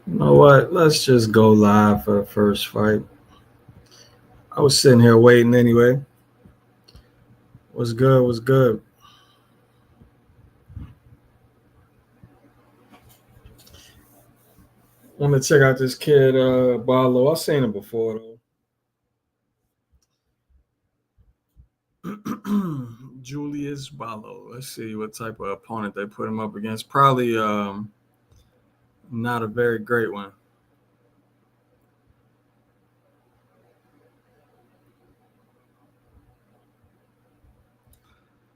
You know what? Let's just go live for the first fight. I was sitting here waiting anyway. What's good? What's good? Want to check out this kid, Balo. I've seen him before though. Julius Balo. Let's see what type of opponent they put him up against. Probably not a very great one.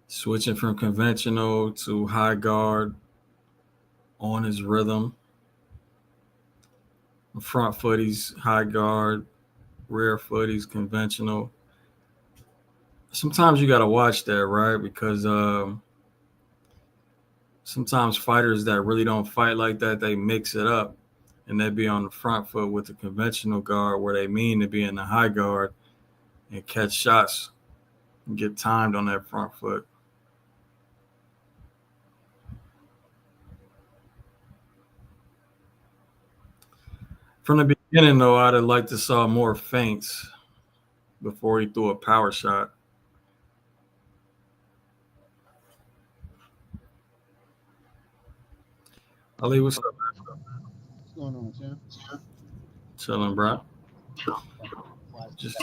Switching from conventional to high guard on his rhythm. Front foot, he's high guard. Rear foot, he's conventional. Sometimes you got to watch that, right? Because sometimes fighters that really don't fight like that, they mix it up and they be on the front foot with the conventional guard where they mean to be in the high guard and catch shots and get timed on that front foot. From the beginning, though, I'd have liked to saw more feints before he threw a power shot. Ali, what's up? What's going on, Sam? Chilling, bro. Just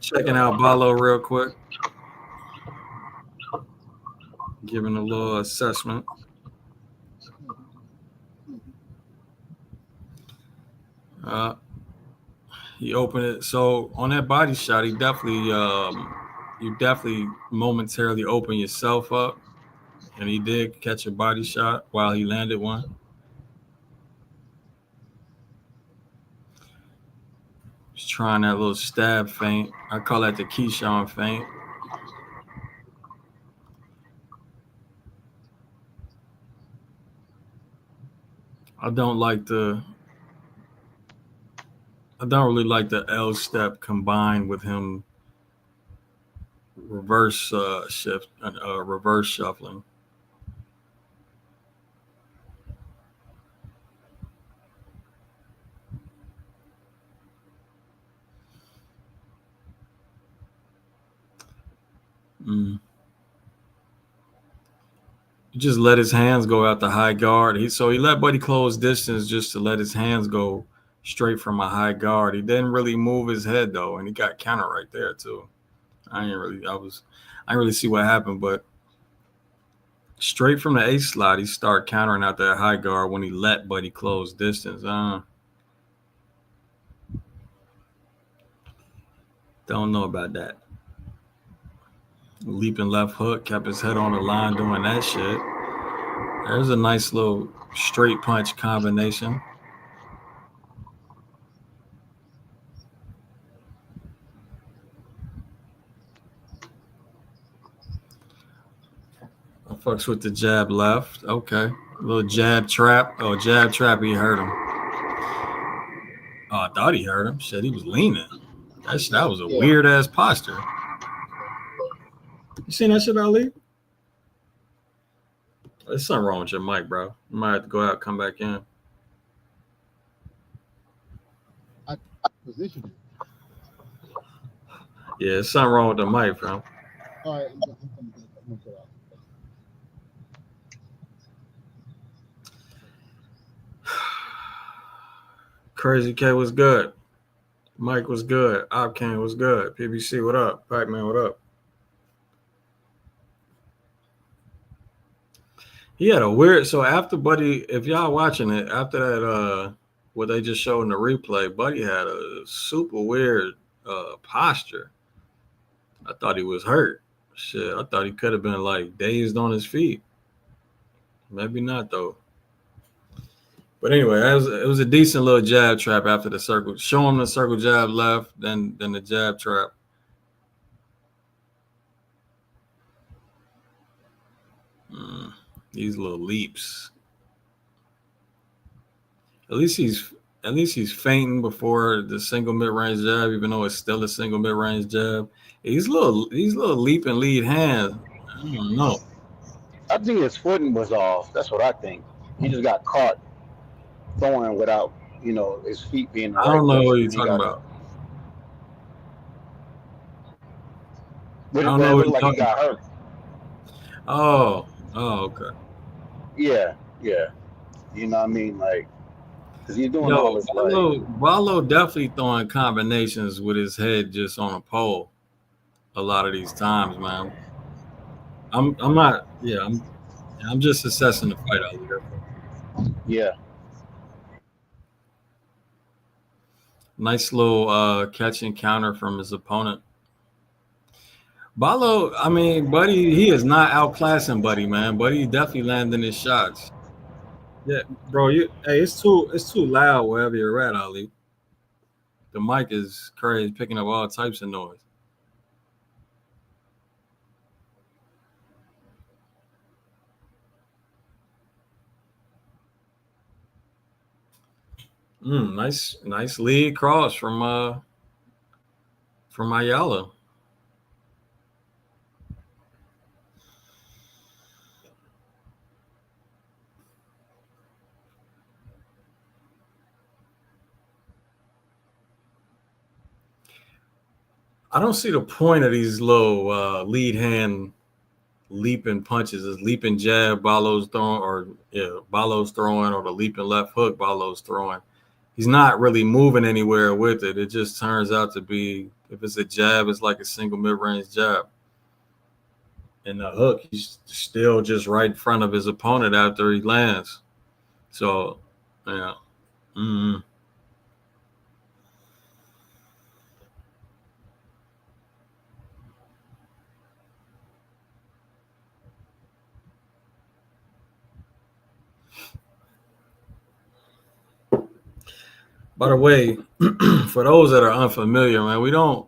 checking out Balo real quick. Giving a little assessment. He opened it. So on that body shot, he definitely, you definitely momentarily open yourself up, and he did catch a body shot while he landed one. He's trying that little stab feint. I call that the Keyshawn feint. I don't like the. I don't really like the L step combined with him reverse shift, reverse shuffling. Mm. He just let his hands go out the high guard. He let Buddy close distance just to let his hands go straight from a high guard. He didn't really move his head though, and he got counter right there too. I didn't really see what happened, but straight from the ace slot, he started countering out that high guard when he let Buddy close distance. Don't know about that. Leaping left hook, kept his head on the line doing that shit. There's a nice little straight punch combination. I fucks with the jab left. Okay. A little jab trap. Oh, jab trap, he hurt him. Oh, I thought he hurt him. Shit, he was leaning. That was a weird ass posture. You seen that shit, Ali? There's something wrong with your mic, bro. You might have to go out, come back in. I positioned it. Yeah, there's something wrong with the mic, bro. All right, I'm gonna put out. Crazy K was good. Mike was good. Opkane was good. PBC, what up? Pac-Man, what up? He had a weird. So after Buddy, if y'all watching it, after that, what they just showed in the replay, Buddy had a super weird posture. I thought he was hurt. Shit, I thought he could have been like dazed on his feet. Maybe not though. But anyway, it was a decent little jab trap after the circle. Show him the circle jab left, then the jab trap. These little leaps. At least he's fainting before the single mid range jab, even though it's still a single mid range jab. These little leap and lead hands. I don't know. I think his footing was off. That's what I think. He just got caught. throwing without, his feet being in the I right don't know what place. you're And he talking got about. I don't where know it what looked you're like he talking got about. hurt. Okay. Yeah, yeah. You know what I mean? Like, because he's doing all Yo, this, like, Balo definitely throwing combinations with his head just on a pole a lot of these times, man. I'm not. Yeah, I'm just assessing the fight out here. yeah. Nice little catch and counter from his opponent. Balo, I mean, Buddy, he is not outclassing Buddy, man. Buddy definitely landing his shots. Yeah, bro. Hey, it's too loud wherever you're at, Ali. The mic is crazy, picking up all types of noise. Nice lead cross from Ayala. I don't see the point of these little lead hand leaping punches. Is leaping jab Balo's throwing, or Balo's throwing, or the leaping left hook Balo's throwing. He's not really moving anywhere with it. It just turns out to be, if it's a jab, it's like a single mid-range jab. And the hook, he's still just right in front of his opponent after he lands. So, yeah. Mm-hmm. By the way, for those that are unfamiliar, man,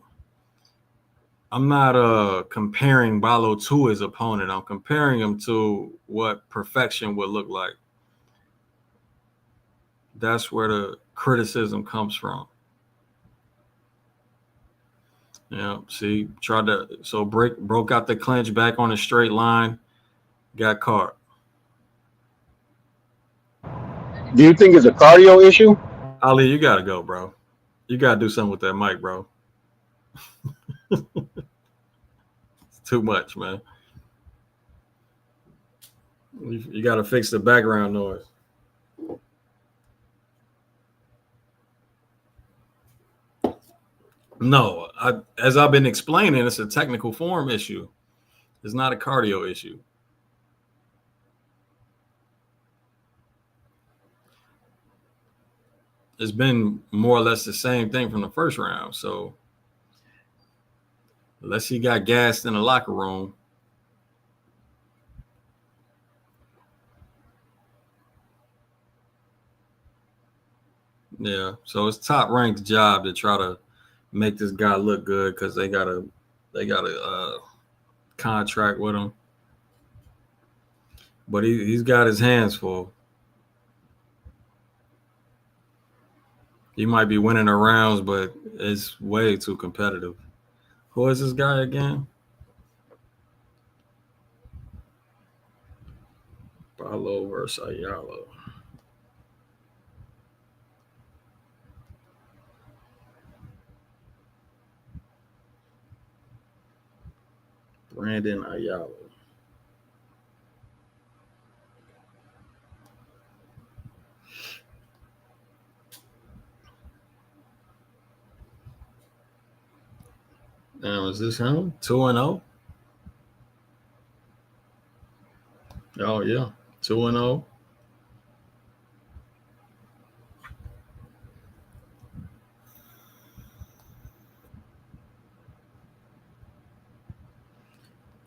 I'm not comparing Balo to his opponent. I'm comparing him to what perfection would look like. That's where the criticism comes from. Yeah, see, broke out the clinch back on a straight line, got caught. Do you think it's a cardio issue? Ali, you gotta go, bro. You gotta do something with that mic, bro. It's too much, man. You gotta fix the background noise. No, as I've been explaining, it's a technical form issue. It's not a cardio issue. It's been more or less the same thing from the first round. So unless he got gassed in the locker room. Yeah. So it's Top Rank's job to try to make this guy look good because they got a contract with him. But he's got his hands full. He might be winning the rounds, but it's way too competitive. Who is this guy again? Balo versus Ayala. Brandon Ayala. Now, is this him? 2-0? Oh, yeah. 2-0.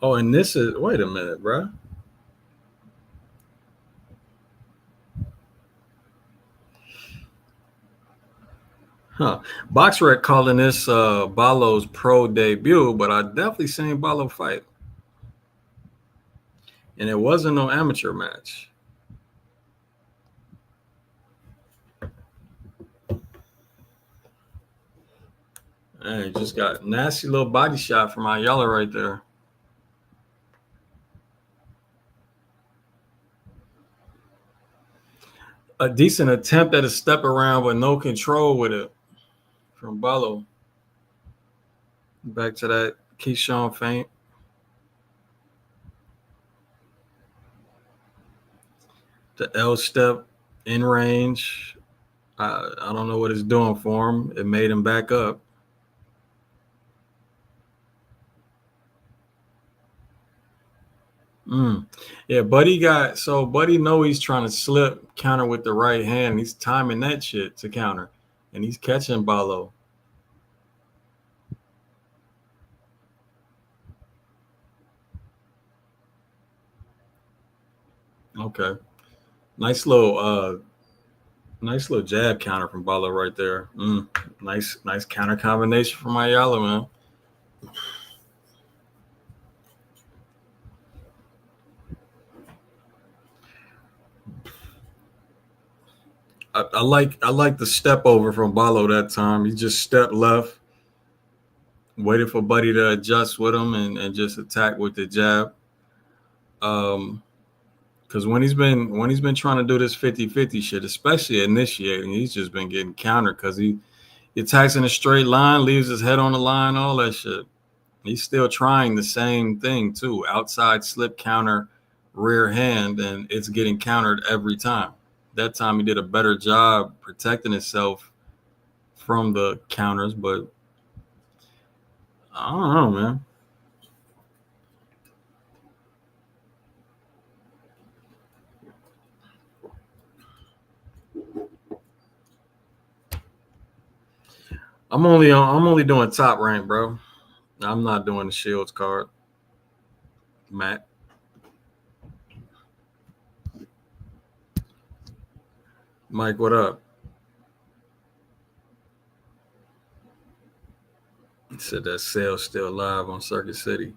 Oh, and this is, wait a minute, bro. Huh. BoxRec calling this Balo's pro debut, but I definitely seen Balo fight. And it wasn't no amateur match. Hey, just got nasty little body shot from Ayala right there. A decent attempt at a step around, but no control with it from Balo. Back to that Keyshawn feint. The L step in range. I don't know what it's doing for him. It made him back up. Yeah, Buddy know he's trying to slip counter with the right hand. He's timing that shit to counter. And he's catching Balo. Okay. Nice little jab counter from Balo right there. Nice counter combination from Ayala, man. I like the step over from Balo that time. He just stepped left, waited for Buddy to adjust with him and just attack with the jab. Because when he's been trying to do this 50-50 shit, especially initiating, he's just been getting countered because he attacks in a straight line, leaves his head on the line, all that shit. He's still trying the same thing too, outside slip counter, rear hand, and it's getting countered every time. That time he did a better job protecting himself from the counters, but I don't know, man. I'm only doing top rank, bro. I'm not doing the Shields card. Matt. Mike, what up? He said that sale's still live on Circuit City.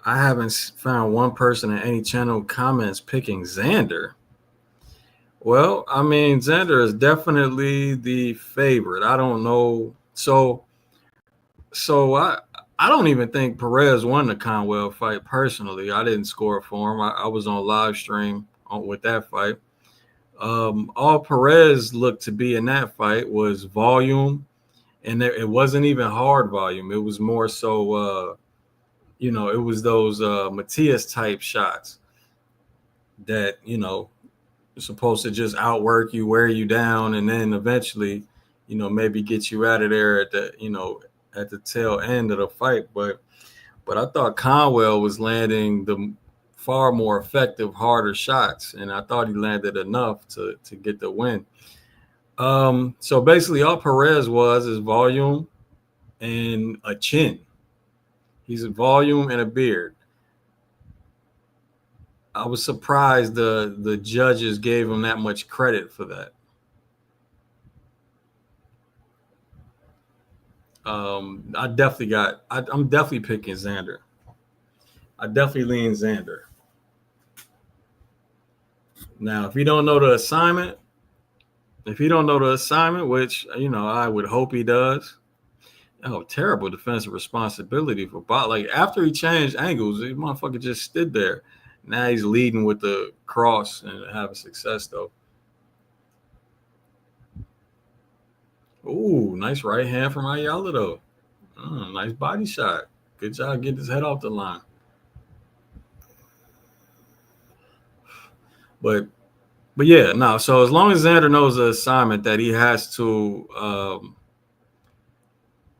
I haven't found one person in any channel comments picking Xander. Well, I mean, Xander is definitely the favorite. I don't know. So I don't even think Perez won the Conwell fight personally. I didn't score for him. I was on live stream with that fight. All Perez looked to be in that fight was volume, and it wasn't even hard volume. It was more so, it was those Matias type shots that, supposed to just outwork you, wear you down, and then eventually, maybe get you out of there at the tail end of the fight. But I thought Conwell was landing the far more effective, harder shots, and I thought he landed enough to get the win. So basically, all Perez is volume and a chin. He's a volume and a beard. I was surprised the judges gave him that much credit for that. I'm definitely picking Xander. I definitely lean Xander. Now, if you don't know the assignment, which, I would hope he does. Oh, terrible defensive responsibility for Bot. Like, after he changed angles, the motherfucker just stood there. Now he's leading with the cross and having success, though. Ooh, nice right hand from Ayala, though. Nice body shot. Good job getting his head off the line. But yeah, no. So as long as Xander knows the assignment that he has to,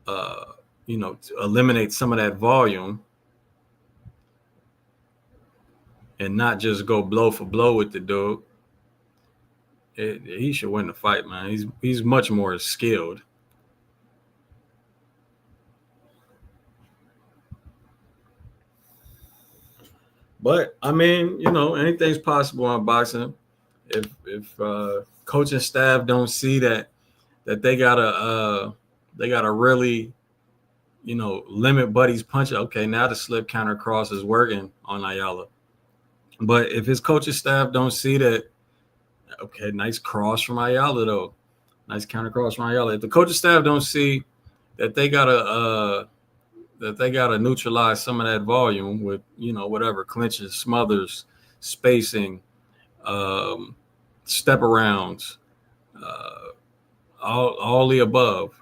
to eliminate some of that volume and not just go blow for blow with the dude, he should win the fight, man. He's much more skilled. But I mean, anything's possible in boxing. If coaching staff don't see that they gotta really, limit Buddy's punch. Okay, now the slip counter cross is working on Ayala. But if his coaching staff don't see that, okay, nice cross from Ayala though. Nice counter cross from Ayala. If the coaching staff don't see that they gotta that they got to neutralize some of that volume with, whatever, clinches, smothers, spacing, step arounds, all the above,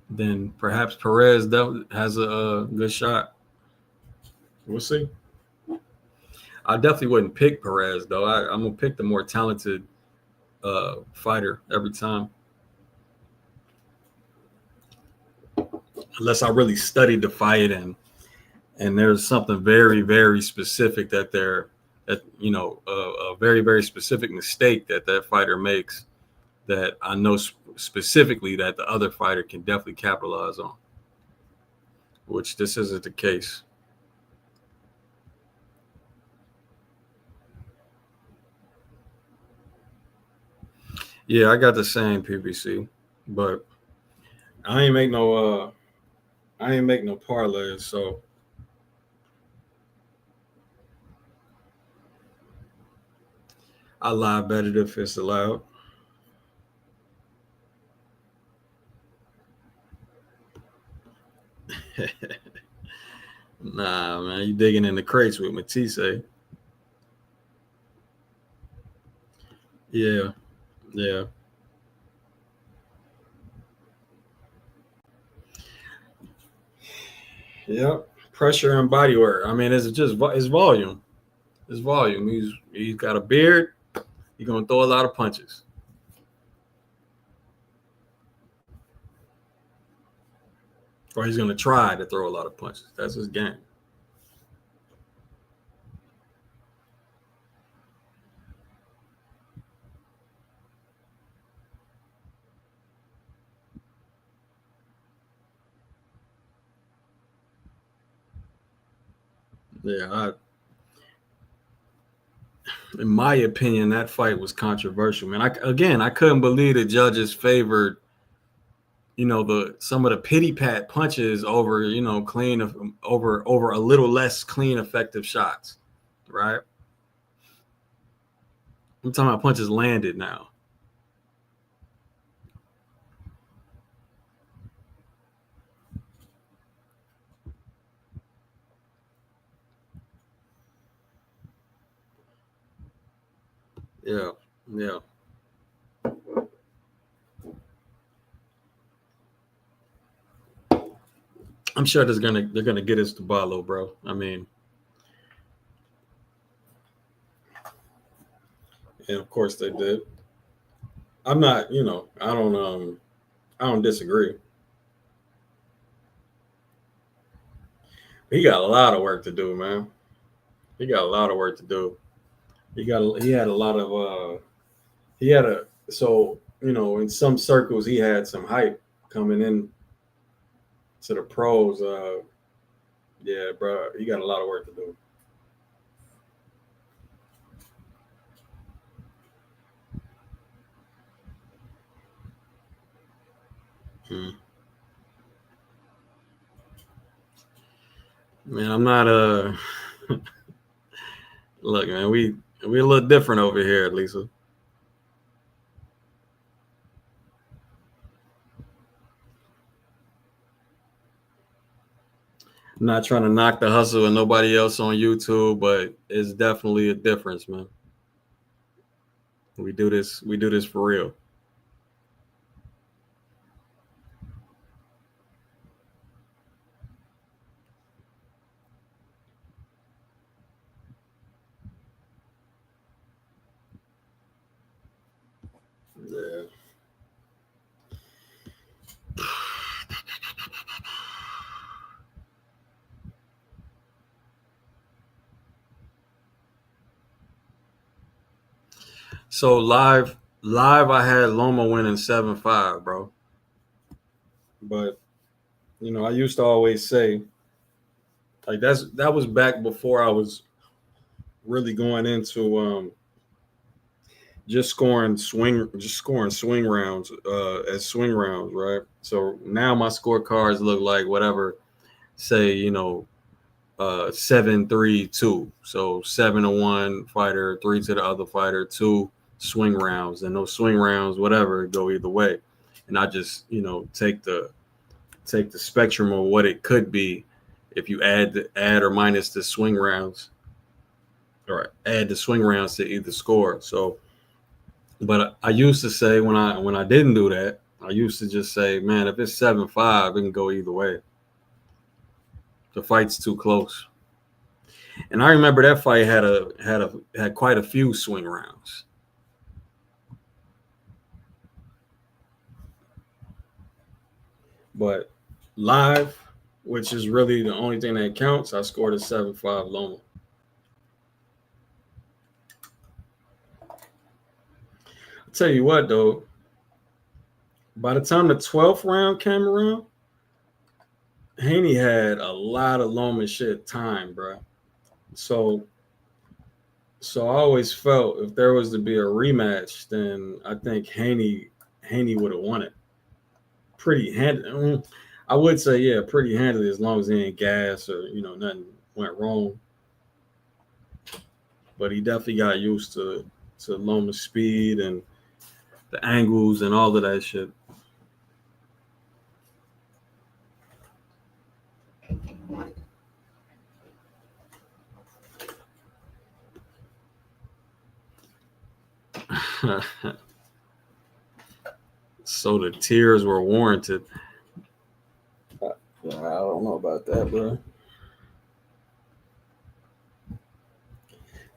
then perhaps Perez has a good shot. We'll see. I definitely wouldn't pick Perez, though. I'm going to pick the more talented fighter every time. Unless I really studied the fight and there's something very, very specific that a very, very specific mistake that fighter makes that I know specifically that the other fighter can definitely capitalize on, which this isn't the case. Yeah, I got the same PBC, but I ain't make no parlays, so I lie better if it's allowed. Nah, man, you digging in the crates with Matisse. Yeah. Yep. Pressure and body work. I mean, it's volume. It's volume. He's got a beard. He's gonna throw a lot of punches. Or he's gonna try to throw a lot of punches. That's his game. Yeah, in my opinion, that fight was controversial, man. I couldn't believe the judges favored, some of the pity pat punches over, clean over a little less clean, effective shots, right? I'm talking about punches landed now. Yeah. I'm sure they're gonna get us to Balo, bro. I mean, and of course they did. I'm not, I don't disagree. He got a lot of work to do, man. He got a lot of work to do. He had a lot of in some circles he had some hype coming in to the pros. Yeah, bro, he got a lot of work to do. Man, I'm not look, man, we a little different over here, Lisa. I'm not trying to knock the hustle and nobody else on YouTube, but it's definitely a difference, man. We do this for real. Yeah. So live, I had Loma winning 7-5, bro. But I used to always say, like that was back before I was really going into just scoring swing rounds as swing rounds, right? So now my scorecards look like whatever, say 7-3-2. So 7 to one fighter, 3 to the other fighter, 2 swing rounds, and those swing rounds, whatever, go either way. And I just take the take the spectrum of what it could be if you add or minus the swing rounds, or add the swing rounds to either score. So, but I used to say when I didn't do that, I used to just say, man, if it's 7-5, it can go either way. The fight's too close. And I remember that fight had quite a few swing rounds. But live, which is really the only thing that counts, I scored a 7-5 Loma. I'll tell you what, though, by the time the 12th round came around, Haney had a lot of Loma shit time, bro. So I always felt if there was to be a rematch, then I think Haney would have won it. Pretty handily. I would say, yeah, pretty handily, as long as he ain't gas or nothing went wrong. But he definitely got used to Loma's speed and the angles and all of that shit. So the tears were warranted. I don't know about that, bro.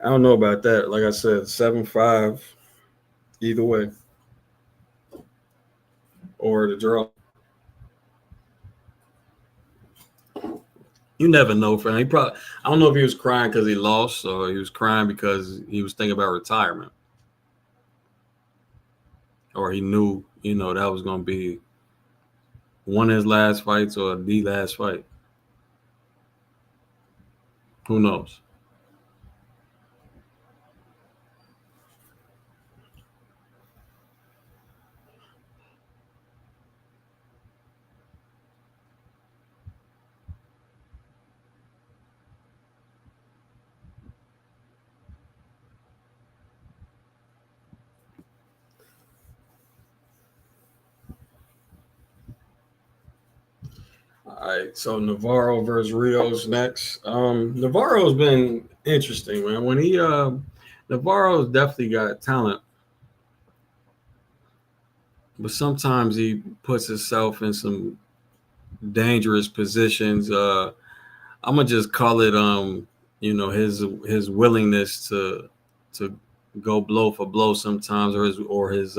I don't know about that. Like I said, 7-5, either way, or the draw. You never know, friend. I don't know if he was crying because he lost, or he was crying because he was thinking about retirement, or he knew, that was going to be one of his last fights or the last fight. Who knows? All right, so Navarro versus Rios next. Navarro's been interesting, man. When Navarro's definitely got talent, but sometimes he puts himself in some dangerous positions. I'm gonna just call it, his willingness to go blow for blow sometimes, or his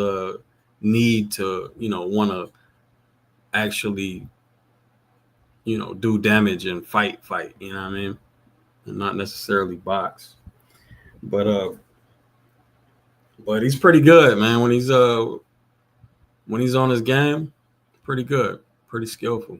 need to want to actually do damage and fight. You know what I mean? And not necessarily box. But he's pretty good, man. When he's on his game, pretty good, pretty skillful.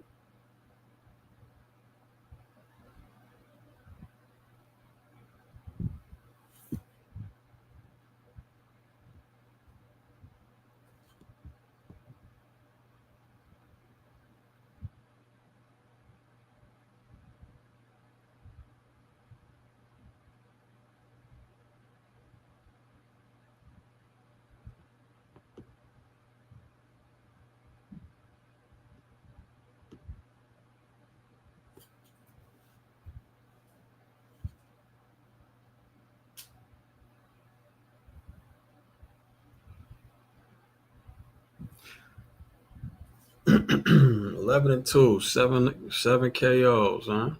Eleven and 2, seven KOs, huh?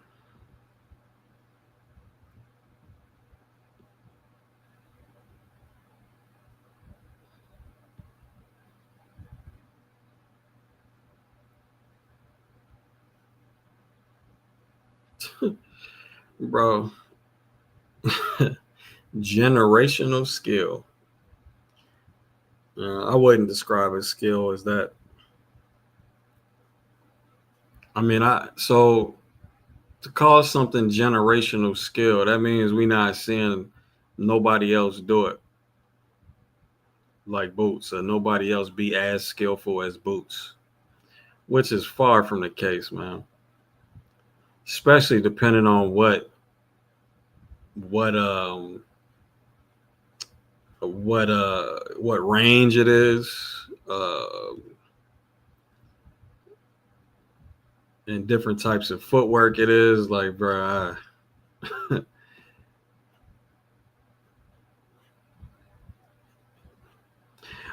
Bro. Generational skill. I wouldn't describe his skill as that. I mean, so to call something generational skill, that means we're not seeing nobody else do it like Boots, or nobody else be as skillful as Boots, which is far from the case, man. Especially depending on what range it is. and different types of footwork it is. Like, bro,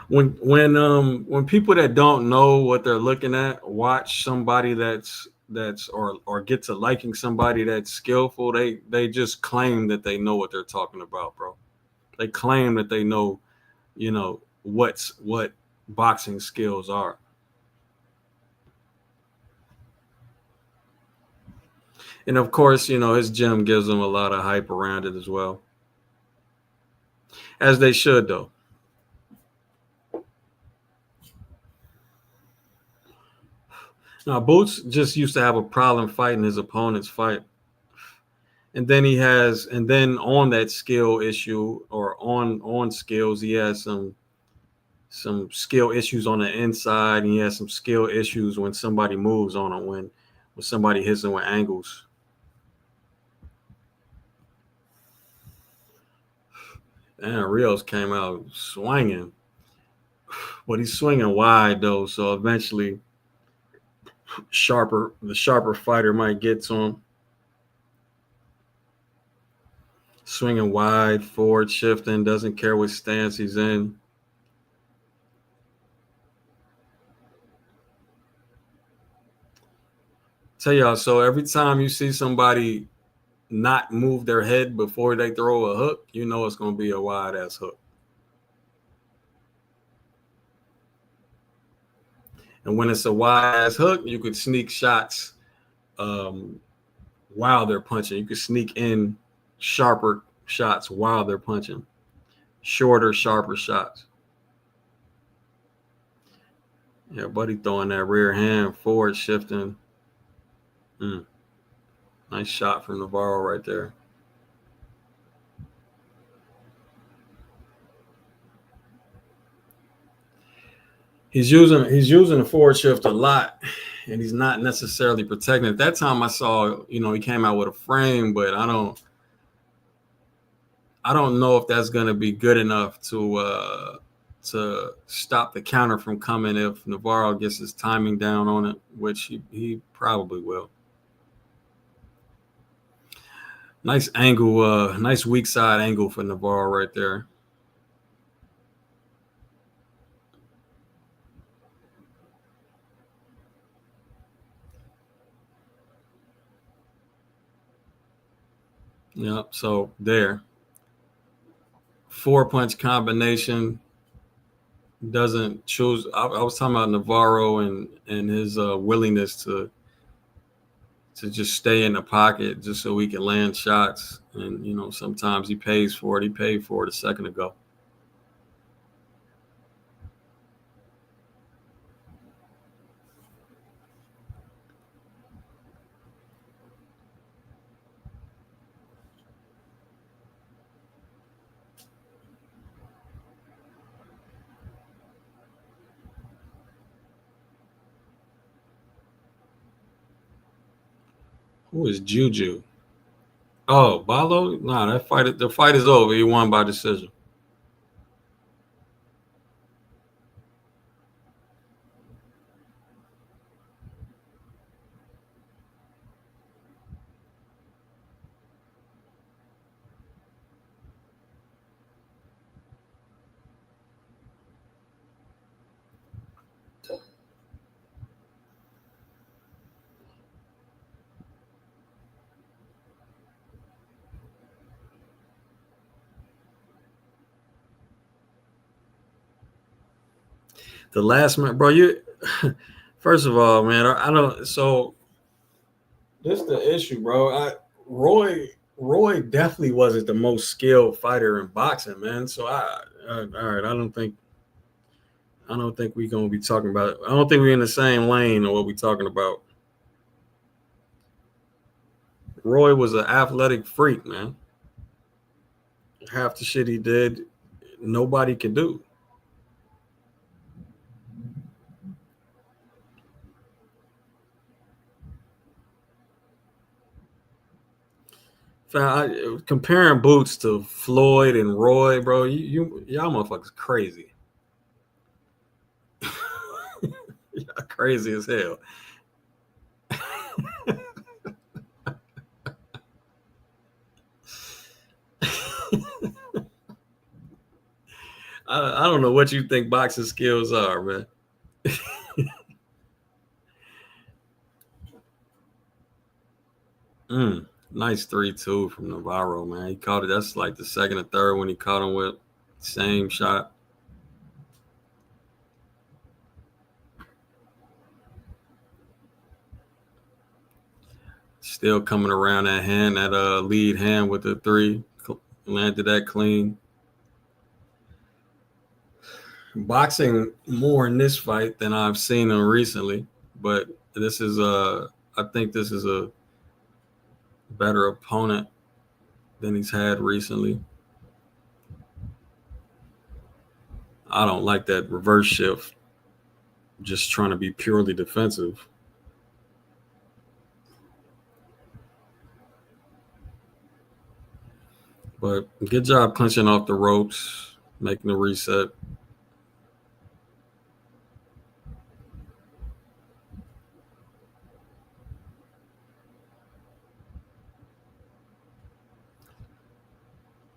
when people that don't know what they're looking at watch somebody that's or get to liking somebody that's skillful, they just claim that they know what they're talking about, bro. They claim that they know, what boxing skills are. And of course, his gym gives him a lot of hype around it as well. As they should, though. Now, Boots just used to have a problem fighting his opponent's fight. And then on that skill issue or on skills, he has some skill issues on the inside, and he has some skill issues when somebody moves on him, when somebody hits him with angles. And Rios came out swinging, but he's swinging wide though, so eventually the sharper fighter might get to him. Swinging wide, forward shifting, doesn't care what stance he's in. Tell y'all, so every time you see somebody not move their head before they throw a hook, you know it's going to be a wide ass hook. And when it's a wide ass hook, you could sneak shots while they're punching. You could sneak in sharper shots while they're punching. Shorter, sharper shots. Yeah, buddy throwing that rear hand, forward shifting. Nice shot from Navarro right there. He's using the forward shift a lot, and he's not necessarily protecting. At that time, I saw, he came out with a frame, but I don't know if that's going to be good enough to stop the counter from coming if Navarro gets his timing down on it, which he probably will. Nice angle, nice weak side angle for Navarro right there. Yep, so there. 4-punch combination. Doesn't choose. I was talking about Navarro and his willingness to just stay in the pocket just so he can land shots. And, sometimes he pays for it. He paid for it a second ago. Who is Juju? Oh, Balo? Nah, the fight is over. He won by decision. The last man, bro. First of all, man, I don't. So this is the issue, bro. Roy definitely wasn't the most skilled fighter in boxing, man. So all right, I don't think we're gonna be talking about. I don't think we're in the same lane of what we're talking about. Roy was an athletic freak, man. Half the shit he did, nobody could do. Comparing Boots to Floyd and Roy, bro, y'all motherfuckers crazy. Y'all crazy as hell. I don't know what you think boxing skills are, man. Nice 3-2 from Navarro, man. He caught it. That's like the second or third when he caught him with same shot. Still coming around that hand, that lead hand with the 3. Landed that clean. Boxing more in this fight than I've seen him recently, but this is I think this is a better opponent than he's had recently. I don't like that reverse shift, just trying to be purely defensive. But good job clinching off the ropes, making the reset.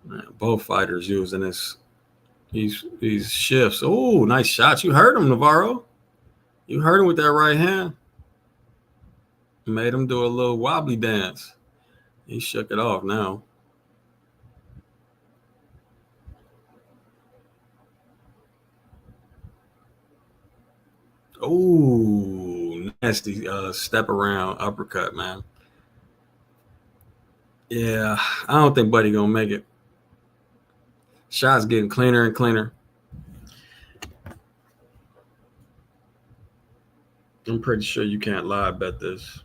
Man, both fighters using these shifts. Oh, nice shots. You heard him, Navarro. You heard him with that right hand. Made him do a little wobbly dance. He shook it off now. Oh, nasty step around uppercut, man. Yeah, I don't think Buddy gonna make it. Shots getting cleaner and cleaner. I'm pretty sure you can't live bet this.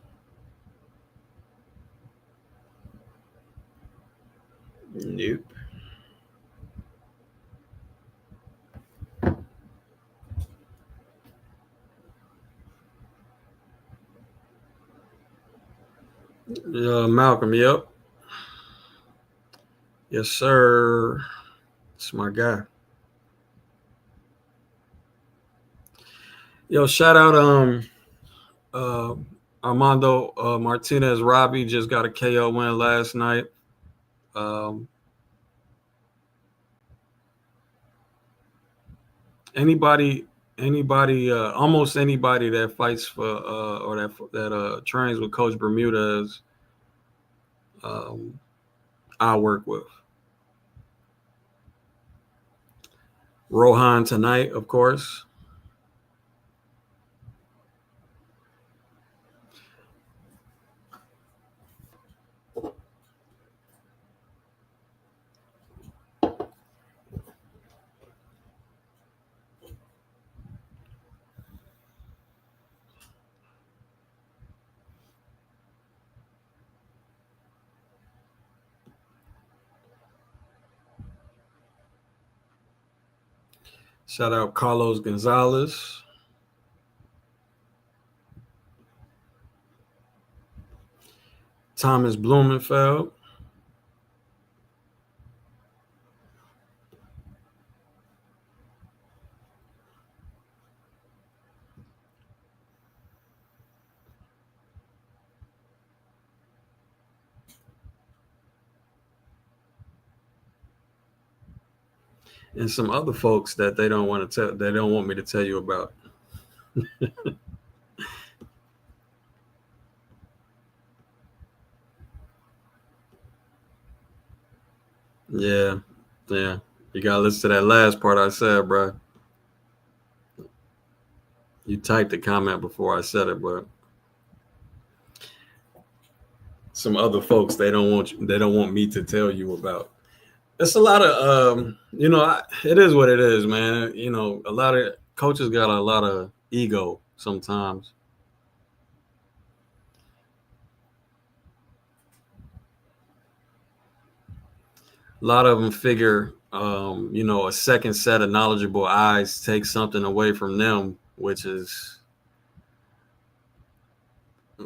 Nope. Malcolm, yep. Yes, sir. It's my guy. Yo, shout out Armando Martinez Robbie just got a KO win last night. Anybody almost anybody that fights for or that trains with Coach Bermudez, I work with. Rohan tonight, of course. Shout out Carlos Gonzalez. Thomas Blumenfeld. And some other folks that they don't want me to tell you about. Yeah. You gotta listen to that last part I said, bro. You typed the comment before I said it, but some other folks they don't want me to tell you about. It's a lot of it is what it is, man. You know, a lot of coaches got a lot of ego sometimes. A lot of them figure, a second set of knowledgeable eyes take something away from them, which is, I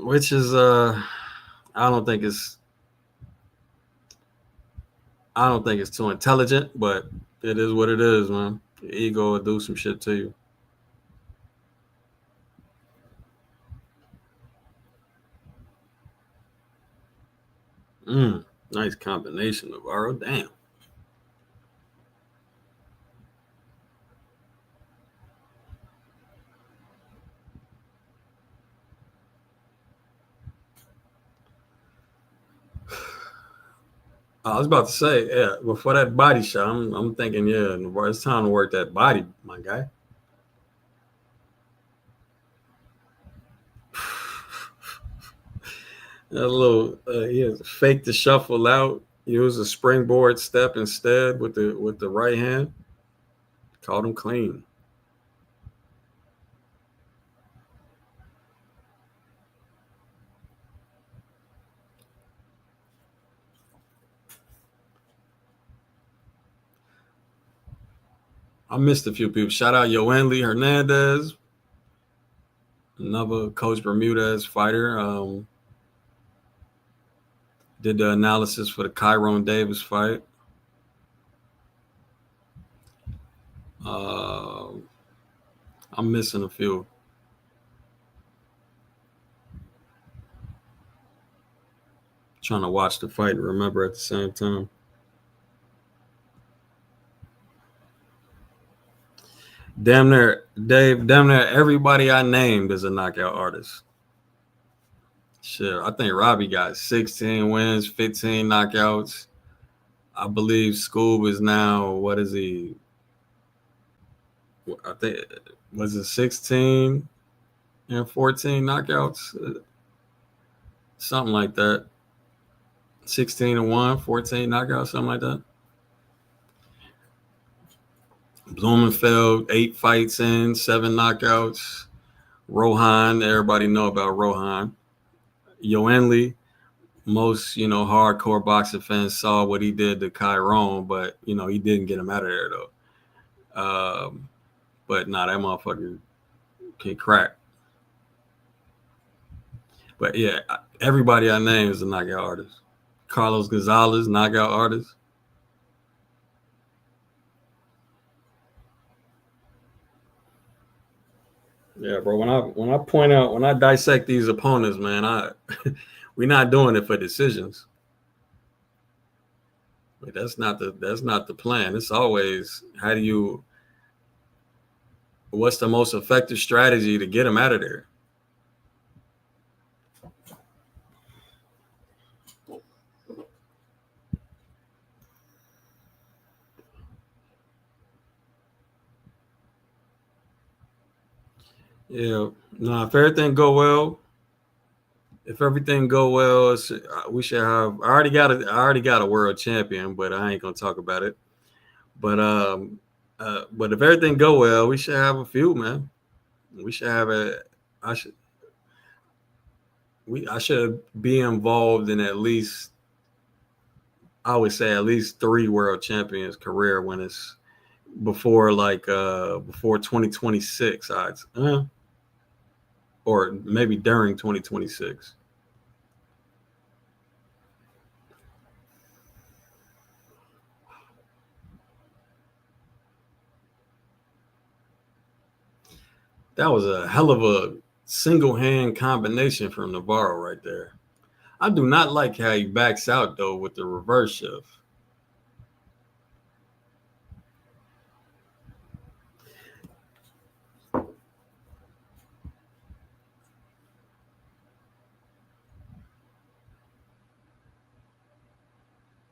don't think it's too intelligent, but it is what it is, man. Your ego will do some shit to you. Nice combination, Navarro. Damn. I was about to say, yeah, before that body shot, I'm thinking, yeah, it's time to work that body, my guy. That little, yeah, fake the shuffle out. Use a springboard step instead with the right hand. Caught him clean. I missed a few people. Shout out Yoanli Hernandez, another Coach Bermudez fighter. Did the analysis for the Kyron Davis fight. I'm missing a few. Trying to watch the fight and remember at the same time. Damn near, Dave, damn near everybody I named is a knockout artist. Shit, I think Robbie got 16 wins, 15 knockouts. I believe Scoob is now, what is he? I think, was it 16 and 14 knockouts? Something like that. 16 and 1, 14 knockouts, something like that. Blumenfeld, 8 fights in, 7 knockouts. Rohan, everybody know about Rohan. Yoanli, most, hardcore boxing fans saw what he did to Kyron, but, he didn't get him out of there, though. But nah, that motherfucker can crack. But yeah, everybody I name is a knockout artist. Carlos Gonzalez, knockout artist. Yeah, bro. When I point out, when I dissect these opponents, man, we're not doing it for decisions. Like, that's not the plan. It's always what's the most effective strategy to get them out of there? Yeah. No, if everything go well, we should have. I already got a world champion, but I ain't gonna talk about it. But but if everything go well, we should have a few, man. We should have a. I should be involved in at least. I would say at least 3 world champions career when it's before before 2026 odds. Or maybe during 2026. That was a hell of a single hand combination from Navarro right there. I do not like how he backs out though with the reverse shift.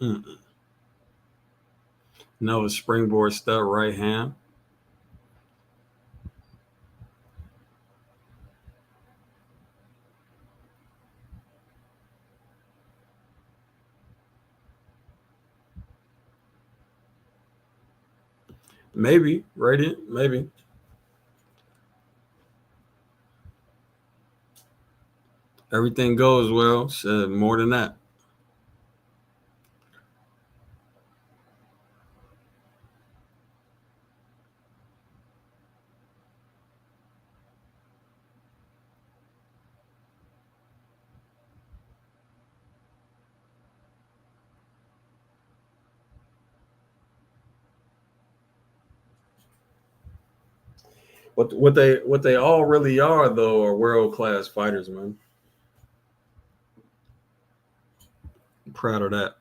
Mm-mm. No, springboard step right hand. Maybe, Radiant, maybe. Everything goes well. So more than that. What they all really are though are world class fighters, man. I'm proud of that.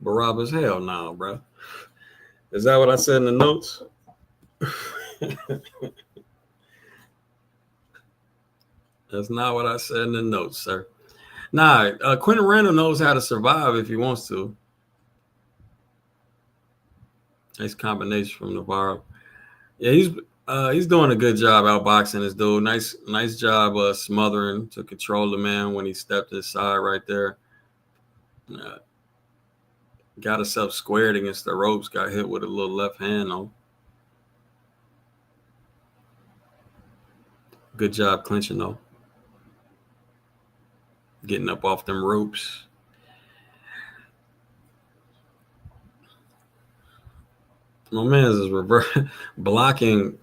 Barabbas, hell no, bro. Is that what I said in the notes? That's not what I said in the notes, sir. Nah, Quentin Randall knows how to survive if he wants to. Nice combination from Navarro. Yeah, he's doing a good job outboxing this dude. Nice job smothering to control the man when he stepped aside right there. Got himself squared against the ropes. Got hit with a little left hand though. Good job clinching though. Getting up off them ropes. My man's is reverse blocking,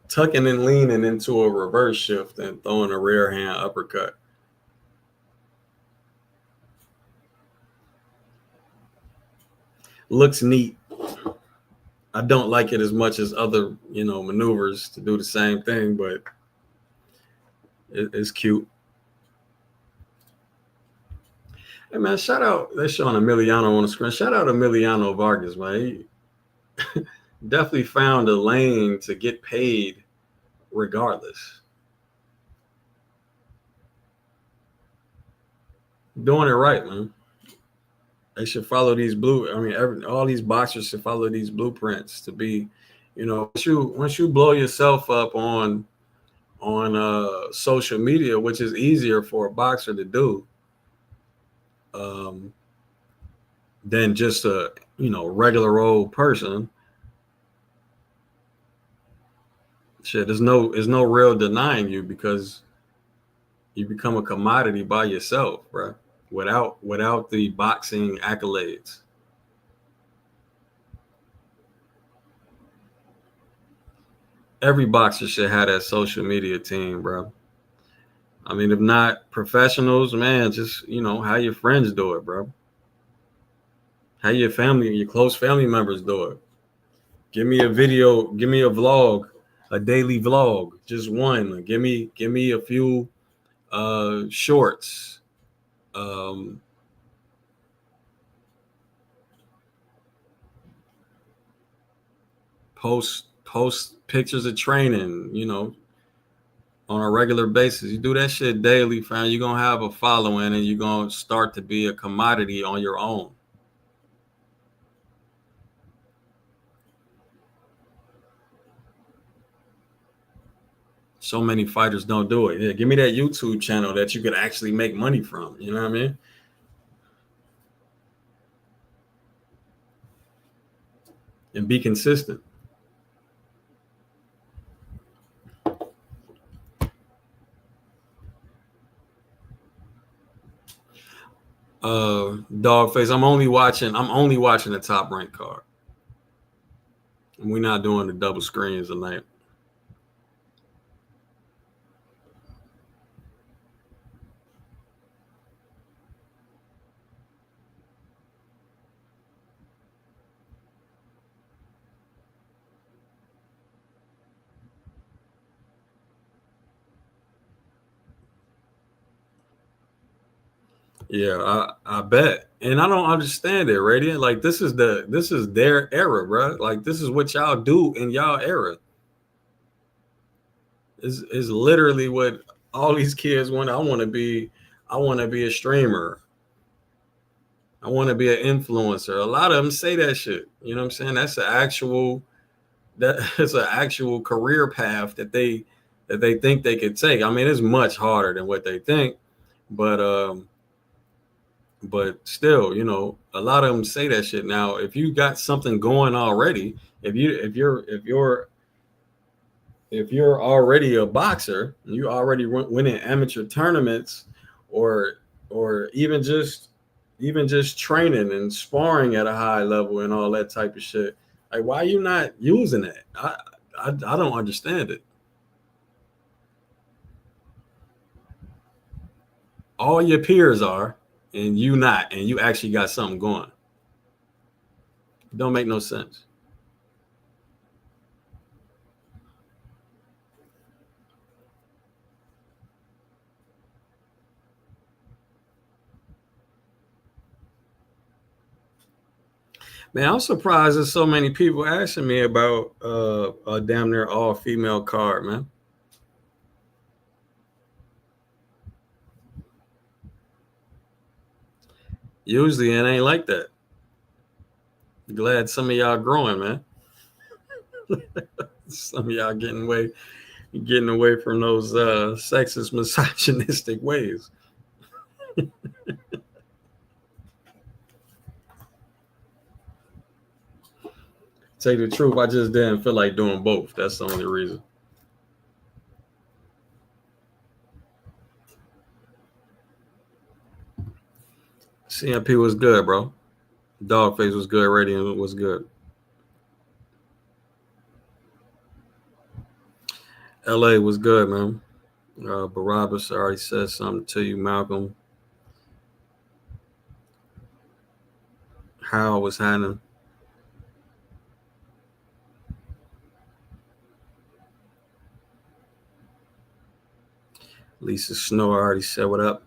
tucking and leaning into a reverse shift and throwing a rear hand uppercut. Looks neat. I don't like it as much as other, maneuvers to do the same thing, but it's cute. Hey man, shout out. They're showing Emiliano on the screen. Shout out Emiliano Vargas, man. He definitely found a lane to get paid regardless. Doing it right, man. They should follow these all these boxers should follow these blueprints to be, once you blow yourself up on social media, which is easier for a boxer to do than just a regular old person. Shit, there's no real denying you because you become a commodity by yourself, bro. Without the boxing accolades. Every boxer should have that social media team, bro. I mean, if not professionals, man, just how your friends do it, bro. How your family, your close family members do it. Give me a video, give me a vlog, a daily vlog, just one. Give me a few shorts. Post pictures of training, on a regular basis. You do that shit daily, fam. You're gonna have a following and you're gonna start to be a commodity on your own. So many fighters don't do it. Yeah, give me that YouTube channel that you could actually make money from. You know what I mean? And be consistent. Dogface, I'm only watching the Top Rank card. We're not doing the double screens tonight. Yeah, I bet. And I don't understand it, Radiant. Like this is their era, bro. Like this is what y'all do in y'all era. Is literally what all these kids want. I want to be a streamer. I want to be an influencer. A lot of them say that shit. You know what I'm saying? That's an actual career path that they think they could take. I mean, it's much harder than what they think, but still, a lot of them say that shit. Now, if you got something going already, if you're already a boxer, you already winning amateur tournaments, or even just training and sparring at a high level and all that type of shit. Like, why are you not using it? I don't understand it. All your peers are, and you not, and you actually got something going. It don't make no sense. Man, I'm surprised there's so many people asking me about a damn near all female card, man. Usually it ain't like that. Glad some of y'all growing, man. Some of y'all getting away from those sexist, misogynistic ways. Tell you the truth, I just didn't feel like doing both. That's the only reason. CMP was good, bro. Dogface was good. Radiant was good. LA was good, man. Barabbas already said something to you, Malcolm. How was happening? Lisa Snow already said what up.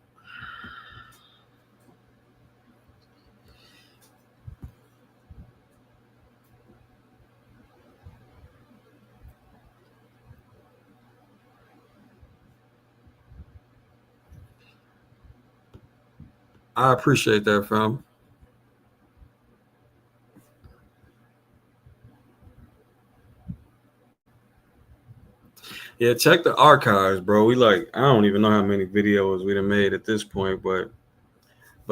I appreciate that, fam. Yeah, check the archives, bro. I don't even know how many videos we done made at this point, but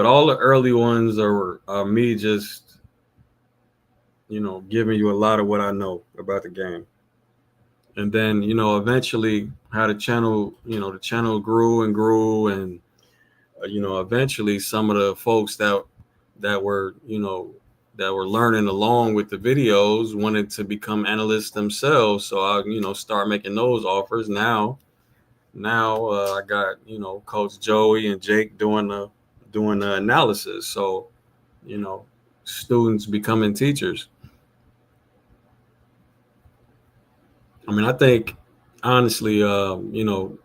all the early ones are me just, giving you a lot of what I know about the game. And then, eventually how the channel grew and grew. And, eventually some of the folks that were, that were learning along with the videos wanted to become analysts themselves. So I, start making those offers. Now I got, Coach Joey and Jake doing the analysis. So, students becoming teachers. I mean, I think honestly, I'm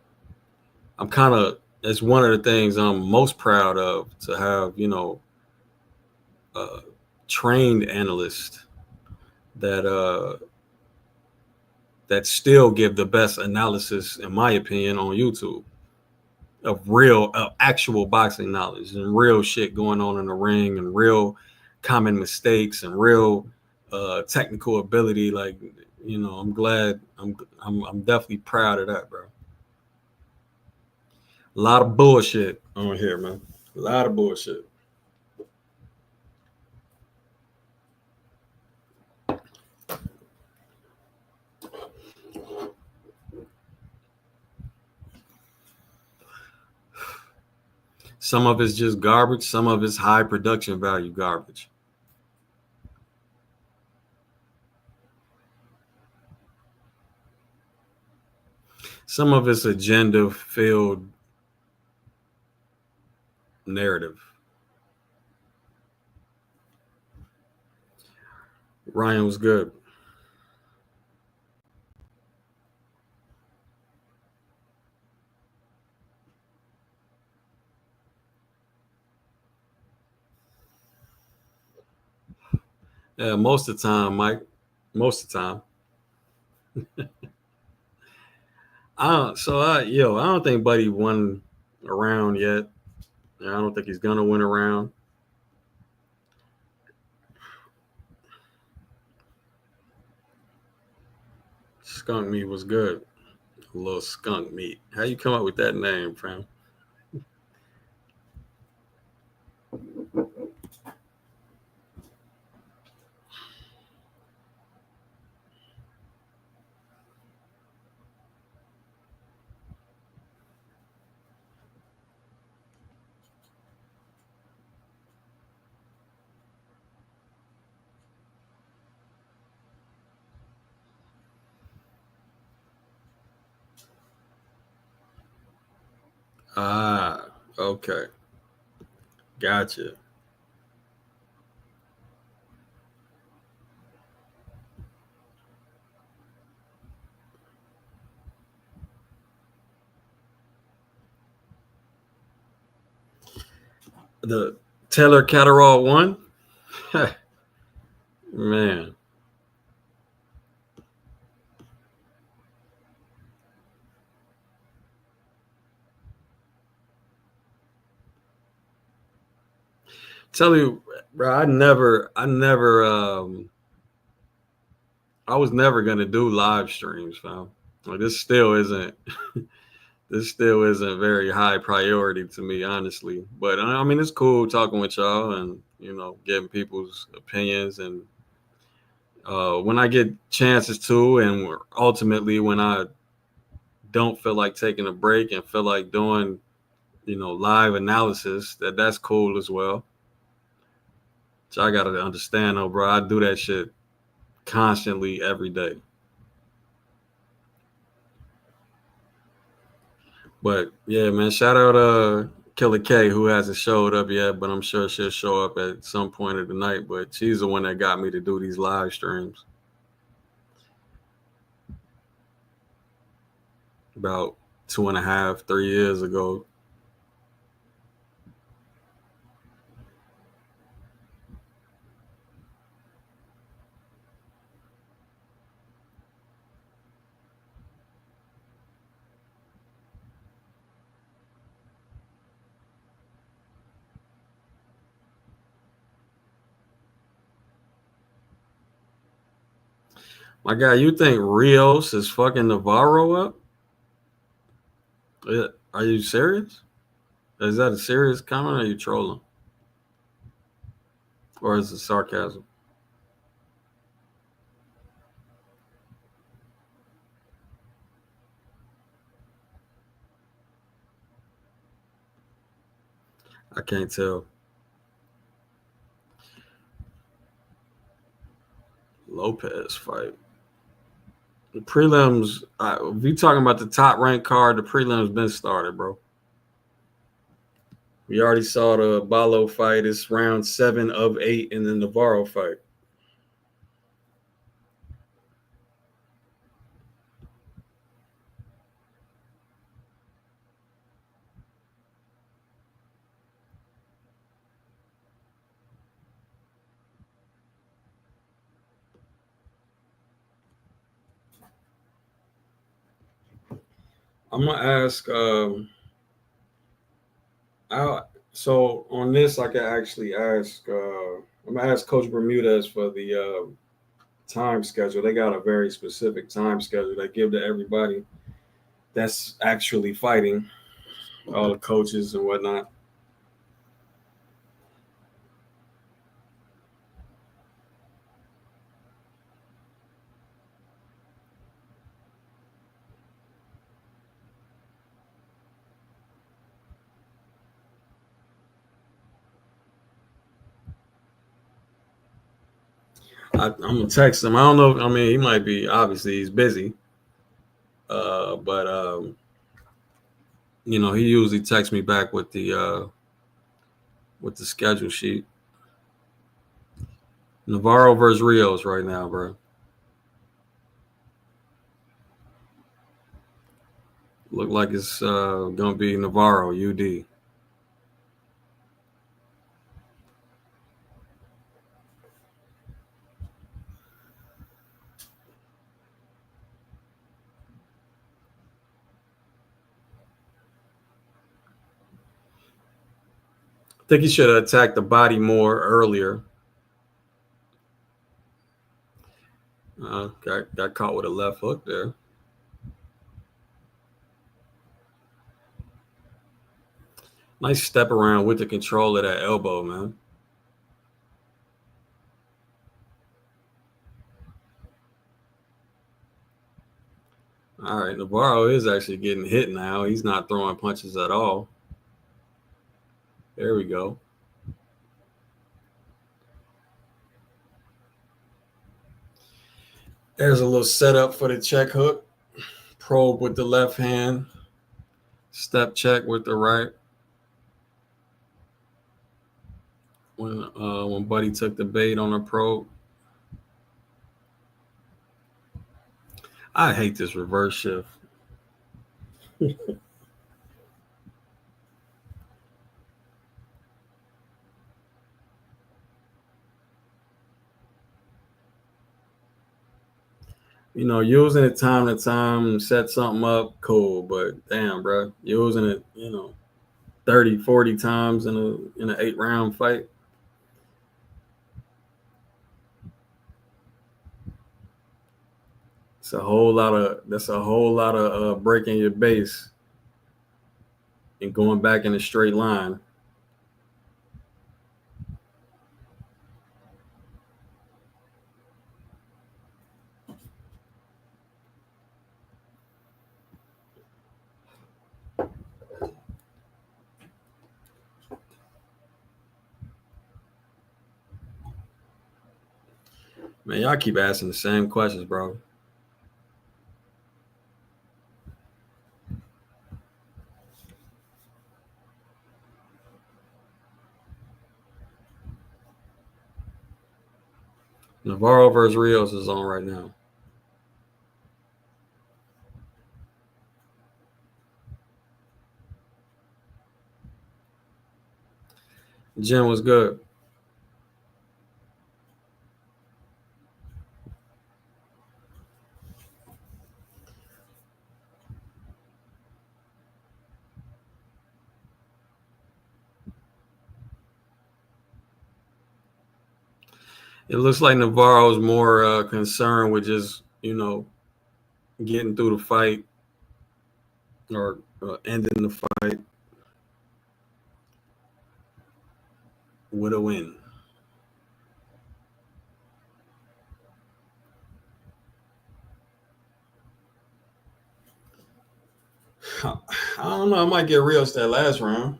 kind of, it's one of the things I'm most proud of, to have, trained analysts that that still give the best analysis, in my opinion, on YouTube, of real, actual boxing knowledge and real shit going on in the ring, and real common mistakes and real technical ability. Like, I'm glad. I'm definitely proud of that, bro. A lot of bullshit on here, man. A lot of bullshit. Some of it's just garbage. Some of it's high production value garbage. Some of it's agenda filled narrative. Ryan was good. Yeah, most of the time, Mike. Most of the time. I don't think Buddy won around yet. I don't think he's gonna win around. Skunk meat was good. A little skunk meat. How you come up with that name, fam? Ah, okay. Gotcha. The Taylor Catterall won? Man. Tell you, bro, I was never gonna do live streams, fam. Like, this still isn't very high priority to me, honestly. But I mean, it's cool talking with y'all and getting people's opinions. And when I get chances to, and ultimately when I don't feel like taking a break and feel like doing live analysis, that's cool as well. So I gotta understand though, bro. I do that shit constantly every day. But yeah, man, shout out Killer K, who hasn't showed up yet, but I'm sure she'll show up at some point of the night. But she's the one that got me to do these live streams about 2.5, 3 years ago. My guy, you think Rios is fucking Navarro up? Are you serious? Is that a serious comment, or are you trolling? Or is it sarcasm? I can't tell. Lopez fight. The prelims, if you talking about the top ranked card, the prelims been started, bro. We already saw the Balo fight. It's round 7 of 8 in the Navarro fight. I'm gonna ask. So on this, I can actually ask. I'm gonna ask Coach Bermudez for the time schedule. They got a very specific time schedule they give to everybody that's actually fighting, all the coaches and whatnot. I'm gonna text him. I don't know. I mean, he might be. Obviously, he's busy. But he usually texts me back with the schedule sheet. Navarro versus Rios right now, bro. Look like it's gonna be Navarro UD. I think he should have attacked the body more earlier. Got caught with a left hook there. Nice step around with the control of that elbow, man. All right, Navarro is actually getting hit now. He's not throwing punches at all. There we go. There's a little setup for the check hook. Probe with the left hand. Step check with the right. When Buddy took the bait on a probe. I hate this reverse shift. Using it time to time, set something up, cool. But damn, bro, using it, 30, 40 times in an 8-round fight. a whole lot of breaking your base and going back in a straight line. Man, y'all keep asking the same questions, bro. Navarro versus Rios is on right now. Jim was good. It looks like Navarro's more concerned with just, getting through the fight or ending the fight with a win. I don't know. I might get Rios that last round.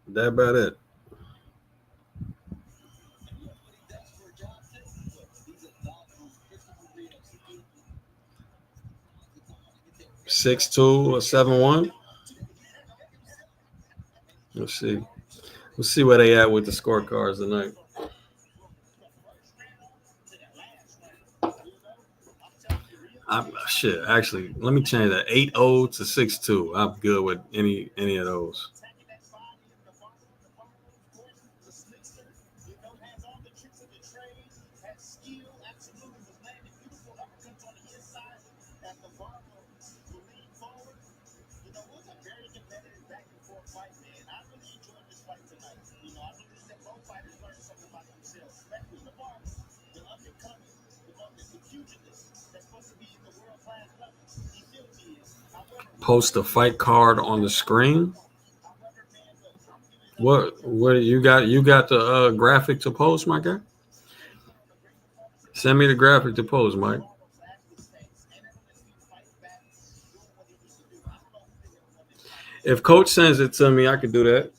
That about it. Six two or 7-1. Let's see. We'll see where they at with the scorecards tonight. Actually, let me change that. 8-0 to 6-2. I'm good with any of those. Post the fight card on the screen. What you got? You got the graphic to post, my guy? Send me the graphic to post, Mike. If Coach sends it to me, I could do that.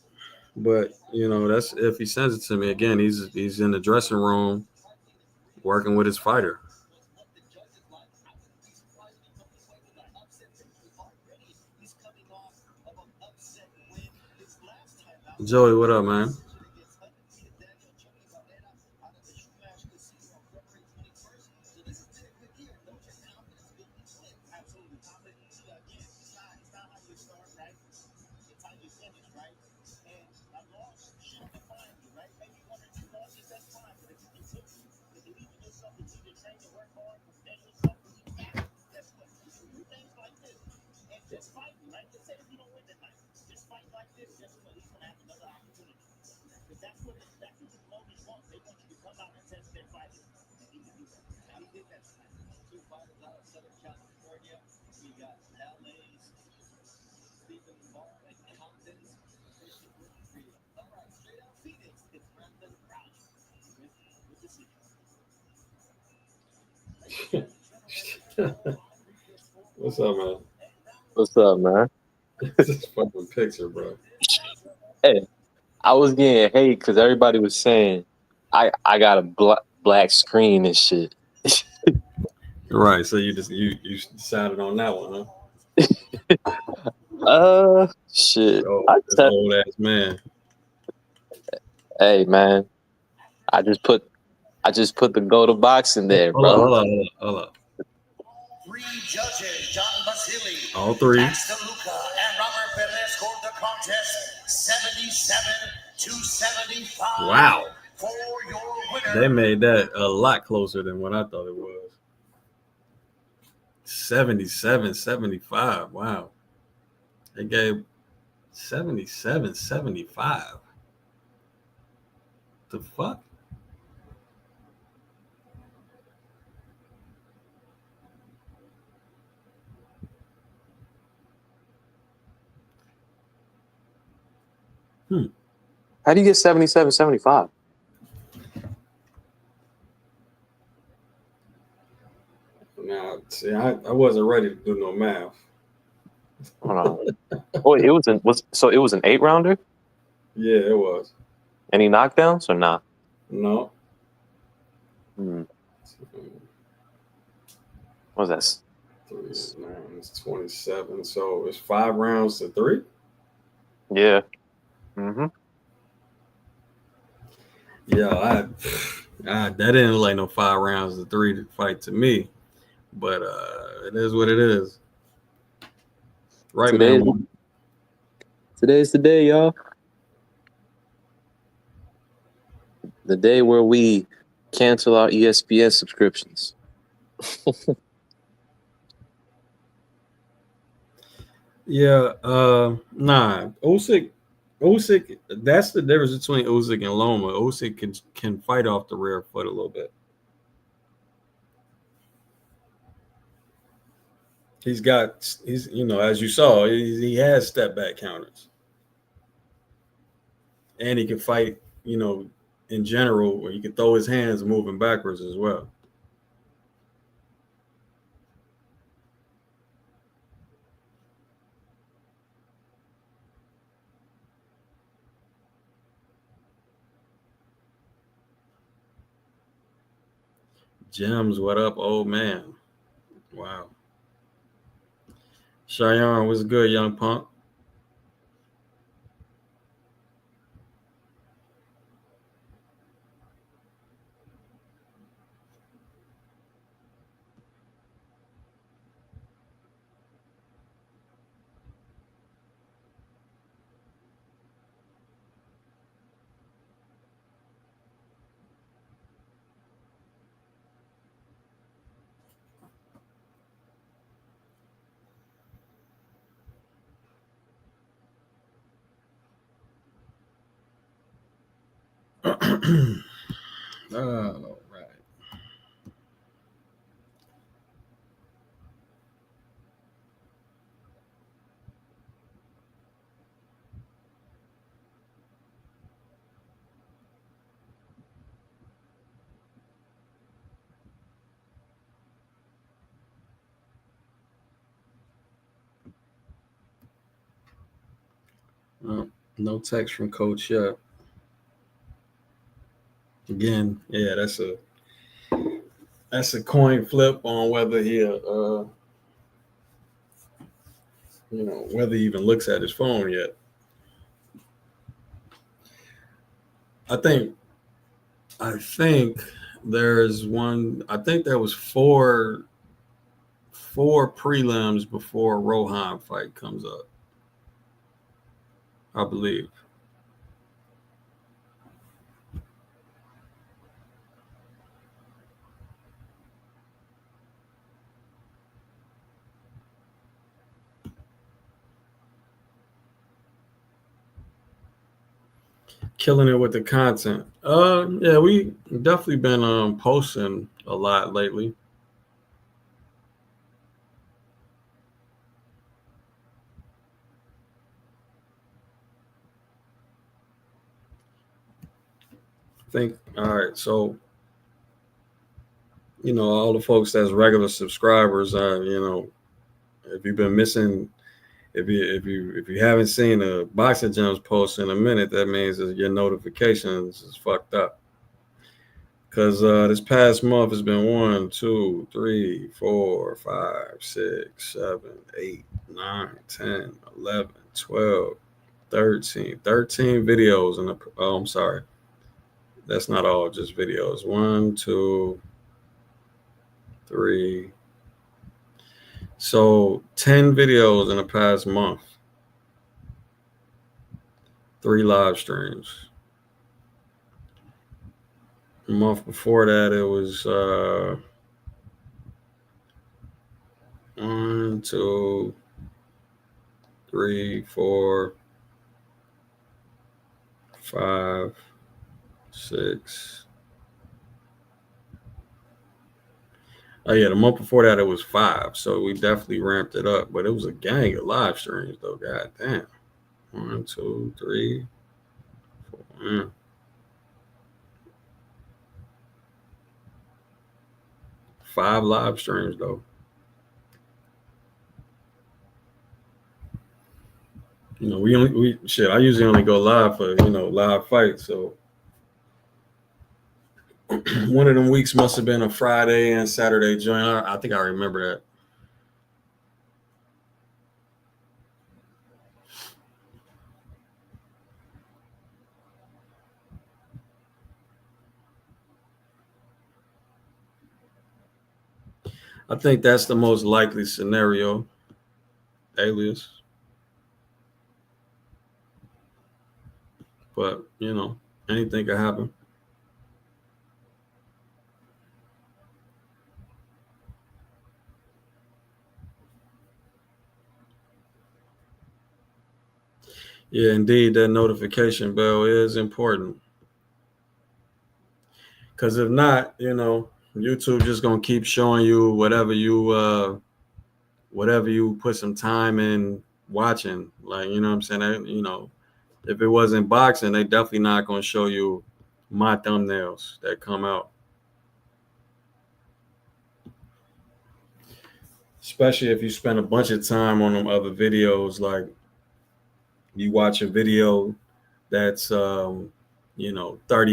But that's if he sends it to me. Again, he's in the dressing room working with his fighter. Joey, what up, man? What's up, man? What's up, man? This fucking picture, bro. Hey, I was getting hate because everybody was saying I got a black screen and shit. Right. So you decided on that one, huh? Shit. This old ass man. Hey, man. I just put the go to box in there, bro. Hold on. 3 judges, John Basili, All 3. Max DeLuca, and Robert Perez scored the contest 77-75. Wow. For your winner. They made that a lot closer than what I thought it was. 77-75. Wow. They gave 77-75. The fuck? How do you get 77, 75? Now, see, I wasn't ready to do no math. Hold on. Oh, it was an 8-rounder? Yeah, it was. Any knockdowns or not? No. What was that? 3 9 is 27. So it's 5 rounds to 3. Yeah. Mm-hmm. Yeah, that didn't look like no 5 rounds to 3 fight to me. But it is what it is. Right, man. Today's the day, y'all. The day where we cancel our ESPN subscriptions. Yeah, nah. Usyk, that's the difference between Usyk and Loma. Usyk can fight off the rear foot a little bit. He's as you saw, he has step back counters. And he can fight, in general, where he can throw his hands moving backwards as well. Gems, what up, old man? Wow. Cheyenne, what's good, young punk? All right. No text from Coach yet. Again, yeah, that's a coin flip on whether whether he even looks at his phone yet. I think there's one. I think there was four prelims before Rohan fight comes up, I believe. Killing it with the content. Yeah, we definitely been posting a lot lately. I think, all right, so all the folks that's regular subscribers, if you've been missing, if you haven't seen a Boxing Gems post in a minute, that means that your notifications is fucked up. Because this past month has been 1, 2, 3, 4, 5, 6, 7, 8, 9, 10, 11, 12, 13 videos. I'm sorry. That's not all just videos. 1, 2, 3. So 10 videos in the past month. 3 live streams. The month before that, it was 1, 2, 3, 4, 5, 6. Oh yeah, the month before that it was 5. So we definitely ramped it up. But it was a gang of live streams though. God damn. 1, 2, 3, Mm. Five live streams though. You know, we shit. I usually only go live for live fights. So one of them weeks must have been a Friday and Saturday joint. I think I remember that. I think that's the most likely scenario. Alias, but anything could happen. Yeah, indeed, that notification bell is important. Because if not, YouTube just gonna keep showing you whatever you put some time in watching. Like, you know what I'm saying? If it wasn't boxing, they definitely not gonna show you my thumbnails that come out. Especially if you spend a bunch of time on them other videos, like you watch a video that's 30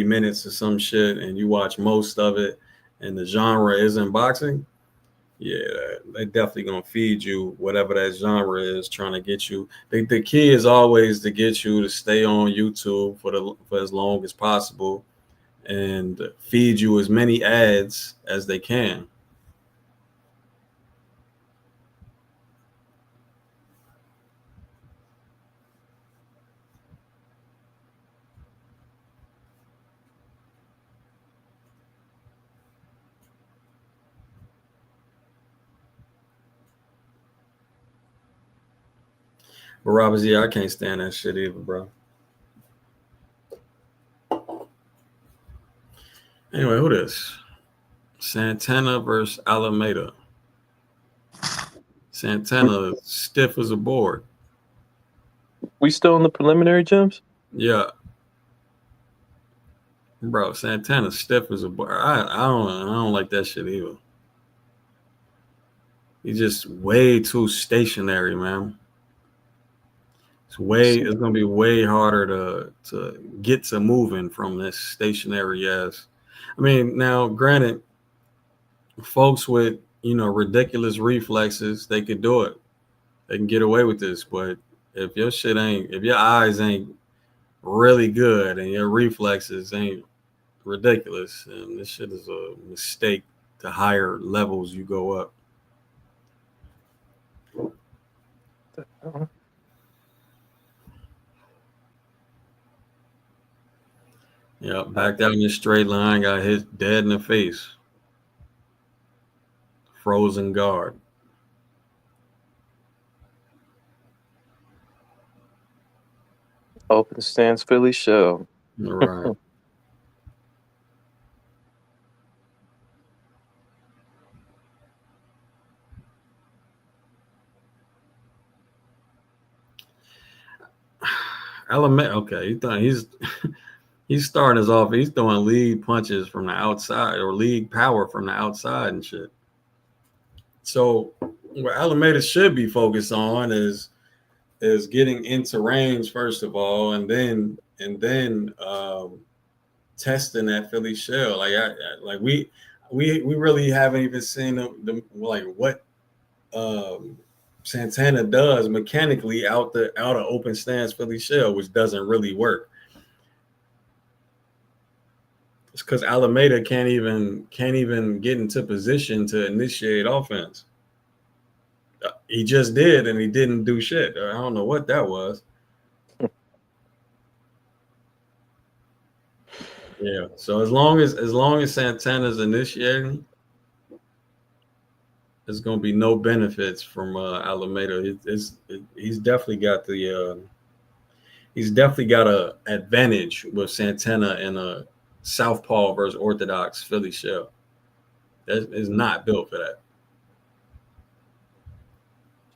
minutes or some shit and you watch most of it and the genre isn't boxing, yeah, they definitely gonna feed you whatever that genre is trying to get you. The key is always to get you to stay on YouTube for as long as possible and feed you as many ads as they can. But Robert Z, I can't stand that shit either, bro. Anyway, who this? Santana versus Alameda. Santana stiff as a board. We still in the preliminary, James? Yeah. Bro, Santana's stiff as a board. I don't like that shit either. He's just way too stationary, man. It's gonna be way harder to get to moving from this stationary ass. I mean, now granted, folks with ridiculous reflexes, they could do it. They can get away with this, but if your eyes ain't really good and your reflexes ain't ridiculous, and this shit is a mistake. The higher levels you go up. Yeah, back down the straight line, got hit dead in the face. Frozen guard. Open stance Philly show. All right. Element. Okay, he's starting us off. He's throwing lead punches from the outside or lead power from the outside and shit. So what Alameda should be focused on is getting into range first of all, and then testing that Philly shell. Like we really haven't even seen the like what Santana does mechanically out of open stance Philly shell, which doesn't really work. It's because Alameda can't even get into position to initiate offense. He just did, and he didn't do shit. I don't know what that was. Yeah. So as long as Santana's initiating, there's gonna be no benefits from Alameda. He's definitely got a advantage with Santana in a southpaw versus orthodox Philly shell. That is not built for that.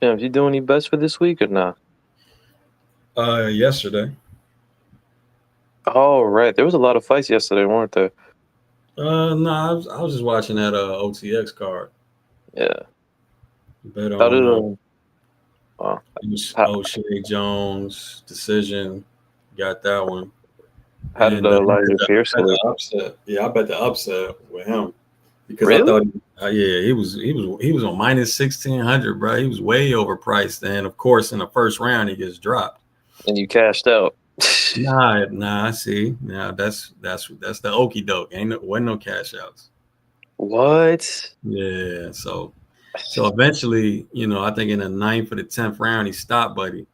James, you doing any best for this week or not? Yesterday. Oh, right. There was a lot of fights yesterday, weren't there? No, I was just watching that OTX card. Yeah. Bet How did on oh, how, O'Shea Jones decision. Got that one. how did And Elijah Pierce I bet look? the upset. Yeah, I bet the upset with him because I Really? thought, yeah, he was on minus 1,600, bro. He was way overpriced, and of course, in the first round, he gets dropped. And you cashed out. Nah. See, now that's the okey doke. Wasn't no cash outs. What? Yeah, so eventually, I think in the 9th or the 10th round, he stopped Buddy,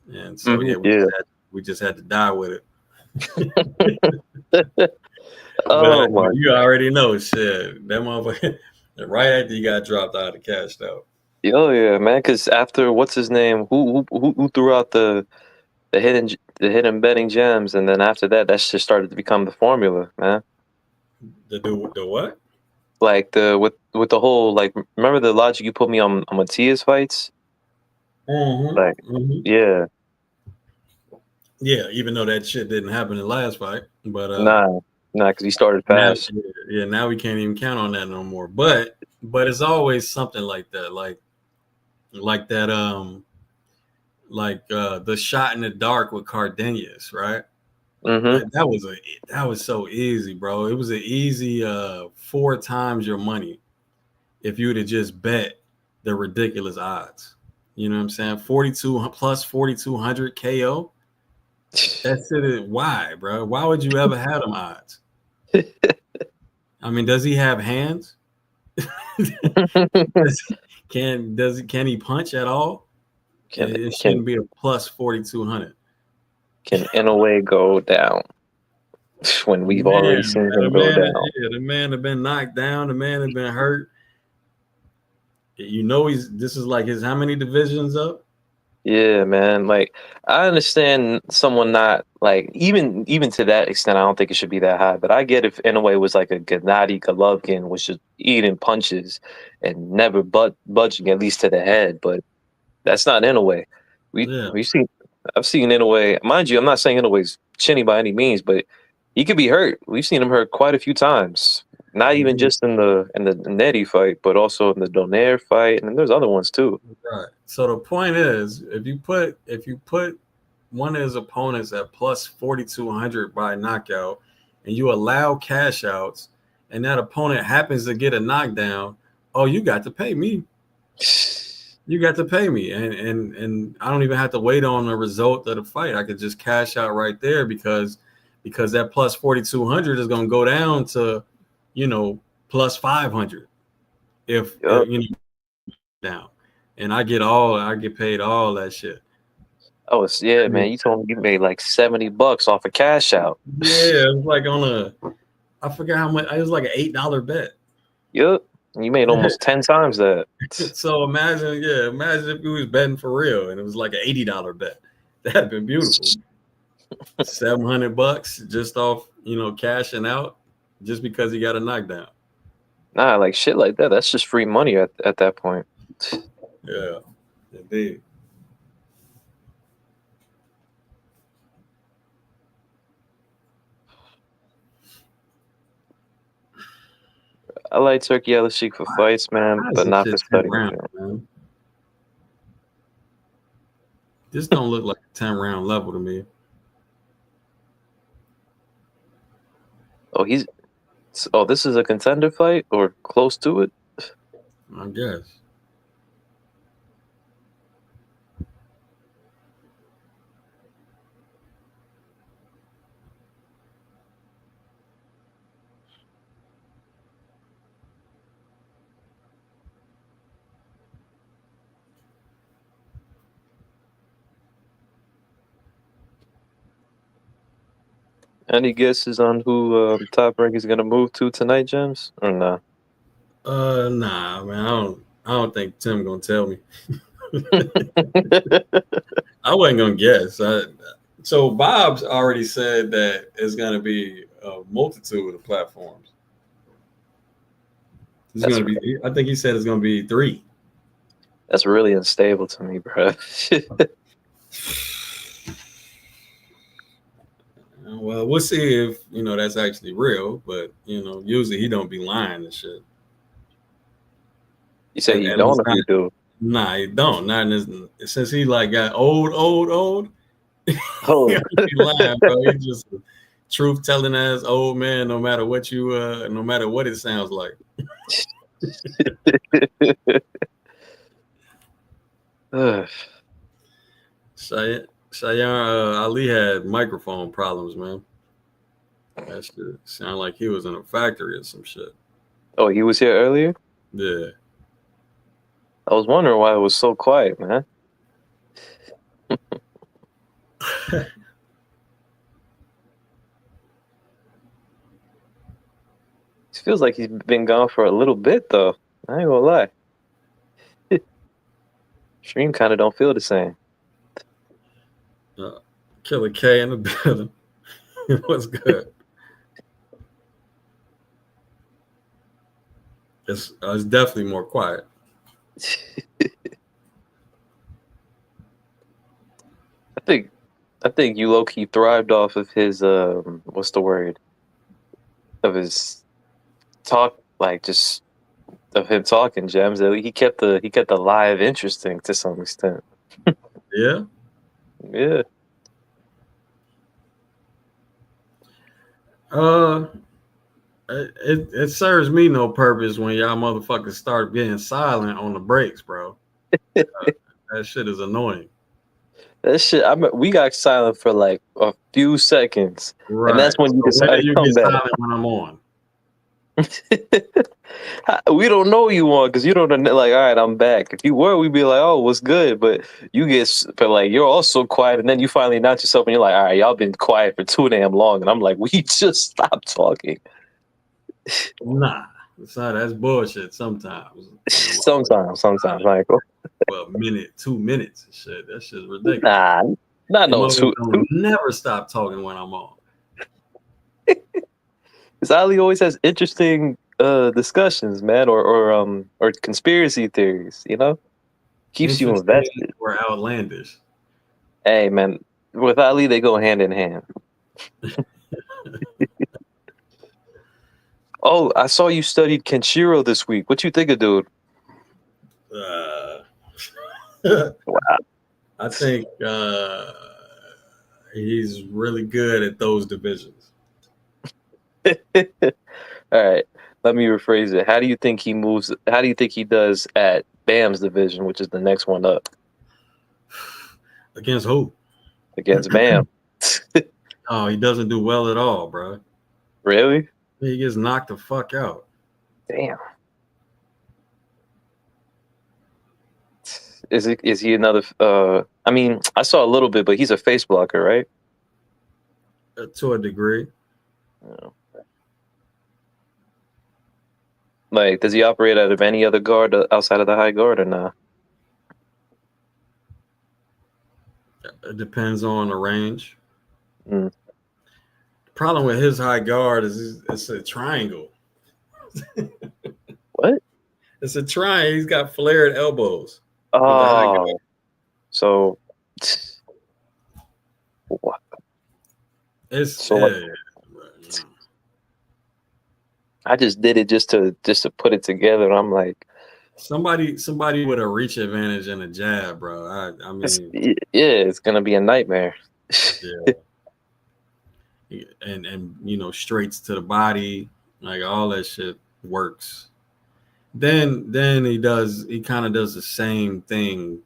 and so Mhm, yeah, yeah. we just had to die with it. Oh my! You already know, shit. That motherfucker, right after he got dropped out, of cashed out. Oh yeah, man. Because after what's his name? Who threw out the hidden betting gems, and then after that, that just started to become the formula, man. The what? Like with the whole like, remember the logic you put me on Matias fights? Like, yeah, Yeah, even though that shit didn't happen in the last fight, but nah, because he started now, fast. yeah, now we can't even count on that no more. But it's always something like that, like that, the shot in the dark with Cardenas, right? Mm-hmm. That was so easy, bro. It was an easy 4 times your money if you would have just bet the ridiculous odds. You know what I'm saying? 42 plus 4,200 KO. That's it. Why, bro? Why would you ever have them odds? I mean, does he have hands? Can he punch at all? It can shouldn't be a plus 4,200. can in a way go down when we've already seen him go down. The man have been knocked down. The man have been hurt. This is like his how many divisions up? Yeah, man. Like, I understand someone not like even to that extent. I don't think it should be that high. But I get if Inoue was like a Gennady Golovkin, was just eating punches and never budging at least to the head. But that's not Inoue. Yeah. I've seen Inoue. Mind you, I'm not saying Inoue's chinny by any means, but he could be hurt. We've seen him hurt quite a few times. Not even just in the Nettie fight, but also in the Donaire fight, and there's other ones too. Right. So the point is, if you put one of his opponents at plus 4,200 by knockout, and you allow cash outs, and that opponent happens to get a knockdown, oh, you got to pay me. You got to pay me, and I don't even have to wait on the result of the fight. I could just cash out right there because that plus 4,200 is going to go down to, plus 500 if down, and I get paid all that shit. Oh, yeah, man. You told me you made like $70 off a cash out. Yeah, it was like I forgot how much. It was like an $8 bet. Yep. You made almost 10 times that. So imagine if we was betting for real and it was like an $80 bet. That'd been beautiful. $700 just off, cashing out just because he got a knockdown. Nah, like shit like that. That's just free money at that point. Yeah, indeed. I like Turkey Alashik for fights, man, but not for studying. Man. This don't look like a 10-round level to me. Oh, this is a contender fight or close to it? I guess. Any guesses on who Top Rank is gonna move to tonight, James? Or nah? Nah, man. I don't think Tim gonna tell me. I wasn't gonna guess. So Bob's already said that it's gonna be a multitude of platforms. It's gonna be. I think he said it's gonna be 3. That's really unstable to me, bro. Well, Well, we'll see if that's actually real. But usually he don't be lying and shit. You say you At don't, least or you do? Nah, he don't. Not in his, since he like got old. Oh, He don't be lying, bro. He just a truth telling ass old man. No matter what no matter what it sounds like. Shayan Ali had microphone problems, man. That shit sounded like he was in a factory or some shit. oh, he was here earlier? Yeah. I was wondering why it was so quiet, man. It feels like he's been gone for a little bit, though. I ain't gonna lie. Stream kind of don't feel the same. Killer K in the building. What's good? It's definitely more quiet. I think you low key thrived off of his what's the word? Of his talk, like just of him talking, Gems. He kept the live interesting to some extent. Yeah. Yeah. It serves me no purpose when y'all motherfuckers start getting silent on the breaks, bro. That shit is annoying. That shit, we got silent for like a few seconds, Right. and that's when you So when decide do you to come get back. silent when I'm on? We don't know you on because you don't like. All right, I'm back. If you were, we'd be like, "Oh, what's good?" But you get, but like you're also quiet, and then you finally announce yourself, and you're like, "All right, y'all been quiet for too damn long," and I'm like, "We just stopped talking." Nah, it's not. That's bullshit. Sometimes. sometimes, like, Well, minute, 2 minutes and shit. That shit's ridiculous. nah, not no two. Don't never stop talking when I'm on. Because Ali always has interesting discussions, man, or conspiracy theories. Keeps you invested. Or outlandish. Hey, man, with Ali, they go hand in hand. Oh, I saw you studied Kenshiro this week. What you think of, dude? Wow. I think he's really good at those divisions. All right, let me rephrase it. How do you think he moves? How do you think he does at Bam's division, which is the next one up? Against who? Against Bam. Oh, he doesn't do well at all, bro. Really? He gets knocked the fuck out. Damn. Is he another? I mean, I saw a little bit, but he's a face blocker, right? To a degree. Yeah. Like, does he operate out of any other guard outside of the high guard or not? It depends on the range. Mm. The problem with his high guard is it's a triangle. What? It's a triangle. He's got flared elbows. Oh, so what? It's So like, I just did it just to put it together. I'm like, somebody with a reach advantage and a jab, bro. I mean, it's gonna be a nightmare. yeah. And straights to the body, like all that shit works. Then he kind of does the same thing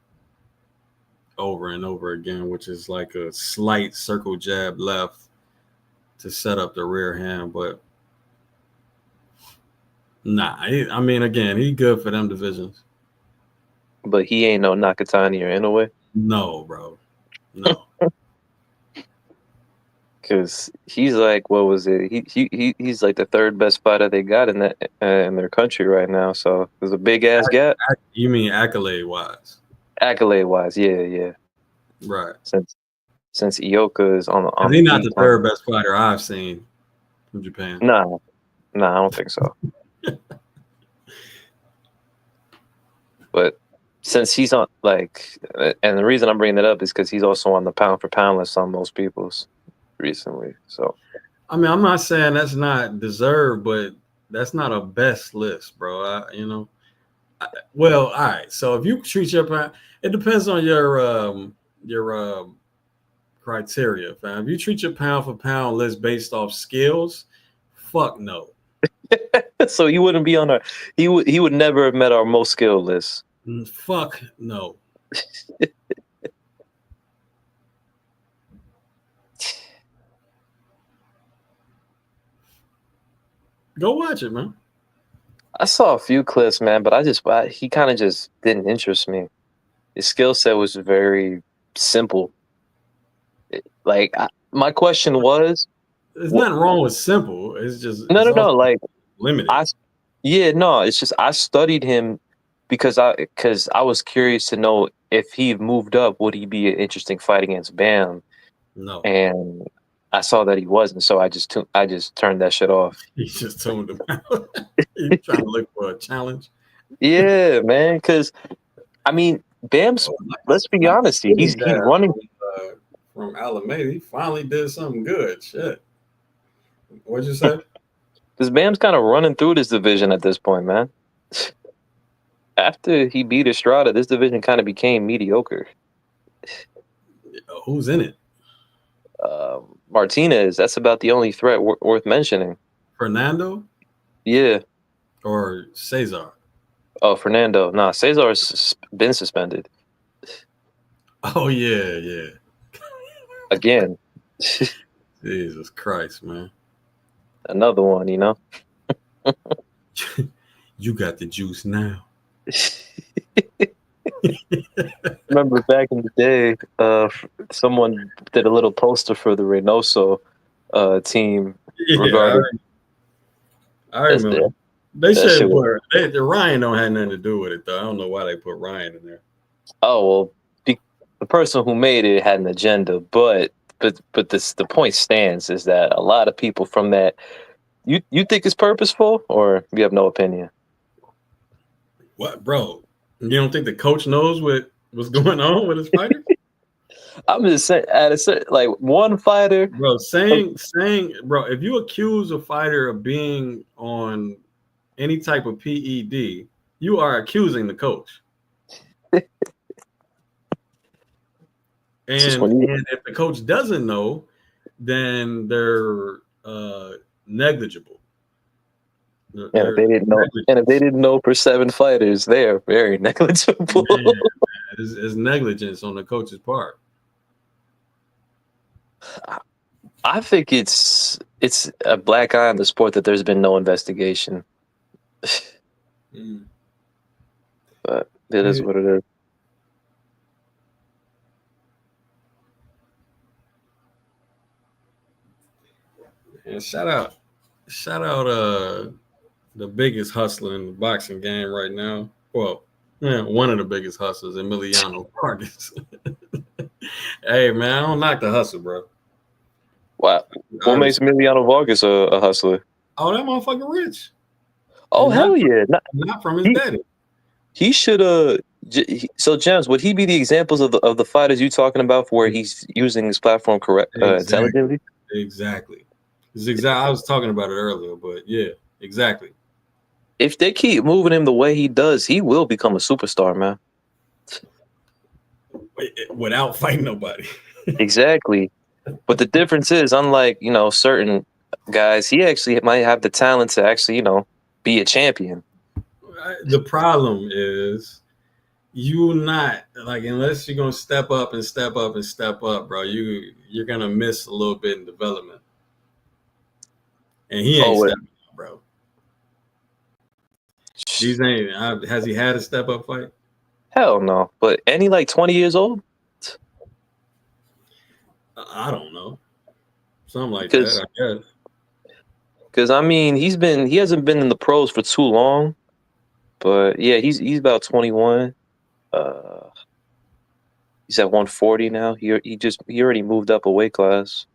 over and over again, which is like a slight circle jab left to set up the rear hand. But nah, I mean, again, he good for them divisions. But he ain't no Nakatani or Inoue. No, bro. No. Because he's like, what was it? He's like the third best fighter they got in that in their country right now. So there's a big ass gap. You mean accolade wise? Accolade wise, yeah. Right. Since Ioka is on he's not the third best fighter I've seen from Japan. No, I don't think so. But since he's on, like, and the reason I'm bringing it up is because he's also on the pound for pound list on most people's. recently. So I mean, I'm not saying that's not deserved, but that's not a best list, bro. Well, all right. So if you treat your pound, it depends on your criteria, fam. If you treat your pound for pound list based off skills, fuck no. so he wouldn't be on our. He would never have met our most skilled list. Fuck no. Go watch it, man. I saw a few clips, man, but he kind of just didn't interest me. His skill set was very simple. My question was, There's nothing wrong with simple. It's just no, also like limited. it's just I studied him because I was curious to know if he moved up, would he be an interesting fight against Bam? No, And I saw that he wasn't, so I just turned that shit off. he just toned him out. He's trying to look for a challenge. Yeah, man, because I mean, Bam's. Let's be honest, he's running from Alameda. He finally did something good. Shit. What'd you say? Because Bam's kind of running through this division at this point, man. After he beat Estrada, this division kind of became mediocre. Who's in it? Martinez. That's about the only threat worth mentioning. Fernando? Yeah. Or Cesar? Oh, Fernando. Nah, Cesar's been suspended. Oh, yeah. Again. Jesus Christ, man. Another one, you know? You got the juice now. Remember back in the day, someone did a little poster for the Reynoso team. Yeah, I remember. They should put Ryan don't have nothing to do with it though. I don't know why they put Ryan in there. Oh well, the person who made it had an agenda, but the point stands is that a lot of people from that you think it's purposeful, or you have no opinion? What, bro? You don't think the coach knows what's going on with his fighter? I'm just saying, like one fighter, bro. Saying, bro, if you accuse a fighter of being on any type of PED, you are accusing the coach. And if the coach doesn't know, then they're negligible. And if they didn't know for 7 fighters, they are very negligible. Man, it's negligence on the coach's part. I think it's a black eye in the sport that there's been no investigation. But it is what it is. And shout out the biggest hustler in the boxing game right now. Well, yeah, one of the biggest hustlers, Emiliano Vargas. Hey man, I don't knock the hustle, bro. Wow. What makes Emiliano Vargas a hustler? Oh, that motherfucker rich. Oh, hell yeah. Not from his daddy. He should so James, would he be the examples of the fighters you talking about for where he's using his platform intelligently? Exactly. I was talking about it earlier, but yeah, exactly. If they keep moving him the way he does, he will become a superstar, man. Without fighting nobody. Exactly. But the difference is, unlike, certain guys, he actually might have the talent to actually, be a champion. The problem is you not like, unless you're gonna step up, bro, you're gonna miss a little bit in development. And he ain't stepping up, bro. Has he had a step up fight? Hell no. But ain't he like 20 years old? I don't know. Something like that, I guess. Because I mean, he hasn't been in the pros for too long. But yeah, he's about 21. He's at 140 now. He already moved up a weight class.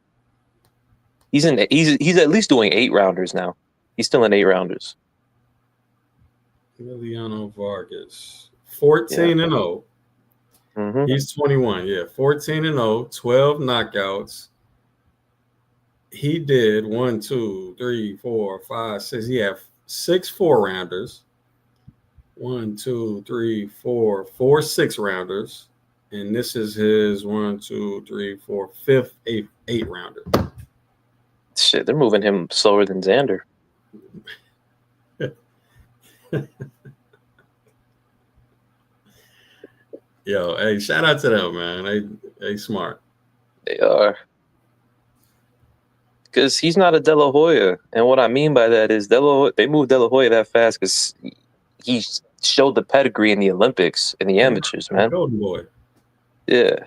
He's at least doing 8-rounders now. He's still in 8-rounders. Emiliano Vargas, 14-0. Mm-hmm. He's 21. Yeah, 14-0, 12 knockouts. he did 1, 2, 3, 4, 5, 6. He had 6 4-rounders. 1, 2, 3, 4, 4 6-rounders. And this is his 1, 2, 3, 4, 5th 8-rounder. Shit, they're moving him slower than Xander. Yo, hey, shout out to them, man. They smart. They are. Because he's not a De La Hoya. And what I mean by that is they moved De La Hoya that fast because he showed the pedigree in the Olympics and the amateurs, man. Golden boy. Yeah.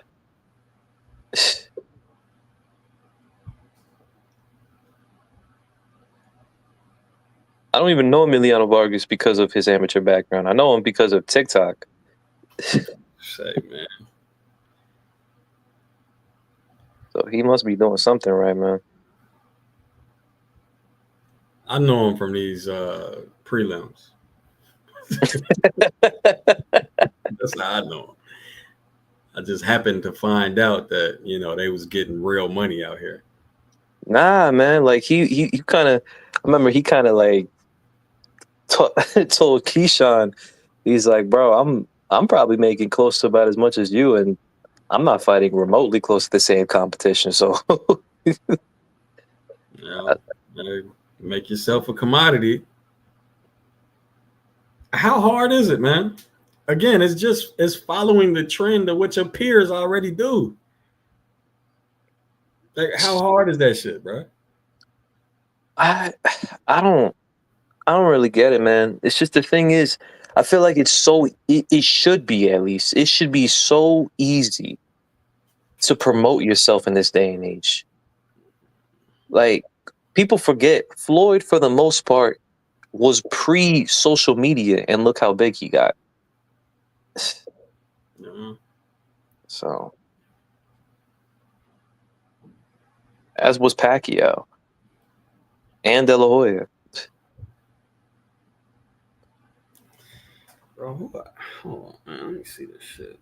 I don't even know Emiliano Vargas because of his amateur background. I know him because of TikTok. Say, man. So he must be doing something right, man. I know him from these prelims. That's how I know him. I just happened to find out that, they was getting real money out here. Nah, man. Like he kind of. I remember he kind of like told Keyshawn, he's like, bro, I'm probably making close to about as much as you, and I'm not fighting remotely close to the same competition. So, make yourself a commodity. How hard is it, man? Again, it's following the trend of what your peers already do. Like, how hard is that shit, bro? I don't really get it, man. It's just the thing is, I feel like it should be, at least. It should be so easy to promote yourself in this day and age. Like, people forget Floyd, for the most part, was pre-social media, and look how big he got. Mm-hmm. So, as was Pacquiao and De La Hoya. Bro, hold on, man. Let me see this shit.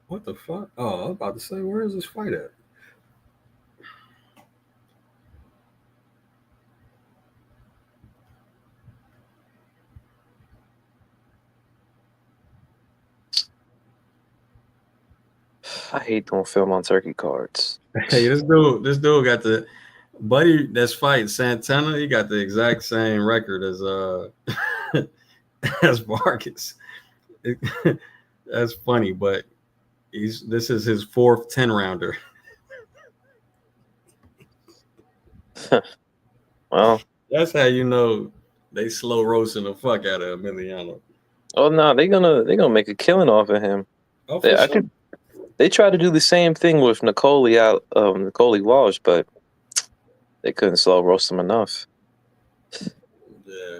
What the fuck? Oh, I was about to say, where is this fight at? I hate doing film on turkey cards. Hey, this dude got the buddy that's fighting Santana. He got the exact same record as as Vargas. That's funny, but this is his 4th 10-rounder. Well, that's how you know they slow roasting the fuck out of Emiliano. Oh no, they're gonna make a killing off of him. Oh, for sure. They tried to do the same thing with Nicole Walsh, but they couldn't slow roast him enough. Yeah.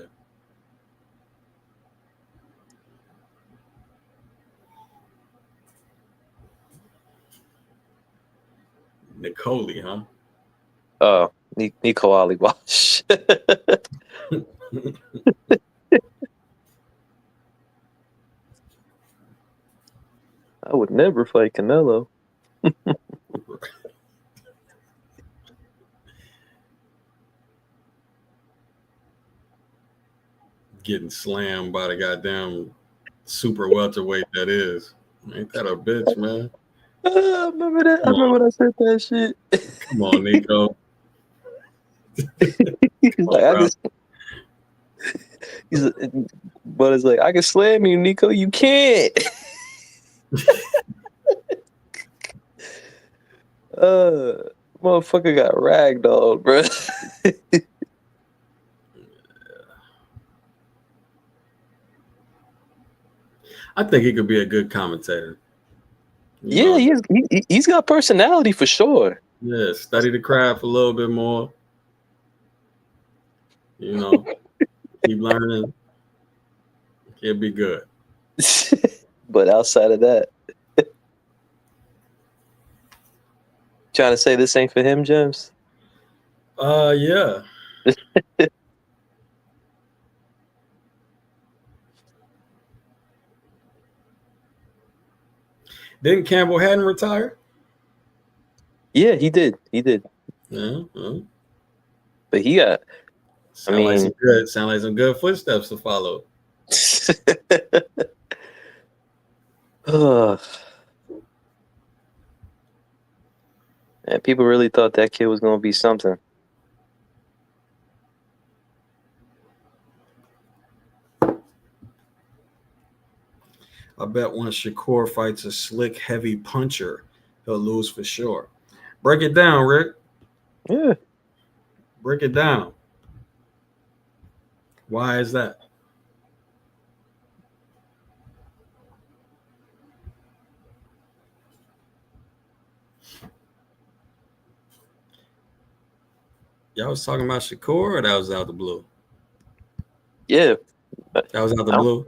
Nicole, huh? Oh, Nico Ali Walsh. I would never fight Canelo. Getting slammed by the goddamn super welterweight that is. Ain't that a bitch, man? I remember that. I remember when I said that shit. Come on, Nico. But it's like, I can slam you, Nico. You can't. Motherfucker got ragdolled, bro. I think he could be a good commentator. He's got personality for sure. Yeah, study the craft a little bit more. Keep learning. He'll be good. But outside of that, trying to say this ain't for him, James? Yeah. Didn't Campbell Hatton retire? Yeah, he did. He did. Yeah. But he got. Sound like some good footsteps to follow. And people really thought that kid was going to be something. I bet once Shakur fights a slick, heavy puncher, he'll lose for sure. Break it down, Rick. Yeah. Break it down. Why is that? Y'all was talking about Shakur, or that was out the blue? Yeah. That was out the blue?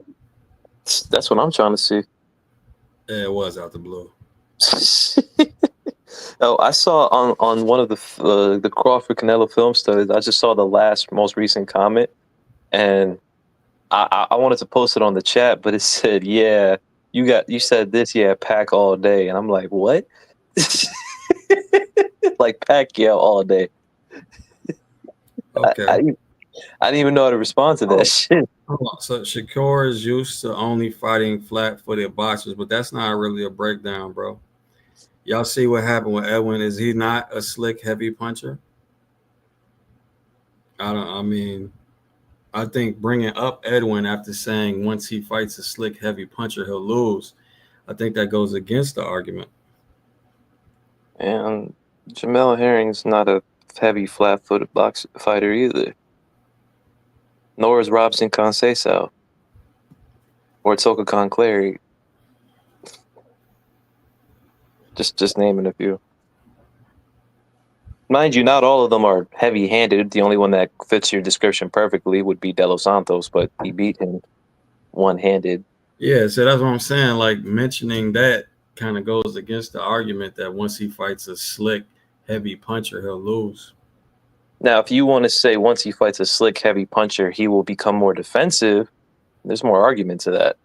That's what I'm trying to see. Yeah, it was out the blue. Oh, I saw on one of the Crawford Canelo film studies, I just saw the most recent comment, and I wanted to post it on the chat, but it said, "Yeah, you said this, yeah, Pac all day," and I'm like, "What?" Like Pacquiao all day. Okay. I didn't even know how to respond to that shit. So Shakur is used to only fighting flat-footed boxers, but that's not really a breakdown, bro. Y'all see what happened with Edwin? Is he not a slick, heavy puncher? I think bringing up Edwin after saying once he fights a slick, heavy puncher, he'll lose, I think that goes against the argument. And Jamel Herring's not a heavy, flat-footed box fighter either. Nor is Robson Conceição or Toka Conclary. Just naming a few. Mind you, not all of them are heavy-handed. The only one that fits your description perfectly would be De Los Santos, but he beat him one-handed. Yeah, so that's what I'm saying. Like, mentioning that kind of goes against the argument that once he fights a slick, heavy puncher, he'll lose. Now, if you want to say once he fights a slick, heavy puncher, he will become more defensive, there's more argument to that.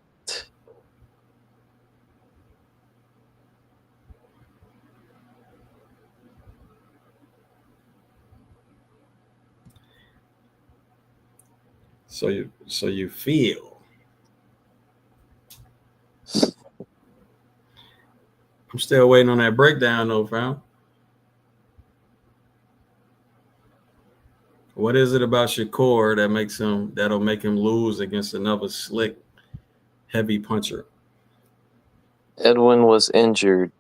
So you feel. I'm still waiting on that breakdown, though, fam. What is it about Shakur that'll make him lose against another slick, heavy puncher? Edwin was injured.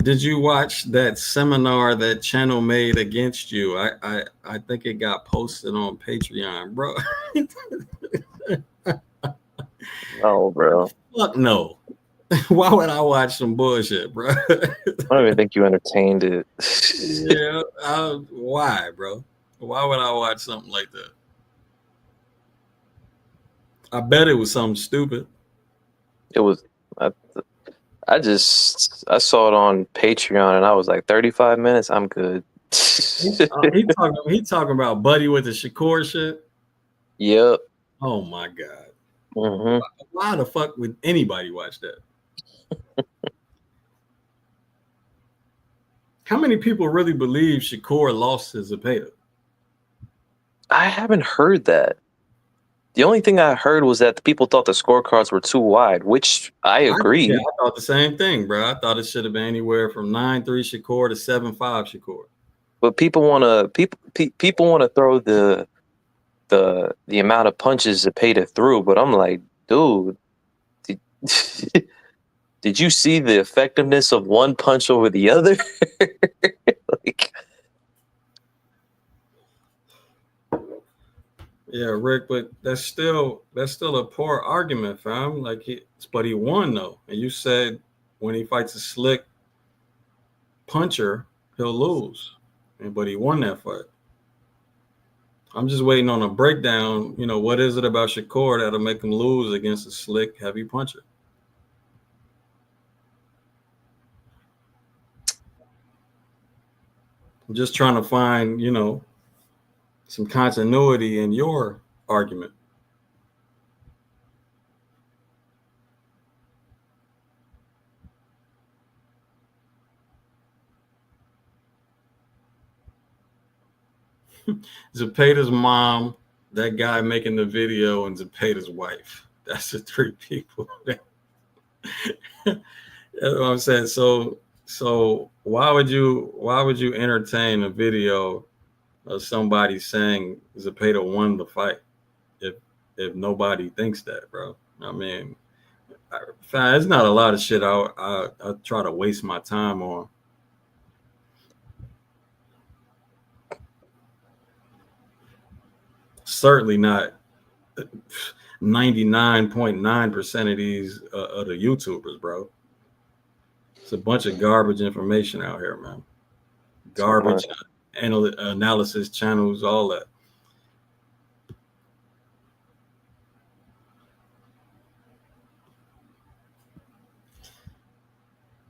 Did you watch that seminar that channel made against you? I think it got posted on Patreon, bro. Oh, bro. Fuck no. Why would I watch some bullshit, bro? I don't even think you entertained it. Yeah, why, bro? Why would I watch something like that? I bet it was something stupid. It was. I saw it on Patreon and I was like, 35 minutes, I'm good. he talking about Buddy with the Shakur shit. Yep. Oh my god. Mm-hmm. Why the fuck would anybody watch that? How many people really believe Shakur lost his Zepeda? I haven't heard that. The only thing I heard was that the people thought the scorecards were too wide, which I agree. I thought the same thing, bro. I thought it should have been anywhere from 9-3 Shakur to 7-5 Shakur. But people want to throw the amount of punches Zepeda threw, but I'm like, dude, did you see the effectiveness of one punch over the other? Like, yeah, Rick, but that's still a poor argument, fam. Like, but he won though, and you said when he fights a slick puncher, he'll lose, but he won that fight. I'm just waiting on a breakdown. You know, what is it about Shakur that'll make him lose against a slick, heavy puncher? I'm just trying to find, some continuity in your argument. Zepeda's mom, that guy making the video, and Zepeda's wife. That's the three people. That's what I'm saying. So why would you entertain a video of somebody saying Zepeda won the fight if nobody thinks that, bro? I mean, it's not a lot of shit I try to waste my time on. Certainly not 99.9% of these of the YouTubers, bro. It's a bunch of garbage information out here, man. Garbage analysis channels, all that.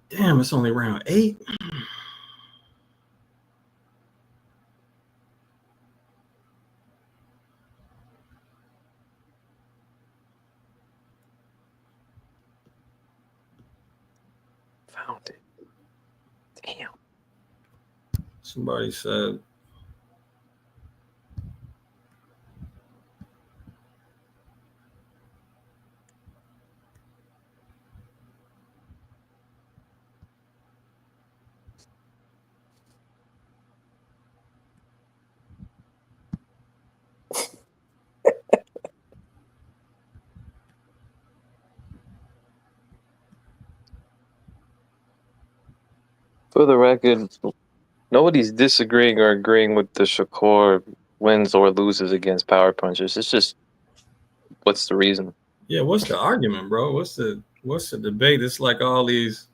Damn, it's only round 8. Found it. Damn. Somebody said For the record, nobody's disagreeing or agreeing with the Shakur wins or loses against power punchers. It's just, what's the reason? Yeah, what's the argument, bro? What's the debate? It's like all these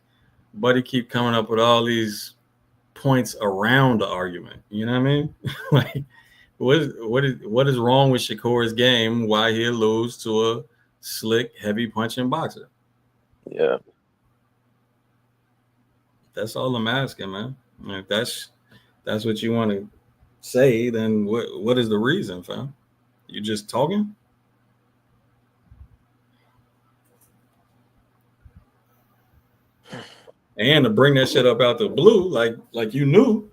buddy keep coming up with all these points around the argument. You know what I mean? Like what is wrong with Shakur's game? Why he'll lose to a slick, heavy punching boxer? Yeah. That's all I'm asking, man. If that's what you want to say, then what is the reason, fam? You just talking? And to bring that shit up out the blue, like you knew.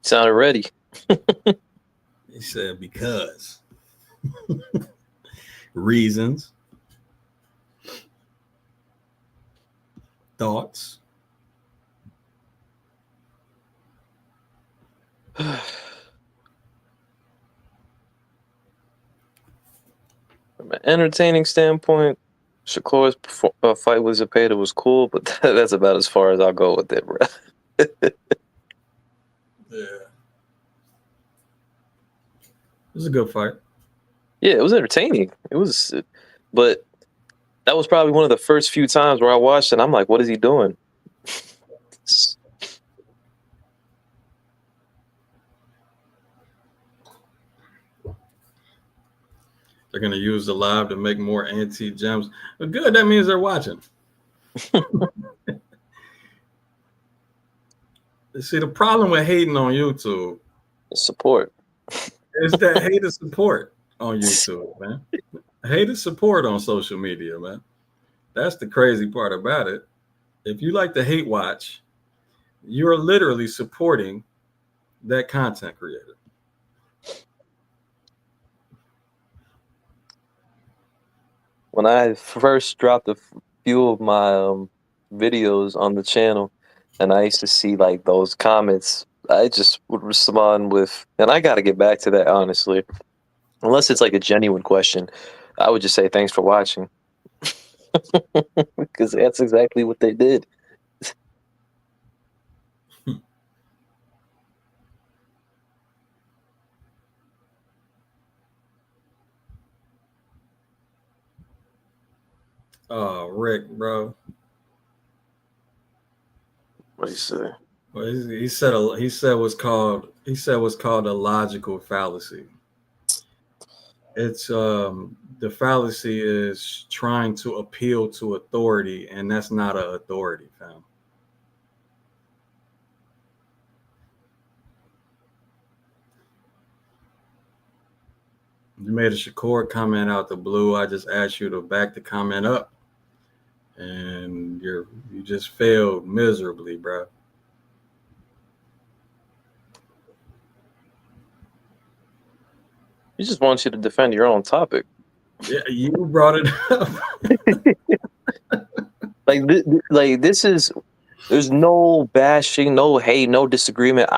Sounded ready. He said because reasons, thoughts. From an entertaining standpoint, Shakur's fight with Zepeda was cool, but that's about as far as I'll go with it, bro. Yeah. It was a good fight. Yeah, it was entertaining. It was, but that was probably one of the first few times where I watched it. I'm like, what is he doing? They're gonna use the live to make more anti-gems. But good, that means they're watching. See, the problem with hating on YouTube Support. is that hater support on YouTube, man. Hater support on social media, man. That's the crazy part about it. If you like to hate watch, you're literally supporting that content creator. When I first dropped a few of my videos on the channel, and I used to see like those comments, I just would respond with, and I got to get back to that, honestly. Unless it's like a genuine question, I would just say thanks for watching. Because that's exactly what they did. Oh, Rick, bro. What do you say? Well, he said what's called a logical fallacy. It's the fallacy is trying to appeal to authority, and that's not an authority, fam. made a Shakur comment out the blue. I just asked you to back the comment up, and you just failed miserably, bro. He just wants you to defend your own topic. Yeah, you brought it up. This is. There's no bashing, no hate, no disagreement.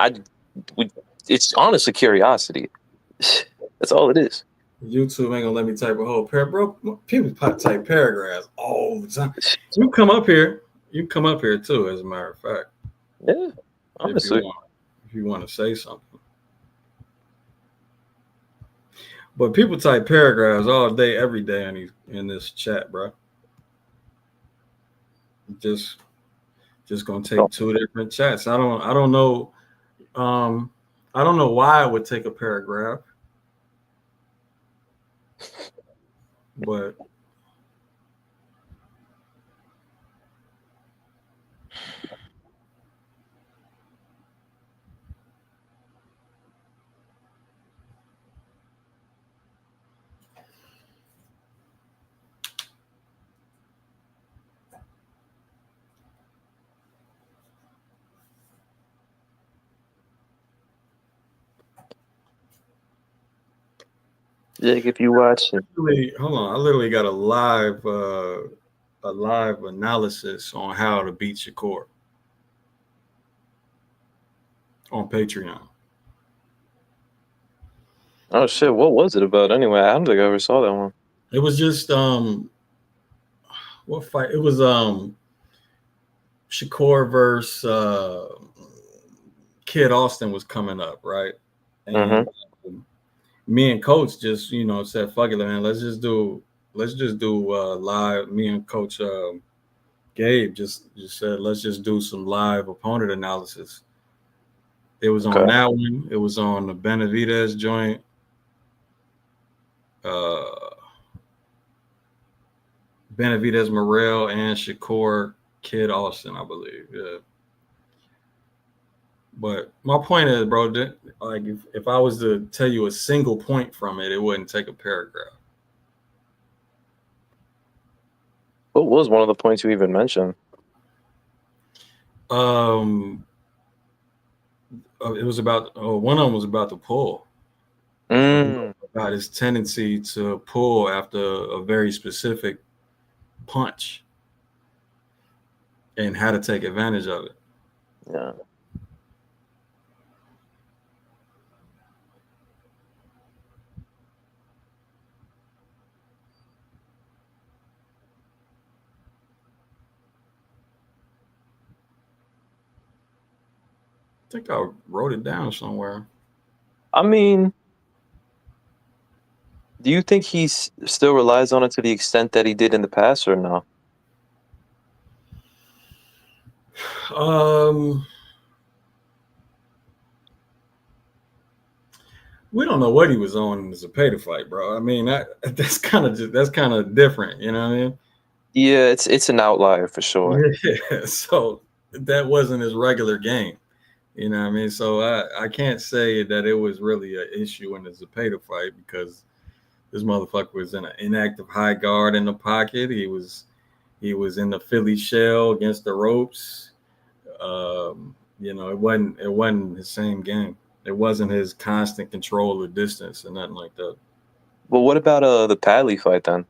It's honestly curiosity. That's all it is. YouTube ain't gonna let me type a whole paragraph. Bro, people type paragraphs all the time. You come up here. You come up here too, as a matter of fact. Yeah, honestly. If you want to say something. But people type paragraphs all day, every day in this chat, bro. Just gonna take two different chats. I don't know. I don't know why I would take a paragraph, but Jake, if you watch it. Hold on, I literally got a live analysis on how to beat Shakur on Patreon. Oh shit, what was it about anyway? I don't think I ever saw that one. It was just what fight? It was Shakur versus Kid Austin was coming up, right? And me and Coach just said, fuck it, man, let's just do live. Me and Coach Gabe just said, let's just do some live opponent analysis. It was on that one. It was on the Benavidez joint. Benavidez Morel and Shakur Kid Austin, I believe. Yeah. But my point is, bro, like if I was to tell you a single point from it, it wouldn't take a paragraph. What was one of the points you even mentioned? It was about one of them was about the pull. About his tendency to pull after a very specific punch and how to take advantage of it. Yeah. I think I wrote it down somewhere. I mean, do you think he still relies on it to the extent that he did in the past, or no? We don't know what he was on in the Zepeda fight, bro. I mean, that's kind of different, you know what I mean? Yeah, it's an outlier for sure. Yeah, so that wasn't his regular game. You know what I mean? So I can't say that it was really an issue in the Zepeda fight because this motherfucker was in an inactive high guard in the pocket. He was in the Philly shell against the ropes. It wasn't his same game. It wasn't his constant control of distance and nothing like that. Well, what about the Padley fight then?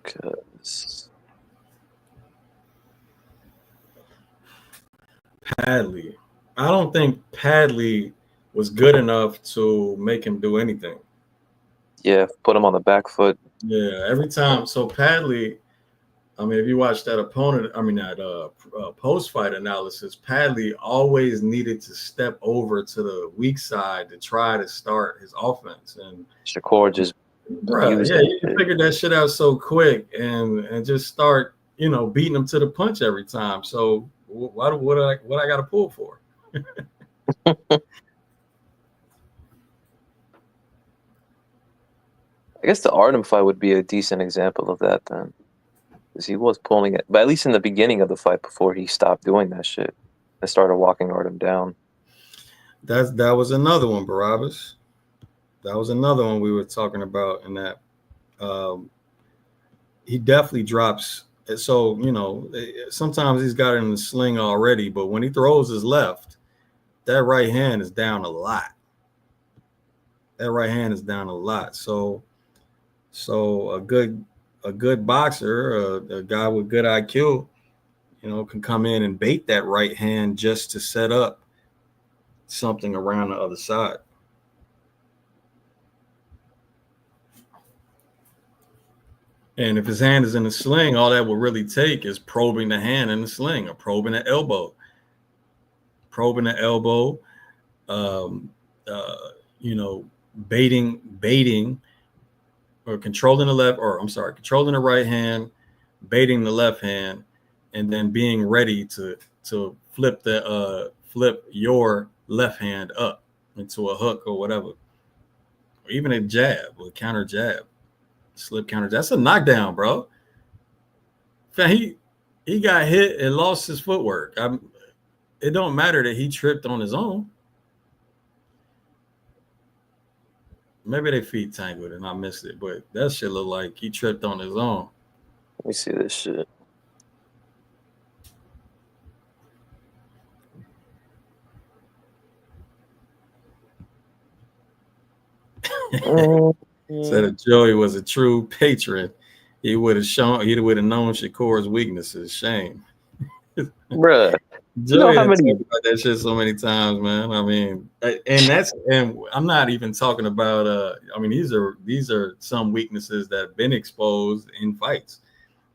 Because Padley, I don't think Padley was good enough to make him do anything. Yeah, put him on the back foot. Yeah, every time. So Padley, I mean, if you watch that post-fight analysis, Padley always needed to step over to the weak side to try to start his offense. And Shakur just you figured that shit out so quick and just start, beating him to the punch every time. So what I got to pull for? I guess the Artem fight would be a decent example of that then. Because he was pulling it, but at least in the beginning of the fight before he stopped doing that shit and started walking Artem down. That was another one, Barabbas. That was another one we were talking about in that. He definitely drops. So, sometimes he's got it in the sling already, but when he throws his left, that right hand is down a lot. So a good boxer, a guy with good IQ, can come in and bait that right hand just to set up something around the other side. And if his hand is in the sling, all that will really take is probing the hand in the sling or probing the elbow. Baiting or controlling the right hand, baiting the left hand, and then being ready to flip your left hand up into a hook or whatever, or even a jab or counter jab, slip counter. That's a knockdown, bro. He got hit and lost his footwork. It don't matter that he tripped on his own. Maybe they feet tangled and I missed it, but that shit looked like he tripped on his own. Let me see this shit. Said if Joey was a true patron, he would have known Shakur's weaknesses. Shame. Bruh. Joey had talked about that shit so many times, man. I mean, and I'm not even talking about these are some weaknesses that have been exposed in fights.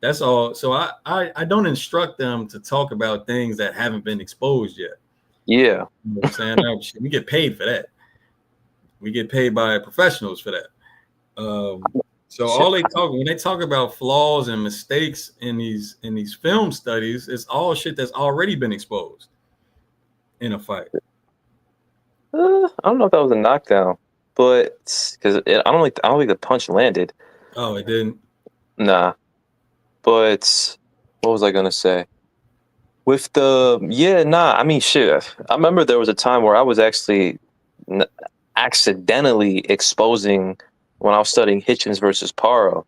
That's all. So I don't instruct them to talk about things that haven't been exposed yet. Yeah. You know what I'm saying? We get paid for that. We get paid by professionals for that. So all when they talk about flaws and mistakes in these film studies, it's all shit that's already been exposed in a fight. I don't know if that was a knockdown, but because I don't think the punch landed. Oh, it didn't. Nah, but what was I gonna say? With I mean, shit. I remember there was a time where I was actually accidentally exposing when I was studying Hitchens versus Paro,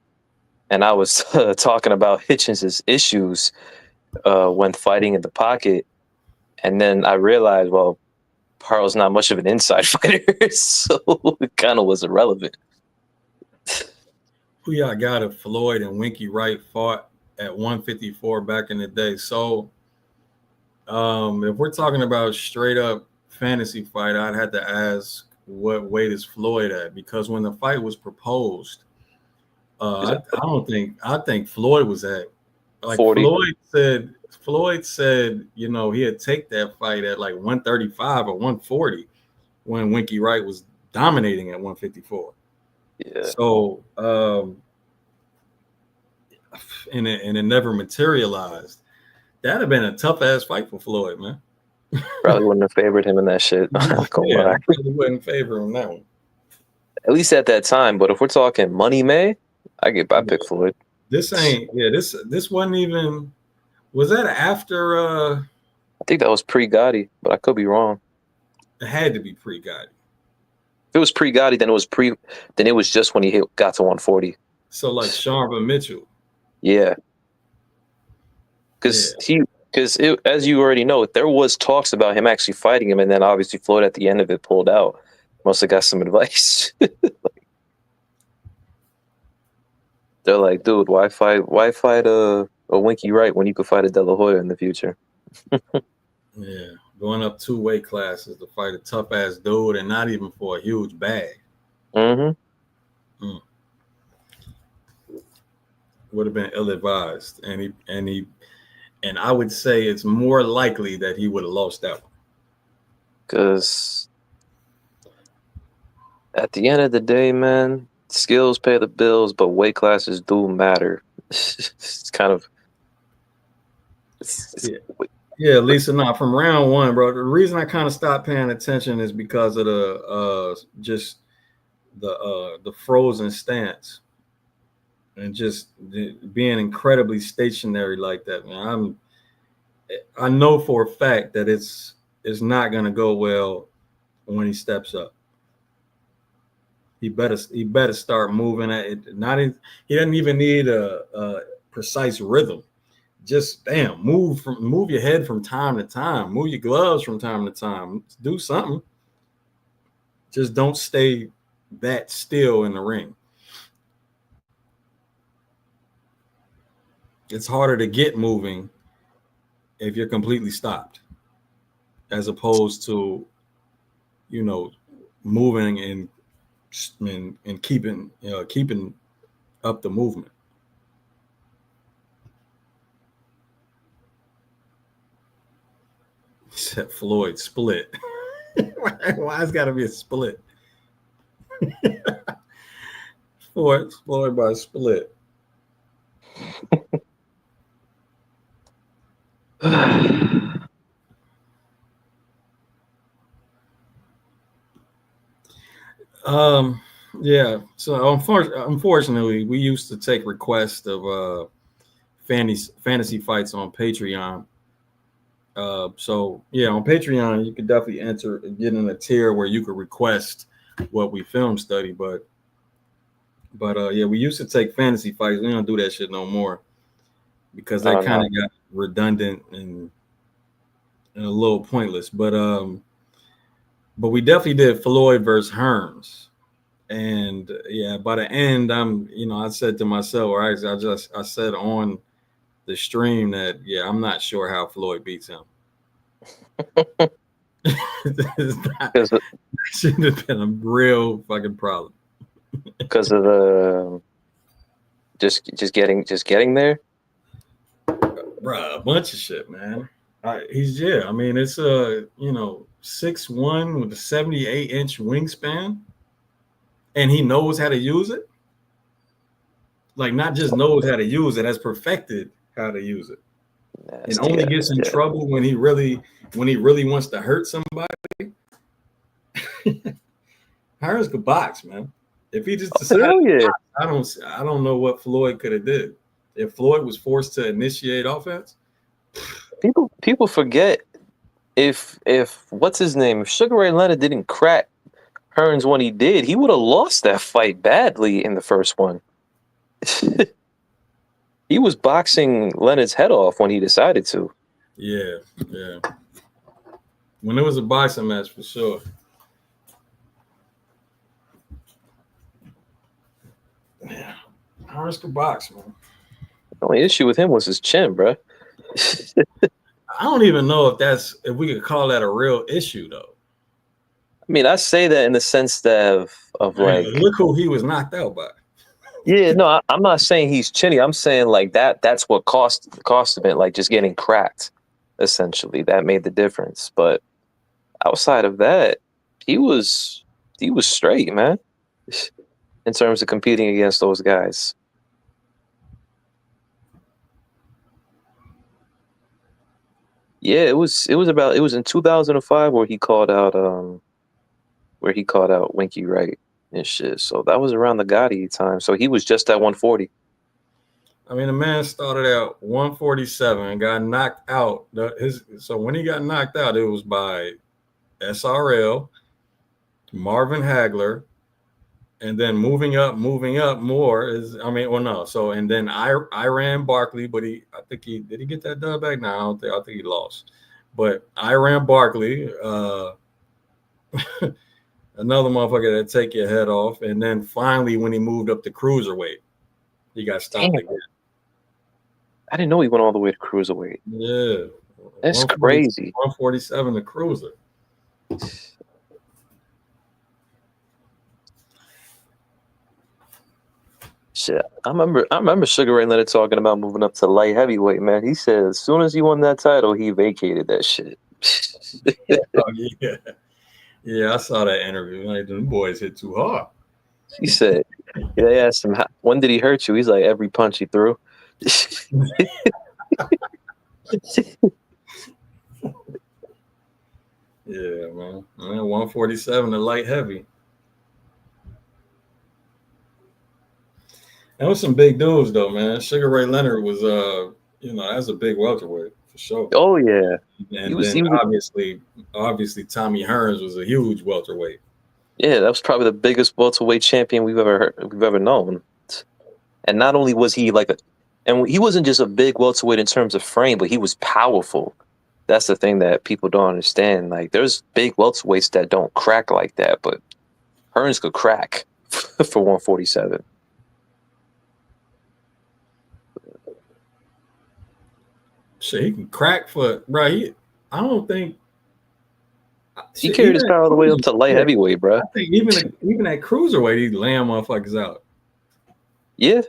and I was talking about Hitchens' issues when fighting in the pocket, and then I realized, well, Paro's not much of an inside fighter, so it kind of was irrelevant. Who y'all got if Floyd and Winky Wright fought at 154 back in the day? So if we're talking about straight up fantasy fight, I'd have to ask what weight is Floyd at, because when the fight was proposed, I think Floyd was at 40. Floyd said, he'd take that fight at like 135 or 140 when Winky Wright was dominating at 154. Yeah. So and it never materialized. That'd have been a tough ass fight for Floyd, man. Probably wouldn't have favored him in that shit. I wouldn't favor him that one. At least at that time. But if we're talking Money May, I pick Floyd. This wasn't even. Was that after? I think that was pre-Gotti, but I could be wrong. It had to be pre-Gotti. If it was pre-Gotti, then it was just when he got to 140. So like Sharva Mitchell. Yeah. Because as you already know, there was talks about him actually fighting him, and then obviously Floyd at the end of it pulled out. Must have got some advice. They're like, dude, why fight a Winky Wright when you could fight a De La Hoya in the future? Yeah, going up 2 weight classes to fight a tough ass dude, and not even for a huge bag. Mm-hmm. Would have been ill-advised, and I would say it's more likely that he would have lost that one. Because at the end of the day, man, skills pay the bills, but weight classes do matter. It's kind of... Yeah, Lisa, not from round 1, bro. The reason I kind of stopped paying attention is because of the frozen stance. And just being incredibly stationary like that, man. I know for a fact that it's not going to go well when he steps up. He better start moving at it. He doesn't even need a precise rhythm. Just move your head from time to time. Move your gloves from time to time. Do something. Just don't stay that still in the ring. It's harder to get moving if you're completely stopped, as opposed to, moving and keeping up the movement. Except Floyd split. Why it's got to be a split? Floyd by split. Yeah. So unfortunately, we used to take requests of fantasy fights on Patreon. So yeah, on Patreon you could definitely get in a tier where you could request what we film study, but yeah, we used to take fantasy fights. We don't do that shit no more because that kind of got redundant and a little pointless. But we definitely did Floyd versus Hearns, and yeah, by the end, I said to myself, or I said on the stream that I'm not sure how Floyd beats him. That should have been a real fucking problem. Because of the just getting there, bruh, a bunch of shit, man. It's 6'1" with a 78-inch wingspan, and he knows how to use it. Like, not just knows how to use it, has perfected how to use it. And only gets in trouble when he really wants to hurt somebody. Hearns could box, man. If he just decided, I don't know what Floyd could have did. If Floyd was forced to initiate offense, people forget if what's his name? If Sugar Ray Leonard didn't crack Hearns when he did, he would have lost that fight badly in the first one. He was boxing Leonard's head off when he decided to. Yeah. When it was a boxing match, for sure. Yeah, Hearns could box, man. The only issue with him was his chin, bro. I don't even know if we could call that a real issue, though. I mean, I say that in the sense that of like, look who he was knocked out by. Yeah, no, I'm not saying he's chinny. I'm saying like that's what cost him it, like just getting cracked, essentially. That made the difference. But outside of that, he was straight, man. In terms of competing against those guys. Yeah, it was in 2005 where he called out Winky Wright and shit. So that was around the Gotti time. So he was just at 140. I mean, the man started out 147 and got knocked out. So when he got knocked out, it was by SRL, Marvin Hagler, and then moving up more is, So, and then Iran Barkley, but did he get that dub back? No, I think he lost. But Iran Barkley, another motherfucker that take your head off. And then finally, when he moved up to cruiserweight, he got stopped again. I didn't know he went all the way to cruiserweight. Yeah. That's crazy. 147 to cruiser. Shit, I remember Sugar Ray Leonard talking about moving up to light heavyweight, man. He said as soon as he won that title, he vacated that shit. Oh, yeah. Yeah, I saw that interview. Like, them boys hit too hard. He said, they asked him, when did he hurt you? He's like, every punch he threw. Yeah, man. 147 to light heavy. That was some big dudes, though, man. Sugar Ray Leonard was, that's a big welterweight for sure. Oh yeah, and then obviously Tommy Hearns was a huge welterweight. Yeah, that was probably the biggest welterweight champion we've ever known. And not only was he and he wasn't just a big welterweight in terms of frame, but he was powerful. That's the thing that people don't understand. Like, there's big welterweights that don't crack like that, but Hearns could crack for 147. Shit, he can crack for bro. I don't think He shit, carried even his at power all the way up to light heavyweight, bro. I think even at cruiserweight, he laying motherfuckers out. Yeah.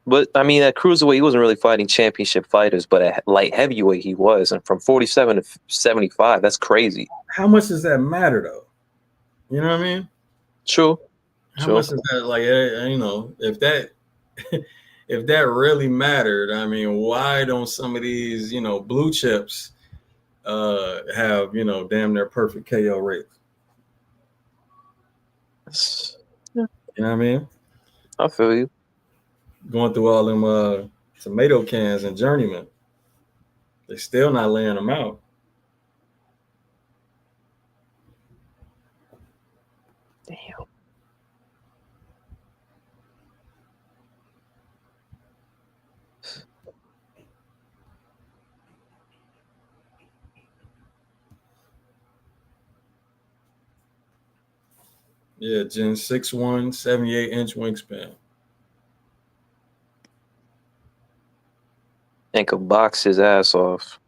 But, I mean, at cruiserweight, he wasn't really fighting championship fighters, but at light heavyweight, he was. And from 47 to 75, that's crazy. How much does that matter, though? You know what I mean? True. How much is that? Like, you know, if that if that really mattered, I mean, why don't some of these, you know, blue chips have, you know, damn near perfect KO rates? Yeah. You know what I mean? I feel you. Going through all them tomato cans and journeyman, they still not laying them out. Damn. Yeah, Jen 6'1", 78-inch wingspan. And could box his ass off.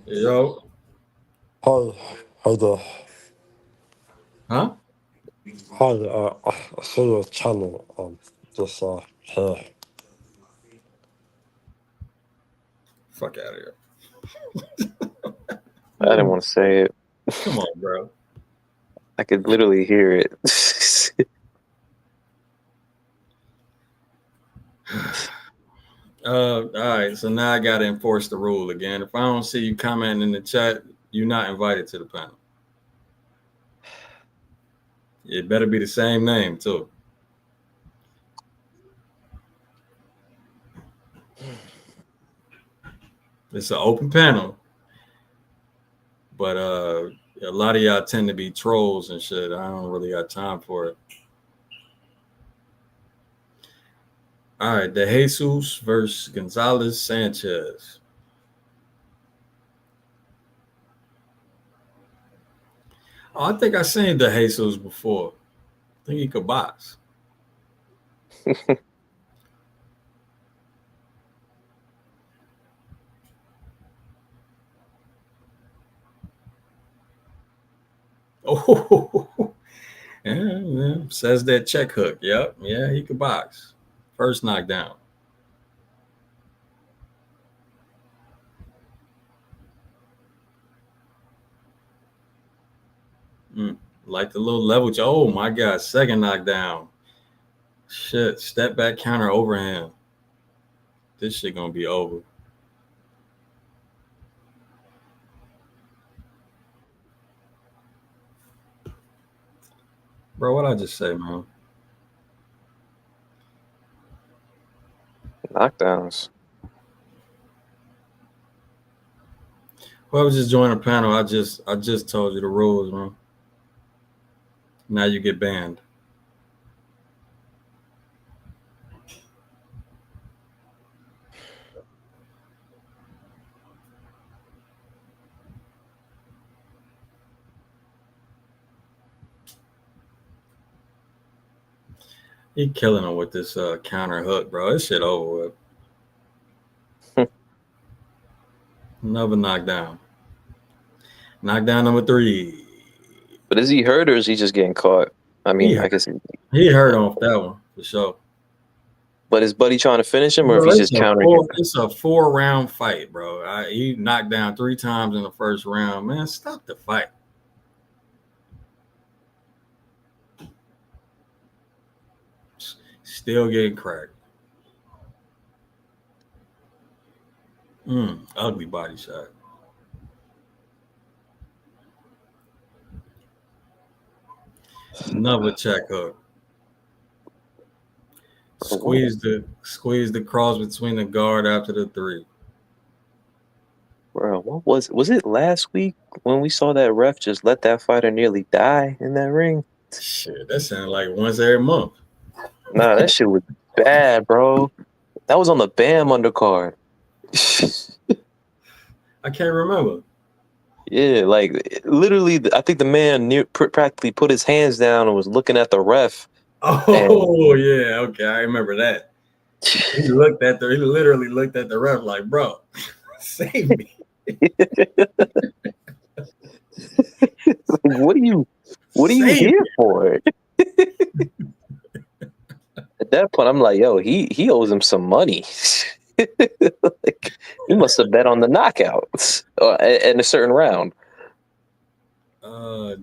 Yo. Hi there. Huh? Hi, I saw your channel just here. Fuck out of here. I didn't want to say it. Come on, bro. I could literally hear it. All right, so now I gotta enforce the rule again. If I don't see you commenting in the chat, you're not invited to the panel. It better be the same name too. It's an open panel, but a lot of y'all tend to be trolls and shit. I don't really got time for it. All right, De Jesus versus Gonzalez Sanchez. Oh, I think I seen De Jesus before. I think he could box. Oh, yeah, says that check hook. Yep, yeah, he could box. First knockdown. Like the little level. Oh my God, second knockdown. Shit, step back counter overhand. This shit gonna be over. Bro, what I just say, man? Knockdowns. Whoever just joined the panel, I just told you the rules, man. Now you get banned. He killing him with this counter hook, bro. This shit over with. Another knockdown. Knockdown number 3. But is he hurt or is he just getting caught? I mean, I guess he hurt off that one for sure. But is Buddy trying to finish him, or Bro, if he's just countering? It's a 4-round fight, bro. He knocked down 3 times in the first round. Man, stop the fight. Still getting cracked. Ugly body shot. Another check hook. Squeeze the cross between the guard after the 3. Bro, what was it last week when we saw that ref just let that fighter nearly die in that ring? Shit, that sounded like once every month. Nah, that shit was bad, bro. That was on the BAM undercard. I can't remember. Yeah, like literally, I think the man practically put his hands down and was looking at the ref. Oh yeah, okay, I remember that. He literally looked at the ref like, bro, save me. What are you here for? At that point, I'm like, yo, he owes him some money. Like, he must have bet on the knockouts in a certain round.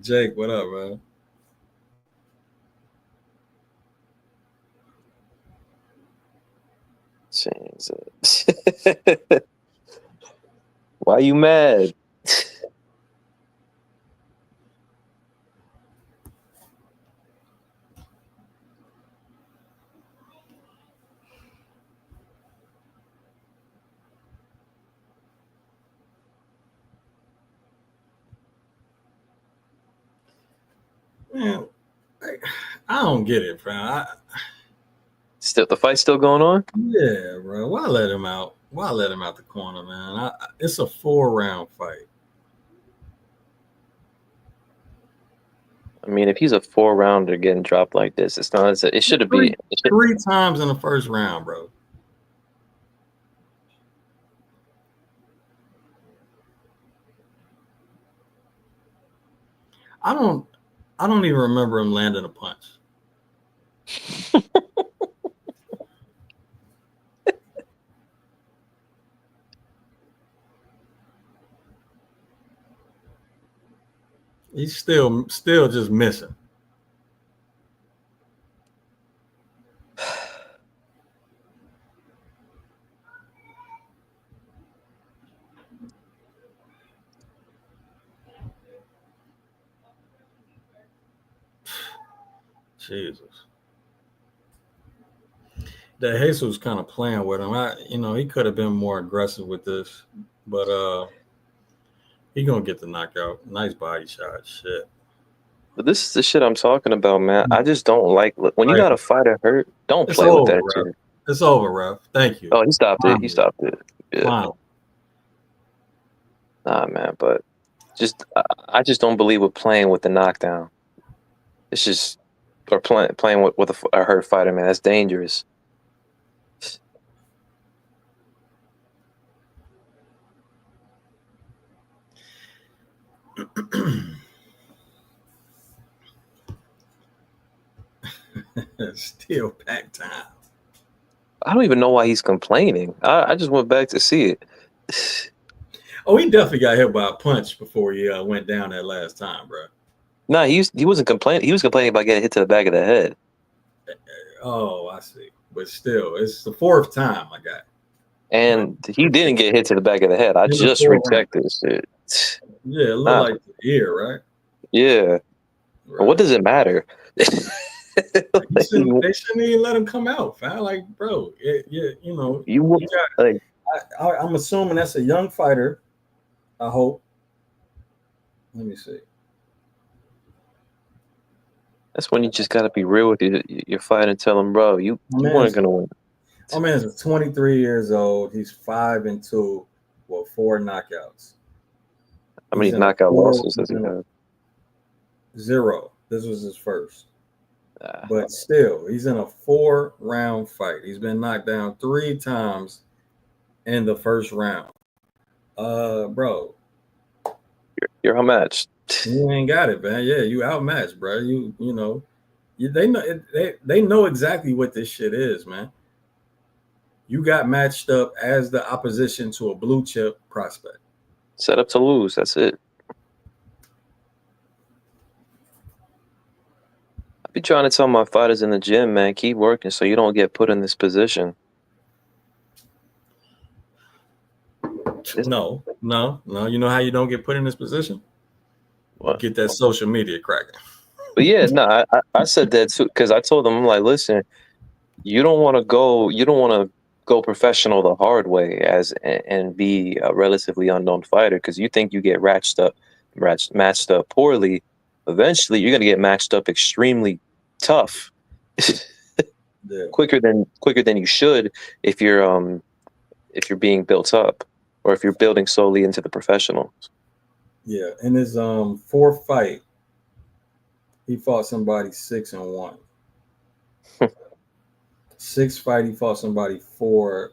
Jake, what up, man? Why you mad? Man, I don't get it, fam. Still, the fight's still going on? Yeah, bro. Why let him out? Why let him out the corner, man? It's a 4-round fight. I mean, if he's a 4-rounder getting dropped like this, it's not. It should be 3 times in the first round, bro. I don't even remember him landing a punch. He's still just missing. Jesus. That Jesus kind of playing with him. He could have been more aggressive with this, but he gonna get the knockout. Nice body shot. Shit. But this is the shit I'm talking about, man. I just don't like when you got a fighter hurt. Don't play with that shit. It's over, ref. Thank you. Oh, he stopped it. He stopped it. Yeah. Wow. Nah, man. But I just don't believe with playing with the knockdown. It's just playing with a hurt fighter, man. That's dangerous. Still pack time. I don't even know why he's complaining. I just went back to see it. Oh, he definitely got hit by a punch before he went down that last time, bro. No, he wasn't complaining. He was complaining about getting hit to the back of the head. Oh, I see. But still, it's the 4th time I got. And he didn't get hit to the back of the head. I just rechecked this shit. Yeah, it looked like the ear, right? Yeah. Right. What does it matter? They shouldn't even let him come out, fam. Like, bro, I'm assuming that's a young fighter. I hope. Let me see. That's when you just got to be real with your fight and tell him, bro, you weren't going to win. My man's 23 years old. He's 5-2 with 4 knockouts. How many knockout losses does he have? 0. This was his first. But still, he's in a 4-round fight. He's been knocked down 3 times in the first round. Bro. You're outmatched. You ain't got it, man. Yeah, you outmatched, bro. They know exactly what this shit is, man. You got matched up as the opposition to a blue chip prospect. Set up to lose. That's it. I be trying to tell my fighters in the gym, man, keep working so you don't get put in this position. No. You know how you don't get put in this position? What? Get that social media cracking. But yeah, no, I said that too because I told them, I'm like, listen, you don't want to go professional the hard way and be a relatively unknown fighter because you think you get matched up poorly. Eventually, you're gonna get matched up extremely tough, Yeah. quicker than you should if you're being built up or if you're building solely into the professional. Yeah. In his fourth fight, he fought somebody 6-1. Sixth fight, he fought somebody 4-0.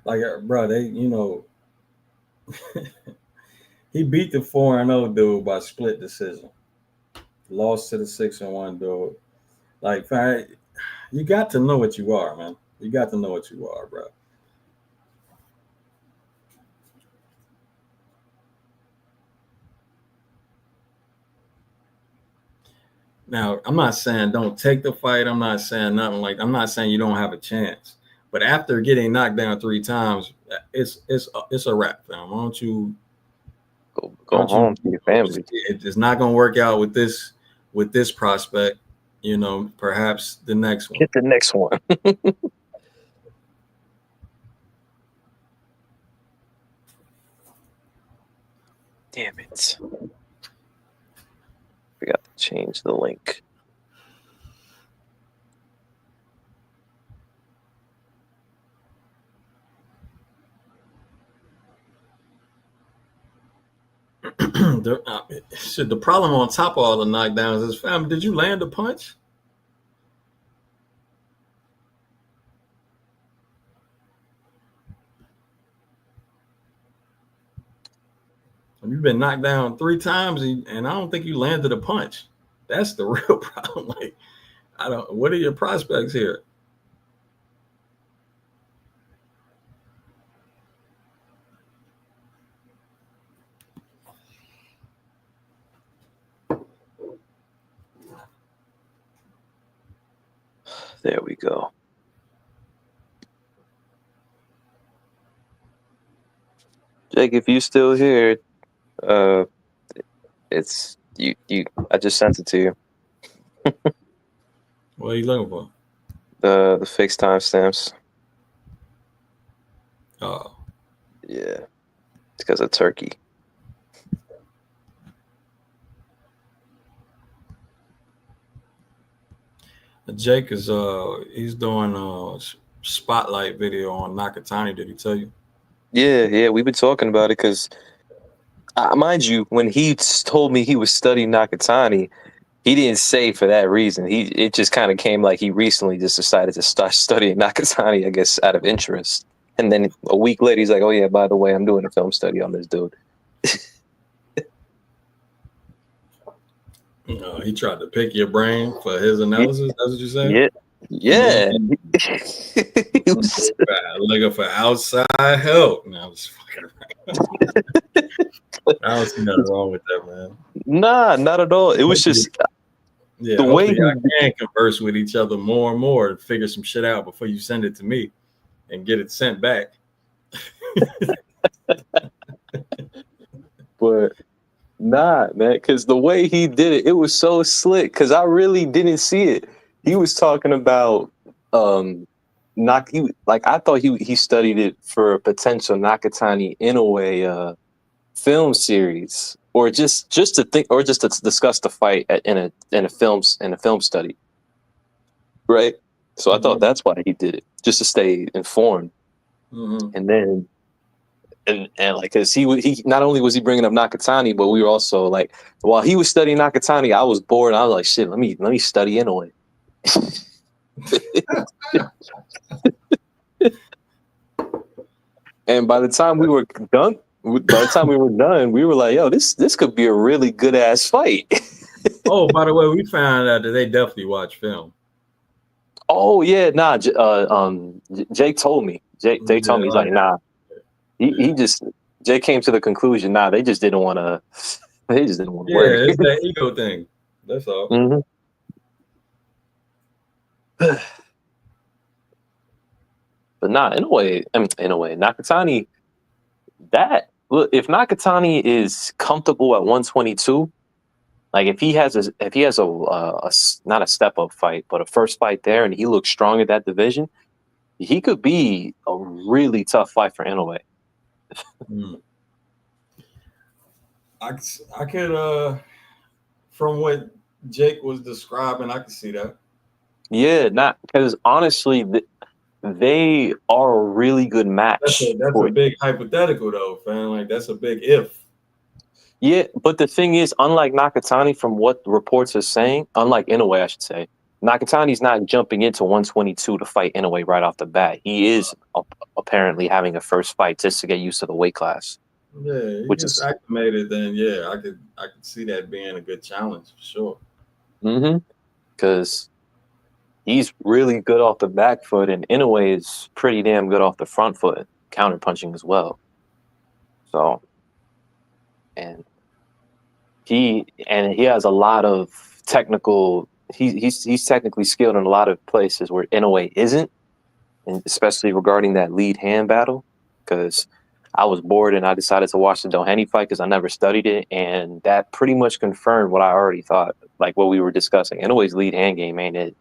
Like, bro, he beat the 4-0 dude by split decision. Lost to the 6-1 dude. Like, you got to know what you are, man. You got to know what you are, bro. Now, I'm not saying don't take the fight. I'm not saying nothing like. I'm not saying you don't have a chance. But after getting knocked down 3 times, it's a wrap, fam. Why don't you go home to your family? It's not going to work out with this prospect. Perhaps the next one. Get the next one. Damn it. Forgot to change the link. The problem on top of all the knockdowns is, fam, did you land a punch? You've been knocked down 3 times, and I don't think you landed a punch. That's the real problem. Like, what are your prospects here? There we go. Jake, if you still here, it's you. I just sent it to you. What are you looking for? The fixed timestamps. Oh, yeah, it's because of Turkey. Jake is he's doing a spotlight video on Nakatani. Did he tell you? Yeah, we've been talking about it because, mind you, when he told me he was studying Nakatani, he didn't say for that reason. It just kind of came like he recently just decided to start studying Nakatani, I guess, out of interest. And then a week later, he's like, "Oh yeah, by the way, I'm doing a film study on this dude." He tried to pick your brain for his analysis. That's what you said? Yeah. He was looking for outside help. No, I was fucking around. I don't see nothing wrong with that, man. Nah, not at all. It was just the way I can converse with each other more and more and figure some shit out before you send it to me and get it sent back. But nah, man, because the way he did it, it was so slick. Because I really didn't see it. He was talking about I thought he studied it for a potential Nakatani Inoue film series, or just to think, or just to discuss the fight in a film study, right? So I thought that's why he did it, just to stay informed. And then and like, because he not only was he bringing up Nakatani, but we were also like, while he was studying Nakatani, I was bored. I was like, shit, let me study Inoue. And by the time we were done, we were like, yo, this could be a really good ass fight. Oh, by the way, we found out that they definitely watch film. Oh yeah, nah. Jake told me. Jake told me, he's like, nah. Jake came to the conclusion, nah, they just didn't want to. They just didn't want to work. Yeah, it's that ego thing. That's all. Mm-hmm. But nah, in a way, Nakatani. If Nakatani is comfortable at 122, Like if he has not a step up fight, but a first fight there, and he looks strong at that division, he could be a really tough fight for Inoue. I could from what Jake was describing, I could see that. Yeah, not because honestly, they are a really good match. That's a big hypothetical though, fam. Like that's a big if. Yeah, but the thing is, unlike Nakatani, from what the reports are saying, unlike Inoue, I should say, Nakatani's not jumping into 122 to fight Inoue right off the bat. He is apparently having a first fight just to get used to the weight class. Yeah, he gets acclimated, then yeah, I could see that being a good challenge for sure. Because he's really good off the back foot, and Inoue is pretty damn good off the front foot, counter punching as well. So, and he has a lot of technical. He's technically skilled in a lot of places where Inoue isn't, and especially regarding that lead hand battle. Because I was bored and I decided to watch the Doheny fight because I never studied it, and that pretty much confirmed what I already thought, like what we were discussing. Inoue's lead hand game ain't it.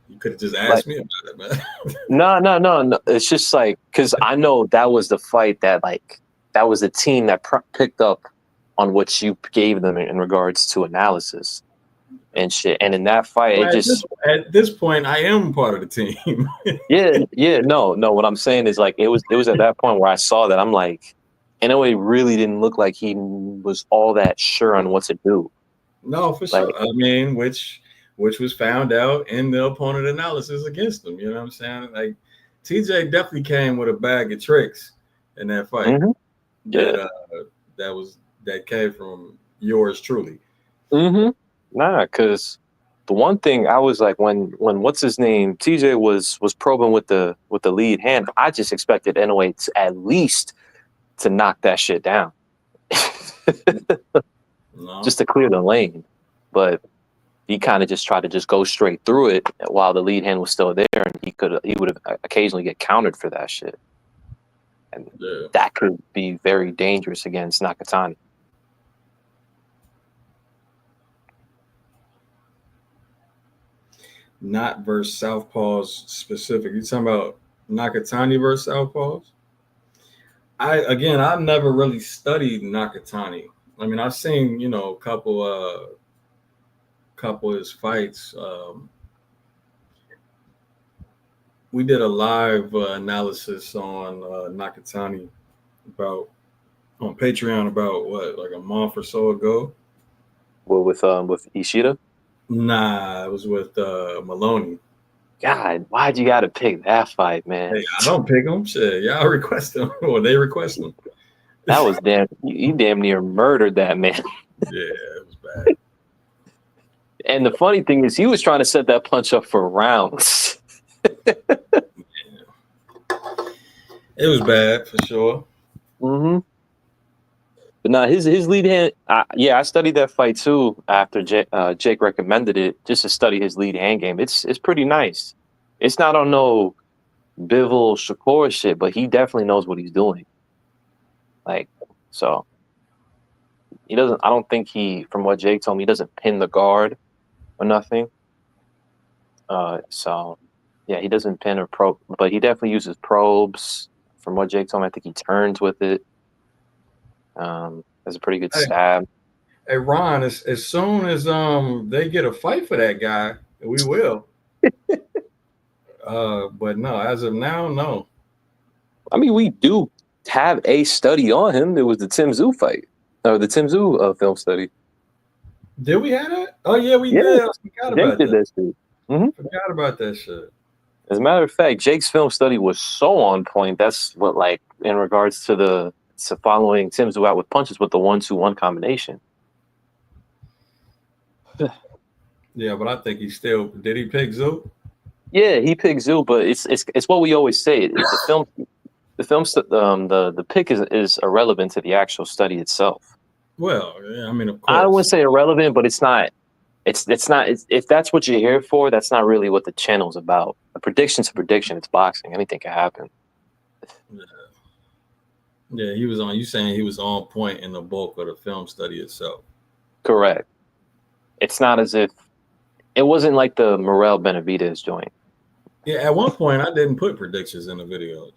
You could have just asked me about it, man. No. It's just like because I know that was the fight that was the team that picked up on what you gave them in regards to analysis and shit. And in that fight, at this point, I am part of the team. yeah. No. What I'm saying is like it was at that point where I saw that I'm like, Inoue really didn't look like he was all that sure on what to do. No, for sure. I mean, which was found out in the opponent analysis against him. You know what I'm saying? Like TJ definitely came with a bag of tricks in that fight. Mm-hmm. That came from yours truly. Mm-hmm. Nah, because the one thing I was like when what's his name TJ was probing with the lead hand, I just expected Inoue to at least to knock that shit down, just to clear the lane. But he kind of just tried to just go straight through it while the lead hand was still there, and he would have occasionally get countered for that shit, and that could be very dangerous against Nakatani. Not versus Southpaws specific. You talking about Nakatani versus Southpaws? I've never really studied Nakatani. I mean, I've seen, a couple of his fights. We did a live analysis on Nakatani on Patreon about like a month or so ago. Well, with Ishida? Nah, it was with Maloney. God, why'd you got to pick that fight, man? Hey, I don't pick them. Shit, y'all request them, or they request them. That was you damn near murdered that man. Yeah, it was bad. And the funny thing is, he was trying to set that punch up for rounds. It was bad for sure. Mm-hmm. But now his lead hand, I studied that fight too after Jake recommended it, just to study his lead hand game. It's pretty nice. It's not on no Bivol Shakur shit, but he definitely knows what he's doing. Like, so he doesn't. I don't think from what Jake told me, he doesn't pin the guard or nothing. So yeah, he doesn't pin or probe, but he definitely uses probes. From what Jake told me, I think he turns with it. That's a pretty good stab. Hey Ron, as soon as they get a fight for that guy, we will. But no, as of now, no. I mean, we do have a study on him. It was the Tim Tszyu fight, or the Tim Tszyu film study. Did we have that? Oh yeah, we did. I forgot about that. Forgot about that shit. As a matter of fact, Jake's film study was so on point. That's what, like, in regards to following Tim Tszyu out with punches with the 1-2-1 combination. Yeah, but I think he still did. He pick Tszyu? Yeah, he picked Tszyu, but it's what we always say. The pick is irrelevant to the actual study itself. Well, yeah, I mean, of course. I wouldn't say irrelevant, but it's not. It's not. If that's what you're here for, that's not really what the channel's about. A prediction's a prediction. It's boxing. Anything can happen. Yeah, he was on. You saying he was on point in the bulk of the film study itself? Correct. It's not as if it wasn't like the Morel Benavidez joint. Yeah, at one point I didn't put predictions in the videos.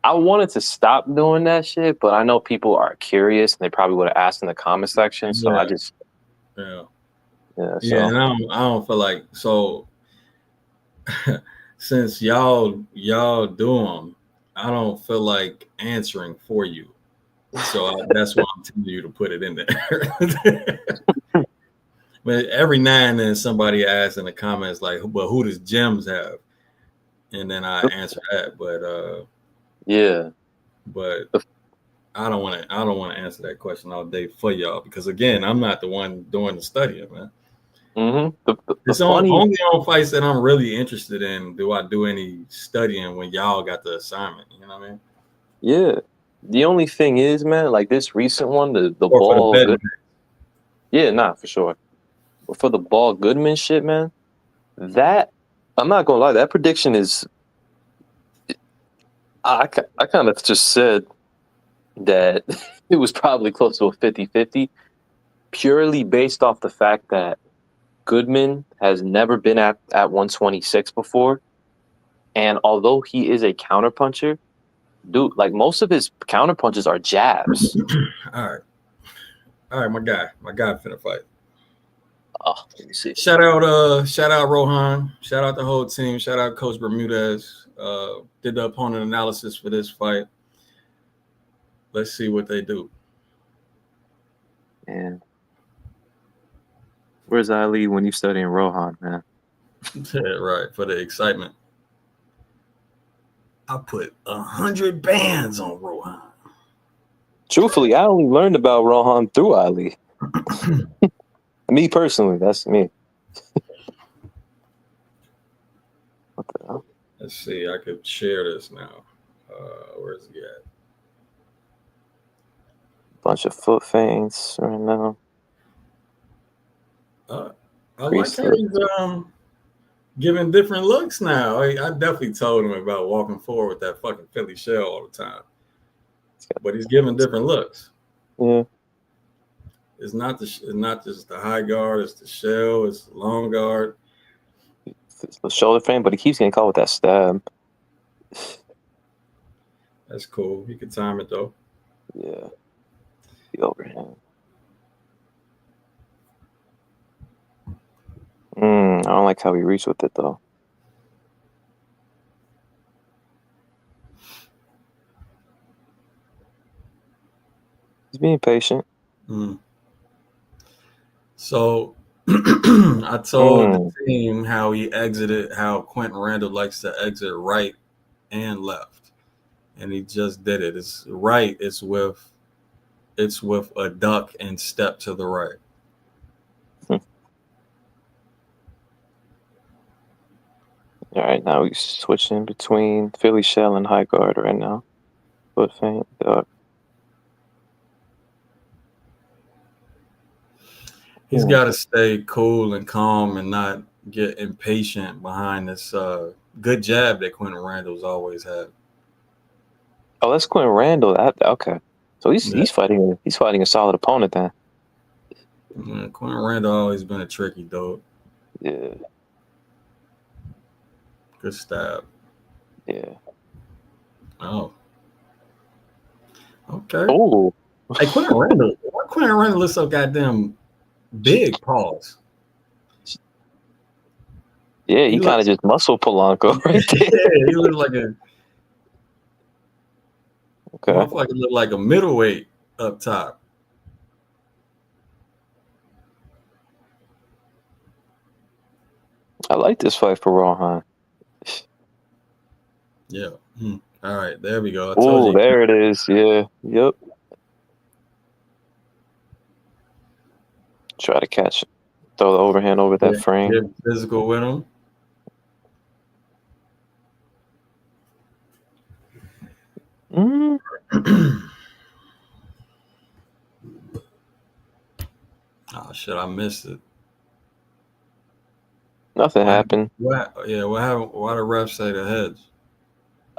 I wanted to stop doing that shit, but I know people are curious and they probably would have asked in the comment section. So I just, Yeah. yeah. So Yeah, and I don't feel like so. Since y'all do them, I don't feel like answering for you. So that's why I'm telling you to put it in there. But every now and then somebody asks in the comments like, "But who does Gems have?" And then I answer that. yeah. But I don't want to answer that question all day for y'all because again, I'm not the one doing the studying, man. Mm-hmm. It's only on fights that I'm really interested in. Do I do any studying when y'all got the assignment? You know what I mean? Yeah. The only thing is, man, like this recent one, the Or for the ball. betting. Yeah, nah, for sure. But for the Ball Goodman shit, man, that I'm not gonna lie, that prediction is. I kind of just said that it was probably close to a 50-50 purely based off the fact that Goodman has never been at 126 before. And although he is a counterpuncher, dude, like most of his counterpunches are jabs. All right, my guy finna fight. Oh, let me see. Shout out Rohan. Shout out the whole team. Shout out Coach Bermudez. Did the opponent analysis for this fight. Let's see what they do. Man, where's Ali when you studying Rohan, man? Right, for the excitement. I put 100 bands on Rohan. Truthfully, I only learned about Rohan through Ali. Me personally, that's me. What the hell? Let's see. I could share this now. Where's he at? Bunch of foot feints right now. I like how he's giving different looks now. I definitely told him about walking forward with that fucking Philly shell all the time. But he's giving different looks. Yeah. It's not just the high guard, it's the shell, it's the long guard. It's the shoulder frame, but he keeps getting caught with that stab. That's cool. He can time it though. Yeah. The overhand. I don't like how he reached with it though. He's being patient. So I told the team how Quentin Randall likes to exit right and left. And he just did it. It's right, it's with a duck and step to the right. All right, now we're switching between Philly shell and high guard right now. Foot feint, duck. He's got to stay cool and calm and not get impatient behind this good jab that Quentin Randall's always had. Oh, that's Quentin Randall. Okay, so he's fighting a solid opponent then. Yeah, Quentin Randall always been a tricky dude. Yeah. Good stab. Yeah. Oh. Okay. Oh. Hey, Quentin Randall. Why Quentin Randall looks so goddamn big? Pause. Yeah, he kind of just muscle Polanco right there. Yeah, he looks like a. Okay. Motherfucker look like a middleweight up top. I like this fight for Rohan. Yeah. All right, there we go. Oh, there it is. Yeah. Yep. Try to catch it. Throw the overhand over that frame. Get physical with him. Oh shit! I missed it. Nothing happened. What happened? Why the ref say the heads?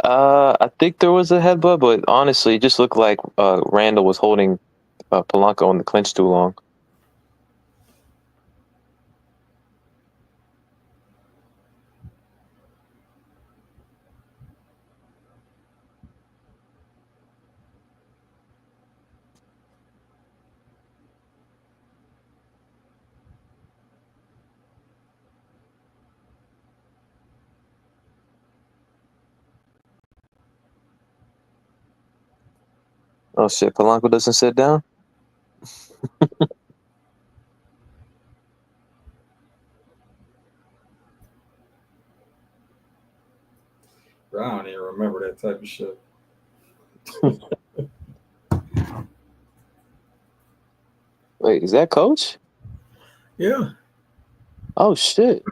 I think there was a headbutt, but honestly, it just looked like Randall was holding Polanco in the clinch too long. Oh shit, Polanco doesn't sit down? Bro, I don't even remember that type of shit. Wait, is that Coach? Yeah. Oh shit.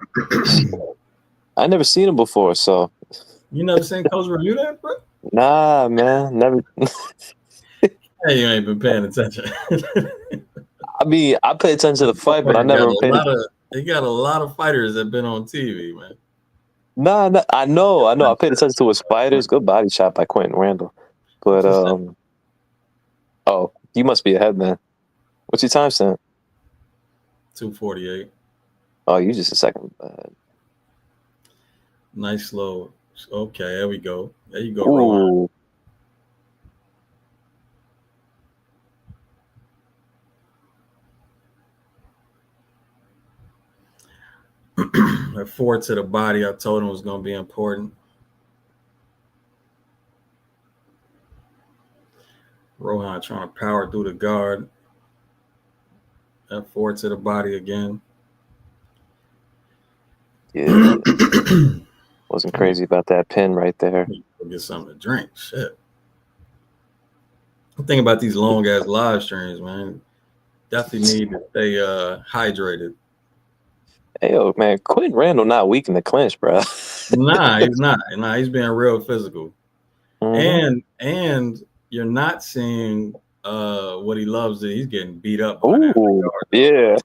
I never seen him before, so You never seen Coach review that, bro? nah, man, never. Hey, you ain't been paying attention. I mean, I pay attention to the fight, but I Man got never a paid. lot of they got a lot of fighters that been on TV, man. Nah, I know. I paid attention to his fighters. Good body shot by Quentin Randall, but oh, you must be ahead, man. What's your timestamp? 248. Oh, you just a second. Nice slow. Okay, there we go. There you go, Rohan. Ooh, That forward to the body, I told him was going to be important. Rohan trying to power through the guard. That forward to the body again. yeah. Wasn't crazy about that pin right there. Go get something to drink. Shit. I'm thinking about these long ass live streams, man. Definitely need to stay hydrated. Hey, yo, man, Quentin Randall not weak in the clinch, bro. Nah, he's not. Nah, he's being real physical. Mhm. And you're not seeing what he loves. He's getting beat up by that Ooh, guard. yeah.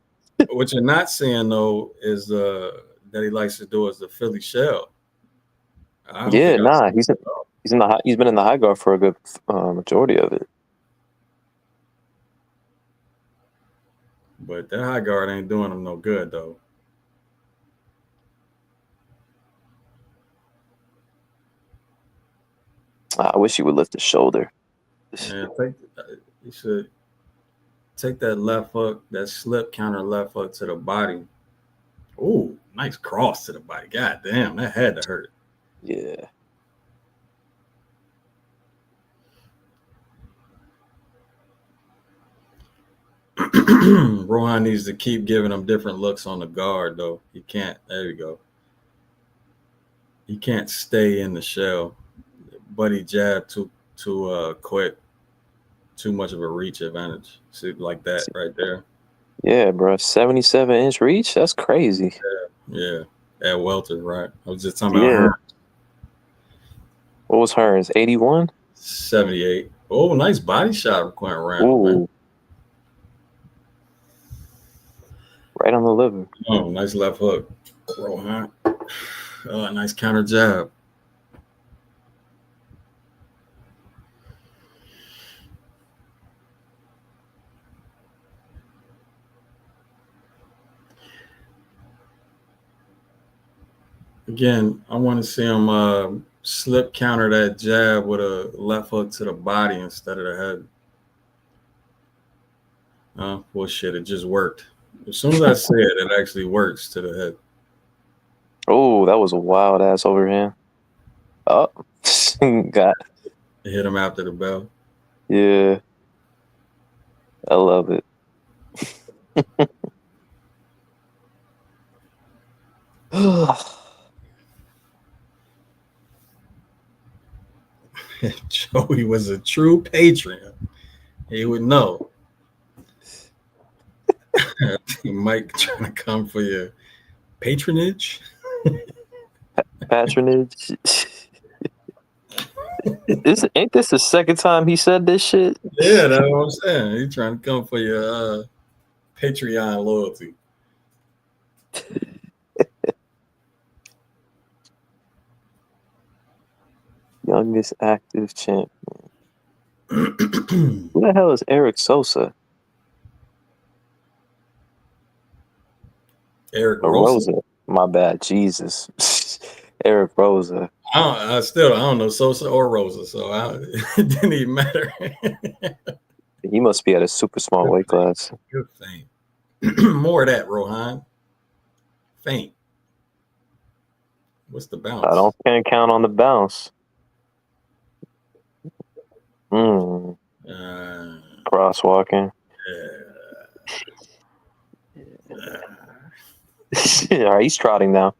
What you're not seeing though is that he likes to do is the Philly shell. I don't Yeah, think I've nah, seen it at all. he's been in the high guard for a good majority of it. But that high guard ain't doing him no good though. I wish he would lift his shoulder. And you should take that left hook, that slip counter left hook to the body. Ooh, nice cross to the body. God damn, that had to hurt. Yeah. Rohan needs to keep giving him different looks on the guard, though. He can't. There you go. He can't stay in the shell. Buddy jab too quick. Too much of a reach advantage. See, like that right there. Yeah, bro. 77-inch reach? That's crazy. Yeah. At welter, right? I was just talking about Yeah. her. What was hers? 81? 78. Oh, nice body shot from Quentin Randall, man. Ooh. Right on the liver. Oh, nice left hook. Rohan. Oh, nice counter jab. Again, I want to see him slip counter that jab with a left hook to the body instead of the head. Well, shit, it just worked. As soon as I say it, it actually works to the head. Oh, that was a wild ass overhand. Oh, got It hit him after the bell. yeah. I love it. If Joey was a true patron, he would know. Mike trying to come for your patronage. Patronage. Ain't this the second time he said this shit? Yeah, that's what I'm saying. He's trying to come for your Patreon loyalty. Youngest active champ. Who the hell is Eric Sosa? Eric Or Rosa. Rosa. My bad. Jesus. Eric Rosa. I don't know Sosa or Rosa, so it didn't even matter. He must be at a super small weight class. Good thing. More of that, Rohan. Faint. What's the bounce? Can't count on the bounce. Crosswalking. All right, he's trotting now.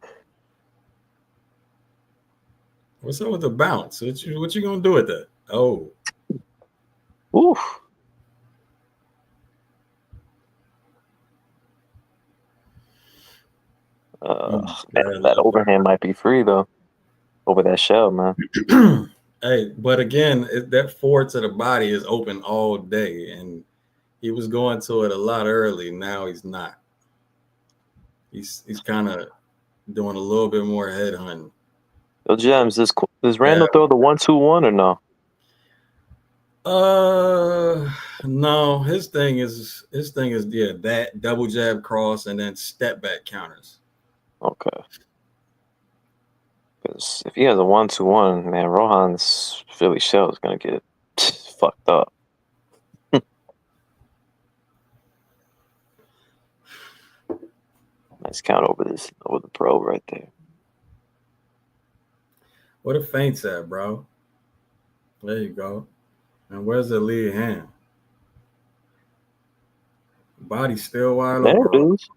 What's up with the bounce? What you gonna do with that? Oh. Oof. Man, that overhand might be free though. Over that shell, man. Hey, but again, that forward to the body is open all day, and he was going to it a lot early. Now he's not. He's kind of doing a little bit more head hunting. Yo, Gems, does Randall throw the 1-2-1 or no? No. His thing is that double jab cross and then step back counters. Okay. Because if he has a 1-2-1, man, Rohan's Philly shell is gonna get fucked up. Nice count over the pro right there. What a feint's at, bro. There you go. And where's the lead hand? Body still wide There open. it is.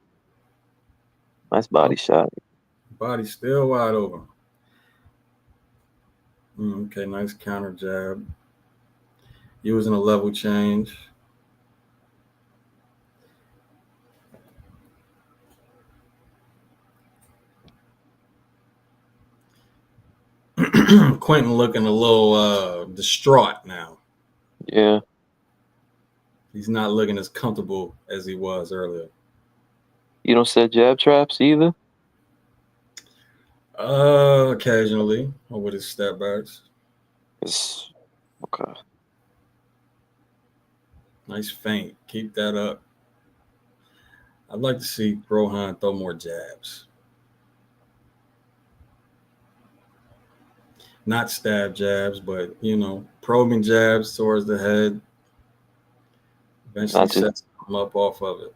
Nice body shot. Body still wide open. Okay, nice counter jab. Using a level change. Quentin looking a little distraught now. Yeah. He's not looking as comfortable as he was earlier. You don't set jab traps either? Occasionally, or with his step backs. Okay. Nice feint. Keep that up. I'd like to see Rohan throw more jabs. Not stab jabs, but, probing jabs towards the head. Eventually sets him up off of it.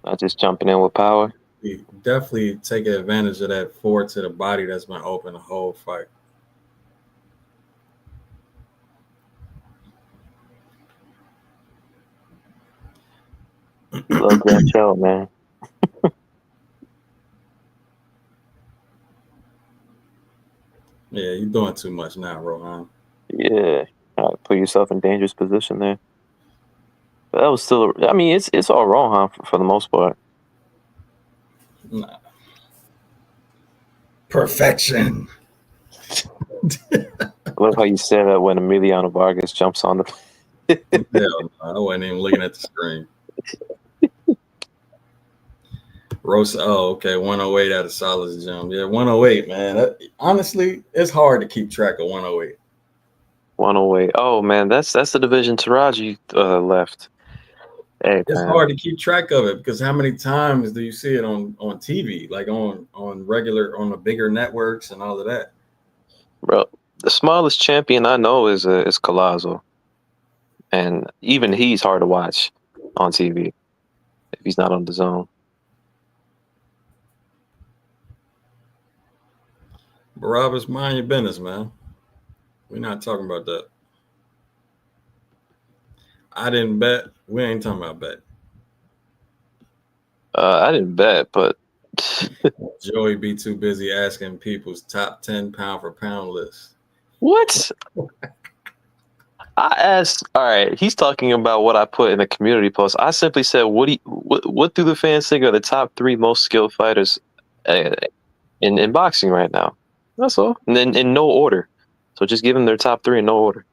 Not just jumping in with power. Definitely take advantage of that forward to the body that's been open the whole fight. Love that show, man. Yeah, you're doing too much now, Rohan. Yeah. Put yourself in dangerous position there. But that was still, I mean, it's all Rohan for the most part. Nah. Perfection. I love how you said that when Emiliano Vargas jumps on the. Hell, I wasn't even looking at the screen. Rosa, okay, 108 out of Solid's gym. Yeah, 108, man. Honestly, it's hard to keep track of 108. 108. Oh man, that's the division Taraji left. Hey, it's man. hard to keep track of it because how many times do you see it on TV, like on the bigger networks and all of that? Bro, the smallest champion I know is Collazo, and even he's hard to watch on TV if he's not on the zone. Barabbas, mind your business, man. We're not talking about that. I didn't bet. We ain't talking about bet. I didn't bet, but Joey be too busy asking people's top 10 pound for pound list. What? I asked. All right, he's talking about what I put in the community post. I simply said, "What do the fans think are the top 3 most skilled fighters in boxing right now?" That's all. And then in no order. So just give them their top 3 in no order.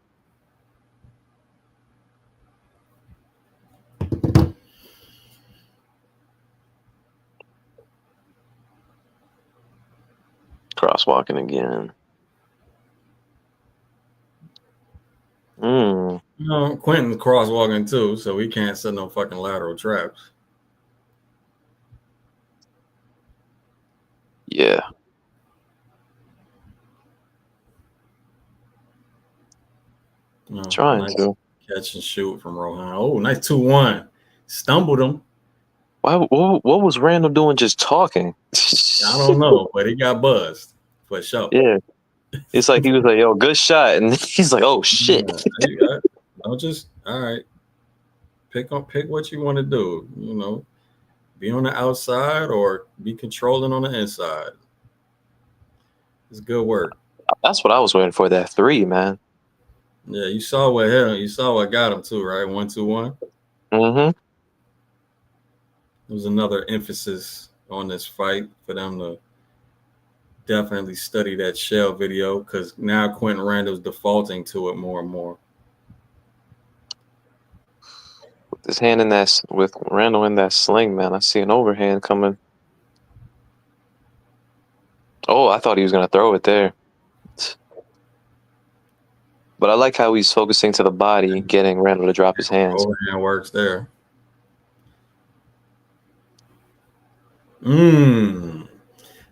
Crosswalking again. No, Quentin's crosswalking too, so he can't set no fucking lateral traps. Yeah. No, Trying nice to. catch and shoot from Rohan. Oh, nice 2-1. Stumbled him. What was Randall doing just talking? I don't know, but he got buzzed for sure. Yeah. It's like he was like, yo, good shot. And he's like, oh shit. Yeah, don't just all right. Pick what you want to do. You know, be on the outside or be controlling on the inside. It's good work. That's what I was waiting for, that 3, man. Yeah, you saw what hit him. You saw what got him too, right? 1-2-1. Mm-hmm. There was another emphasis on this fight for them to definitely study that shell video because now Quentin Randall's defaulting to it more and more. With his hand in that, with Randall in that sling, man, I see an overhand coming. Oh, I thought he was gonna throw it there. But I like how he's focusing to the body, getting Randall to drop his hands. Overhand works there.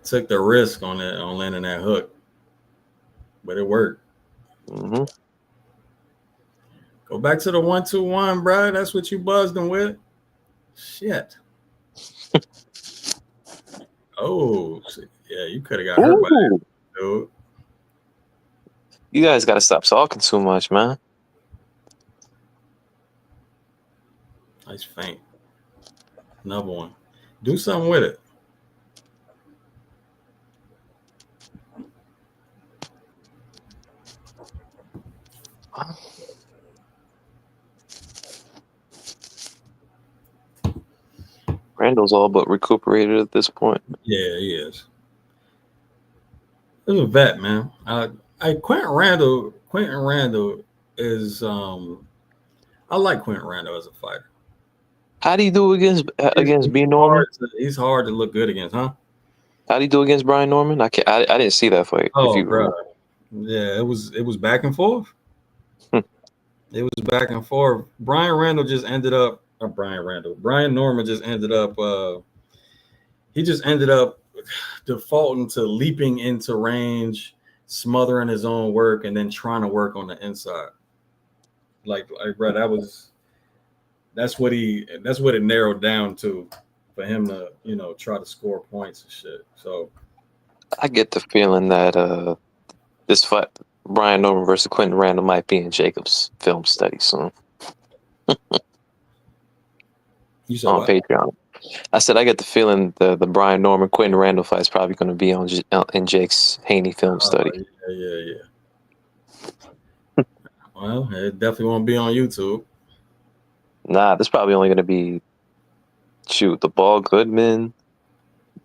Took the risk on that, on landing that hook, but it worked. Mm-hmm. Go back to the 1-2-1, bro. That's what you buzzed him with. Shit. Oh, yeah, you could have got hurt by that, dude. You guys got to stop talking too much, man. Nice feint. Another one. Do something with it. Randall's all but recuperated at this point. Yeah, he is. He's a vet, man. Quentin Randall is I like Quentin Randall as a fighter. How do you do against B. Norman? He's hard to look good against, huh? How do you do against Brian Norman? I didn't see that fight. Oh, bro. Yeah, it was back and forth. It was back and forth. Brian Norman just ended up. He just ended up defaulting to leaping into range, smothering his own work, and then trying to work on the inside. Like bro, that's what it narrowed down to for him to, try to score points and shit. So I get the feeling that this fight, Brian Norman versus Quentin Randall, might be in Jacob's film study soon. You said on what? Patreon. I said I get the feeling the Brian Norman Quentin Randall fight is probably going to be in Jake's Haney film study. Yeah. Well, it definitely won't be on YouTube. Nah, this probably only going to be the Ball Goodman.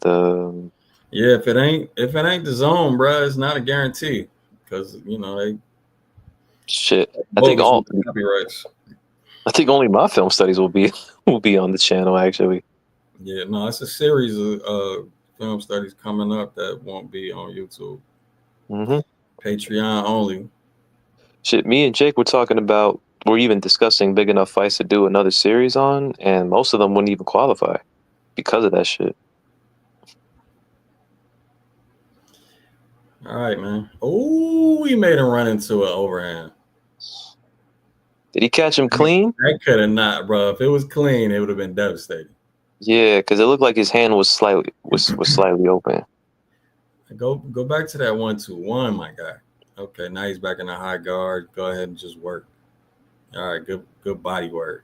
If it ain't the zone, bro, it's not a guarantee because they shit. I think copyrights. I think only my film studies will be on the channel actually. Yeah, no, it's a series of film studies coming up that won't be on YouTube. Mm-hmm. Patreon only. Shit, me and Jake we're even discussing big enough fights to do another series on, and most of them wouldn't even qualify because of that shit. All right, man. Oh, he made him run into an overhand. Did he catch him clean? That could have not, bro. If it was clean, it would have been devastating. Yeah, because it looked like his hand was slightly open. Go back to that 1-2-1, my guy. Okay, now he's back in the high guard. Go ahead and just work. All right, good body work.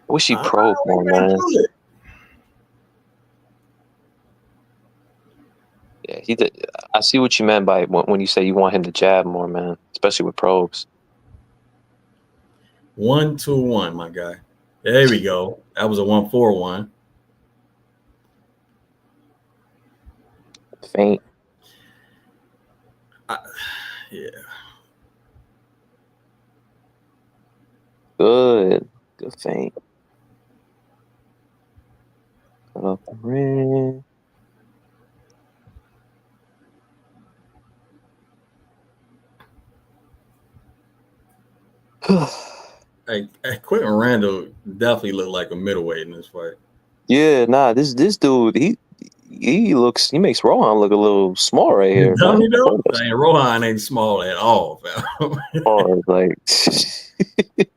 Wish he probed more, man. Yeah, he did. I see what you meant by when you say you want him to jab more, man, especially with probes. 1-2-1, my guy. There we go. That was a 1-4-1. Faint. Yeah. Good feint. Cut off the ring. Hey, Quentin Randall definitely looked like a middleweight in this fight. Yeah, nah, this dude, he makes Rohan look a little small right here, Don't man. he though? Dang, Rohan ain't small at all, fam. Oh, like,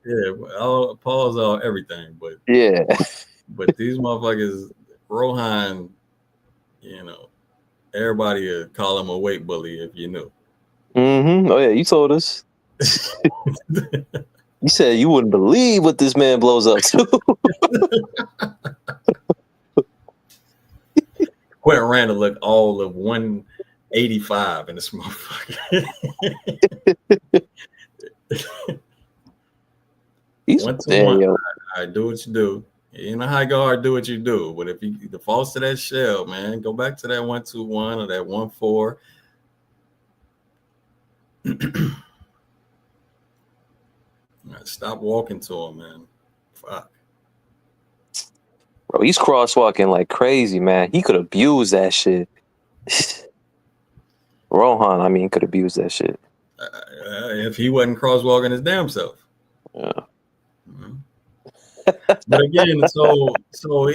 Yeah, I'll pause on everything, yeah. but these motherfuckers, Rohan, you know, everybody would call him a weight bully if you knew. Oh yeah, you told us. You said you wouldn't believe what this man blows up to. Quentin Randall looked all of 185 in this motherfucker. He's 1-1. yo. I do what you do. You know how guard do what you do. But if you defaults to that shell, man, go back to that 1-2-1 or that 1-4. Stop walking to him, man. Fuck. Bro, he's crosswalking like crazy, man. He could abuse that shit. Rohan, I mean, could abuse that shit. If he wasn't crosswalking his damn self. Yeah. Mm-hmm. But again, so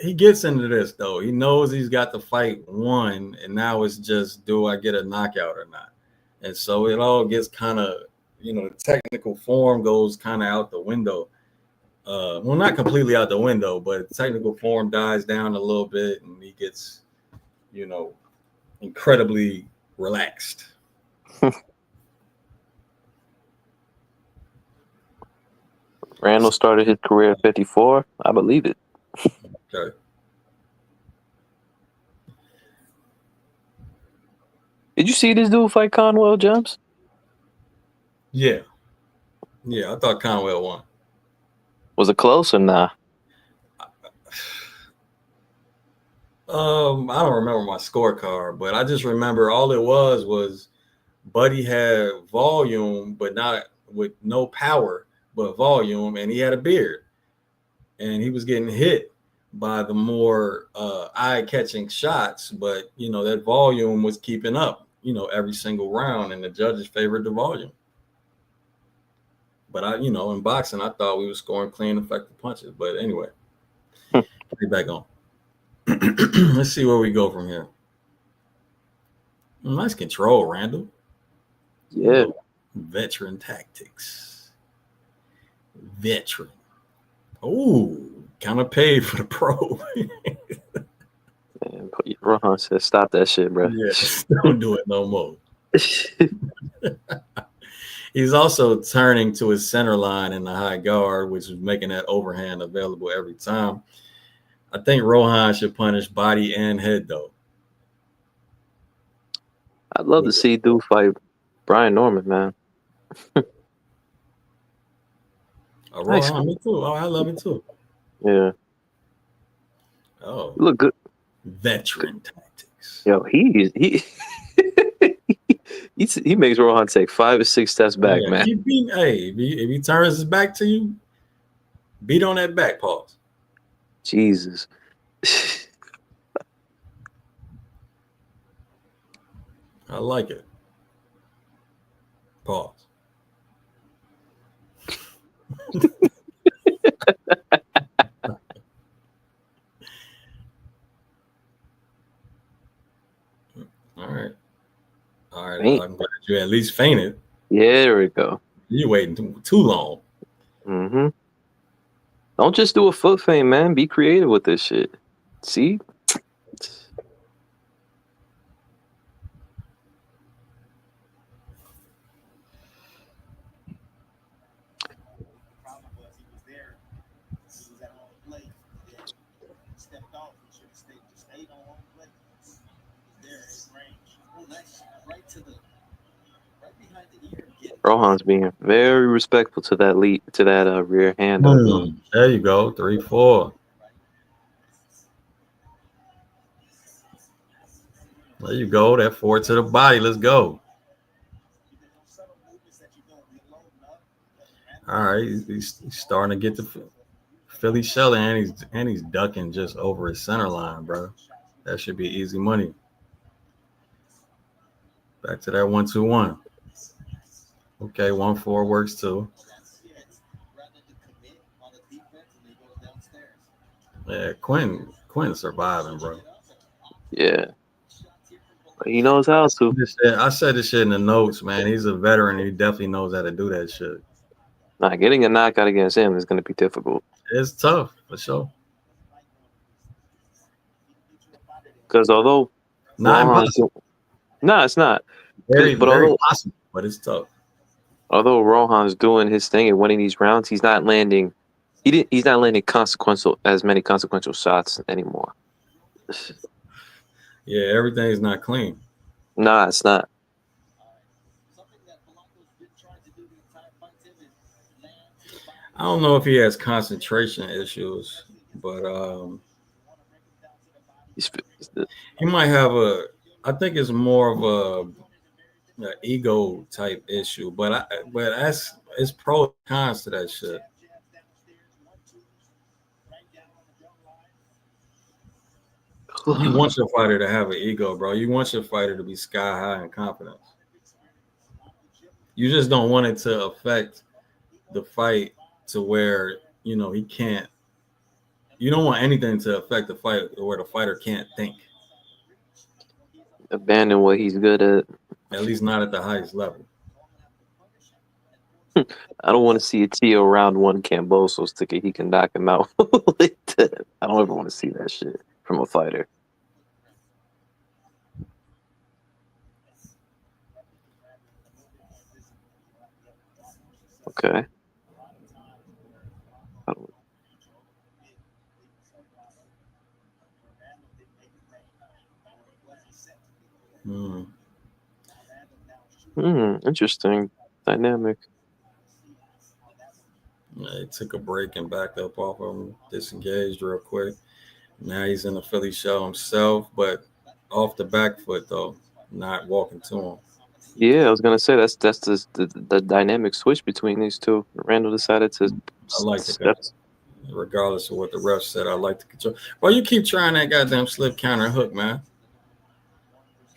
he gets into this though. He knows he's got the fight won, and now it's just, do I get a knockout or not? And so it all gets kind of, the technical form goes kind of out the window. Well, not completely out the window, but technical form dies down a little bit, and he gets, incredibly relaxed. Randall started his career at 54. I believe it. Okay. Did you see this dude fight Conwell, James? Yeah, I thought Conwell won. Was it close or nah? I don't remember my scorecard, but I just remember all it was Buddy had volume, but not with no power, but volume, and he had a beard, and he was getting hit by the more eye-catching shots, but that volume was keeping up, every single round, and the judges favored the volume. But in boxing, I thought we were scoring clean, effective punches. But anyway, get back on. Let's see where we go from here. Nice control, Randall. Yeah. Veteran tactics. Veteran. Oh, kind of paid for the pro. Man, Rohan said, "Stop that shit, bro." Yes, don't do it no more. He's also turning to his center line in the high guard, which is making that overhand available every time. I think Rohan should punish body and head, though. I'd love to see dude fight Brian Norman, man. Rohan, nice. Me too. Oh, I love it too. Yeah. Oh, you look good. Veteran tactics. Yo, he he makes Rohan take 5 or 6 steps back, man. If he turns his back to you, beat on that back. Pause. Jesus. I like it. Pause. All right. I'm glad you at least fainted. Yeah, there we go. You waiting too long. Mm-hmm. Don't just do a foot feint, man. Be creative with this shit. See? Rohan's being very respectful to that rear hand. There you go, 3-4. There you go, that 4 to the body. Let's go. All right, he's starting to get the Philly shelling, and he's ducking just over his center line, bro. That should be easy money. Back to that 1-2-1. Okay, 1-4 works too. Yeah, Quinn surviving, bro. Yeah, he knows how to. I said this shit in the notes, man. He's a veteran. He definitely knows how to do that shit. Nah, getting a knockout against him is going to be difficult It's tough for sure. because although Not Rohan's impossible. no, it's not. Very, But very possible, but it's tough. although Rohan's doing his thing and winning these rounds, he's not landing. He's not landing as many consequential shots anymore. Yeah, everything's not clean. Nah, it's not. I don't know if he has concentration issues, but He's, he might have a. I think it's more of a ego type issue, but that's it's pros and cons to that shit. You want your fighter to have an ego, bro. You want your fighter to be sky high in confidence. You just don't want it to affect the fight to where he can't. You don't want anything to affect the fight where the fighter can't think. abandon what he's good at. At least not at the highest level. I don't want to see a Tio round one Cambosos ticket. He can knock him out like that. I don't ever want to see that shit from a fighter. Okay. Interesting dynamic. He took a break and backed up off of him, disengaged real quick. Now he's in the Philly show himself, but off the back foot though, not walking to him. Yeah, I was gonna say that's the dynamic switch between these two. Randall decided to I like step. Regardless of what the ref said, I like to control. Well, you keep trying that goddamn slip counter hook, man.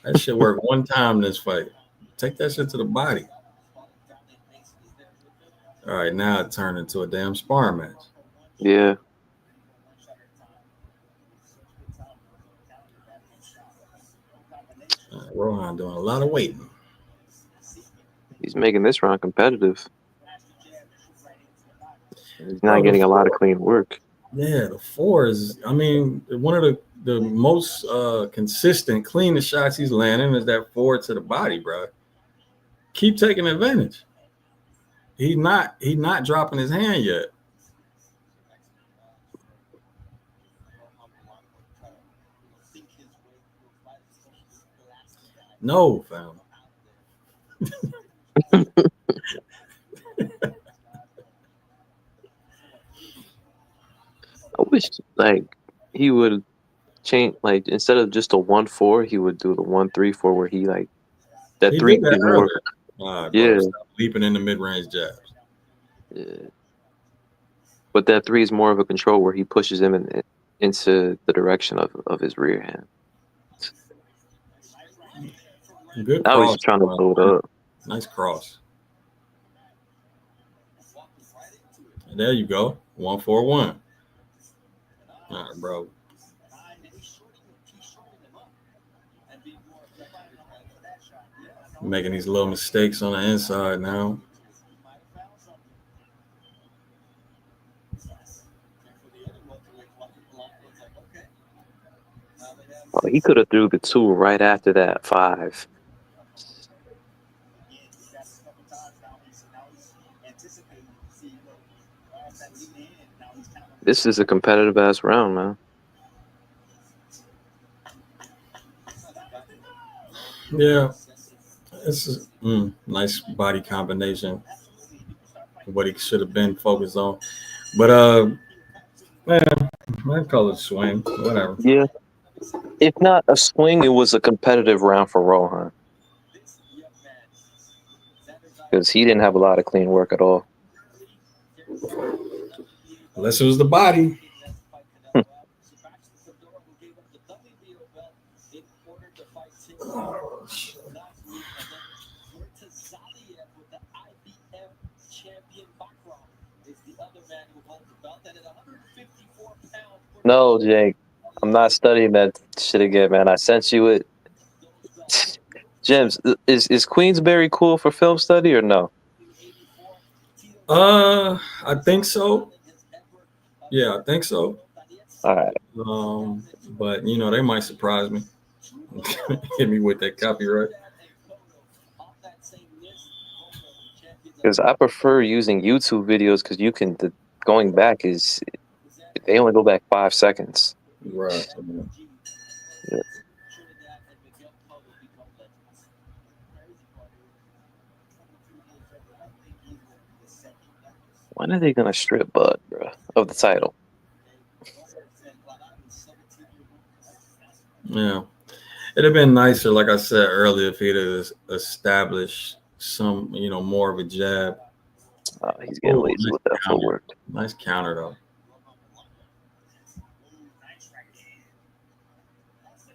That shit worked one time in this fight. Take that shit to the body. All right, now it turned into a damn sparring match. Yeah. Rohan doing a lot of waiting. He's making this round competitive. He's not getting a lot of clean work. Yeah, the 4 is, I mean, one of the most consistent, cleanest shots he's landing is that 4 to the body, bro. Keep taking advantage. He's not dropping his hand yet. No, fam. I wish he would change instead of just a 1-4, he would do the 1-3-4 where he that he 3 did that is more. yeah, stop leaping in the mid-range jabs. Yeah. But that 3 is more of a control where he pushes him into the direction of his rear hand. Good now cross. He's trying to load up. Nice cross. And there you go. 1-4-1. All right, bro. Making these little mistakes on the inside now. Oh, he could have threw the 2 right after that 5. This is a competitive ass round, man. Yeah, this is nice body combination. What he should have been focused on, but man, I call it swing. Whatever. Yeah, if not a swing, it was a competitive round for Rohan because he didn't have a lot of clean work at all. Unless it was the body. No, Jake, I'm not studying that shit again, man. I sent you it. James, is Queensberry cool for film study or no? I think so. Yeah, I think so. All right, But you know, they might surprise me. Hit me with that copyright. because I prefer using YouTube videos because you can. Going back is they only go back 5 seconds. Right. Yeah. When are they gonna strip Bud, bro, of the title? Yeah. It'd have been nicer, like I said earlier, if he'd have established some, you know, more of a jab. He's getting Oh, lazy nice with that counter. footwork. Nice counter, though.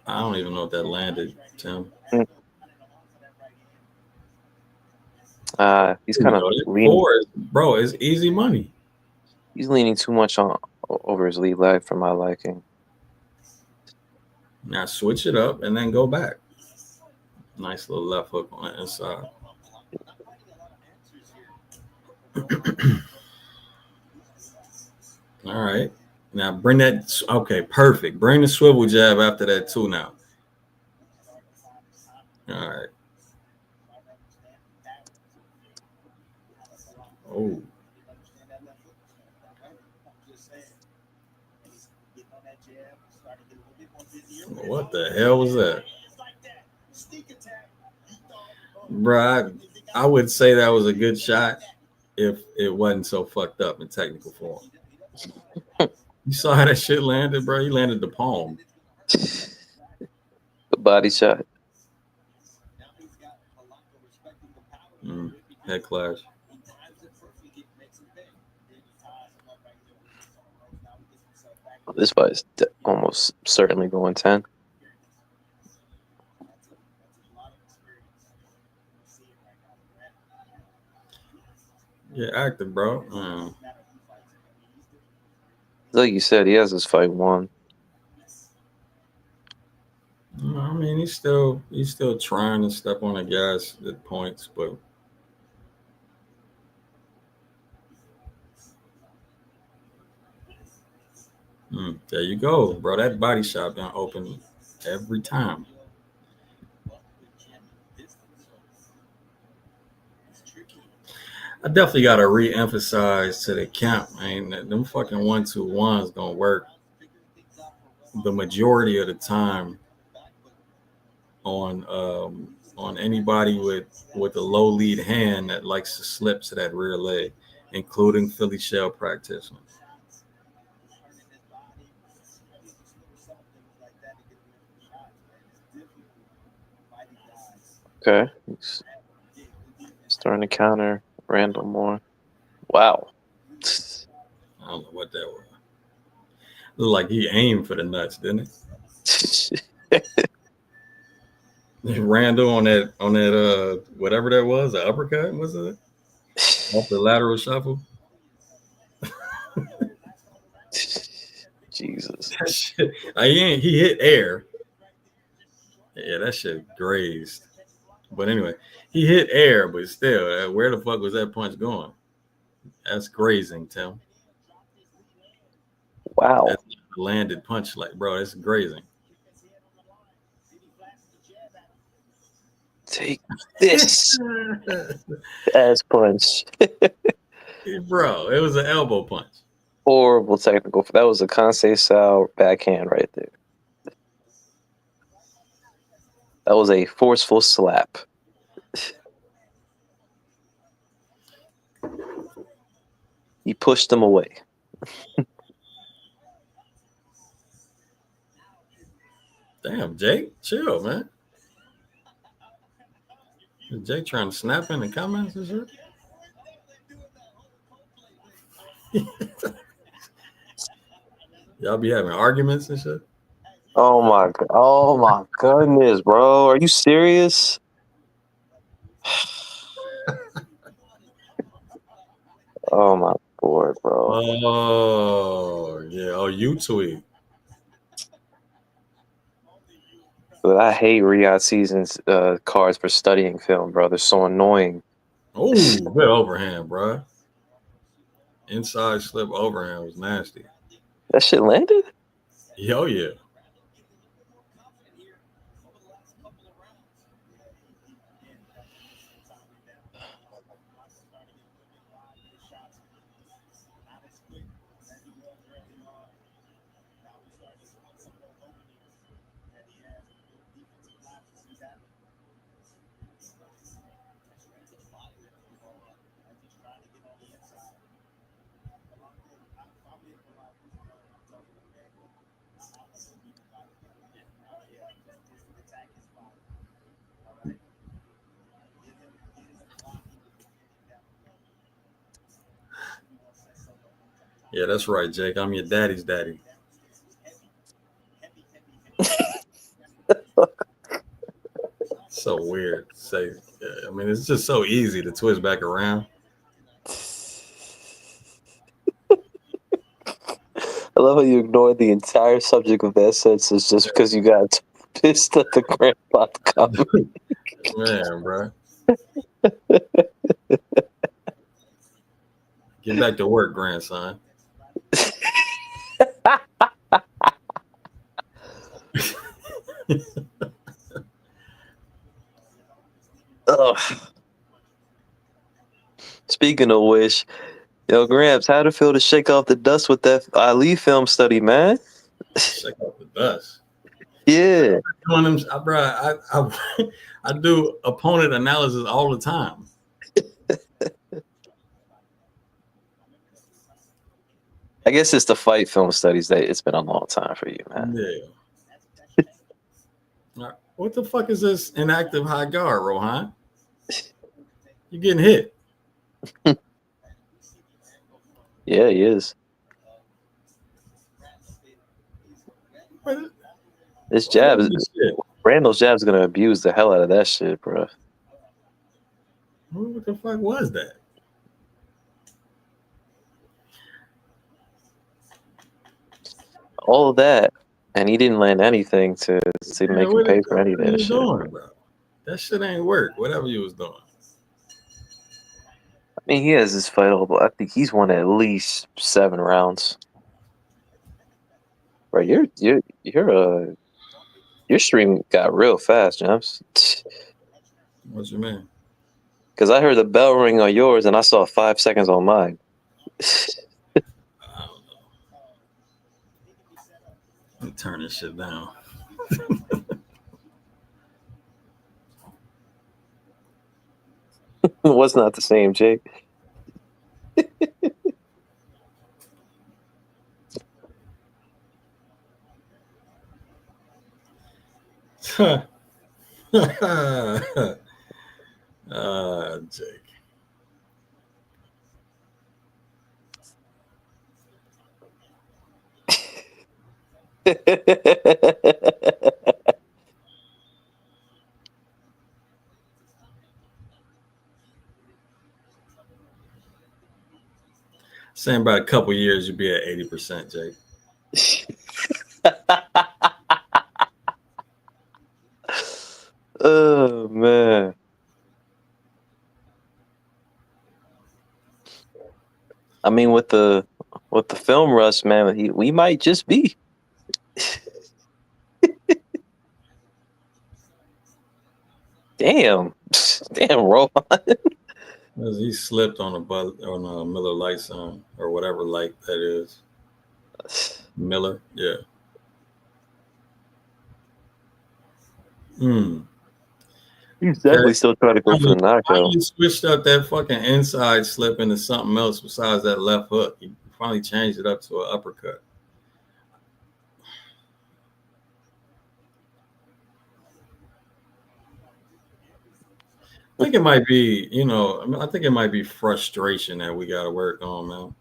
I don't even know if that landed, Tim. He's kind of leaning. Bro, it's easy money. He's leaning too much on over his lead leg for my liking. Now switch it up and then go back. Nice little left hook on the inside. All right. Now bring that. Okay, perfect. Bring the swivel jab after that too now. All right. Oh. What the hell was that? Bruh, I would say that was a good shot if it wasn't so fucked up in technical form. You saw how that shit landed, bro? He landed the palm. The body shot. Head clash. This fight is almost certainly going 10. Yeah, active, bro. Like you said, he has this fight won. I mean, he's still trying to step on the gas at points, but there you go, bro. That body shot been open every time. I definitely got to re-emphasize to the camp, man, that them fucking 1-2-1s gonna work the majority of the time on anybody with a low lead hand that likes to slip to that rear leg, including Philly shell practitioners. Okay. He's starting to counter Randall more. Wow. I don't know what that was. Looked like he aimed for the nuts, didn't it? Randall on that whatever that was, the uppercut, was it? Off the lateral shuffle. Jesus. That shit, he hit air. Yeah, that shit grazed. But anyway, he hit air, but still, where the fuck was that punch going? That's grazing, Tim. Wow. That's a landed punch, like, bro, that's grazing. Take this ass punch. Bro, it was an elbow punch. Horrible technical. That was a Kansei style backhand right there. That was a forceful slap. He pushed him away. Damn, Jake, chill, man. Is Jake trying to snap in the comments and shit? Y'all be having arguments and shit? Oh my goodness, bro. Are you serious? Oh my lord, bro. Oh, yeah. Oh, you tweet. But I hate Riyadh Season's cards for studying film, bro. They're so annoying. Oh, good overhand, bro. Inside slip overhand was nasty. That shit landed? Yo, yeah. Yeah, that's right, Jake. I'm your daddy's daddy. So weird to say. Yeah, I mean, it's just so easy to twist back around. I love how you ignored the entire subject of that sentence just because you got pissed at the grandpa comment. Man, bro. Get back to work, grandson. Ugh. Speaking of which, yo, Gramps, how'd it feel to shake off the dust with that Ali film study, man? Check out the dust. Yeah. Doing them, bro. I do opponent analysis all the time. I guess it's the fight film studies that it's been a long time for you, man. Yeah. What the fuck is this inactive high guard, Rohan? You're getting hit. Yeah, he is. This jab is Randall's jab's gonna abuse the hell out of that shit, bro. What the fuck was that? All of that, and he didn't land anything to make him pay for any of that shit. Doing, bro? That shit ain't work. Whatever you was doing. I mean, he has his fight over. I think he's won at least 7 rounds. Bro, your stream got real fast, James. What you mean? Because I heard the bell ring on yours, and I saw 5 seconds on mine. I don't know. Let me turn this shit down. What's not the same, Jake? Jake. Saying about a couple years, you'll be at 80%, Jake. Oh man. I mean, with the film rust, man, we might just be. Damn, Rohan. He slipped on a Miller Lite song or whatever light that is. Miller, yeah. He's definitely still trying to go for the knockout. You switched up that fucking inside slip into something else besides that left hook. You finally changed it up to an uppercut. I think it might be, I think it might be frustration that we got to work on, man.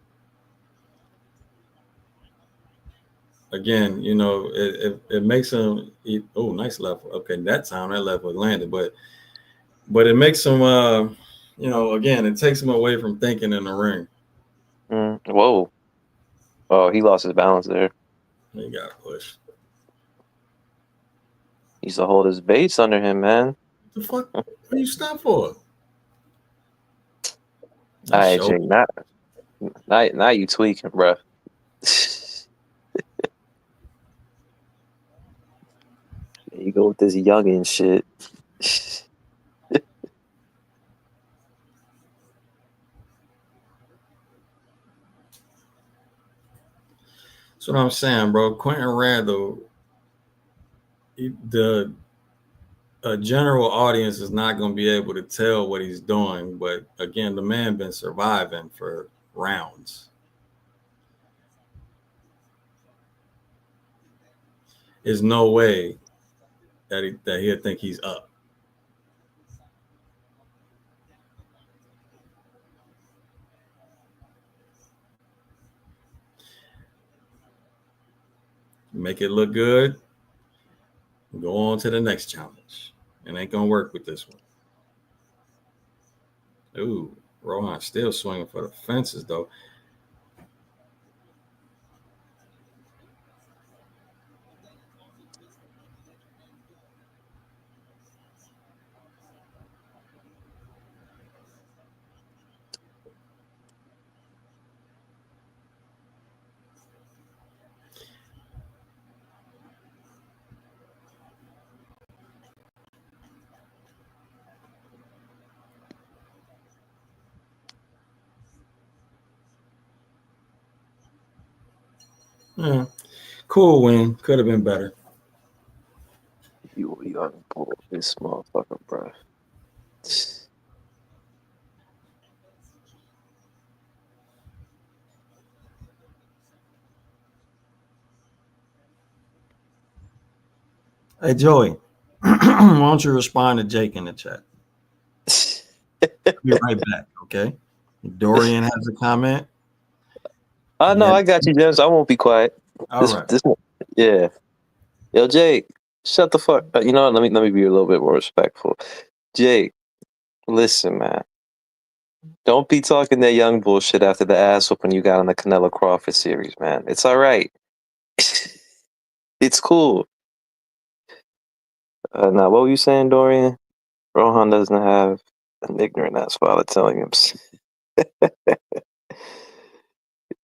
Again, it makes him. Oh, nice left. Okay, that time that left was landed, but it makes him. Again, it takes him away from thinking in the ring. Whoa! Oh, he lost his balance there. He got pushed. He's to hold his base under him, man. The fuck? What do you stop for? All right, Show. Jake. Now you tweaking, bro. There you go with this youngin' shit. That's what I'm saying, bro. Quentin Randall, the general audience is not going to be able to tell what he's doing. But again, the man been surviving for rounds. There's no way that he'll think he's up. Make it look good. Go on to the next challenge. It ain't gonna work with this one. Ooh, Rohan still swinging for the fences though. Yeah. Cool win. Could have been better. You unpull this motherfucker, bro. Hey Joey, why don't you respond to Jake in the chat? Be right back, okay? Dorian has a comment. I know, I got you, James. I won't be quiet. All right. Yeah. Yo, Jake, shut the fuck up. You know what? Let me be a little bit more respectful. Jake, listen, man. Don't be talking that young bullshit after the ass whooping you got on the Canelo Crawford series, man. It's all right. It's cool. Now, what were you saying, Dorian? Rohan doesn't have an ignorant ass father telling him.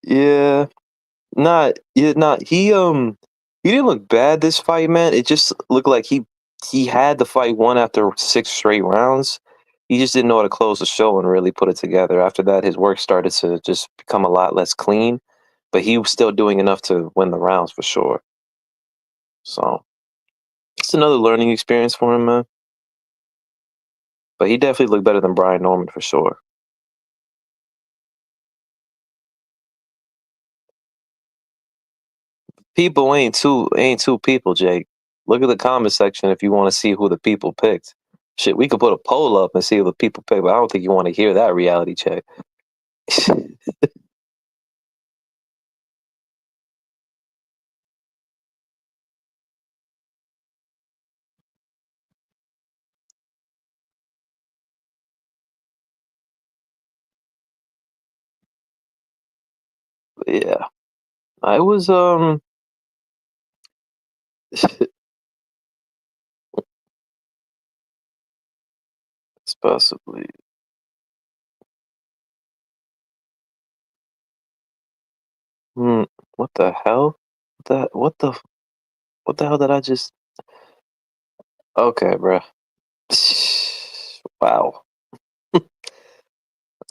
Yeah. He didn't look bad this fight, man. It just looked like he had the fight won after 6 straight rounds. He just didn't know how to close the show and really put it together. After that, his work started to just become a lot less clean, but he was still doing enough to win the rounds for sure. So it's another learning experience for him, man. But he definitely looked better than Brian Norman for sure. People ain't two people, Jake. Look at the comment section if you want to see who the people picked. Shit, we could put a poll up and see who the people picked, but I don't think you want to hear that reality check. Yeah. I was it's possibly what the hell? What the hell did I just Okay, bruh. Wow.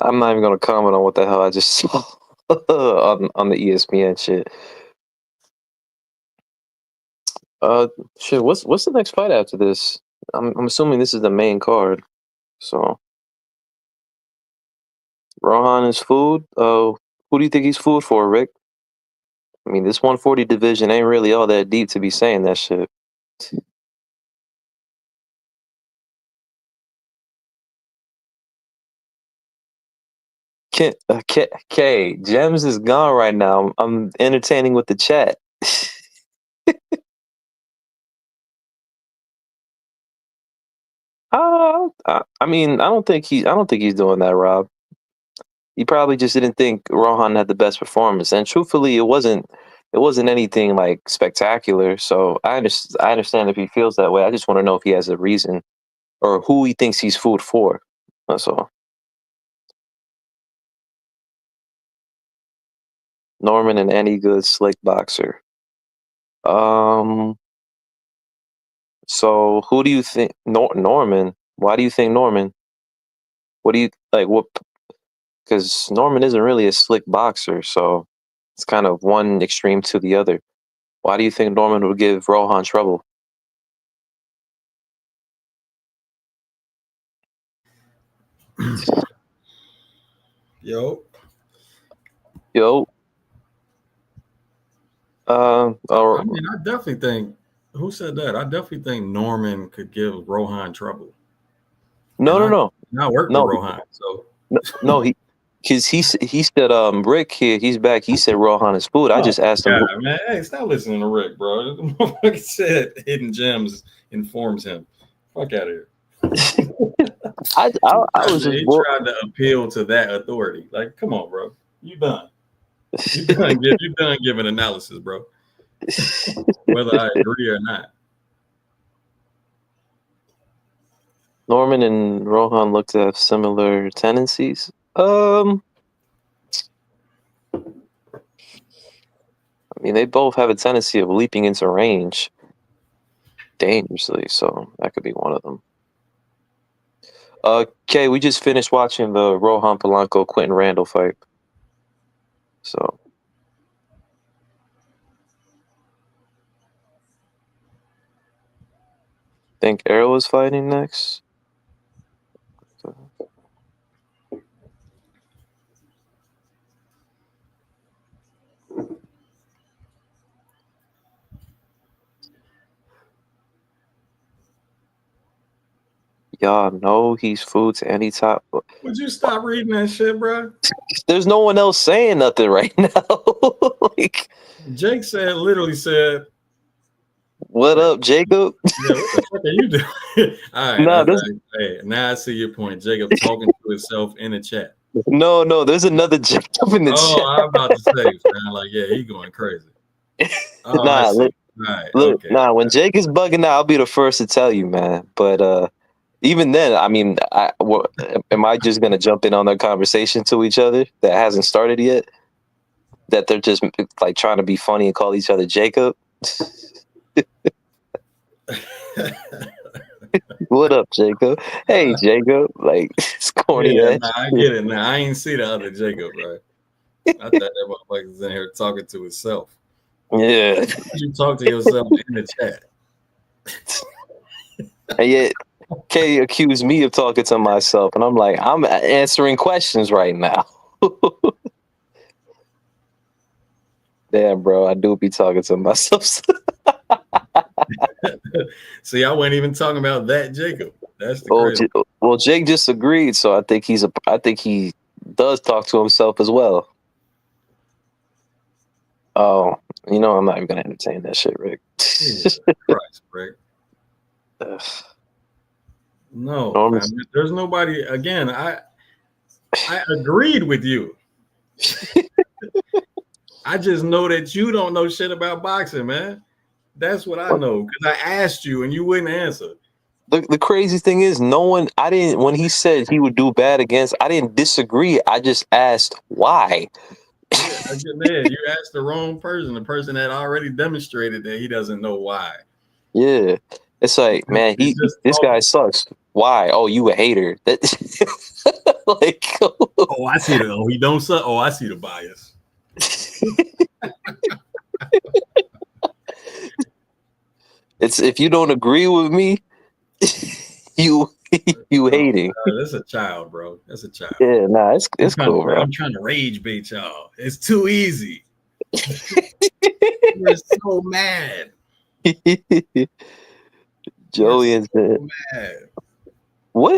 I'm not even gonna comment on what the hell I just saw on the ESPN shit. Shit. What's the next fight after this? I'm assuming this is the main card. So Rohan is food. Who do you think he's food for, Rick? I mean, this 140 division ain't really all that deep to be saying that shit. K, Gems is gone right now. I'm entertaining with the chat. I mean, I don't think he's doing that, Rob. He probably just didn't think Rohan had the best performance, and truthfully, it wasn't it wasn't anything like spectacular. So I understand if he feels that way. I just want to know if he has a reason or who he thinks he's food for. That's all. Norman and any good slick boxer. So who do you think? Norman. Why do you think Norman? What do you like? What? Because Norman isn't really a slick boxer, so it's kind of one extreme to the other. Why do you think Norman would give Rohan trouble? Yo, Yo. I Or mean, I definitely think. Who said that? I definitely think Norman could give Rohan trouble, no, and no, no, I work with no, Rohan, so no. Because he said Rick here. He's back. He said Rohan is food. I oh just asked him. God, man, hey, stop listening to Rick, bro. The motherfucker said Hidden Gems informs him. Fuck out of here. I was just He tried to appeal to that authority. Like, come on, bro. You done. You done giving analysis, bro. Whether I agree or not. Norman and Rohan look to have similar tendencies. I mean, they both have a tendency of leaping into range dangerously, so that could be one of them. Okay, we just finished watching the Rohan Polanco Quentin Randall fight. So think Errol is fighting next. Y'all know he's food to any top. Would you stop reading that shit, bro? There's no one else saying nothing right now. Like, Jake literally said, what up, Jacob? yeah, what the fuck are you doing? All right, Nah, hey, now I see your point. Jacob talking to himself in the chat. no, there's another Jacob in the chat. I'm about to say, man, like, yeah, he going crazy. Oh, I Nah, see. look, Right, look, okay. nah. When Jake is bugging out, I'll be the first to tell you, man. But even then, I mean, am I just gonna jump in on their conversation to each other that hasn't started yet? That they're just like trying to be funny and call each other Jacob. What up, Jacob? Hey, Jacob. Like, it's corny. Yeah, ass nah, I shit. get it now. I ain't see the other Jacob, right? I thought that motherfucker was in here talking to himself. Yeah. You talk to yourself in the chat. And yet, Kay accused me of talking to myself, and I'm like, I'm answering questions right now. Damn, bro, I do be talking to myself. See, I wasn't even talking about that Jacob. That's the crazy. Well, Jake just agreed, so I think he does talk to himself as well. Oh, I'm not even gonna entertain that shit, Rick. Jesus Christ, Rick. No, man, there's nobody. Again, I agreed with you. I just know that you don't know shit about boxing, man. That's what I know because I asked you and you wouldn't answer. The crazy thing is, when he said he would do bad against, I didn't disagree. I just asked why. Yeah, man, you asked the wrong person, the person that already demonstrated that he doesn't know why. Yeah. It's like, man, this guy sucks. Why? Oh, you a hater. Like, oh, I see the he don't suck. Oh, I see the bias. It's if you don't agree with me, you hating. That's a child, bro. That's a child. Yeah, nah, it's cool, bro. I'm trying to rage bait y'all. It's too easy. You're so mad. Joey is so mad. What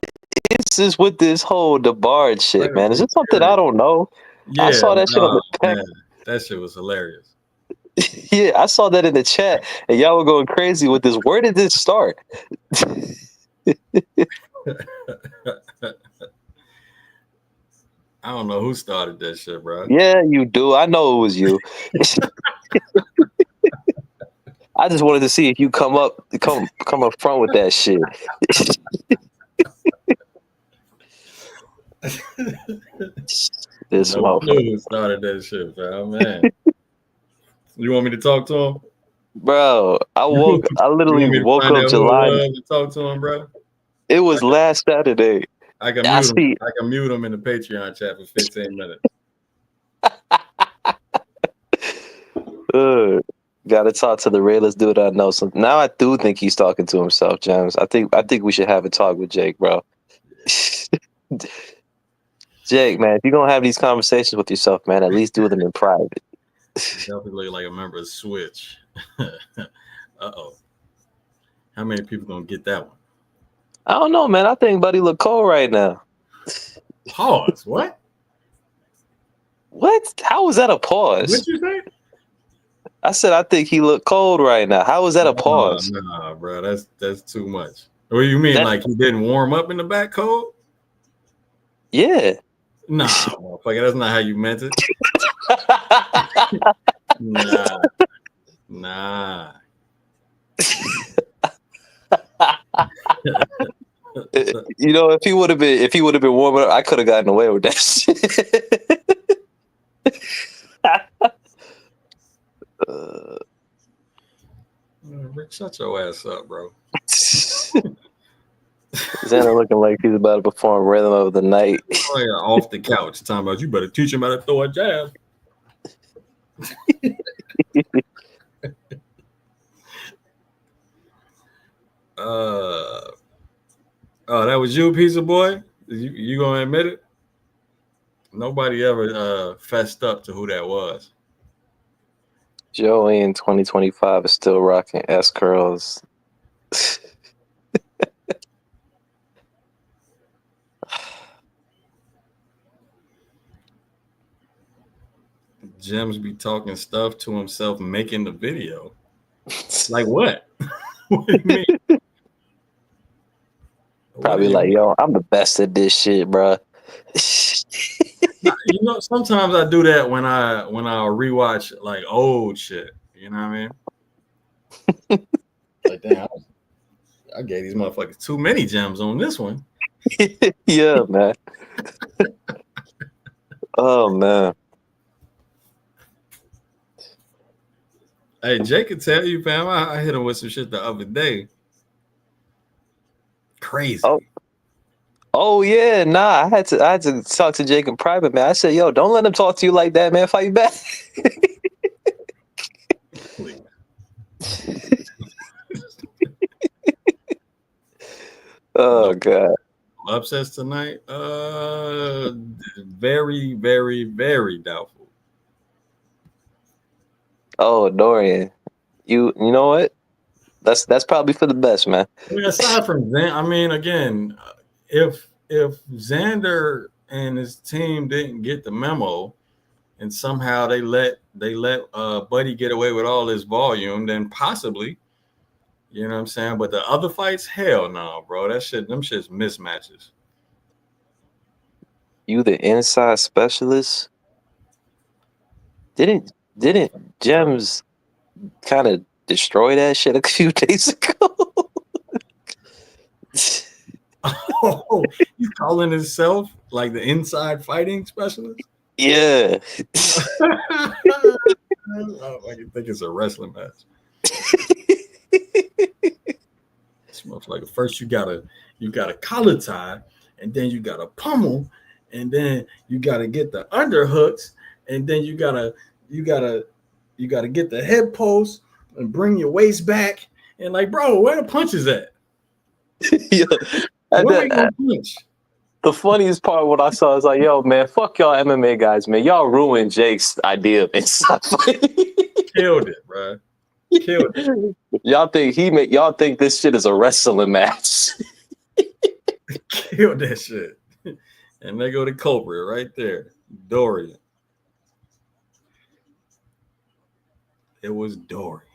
is this with this whole DeBard shit, man? Is it something I don't know? Yeah, I saw that shit on the man, that shit was hilarious. Yeah, I saw that in the chat, and y'all were going crazy with this. Where did this start? I don't know who started that shit, bro. Yeah, you do. I know it was you. I just wanted to see if you come up front with that shit. This No motherfucker, who started that shit, fam. Man, you want me to talk to him? bro. I You literally want me to woke find up out who it July. was and talk to him, bro? It was last Saturday. I can I mute him. see. I can mute him in the Patreon chat for 15 minutes. Got to talk to the realest dude I know. So now I do think he's talking to himself, James. I think we should have a talk with Jake, bro. Jake, man, if you're gonna have these conversations with yourself, man, at least do them in private. Definitely like a member of Switch. Uh-oh. How many people gonna get that one? I don't know, man. I think Buddy look cold right now. Pause. What? What? How was that a pause? What'd you say? I said I think he looked cold right now. How was that a pause? Nah, bro. That's too much. What do you mean? That- Like he didn't warm up in the back cold? Yeah. Nah, motherfucker. That's not how you meant it. Nah. You know, if he would have been warming up, I could have gotten away with that shit. Rick, shut your ass up, bro. Xander looking like he's about to perform Rhythm of the Night. Oh, yeah, off the couch. Talking about you better teach him how to throw a jab. Oh, that was you, Pizza Boy? You gonna admit it? Nobody ever fessed up to who that was. Joey in 2025 is still rocking S curls. Jim's be talking stuff to himself, making the video. Like what? What do you mean? Probably like, yo, I'm the best at this shit, bro. You know, sometimes I do that when I rewatch like old shit. You know what I mean? Like, damn, I gave these motherfuckers too many gems on this one. Yeah, man. Oh man. Hey, Jake can tell you, fam. I hit him with some shit the other day. Crazy. Oh yeah, nah. I had to talk to Jake in private, man. I said, yo, don't let him talk to you like that, man. Fight back. Oh god. Upsets tonight? Very, very, very doubtful. Oh, Dorian. You know what? That's probably for the best, man. I mean, aside from that, I mean, again, if Xander and his team didn't get the memo, and somehow they let Buddy get away with all his volume, then possibly, you know what I'm saying. But the other fights, hell no, bro. Them shit's mismatches. You the inside specialist? Didn't Gems kind of destroy that shit a few days ago? Oh, he's calling himself like the inside fighting specialist? Yeah. I can think it's a wrestling match. This motherfucker. First you gotta collar tie, and then you gotta pummel, and then you gotta get the underhooks, and then you gotta get the head post and bring your waist back. And like, bro, where the punches at? Yeah. Where we gonna punch? The funniest part when I saw is like, yo, man, fuck y'all MMA guys, man. Y'all ruined Jake's idea of inside fighting. Killed it, bro. Killed it. Y'all think this shit is a wrestling match. Killed that shit. And they go to culprit right there. Dorian. It was Dorian.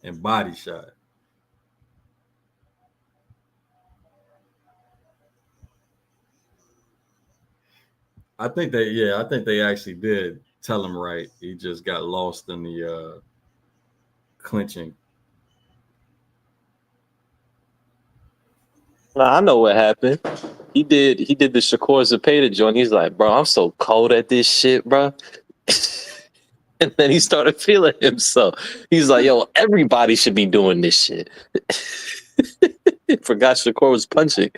And body shot. I think they actually did tell him right. He just got lost in the clinching. Nah, I know what happened. He did the Shakur Zapata joint. He's like, bro, I'm so cold at this shit, bro. And then he started feeling himself. He's like, yo, everybody should be doing this shit. Forgot Shakur was punching.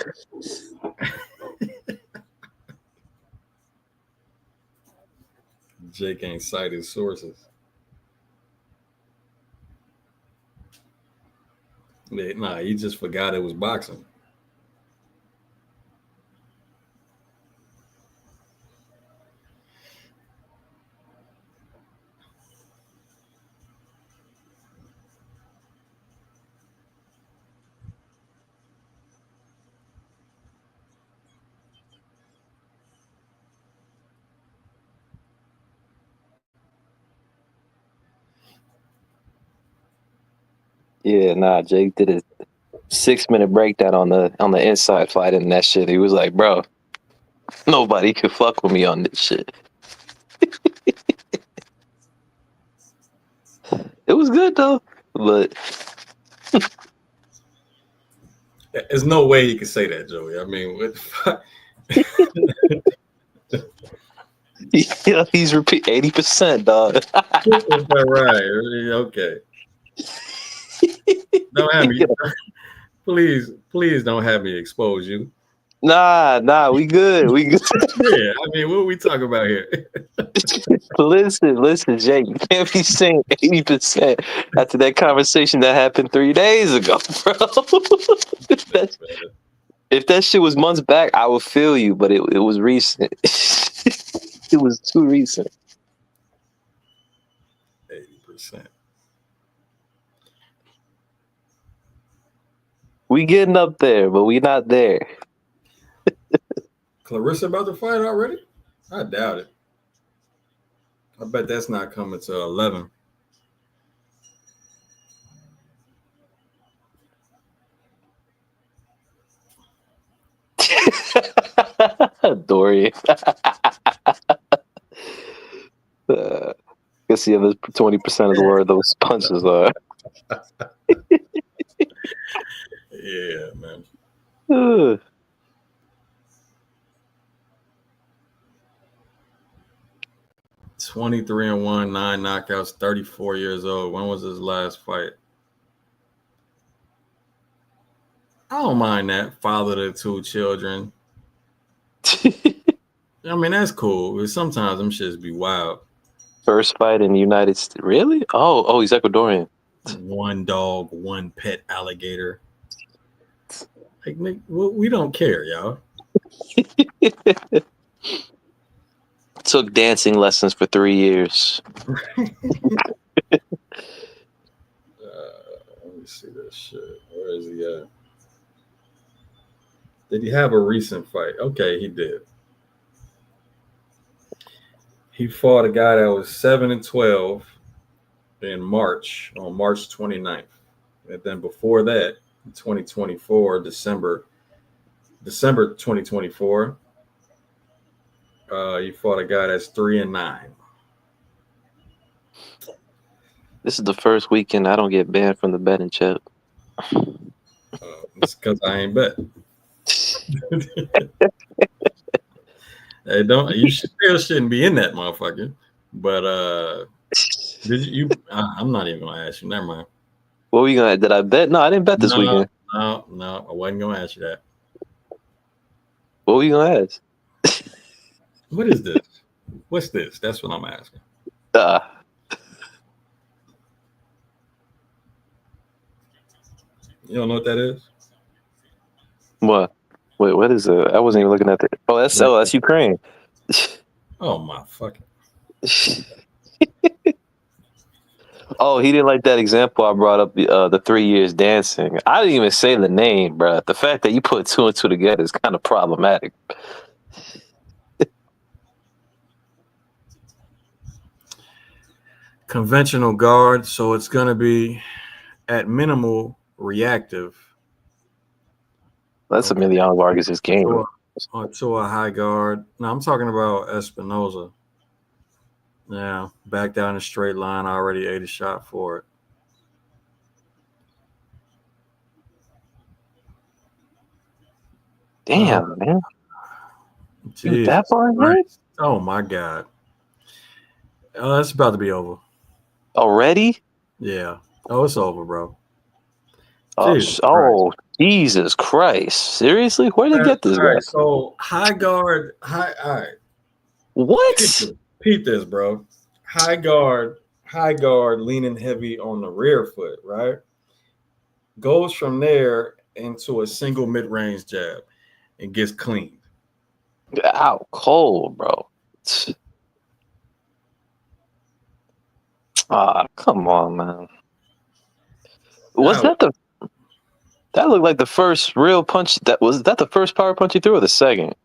Jake ain't cited sources. Nah, he just forgot it was boxing. Yeah, nah, Jake did a 6-minute breakdown on the inside fight and that shit. He was like, bro, nobody could fuck with me on this shit. It was good though, but There's no way he could say that, Joey. I mean, what the fuck? yeah, he's repeat 80%, dog. Right. Okay. Don't have me. Please don't have me expose you. Nah, we good. We good. Yeah, I mean, what are we talking about here? Listen, Jake, you can't be saying 80% after that conversation that happened 3 days ago, bro. If that shit was months back, I would feel you, but it was recent. It was too recent. 80%. We getting up there, but we not there. Clarissa about to fight already? I doubt it. I bet that's not coming till 11. Dorian. Guess the other 20% of the word those punches are. Yeah, man. 23-1, 9 knockouts, 34 years old. When was his last fight? I don't mind that. Father to 2 children. I mean, that's cool. But sometimes them shits be wild. First fight in the United States. Really? Oh, he's Ecuadorian. 1 dog, 1 pet alligator. Like, we don't care, y'all. Took dancing lessons for 3 years. Let me see this shit. Where is he at? Did he have a recent fight? Okay, he did. He fought a guy that was 7-12 in March, on March 29th. And then before that, 2024, December 2024, he fought a guy that's 3-9. This is the first weekend I don't get banned from the betting chat. It's because I ain't bet. Hey, you still shouldn't be in that motherfucker. But did you? I'm not even gonna ask you. Never mind. What were you gonna? Did I bet? No, I didn't bet this weekend. No, I wasn't gonna ask you that. What were you gonna ask? What is this? What's this? That's what I'm asking. You don't know what that is? What? Wait, what is it? I wasn't even looking at that. Oh, that's Ukraine. Oh my fucking. Oh, he didn't like that example I brought up, the 3 years dancing. I didn't even say the name, bro. The fact that you put 2 and 2 together is kind of problematic. Conventional guard, so it's going to be at minimal reactive. That's Emiliano Vargas' game. To a high guard. No, I'm talking about Espinoza. Yeah, back down the straight line. I already ate a shot for it. Damn, man. You Jesus that far ahead Christ. Oh my God. It's about to be over. already? Yeah. Oh, it's over, bro. Oh, Jesus Christ. Jesus Christ! Seriously, where would they get this All guy? right. So high guard, all right. What? Peep this, bro. High guard, leaning heavy on the rear foot, right? Goes from there into a single mid-range jab and gets cleaned. Out cold, bro. Ah, come on, man. Was Now, that the? That looked like the first real punch. That the first power punch you threw, or the second?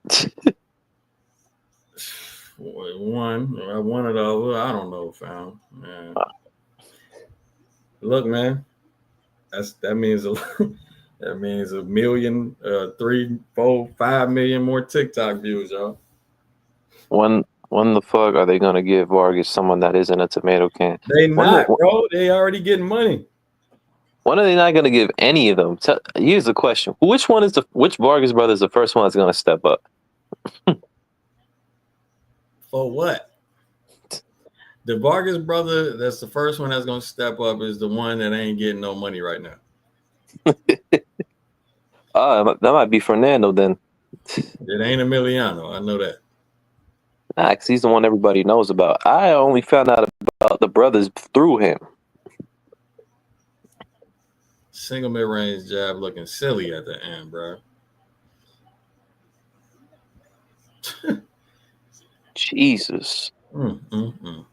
one of those. I don't know, fam. Man. Look, man. That means that means a million, 3, 4, 5 million more TikTok views, y'all. When the fuck are they gonna give Vargas someone that isn't a tomato can? They not, bro. They already getting money. When are they not gonna give any of them? Here's the question: which Vargas brother is the first one that's gonna step up? For what? The Vargas brother, that's the first one that's gonna step up, is the one that ain't getting no money right now. That might be Fernando then. It ain't Emiliano. I know that. Nah, because he's the one everybody knows about. I only found out about the brothers through him. Single mid-range jab looking silly at the end, bro. Jesus. Mm.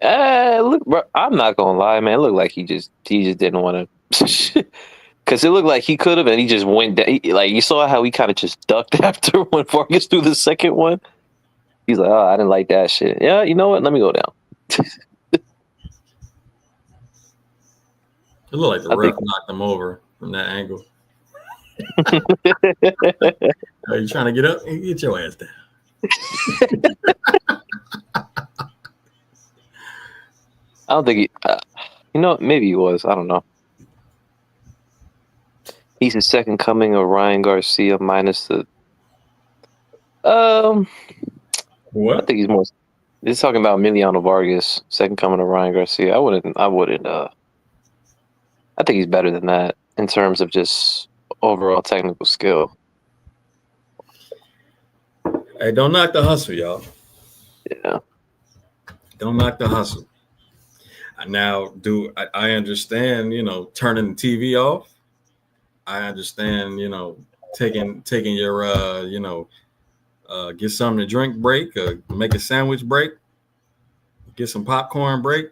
Look, bro. I'm not gonna lie, man. It looked like he just didn't want to. Because it looked like he could have, and he just went down. Like, you saw how he kind of just ducked after when Vargas threw the second one. He's like, oh, I didn't like that shit. Yeah, you know what? Let me go down. It looked like the ref knocked him over from that angle. Are you trying to get up? Get your ass down. I don't think he. Maybe he was. I don't know. He's the second coming of Ryan Garcia minus the. What? I think he's more. He's talking about Emiliano Vargas, second coming of Ryan Garcia. I wouldn't. I think he's better than that in terms of just overall technical skill. Hey, don't knock the hustle, y'all. Yeah. Don't knock the hustle. Now, I understand, turning the TV off. I understand, taking your, get something to drink break, make a sandwich break, get some popcorn break.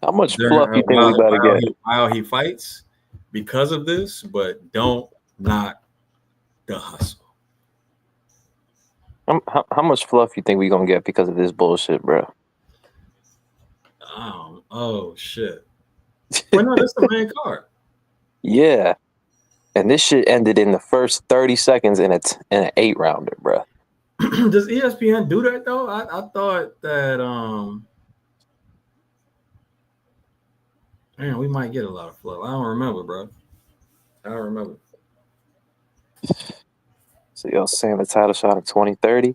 How much fluff you think we better get? While he fights because of this, but don't knock the hustle. How much fluff you think we gonna get because of this bullshit, bro? Oh shit! Well, no, that's the main card. Yeah, and this shit ended in the first 30 seconds in an 8-rounder, bro. Does ESPN do that though? I thought that man, we might get a lot of fluff. I don't remember, bro. I don't remember. So y'all saying the title shot in 2030?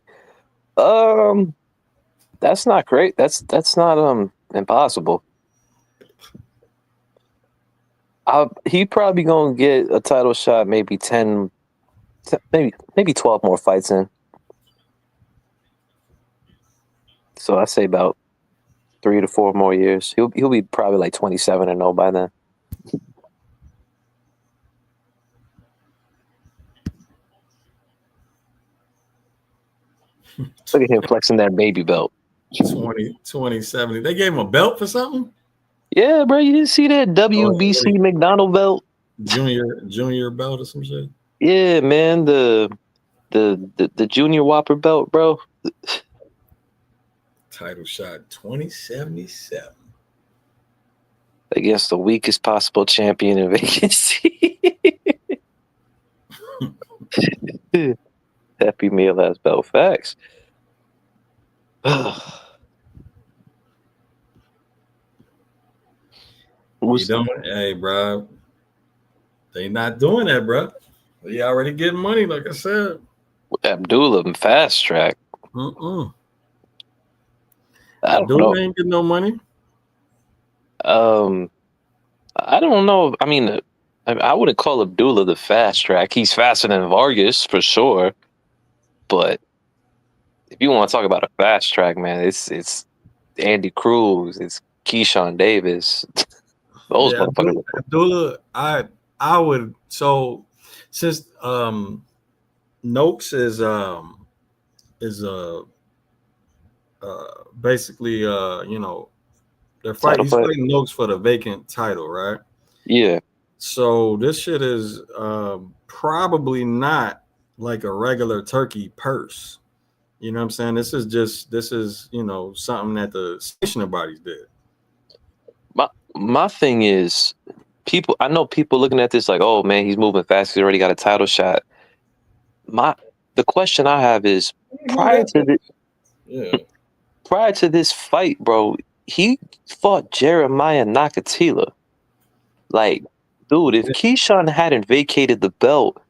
That's not great. That's not impossible. He probably gonna get a title shot, maybe 10, maybe 12 more fights in. So I say about 3 to 4 more years. He'll be probably like 27-0 by then. Look at him flexing that baby belt. 2070. They gave him a belt for something? Yeah, bro. You didn't see that WBC McDonald belt? Junior belt or some shit? Yeah, man. The Junior Whopper belt, bro. Title shot 2077. Against the weakest possible champion in vacancy. Happy meal has belt facts. You don't, hey, bro. They not doing that, bro. They already getting money, like I said. Abdullah fast track. I I don't know. Abdullah ain't getting no money. I don't know. I mean, I wouldn't call Abdullah the fast track. He's faster than Vargas for sure. But if you want to talk about a fast track, man, it's Andy Cruz, it's Keyshawn Davis. Those Yeah, motherfuckers. Abdullah, I would, so since Noakes is basically you know, he's fighting Noakes for the vacant title, right? Yeah. So this shit is probably not like a regular turkey purse. You know what I'm saying? This is, you know, something that the sanctioning bodies did. My thing is, I know people looking at this like, oh man, he's moving fast. He's already got a title shot. The question I have is, prior to this fight, bro, he fought Jeremiah Nakatila. Like, dude, if Keyshawn hadn't vacated the belt,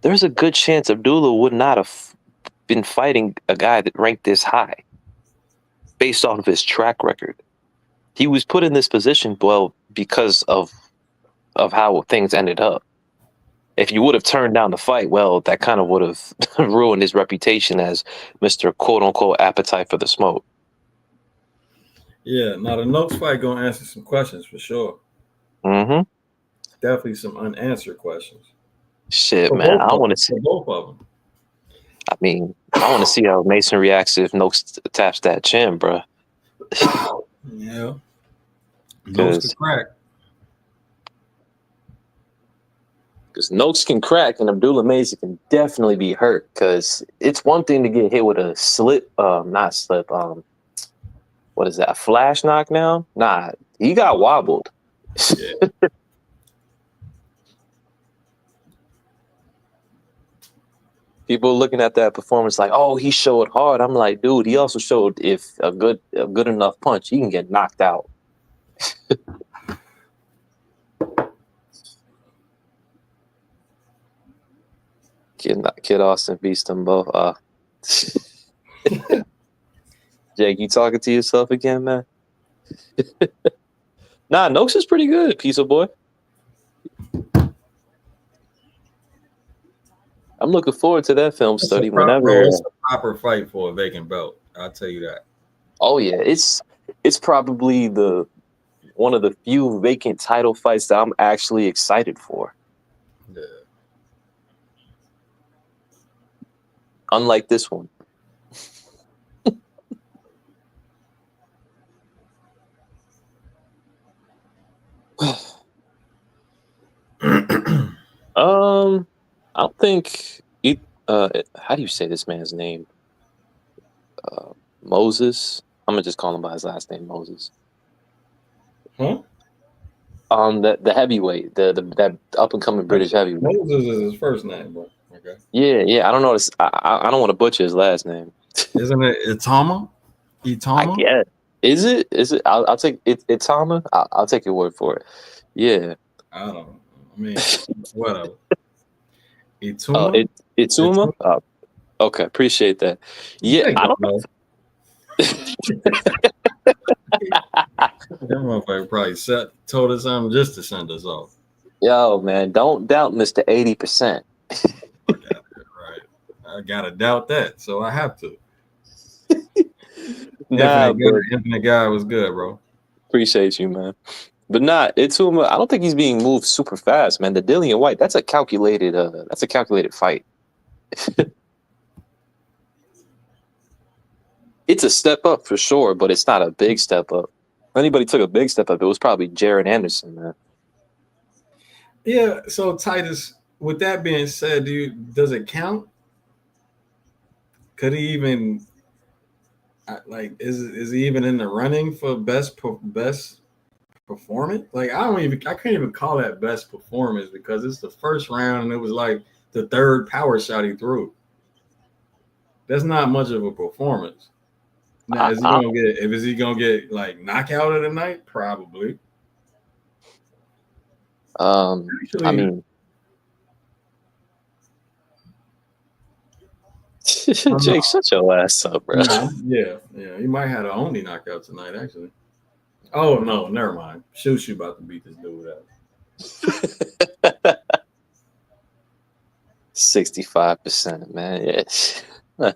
there's a good chance Abdullah would not have been fighting a guy that ranked this high based off of his track record. He was put in this position, well, because of how things ended up. If you would have turned down the fight, well, that kind of would have ruined his reputation as Mr. quote-unquote appetite for the smoke. Yeah, now the Noakes fight gonna answer some questions for sure. Mm-hmm. Definitely some unanswered questions. Shit, for man, I want to see both of them. I mean, I want to see how Mason reacts if Noakes taps that chin, bro. Yeah, Noakes can crack. Because Noakes can crack and Abdullah Mason can definitely be hurt. Because it's one thing to get hit with a not slip. What is that? A flash knockdown? Nah, he got wobbled. Yeah. People looking at that performance like, oh, he showed hard. I'm like, dude, he also showed if a good enough punch, he can get knocked out. Kid Austin beats them both. Jake, you talking to yourself again, man? Nah, Noakes is pretty good, piece of boy. I'm looking forward to that film study whenever. It's a proper fight for a vacant belt. I'll tell you that. Oh yeah, it's probably one of the few vacant title fights that I'm actually excited for. Yeah. Unlike this one. I don't think how do you say this man's name? Moses. I'm gonna just call him by his last name, Moses. Huh? The heavyweight, that up and coming British heavyweight. Moses is his first name, bro. Okay. Yeah. I don't know. I don't want to butcher his last name. Isn't it Itama? I guess. Is it? I'll take it. Itama. I'll take your word for it. Yeah. I don't know. I mean, whatever. Ituma. Okay, appreciate that. Yeah, I don't know. That motherfucker probably told us something just to send us off. Yo, man, don't doubt Mr. 80%. Right. I gotta doubt that, so I have to. Infinite guy was good, bro. Appreciate you, man. But Ituma, I don't think he's being moved super fast, man. The Dillian White, that's a calculated fight. It's a step up for sure, but it's not a big step up. If anybody took a big step up, it was probably Jared Anderson, man. Yeah, so Titus, with that being said, does it count? Could he even is he even in the running for best performance? Like I can't even call that best performance because it's the first round and it was like the third power shot he threw. That's not much of a performance. Now, is he gonna get like knockout of the night? Probably. I Actually, mean, oh, Jake, no. shut your ass up, bro. Nah, yeah. He might have the only knockout tonight, actually. Oh no, never mind. Shushu about to beat this dude up. 65%, man. Yeah.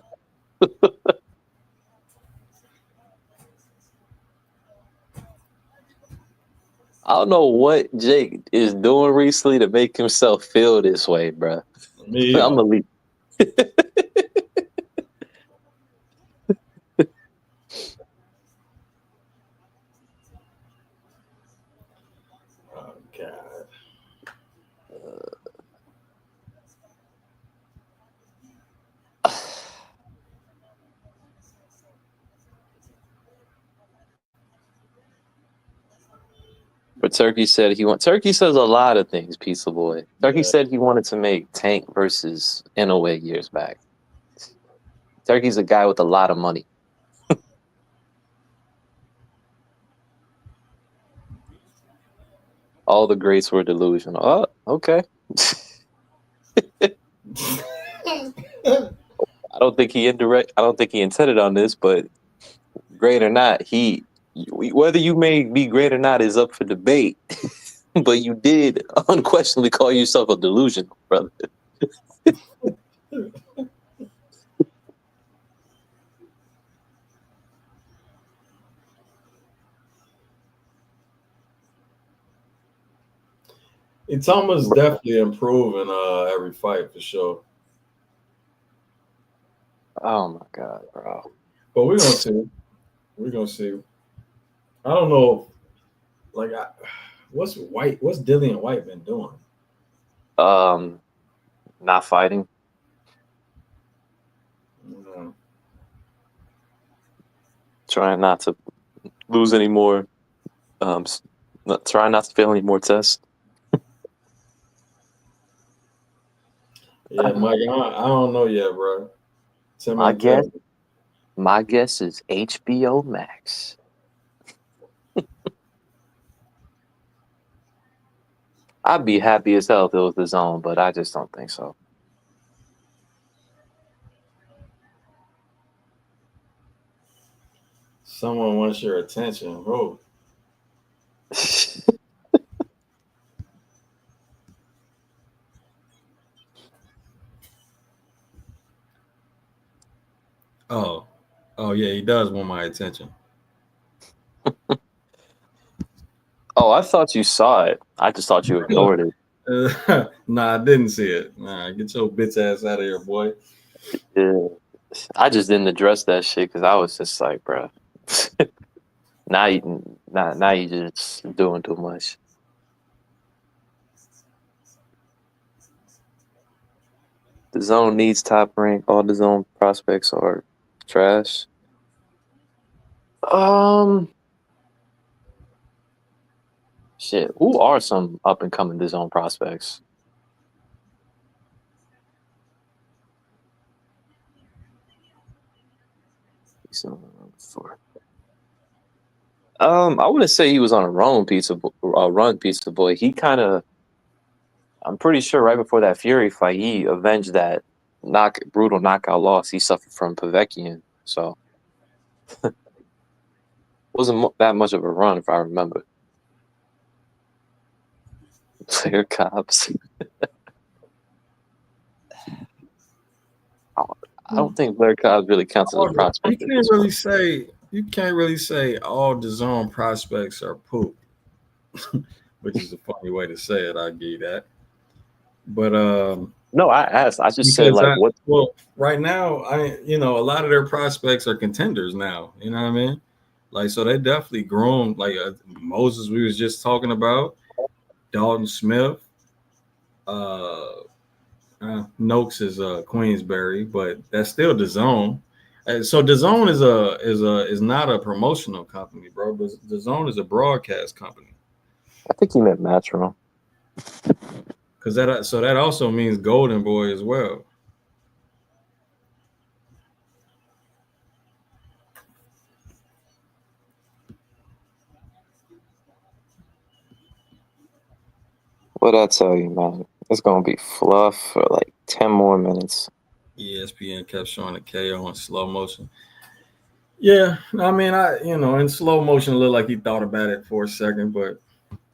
I don't know what Jake is doing recently to make himself feel this way, bro. Me, I'm gonna leave. oh god. But Turkey said Turkey says a lot of things, Pizza Boy. Turkey Yeah. said he wanted to make Tank versus Inoue years back. Turkey's a guy with a lot of money. All the greats were delusional. Oh, okay. I don't think he intended on this, but great or not, whether you may be great or not is up for debate. But you did unquestionably call yourself a delusional, brother. It's almost definitely improving every fight for sure. Oh my god, bro. But we're gonna see. We're gonna see. I don't know. Like, what's Dillian White been doing? Not fighting. Mm, Trying not to lose any more. Trying not to fail any more tests. yeah, Mike. I don't know yet, bro. My Timmy, guess is HBO Max. I'd be happy as hell if it was the zone, but I just don't think so. someone wants your attention. Oh, oh yeah, he does want my attention. Oh, I thought you saw it. I just thought you ignored it. Nah, I didn't see it. Nah, get your bitch ass out of here, boy. Yeah. I just didn't address that shit because I was just like, bro. now you just doing too much. The zone needs top rank. All the zone prospects are trash. Shit. Who are some up and coming the zone prospects? I wouldn't say he was on a run pizza boy. He kind of, I'm pretty sure right before that Fury fight, he avenged that brutal knockout loss he suffered from Povetkian. So wasn't that much of a run if I remember. Player cops. I don't think Blair Cobbs really counts as a prospect. You can't really say all the zone prospects are poop, which is a funny way to say it. I give you that. But No, I asked. I just said because like what. right now a lot of their prospects are contenders now. You know what I mean? Like, so they definitely grown. Like Moses, we was just talking about, Dalton Smith, uh, Noakes is Queensberry, but that's still the zone. So the zone is not a promotional company, bro. But the zone is a broadcast company. I think he meant Matron. Because that also means Golden Boy as well. What I tell you, man? It's gonna be fluff for like 10 more minutes. ESPN kept showing the KO in slow motion. Yeah, I mean, in slow motion, it looked like he thought about it for a second, but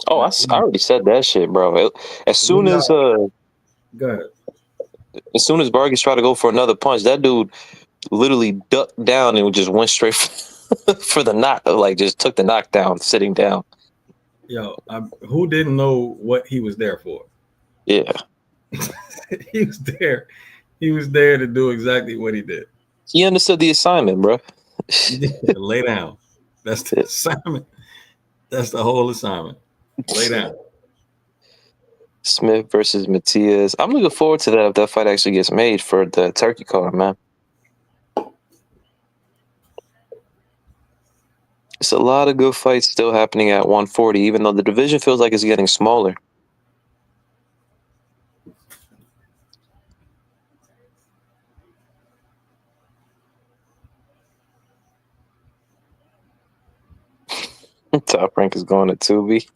Oh, I already said that shit, bro. As soon as go ahead. as soon as Vargas tried to go for another punch, that dude literally ducked down and just went straight for the knock. Like just took the knockdown, sitting down. Yo, who didn't know what he was there for? Yeah, He was there. He was there to do exactly what he did. he understood the assignment, bro. Lay down. That's the assignment. That's the whole assignment. Lay down. Smith versus Matias. I'm looking forward to that if that fight actually gets made for the turkey card, man. It's a lot of good fights still happening at 140, even though the division feels like it's getting smaller. Top Rank is going to Tubi.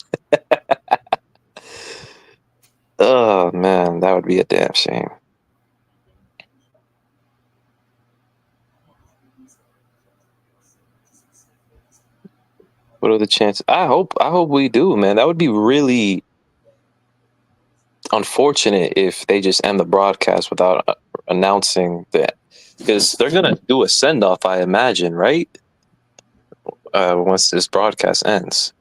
Oh, man, that would be a damn shame. What are the chances? I hope we do, man. That would be really unfortunate if they just end the broadcast without announcing that, because they're gonna do a send off, I imagine, right? Once this broadcast ends.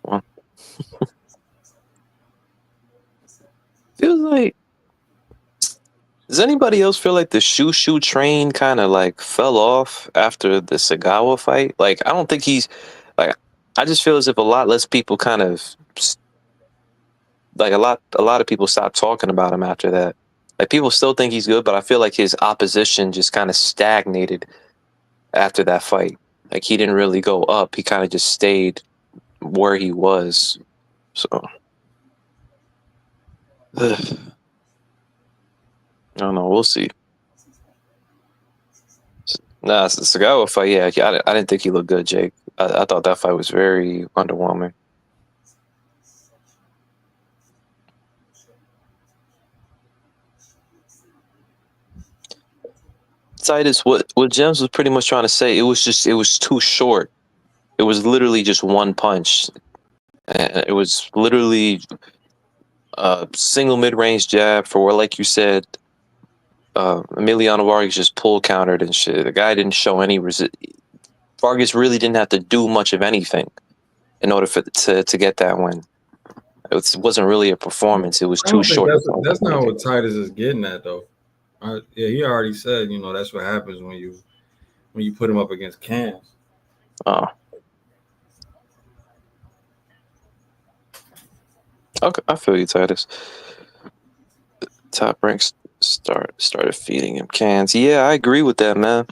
Well, feels like. Does anybody else feel like the Shushu train kind of like fell off after the Sagawa fight? Like, I don't think he's like. I just feel as if a lot less people kind of like a lot of people stopped talking about him after that. Like, people still think he's good, but I feel like his opposition just kind of stagnated after that fight. Like, he didn't really go up. He kind of just stayed where he was. So, I don't know. We'll see. Nah, it's the Sagawa fight. Yeah, I didn't think he looked good, Jake. I thought that fight was very underwhelming. Titus, what James was pretty much trying to say, it was too short. It was literally just one punch. And it was literally a single mid-range jab for where, like you said, Emiliano Vargas just pull countered and shit. The guy didn't show any Vargas really didn't have to do much of anything in order to get that win. It wasn't really a performance. It was too short. That's not what Titus is getting at, though. Yeah, he already said, that's what happens when you put him up against cans. Oh. Okay, I feel you, Titus. Top Rank started feeding him cans. Yeah, I agree with that, man.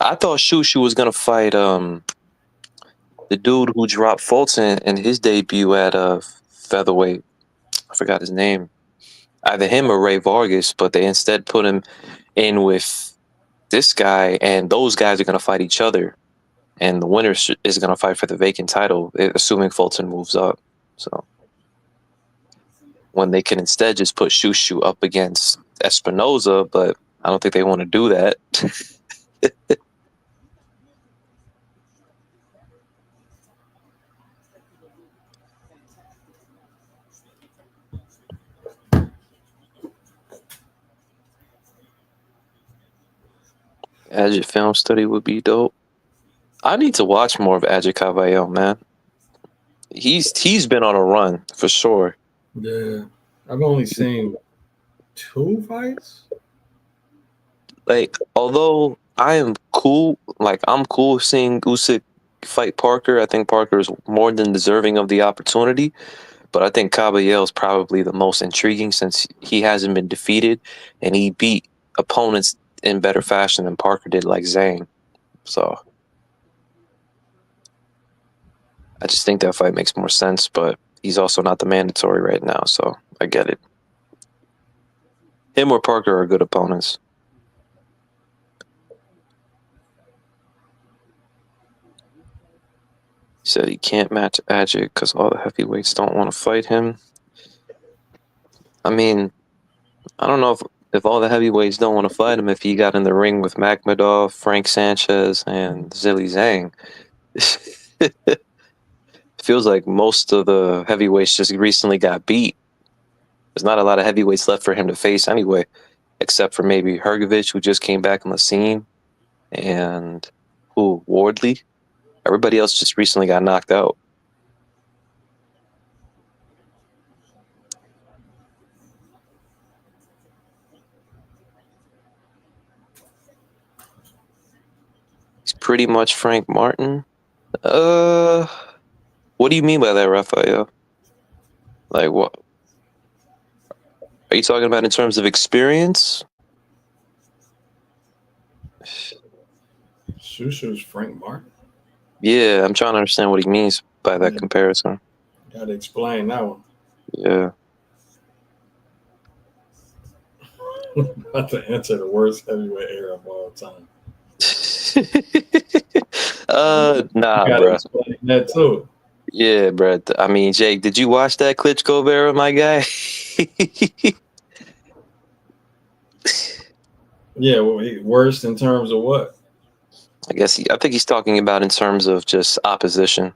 I thought Shushu was gonna fight the dude who dropped Fulton in his debut at featherweight. I forgot his name. Either him or Ray Vargas, but they instead put him in with this guy, and those guys are gonna fight each other, and the winner is gonna fight for the vacant title, assuming Fulton moves up. So when they can instead just put Shushu up against Espinoza, but I don't think they want to do that. Agit film study would be dope. I need to watch more of Agit Caballero, man. He's been on a run for sure. Yeah, I've only seen 2 fights. Like, although I am cool, like I'm cool seeing Usyk fight Parker. I think Parker is more than deserving of the opportunity, but I think Caballero is probably the most intriguing since he hasn't been defeated and he beat opponents in better fashion than Parker did, like Zhang. So I just think that fight makes more sense, but he's also not the mandatory right now, so I get it. Him or Parker are good opponents. Said he can't match Ajit because all the heavyweights don't want to fight him. I mean, I don't know if all the heavyweights don't want to fight him. If he got in the ring with Makhmudov, Frank Sanchez, and Zilly Zhang, it feels like most of the heavyweights just recently got beat. There's not a lot of heavyweights left for him to face anyway, except for maybe Hergovich, who just came back on the scene, and Wardley. Everybody else just recently got knocked out. He's pretty much Frank Martin. What do you mean by that, Raphael? Like what? Are you talking about in terms of experience? Shushu's Frank Martin. Yeah, I'm trying to understand what he means by that comparison. Got to explain that one. Yeah. About to enter the worst heavyweight era of all time. Nah, Gotta bro. explain that too. Yeah, bro. I mean, Jake, did you watch that Klitschko era, my guy? Yeah, well, worst in terms of what? I think he's talking about in terms of just opposition.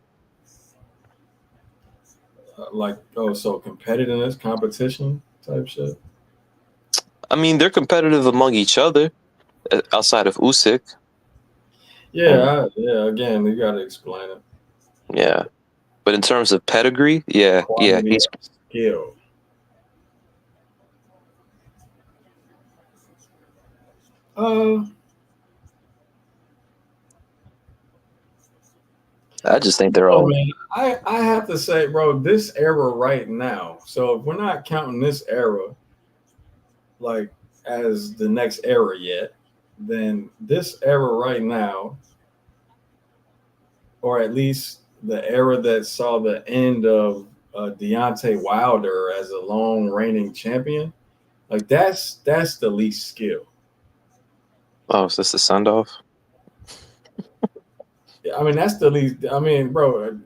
So competitiveness, competition type shit. I mean, they're competitive among each other outside of Usyk. Yeah, again, you got to explain it. Yeah, but in terms of pedigree, yeah, he's skill. I just think they're all. Man, I have to say, bro, this era right now. So if we're not counting this era, like as the next era yet, then this era right now, or at least the era that saw the end of Deontay Wilder as a long reigning champion, like that's the least skill. Oh, is this the Sundoff? I mean, that's the least. I mean, bro,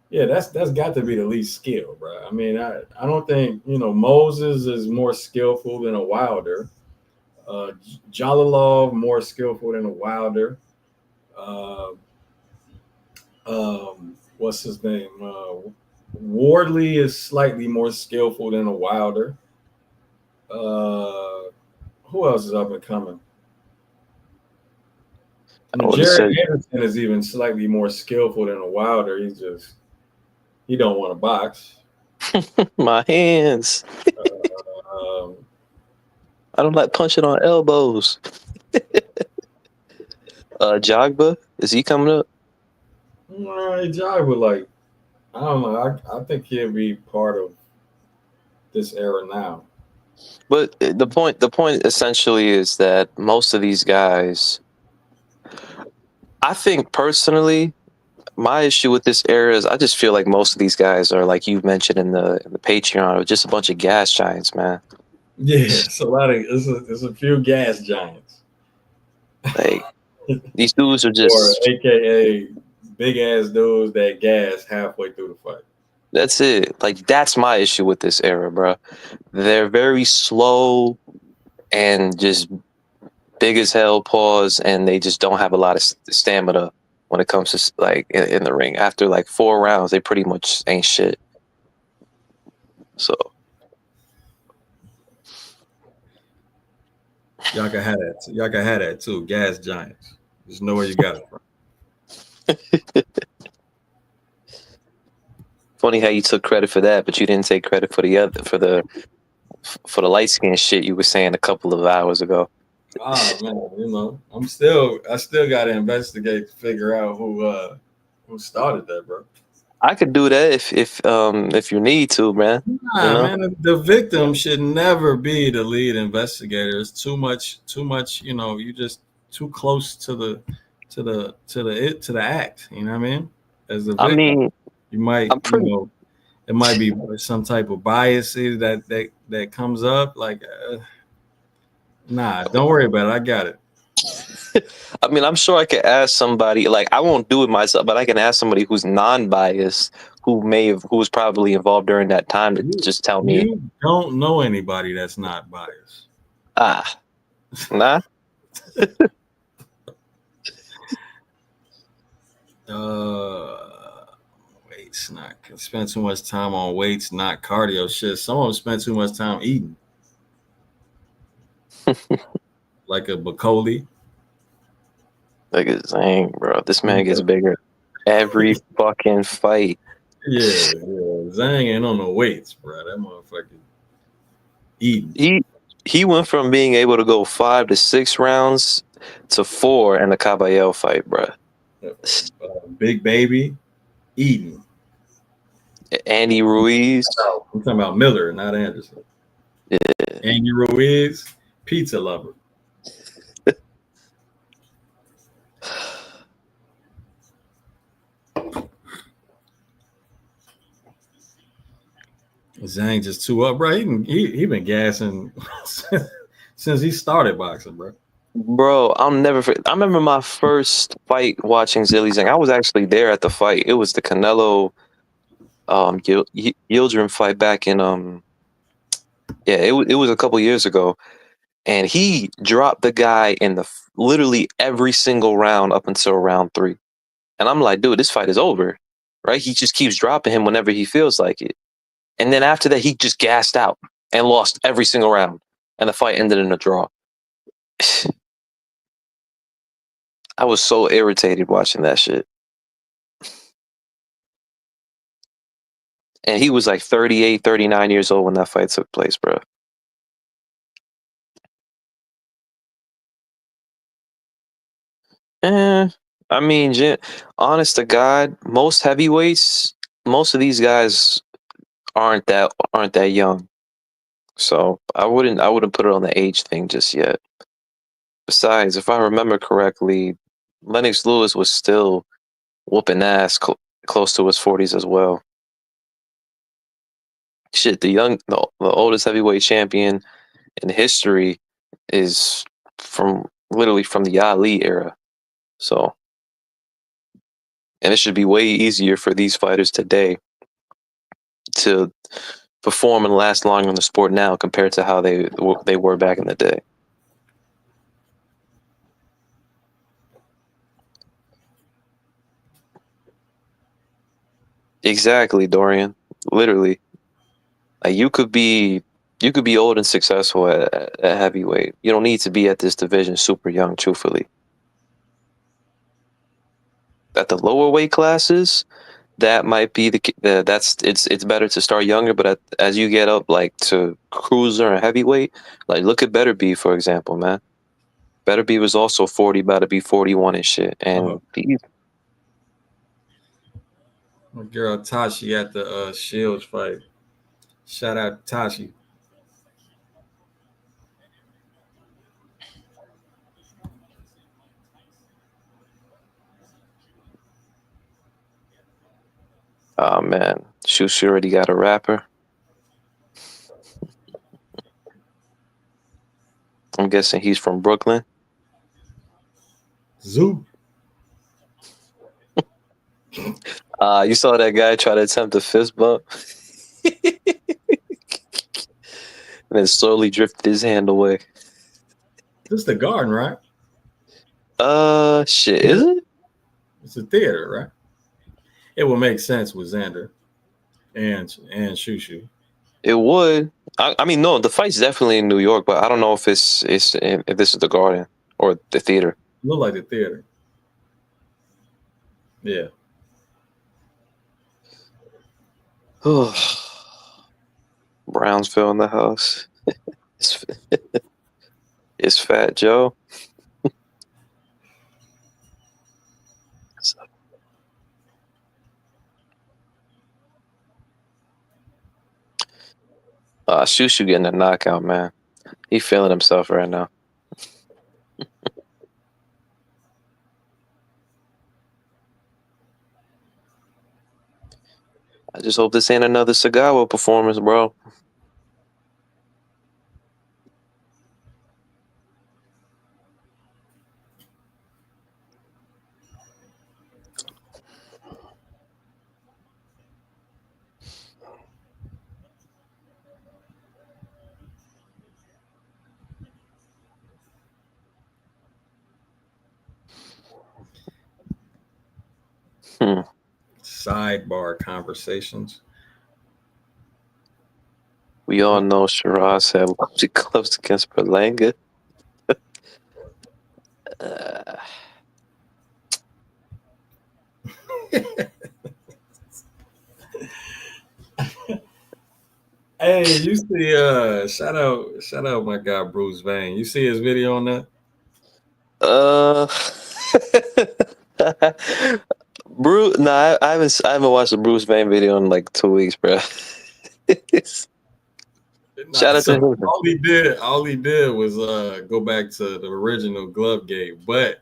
yeah, that's got to be the least skill, bro. I mean, I don't think Moses is more skillful than a Wilder. Jalalov more skillful than a Wilder. What's his name? Wardley is slightly more skillful than a Wilder. Who else is up and coming? Jared Anderson is even slightly more skillful than a Wilder. He don't want to box. My hands. I don't like punching on elbows. Jogba, is he coming up? Jogba, I don't know. I think he'll be part of this era now. But the point essentially is that most of these guys, I think personally, my issue with this era is I just feel like most of these guys are, like you mentioned in the Patreon, just a bunch of gas giants, man. Yeah, it's a few gas giants. Like these dudes are just, or AKA big ass dudes that gas halfway through the fight. That's it. Like that's my issue with this era, bro. They're very slow and just big as hell paws, and they just don't have a lot of stamina when it comes to like in the ring. After like 4 rounds, they pretty much ain't shit. So y'all can have that. Y'all can have that too. Gas giants. Just know where you got it from. funny how you took credit for that, but you didn't take credit for the light skin shit you were saying a couple of hours ago. Oh man, I still got to investigate to figure out who started that, bro. I could do that if you need to, man. Nah, man, the victim should never be the lead investigator. It's too much. You just too close to the act. You know what I mean? As the victim, I mean, you might it might be some type of bias that comes up. Like, nah, don't worry about it. I got it. I mean, I'm sure I could ask somebody. Like, I won't do it myself, but I can ask somebody who's non-biased, who was probably involved during that time to just tell me. You don't know anybody that's not biased. Nah. Weights not spend too much time on weights, not cardio shit. Some of them spend too much time eating, like a Bacoli. Like, dang, bro, this man gets bigger every fucking fight. Yeah. Zhang ain't on no weights, bro. That motherfucker eating. He went from being able to go 5 to 6 rounds to 4 in the Caballero fight, bro. Big baby eating. Andy Ruiz. I'm talking about Miller, not Anderson. Yeah. Andy Ruiz, pizza lover. Zhang just too up, bro. He been gassing since he started boxing, bro. Bro, I remember my first fight watching Zilly Zhang. I was actually there at the fight. It was the Canelo Yildirim fight back in it was a couple years ago, and he dropped the guy in literally every single round up until round 3. And I'm like, dude, this fight is over, right? He just keeps dropping him whenever he feels like it. And then after that, he just gassed out and lost every single round. And the fight ended in a draw. I was so irritated watching that shit. And he was like 38, 39 years old when that fight took place, bro. I mean, honest to God, most heavyweights, most of these guys aren't that young. So I wouldn't put it on the age thing just yet. Besides, if I remember correctly, Lennox Lewis was still whooping ass close to his 40s as well. Shit, the oldest heavyweight champion in history is literally from the Ali era. So, and it should be way easier for these fighters today to perform and last long in the sport now compared to how they were back in the day. Exactly, Dorian. Literally, like you could be old and successful at heavyweight. You don't need to be at this division super young. Truthfully, at the lower weight classes, that might be it's better to start younger. But as you get up like to cruiser and heavyweight, like look at Better B, for example, man. Better B was also 40, about to be 41 and shit. And My girl Tashi at the Shields fight. Shout out to Tashi. oh man, Shushu already got a rapper. I'm guessing he's from Brooklyn. Zoo. You saw that guy try to attempt a fist bump and then slowly drifted his hand away. This is the Garden, right? Shit, is it? It's a theater, right? It would make sense with Xander and Shushu. It would. I mean, no, the fight's definitely in New York, but I don't know if if this is the Garden or the theater. Look like the theater. Yeah. Brownsville in the house. It's Fat Joe. Shushu getting a knockout, man. He feeling himself right now. I just hope this ain't another Sagawa performance, bro. sidebar conversations. We all know Shiraz had lousy gloves against Berlanga. Hey, you see, shout out my guy Bruce Vane. You see his video on that? Bruce, nah, I haven't watched a Bruce Wayne video in like 2 weeks, bro. Shout out to him. All he did was go back to the original glove game. But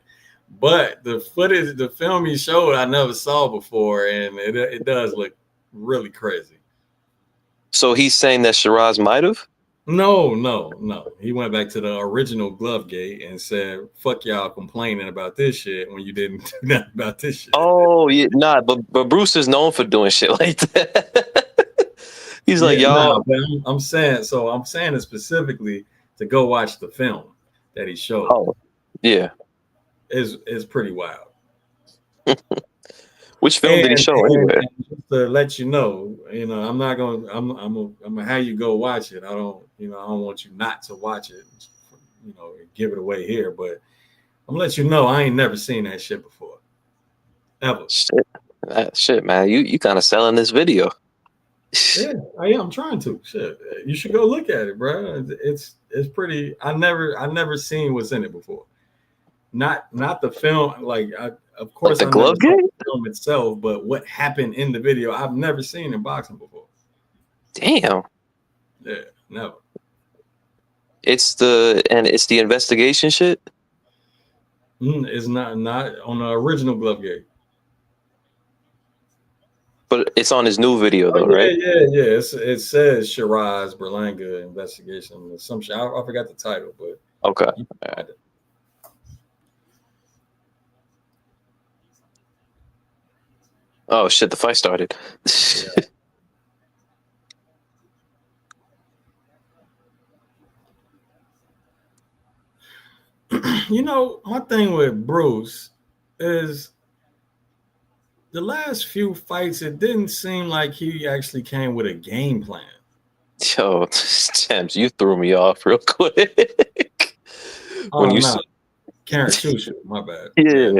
the footage, the film he showed, I never saw before, and it does look really crazy. So he's saying that Shiraz might have? No. He went back to the original glove gate and said, "Fuck y'all complaining about this shit when you didn't do nothing about this shit." Oh yeah, nah, but Bruce is known for doing shit like that. He's like, y'all. Nah, I'm saying it specifically to go watch the film that he showed. Oh, yeah. Is pretty wild. Which film did he show anyway? And just to let you know, I'm not gonna. I'm gonna have you go watch it. I don't want you not to watch it. Give it away here, but I'm gonna let you know I ain't never seen that shit before, ever. Shit, man, you kind of selling this video. Yeah, I am. I'm trying to. Shit, you should go look at it, bro. It's pretty. I never seen what's in it before. Not the film. Of course, like the glove game, the film itself, but what happened in the video, I've never seen in boxing before. Damn. Yeah, never. It's the investigation shit. It's not on the original glove game. But it's on his new video though, right? Yeah. It says Shiraz Berlanga investigation. Some shit. I forgot the title, but okay. You can find it. Oh shit! The fight started. Yeah. My thing with Bruce is the last few fights, it didn't seem like he actually came with a game plan. Yo, James, you threw me off real quick. When you said Karen Shushu, my bad. Yeah.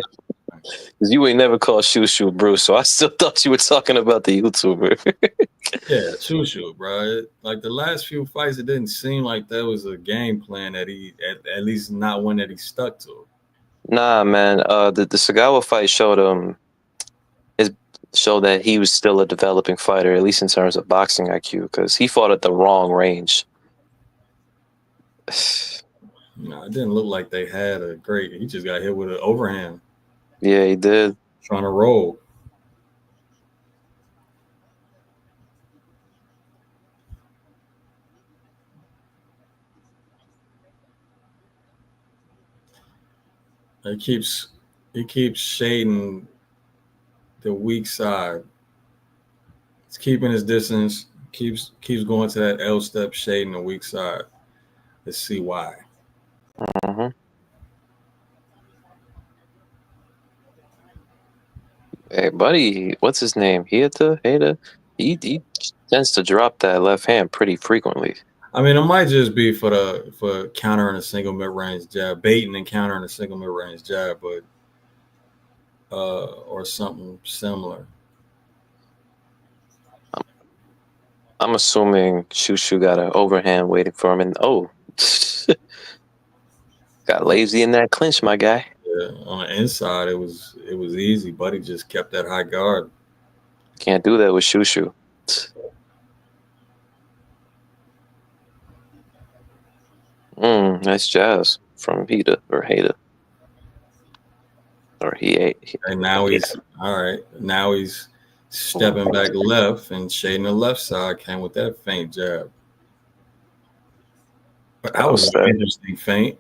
Because you ain't never called Shushu Bruce, so I still thought you were talking about the YouTuber. Yeah, Shushu, bro. Like the last few fights, it didn't seem like there was a game plan that he, at least not one that he stuck to. Nah, man. The Sagawa fight showed that he was still a developing fighter, at least in terms of boxing IQ, because he fought at the wrong range. No, it didn't look like they had a great. He just got hit with an overhand. Yeah, he did. Trying to roll. He keeps shading the weak side. He's keeping his distance. Keeps going to that L step, shading the weak side. Let's see why. Mm-hmm. Hey, buddy, what's his name? Heda? He tends to drop that left hand pretty frequently. I mean, it might just be for countering a single mid-range jab, baiting and countering a single mid-range jab, but or something similar. I'm assuming Shushu got an overhand waiting for him, and got lazy in that clinch, my guy. Yeah, on the inside, it was easy. Buddy just kept that high guard. Can't do that with Shushu. Nice jazz from Heda. Or he. And now he's all right. Now he's stepping back left and shading the left side. Came with that feint jab. But that was an interesting feint.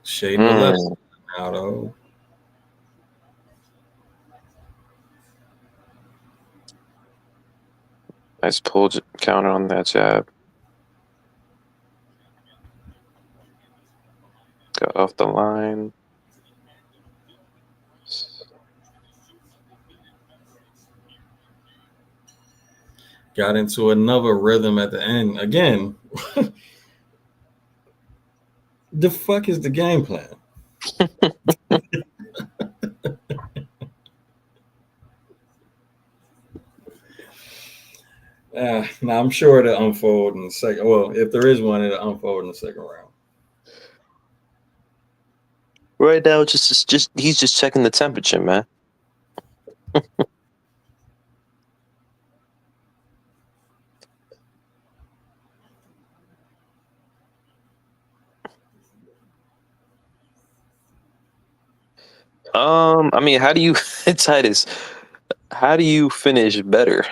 Shading the left side now, though. Nice pull counter on that jab. Got off the line. got into another rhythm at the end. Again, the fuck is the game plan? Now I'm sure it'll unfold in the second. Well, if there is one, it'll unfold in the second round. Right now, just he's just checking the temperature, man. I mean, how do you, Titus? How do you finish better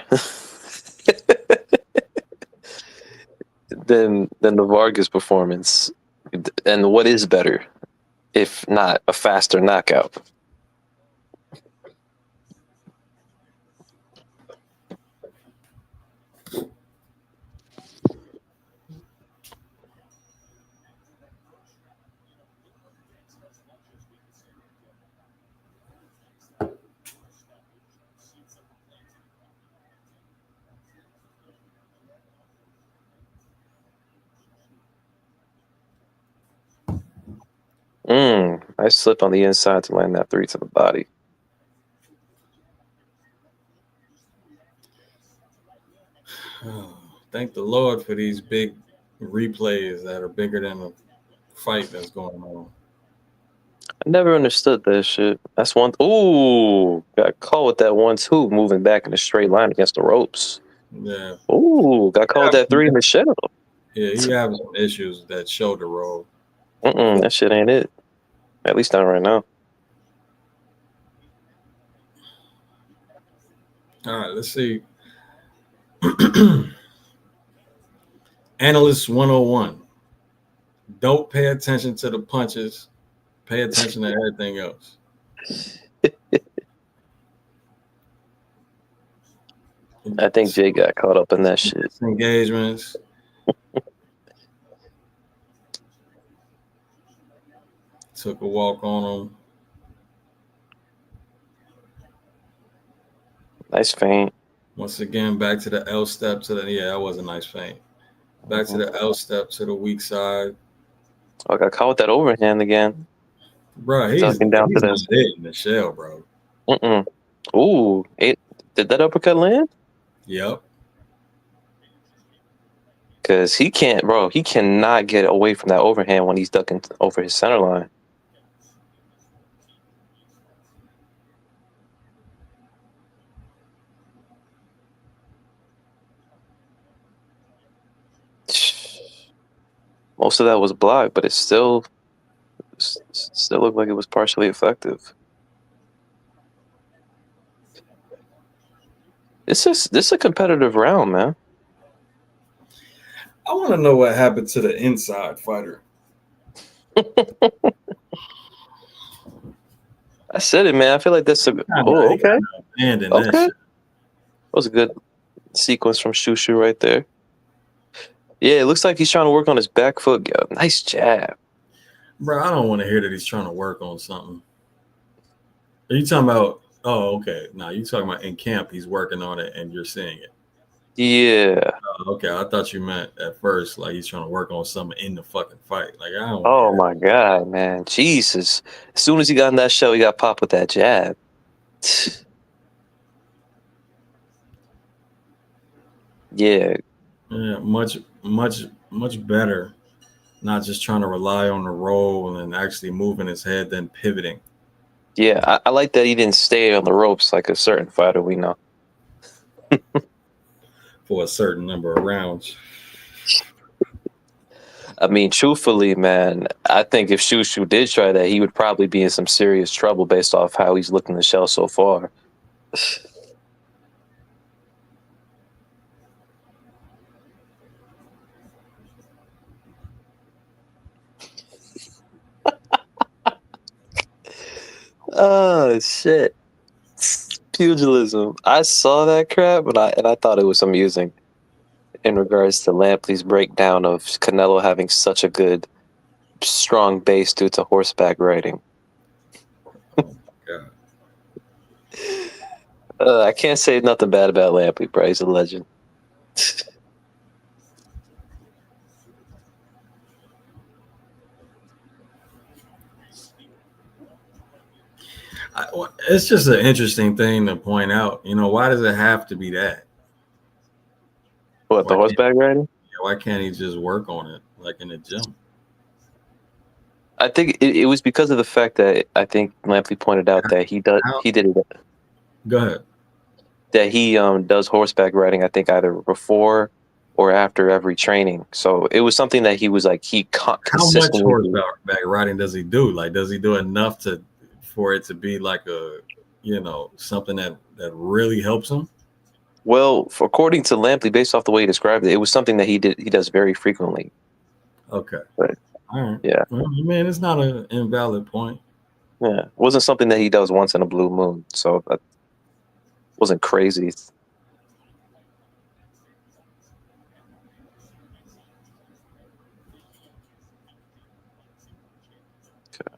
than the Vargas performance? And what is better, if not a faster knockout? I slipped on the inside to land that 3 to the body. Thank the Lord for these big replays that are bigger than the fight that's going on. I never understood that shit. That's one. Ooh, got caught with that 1-2, moving back in a straight line against the ropes. Yeah. Ooh, got caught with that 3 in the shadow. Yeah, he having some issues with that shoulder roll. That shit ain't it. At least not right now. All right, let's see. Analyst 101. Don't pay attention to the punches. Pay attention to everything else. I think Jay got caught up in that shit. Engagements. Took a walk on him. Nice feint. Once again, back to the L step to the that was a nice feint. Back to the L step to the weak side. Oh, I got caught with that overhand again. Bro, he's Ducking down to this. in the shell, bro. Ooh, did that uppercut land? Yep. Because he cannot get away from that overhand when he's ducking over his center line. Most of that was blocked, but it still looked like it was partially effective. This is a competitive round, man. I want to know what happened to the inside fighter. I said it, man. I feel like that's okay. That was a good sequence from Shushu right there. Yeah, it looks like he's trying to work on his back foot. Yo, nice jab. Bro, I don't want to hear that he's trying to work on something. Are you talking about, oh, okay. Now you talking about in camp, he's working on it and you're seeing it. Yeah. Okay, I thought you meant at first like he's trying to work on something in the fucking fight. Like I don't. Oh my god, man, Jesus! As soon as he got in that show, he got popped with that jab. Yeah, much better. Not just trying to rely on the roll and actually moving his head, then pivoting. Yeah, I like that he didn't stay on the ropes like a certain fighter we know. For a certain number of rounds. I mean, truthfully, man, I think if Shushu did try that, he would probably be in some serious trouble based off how he's looking the shell so far. Oh shit! Pugilism. I saw that crap, and I thought it was amusing. In regards to Lampley's breakdown of Canelo having such a good, strong base due to horseback riding. Oh my God. I can't say nothing bad about Lampley, bro. He's a legend. It's just an interesting thing to point out. You know, why does it have to be that? What, the horseback riding? Why can't he just work on it like in the gym? I think it was because of the fact that I think Lampley pointed out that he did it. Go ahead. That he does horseback riding, I think either before or after every training. So it was something that he was like How much horseback riding does he do? Like, does he do enough for it to be like a, you know, something that really helps him? Well, according to Lampley, based off the way he described it, it was something that he does very frequently. Okay. Right. All right. Yeah. Well, man, it's not an invalid point. Yeah. It wasn't something that he does once in a blue moon. So that wasn't crazy. Okay.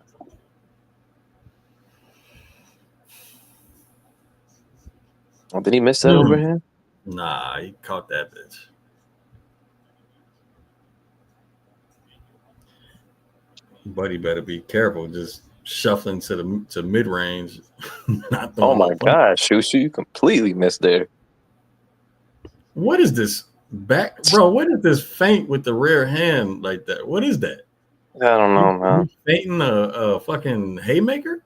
Oh, did he miss that overhand? Nah, he caught that bitch. Buddy better be careful. Just shuffling to mid range. Oh my gosh, Shushu, you completely missed there. What is this back, bro? What is this feint with the rear hand like that? What is that? I don't know, man. You feinting a fucking haymaker?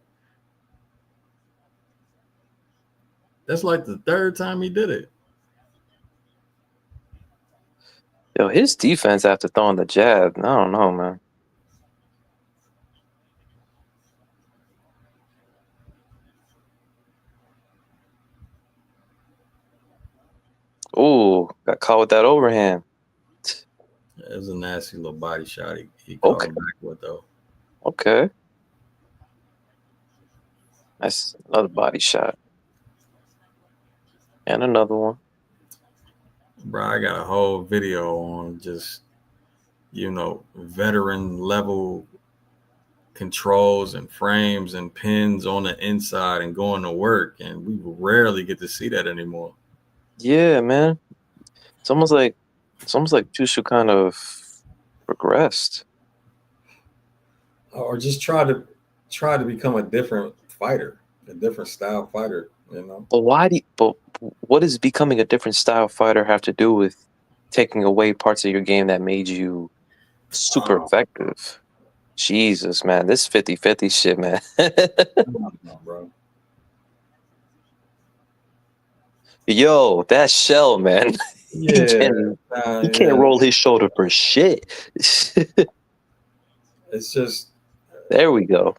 That's like the third time he did it. Yo, his defense after throwing the jab, I don't know, man. Ooh, got caught with that overhand. It was a nasty little body shot. He caught him back with though. Okay. That's another body shot. And another one. Bro, I got a whole video on just, you know, veteran level controls and frames and pins on the inside and going to work. And we rarely get to see that anymore. Yeah, man. It's almost like Jushu kind of progressed. Or just try to become a different fighter, a different style fighter, you know. But what does becoming a different style fighter have to do with taking away parts of your game that made you super effective? Jesus, man, this 50-50 shit, man. No, bro. Yo, that shell, man. Yeah, he can't roll his shoulder for shit. It's just there we go.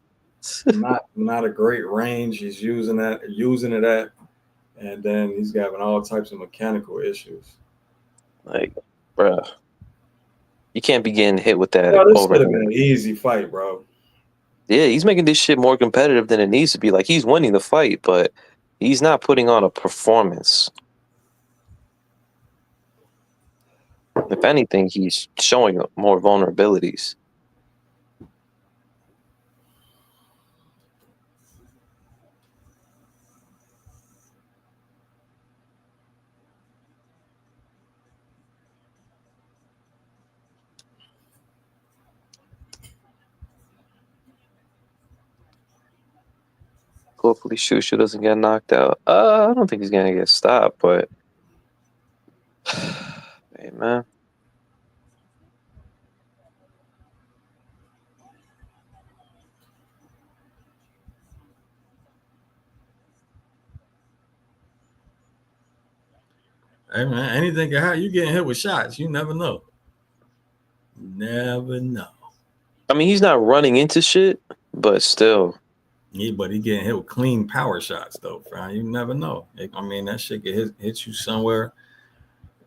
not a great range. He's using it at, and then he's having all types of mechanical issues. Like, bruh, you can't be getting hit with that. Bro, this could have been an easy fight, bro. Yeah, he's making this shit more competitive than it needs to be. Like, he's winning the fight, but he's not putting on a performance. If anything, he's showing more vulnerabilities. Hopefully Shushu doesn't get knocked out. I don't think he's going to get stopped, but... hey, man. Hey, man, anything can happen. You getting hit with shots. You never know. Never know. I mean, he's not running into shit, but still... But he getting hit with clean power shots, though, fam. You never know. I mean, that shit can hit you somewhere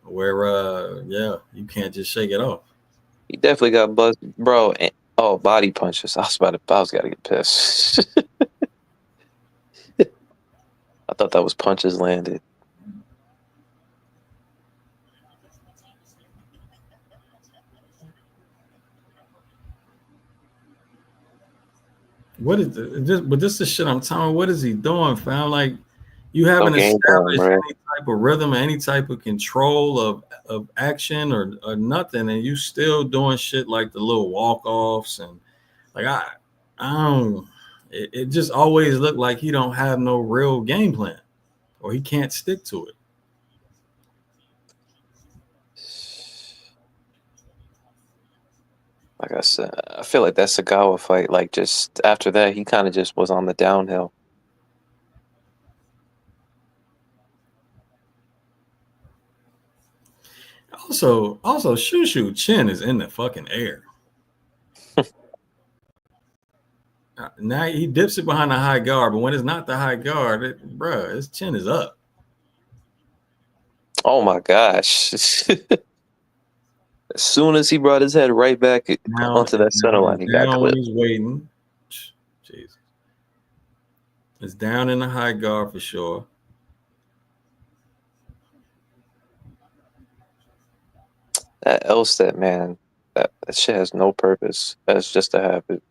where, you can't just shake it off. He definitely got buzzed, bro. Oh, body punches. I was got to get pissed. I thought that was punches landed. What is this? But this is shit I'm telling you. What is he doing, fam? Like, you haven't established any type of rhythm, any type of control of action or nothing, and you still doing shit like the little walk offs and like I don't. It just always looked like he don't have no real game plan, or he can't stick to it. Like I said, I feel like that Sagawa fight, like just after that, he kind of just was on the downhill. Also, Shushu chin is in the fucking air. Now he dips it behind the high guard, but when it's not the high guard, bruh, his chin is up. Oh my gosh. As soon as he brought his head right back onto that center line, he got clipped. He's waiting. Jesus. It's down in the high guard for sure. That L step, man, that shit has no purpose. That's just a habit.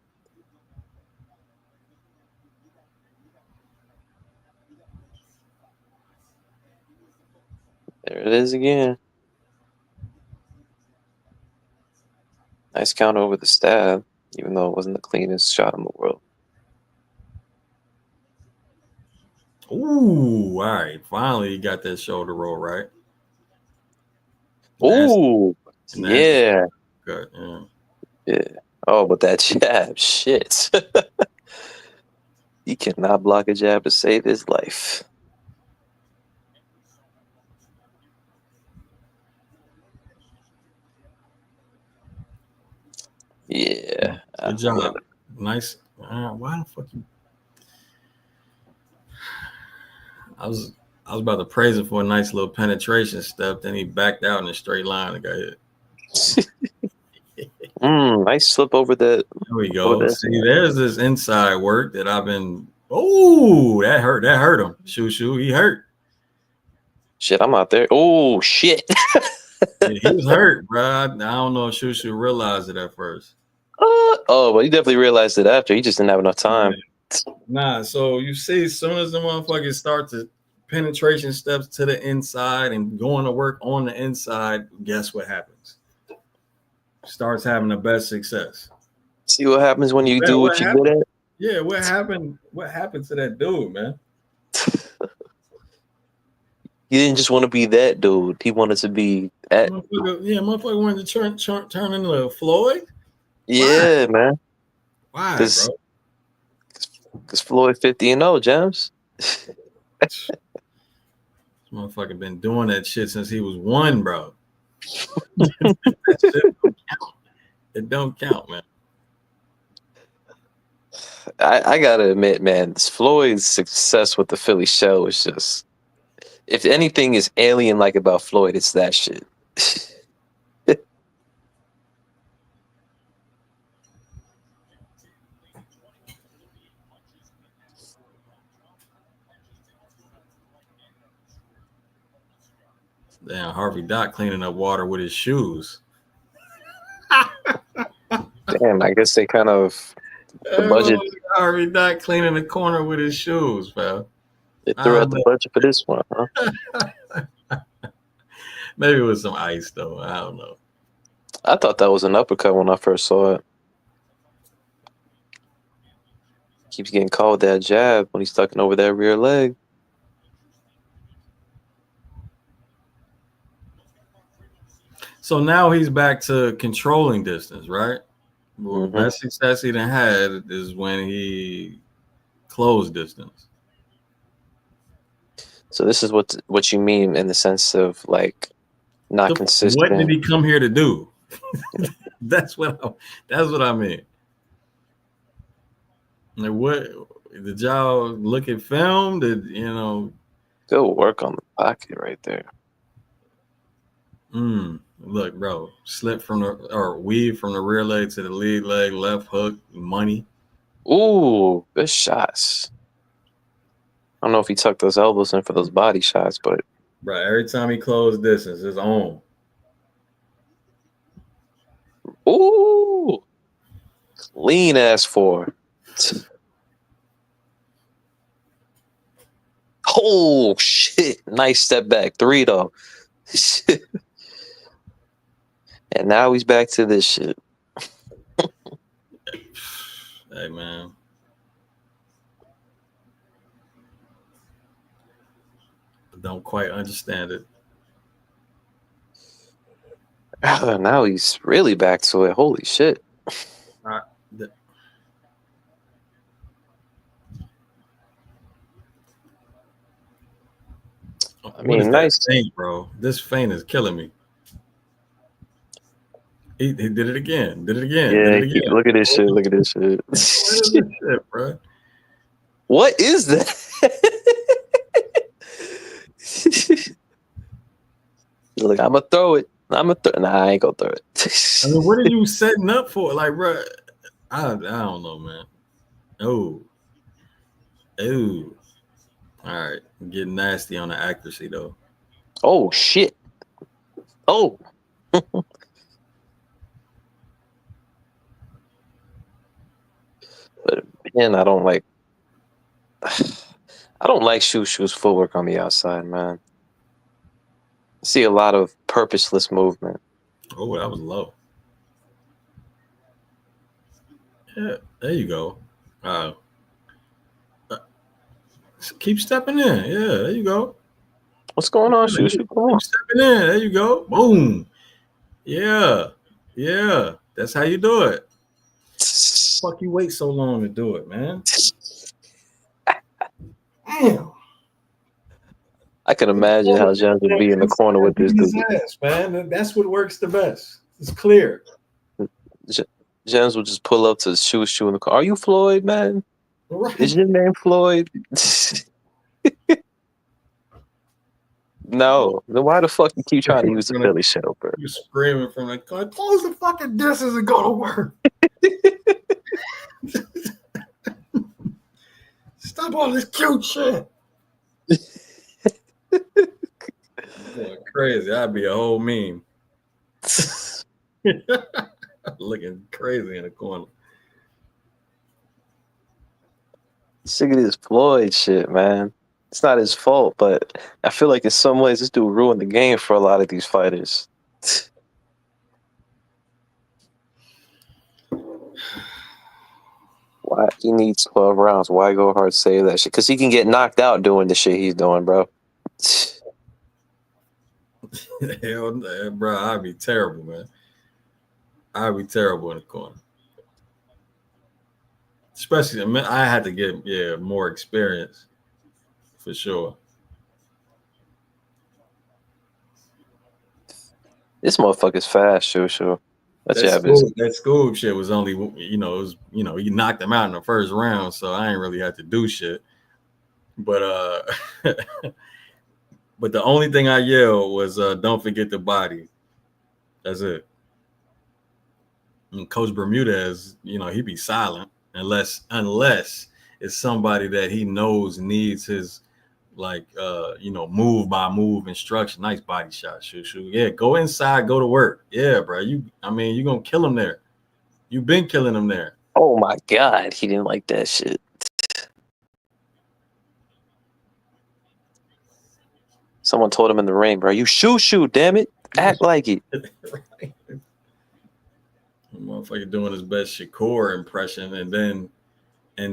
There it is again. Nice counter over the stab, even though it wasn't the cleanest shot in the world. Ooh, all right. Finally, you got that shoulder roll right. Ooh, yeah. Good. Yeah. Yeah. Oh, but that jab, shit. He cannot block a jab to save his life. Yeah. Good job. Nice. Why the fuck you? I was about to praise him for a nice little penetration step. Then he backed out in a straight line and got hit. Nice slip over that. There we go. See, there's this inside work that I've been. Oh, that hurt. That hurt him. Shoo, he hurt. Shit, I'm out there. Oh, shit. Yeah, he was hurt, bro. I don't know if Shoo realized it at first. Well, he definitely realized it after. He just didn't have enough time. Nah, so you see, as soon as the motherfuckers start to penetration steps to the inside and going to work on the inside, guess what happens? Starts having the best success. See what happens when you do what you're good at? Yeah, what happened? What happened to that dude, man? He didn't just want to be that dude. He wanted to be that. Motherfucker wanted to turn into Floyd. Yeah, man. Why, bro? Because Floyd 50-0, James. This motherfucker been doing that shit since he was 1, bro. That shit don't count. It don't count, man. I gotta admit, man, Floyd's success with the Philly show is just, if anything is alien-like about Floyd, it's that shit. Damn, Harvey Dot cleaning up water with his shoes. Damn, I guess they kind of the budget. Harvey Dot cleaning the corner with his shoes, pal. They threw out the budget for this one, huh? Maybe it was some ice, though. I don't know. I thought that was an uppercut when I first saw it. Keeps getting called that jab when he's tucking over that rear leg. So now he's back to controlling distance, right? Well, best success he done had is when he closed distance. So this is what you mean in the sense of like not consistent. What did he come here to do? That's what I mean. Like, what did y'all look at film? Did you know? Go work on the pocket right there. Look, bro, slip from or weave from the rear leg to the lead leg, left hook, money. Ooh, good shots. I don't know if he tucked those elbows in for those body shots, but bro, every time he closed distance, it's on. Ooh, clean ass 4. Oh shit! Nice step back 3 though. And now he's back to this shit. Hey man. Don't quite understand it. Now he's really back to it. Holy shit! I mean, mean, nice. feint, bro. This feint is killing me. He did it again. Did it again. Yeah, did it again. look at this shit. Look at this shit. What is this shit, bro? What is that? Look, I'm gonna throw it. Nah, I ain't gonna throw it. I mean, what are you setting up for? Like, bro, I don't know, man. Oh. All right, getting nasty on the accuracy though. Oh shit. Oh. But man, I don't like Shoe's footwork on the outside, man. I see a lot of purposeless movement. Oh, that was low. Yeah, there you go. Keep stepping in. Yeah, there you go. What's going on, Shoe? Come on. Keep stepping in. There you go. Boom. Yeah. That's how you do it. Fuck you wait so long to do it, man. Damn. I can imagine how Jones would be in the corner with this dude. Man, that's what works the best. It's clear. Jones would just pull up to Shoe in the car. Are you Floyd, man? Right. Is your name Floyd? No. Then why the fuck you keep trying to use the Philly shell, bro? You screaming from the car. Close the fucking distance and go to work. Stop all this cute shit. Going crazy. I'd be a whole meme. Looking crazy in the corner. Sick of this Floyd shit, man. It's not his fault, but I feel like in some ways this dude ruined the game for a lot of these fighters. Why he needs 12 rounds? Why go hard save that shit? Because he can get knocked out doing the shit he's doing, bro. Hell, bro, I'd be terrible, man. I'd be terrible in the corner. Especially, I mean, I had to get more experience for sure. This motherfucker's fast, sure. That school shit was only, you knocked him out in the first round, so I ain't really had to do shit. But but the only thing I yelled was don't forget the body. That's it. And Coach Bermudez, he be silent unless it's somebody that he knows needs his move by move instruction. Nice body shot, Shoo. Yeah, go inside, go to work. Yeah, bro. You're gonna kill him there. You've been killing him there. Oh my God, he didn't like that shit. Someone told him in the ring, bro, you shoot, damn it. Act like it. Right. Motherfucker doing his best Shakur impression and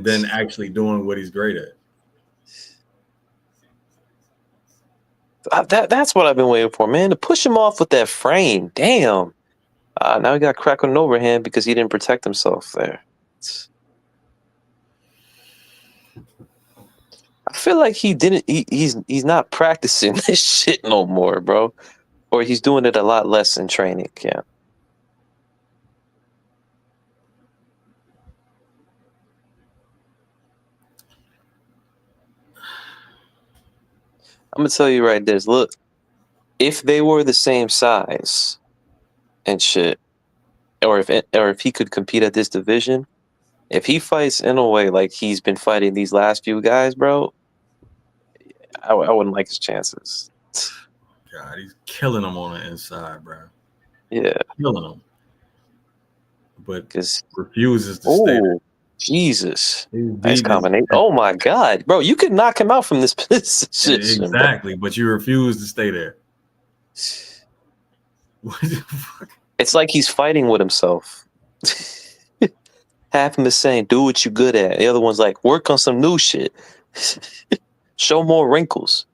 then actually doing what he's great at. That's what I've been waiting for, man. To push him off with that frame. Damn. Now he got cracked on an overhand because he didn't protect himself there. I feel like he's not practicing this shit no more, bro. Or he's doing it a lot less in training camp. I'm gonna tell you right there. Look, if they were the same size and shit, or if he could compete at this division, if he fights in a way like he's been fighting these last few guys, bro, I wouldn't like his chances. God, he's killing them on the inside, bro. Yeah, killing them, but because refuses to stay there. Jesus. He's Nice deep. combination. Oh my God, bro! You could knock him out from this position. Exactly, but you refuse to stay there. What the fuck? It's like he's fighting with himself. Half of him is saying, "Do what you're good at." The other one's like, "Work on some new shit. Show more wrinkles."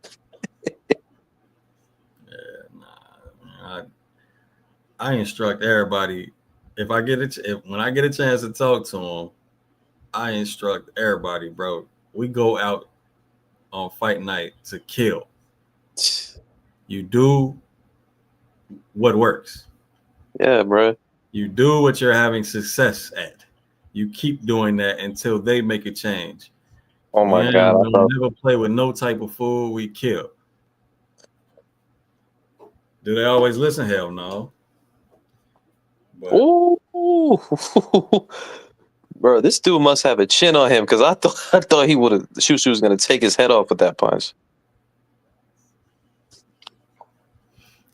I instruct everybody. If I get it, when I get a chance to talk to them, I instruct everybody, bro. We go out on fight night to kill. You do what works. Yeah, bro. You do what you're having success at. You keep doing that until they make a change. Oh my We God! I thought. never play with no type of fool. We kill. Do they always listen? Hell no. But Ooh, bro, this dude must have a chin on him because I thought he would have. Shushu was gonna take his head off with that punch.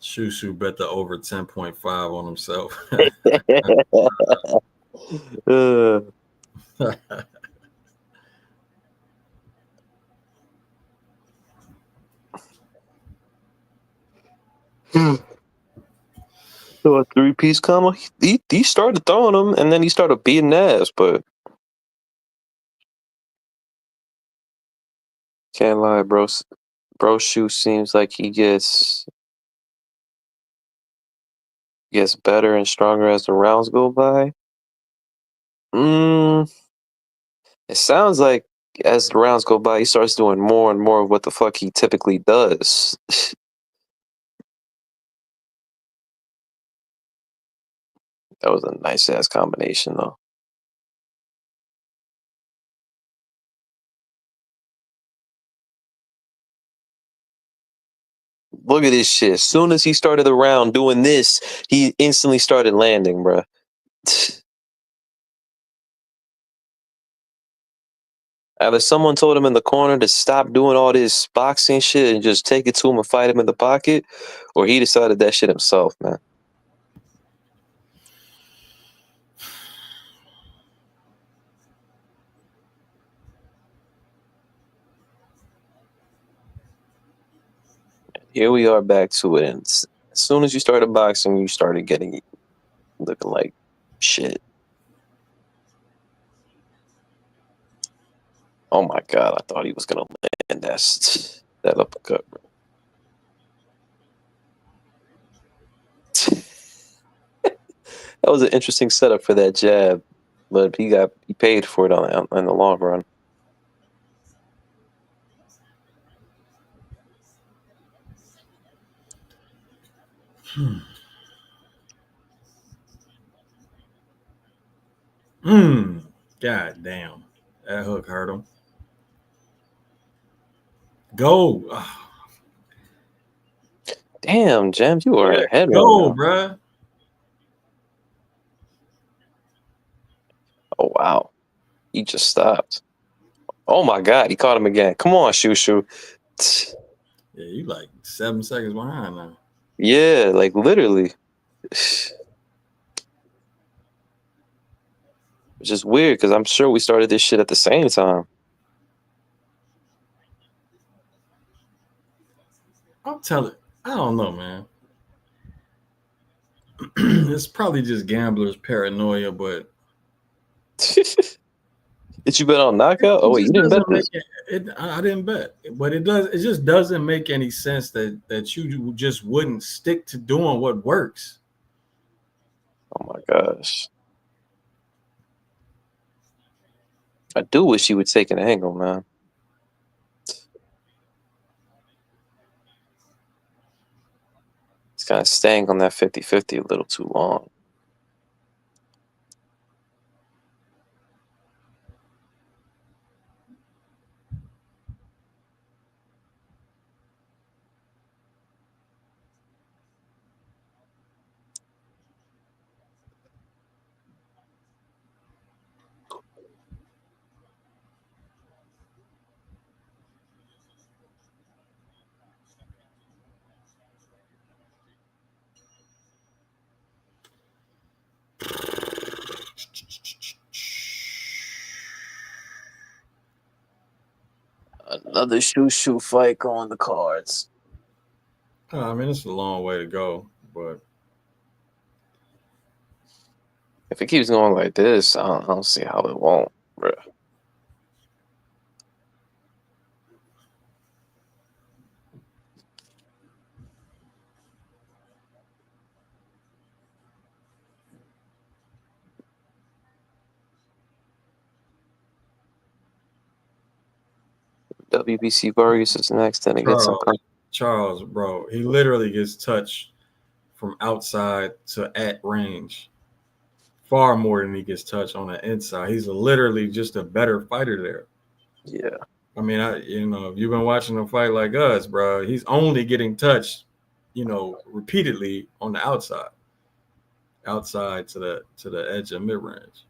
Shushu bet the over 10.5 on himself. So a 3-piece combo. He started throwing them and then he started beating ass, but can't lie, bro. Bro, Shu seems like he gets better and stronger as the rounds go by. It sounds like as the rounds go by, he starts doing more and more of what the fuck he typically does. That was a nice ass combination, though. Look at this shit. As soon as he started the round doing this, he instantly started landing, bro. Either someone told him in the corner to stop doing all this boxing shit and just take it to him and fight him in the pocket, or he decided that shit himself, man. Here we are back to it. And as soon as you started boxing, you started getting looking like shit. Oh my God, I thought he was gonna land that uppercut, bro. That was an interesting setup for that jab, but he paid for it in the long run. God damn. That hook hurt him. Go. Damn, Jam, you are ahead right Go, now. bruh. Oh wow, he just stopped. Oh my God, he caught him again. Come on, Shushu. Yeah, you like 7 seconds behind now. Yeah, like literally. Which is weird because I'm sure we started this shit at the same time. I'm telling, I don't know, man. It's probably just gamblers' paranoia, but Did you bet on knockout? Oh it wait, you just didn't bet doesn't this. make it. I didn't bet, but it does. It just doesn't make any sense that you just wouldn't stick to doing what works. Oh my gosh. I do wish he would take an angle, man. It's kind of staying on that 50-50 a little too long. Another shoe fight on the cards. I mean, it's a long way to go, but If it keeps going like this, I don't see how it won't, bro. WBC Vargas is next, and it gets some. Charles, bro, he literally gets touched from outside to at range far more than he gets touched on the inside. He's literally just a better fighter there. Yeah. I mean, if you've been watching him fight like us, bro, he's only getting touched, repeatedly on the outside to the edge of mid range.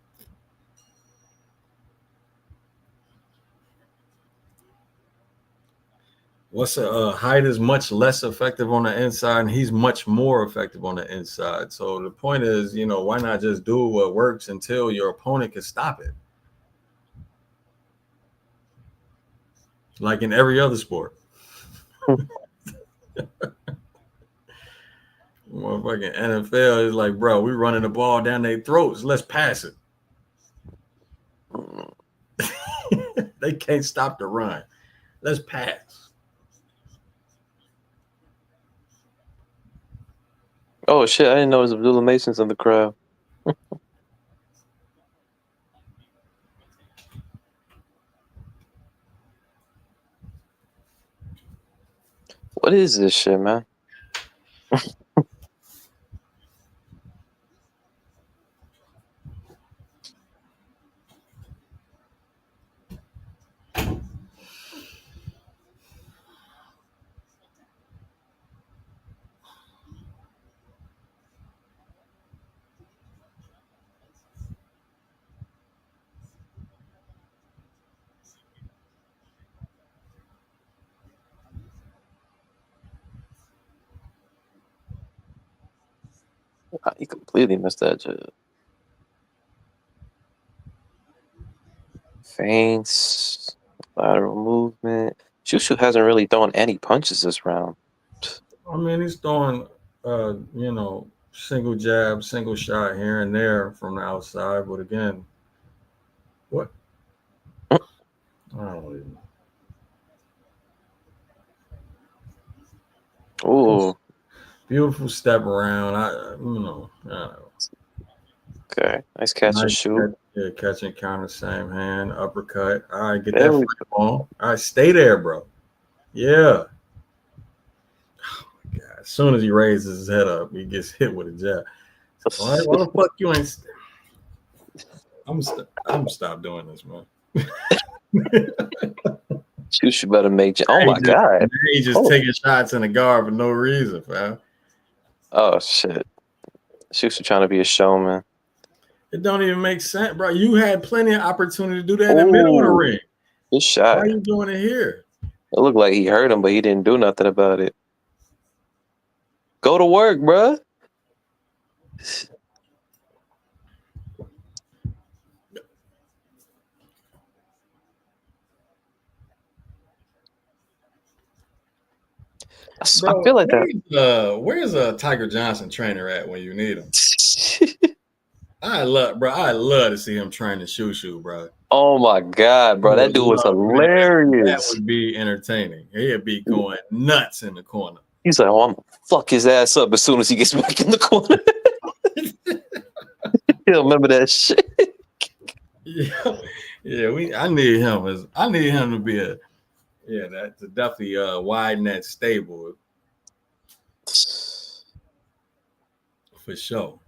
Height is much less effective on the inside, and he's much more effective on the inside. So the point is, why not just do what works until your opponent can stop it? Like in every other sport. Motherfucking NFL is like, bro, we running the ball down their throats. Let's pass it. They can't stop the run. Let's pass. Oh shit! I didn't know it was Abdullah Mason's in the crowd. What is this shit, man? He completely missed that shit. Feints, lateral movement. Shushu hasn't really thrown any punches this round. I mean, he's throwing, single jab, single shot here and there from the outside. But again, what? I don't even. Ooh. Beautiful step around. I don't know. Okay, nice catch and shoot. Yeah, catch and counter, same hand, uppercut. All right, get There that we flip on. All right, stay there, bro. Yeah. Oh my God. As soon as he raises his head up, he gets hit with a jab. Why the fuck you ain't? I'm stop doing this, man. Shushu better make. Oh my God! He just taking shots in the guard for no reason, fam. Oh shit! Shushu trying to be a showman. It don't even make sense, bro. You had plenty of opportunity to do that in the middle of the ring. Good shot. Why are you doing it here? It looked like he hurt him, but he didn't do nothing about it. Go to work, bro. Bro, I feel like that. Where's Tiger Johnson trainer at when you need him? I love to see him training Shushu, bro. Oh my God, bro, that dude was hilarious. That would be entertaining. He'd be going nuts in the corner. He's like, "Oh, I'm gonna fuck his ass up as soon as he gets back in the corner." He'll remember that shit. Yeah. I need him to be that's definitely widen that stable for sure.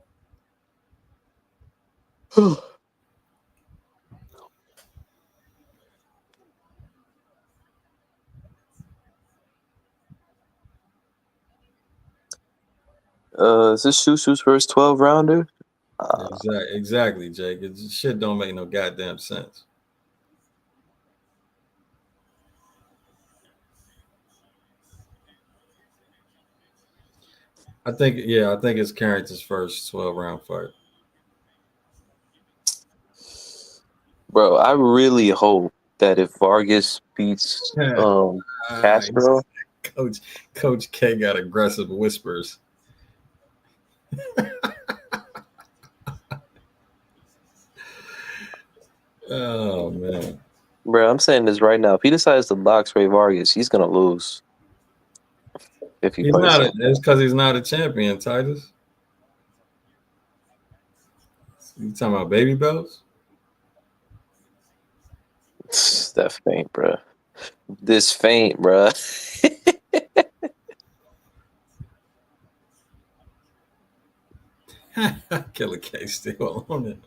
Is this Shushu's first 12 rounder? Exactly, Jake. Shit don't make no goddamn sense. I think it's Carrington's first 12-round fight. Bro, I really hope that if Vargas beats Castro, Coach K got aggressive whispers. Oh man, bro, I'm saying this right now. If he decides to box Ray Vargas, he's gonna lose. If he he's fights not. him. It's because he's not a champion, Titus. You talking about baby belts? That faint, bro. This faint, bro. Killer K still on it.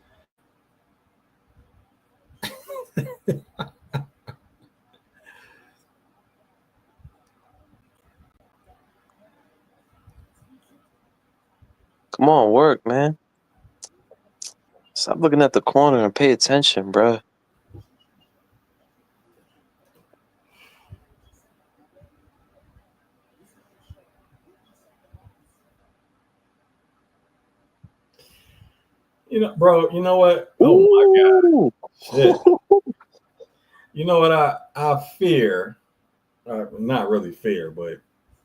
Come on, work, man. Stop looking at the corner and pay attention, bro. You know, bro. You know what? Oh my god, shit. You know what? I fear. Not really fear, but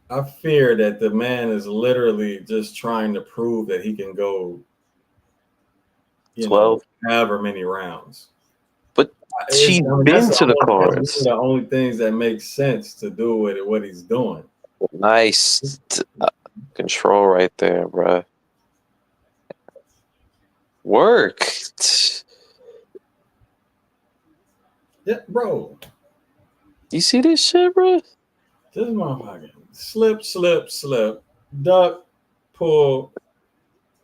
I fear that the man is literally just trying to prove that he can go, 12. however many rounds. But she's been to the cards. Those are the only things that make sense to do with what he's doing. Nice control right there, bro. Work. Yeah, bro. You see this shit, bro? This motherfucker. Slip, duck, pull,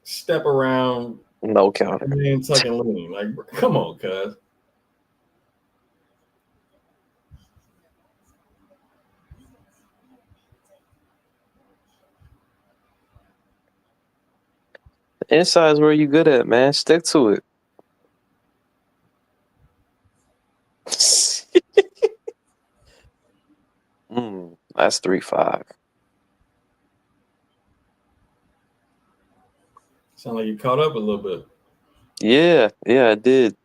step around, No counter. and then tuck and lean. Like, come on, cuz. Inside's where you good at, man. Stick to it. That's 3-5. Sound like you caught up a little bit. Yeah, I did.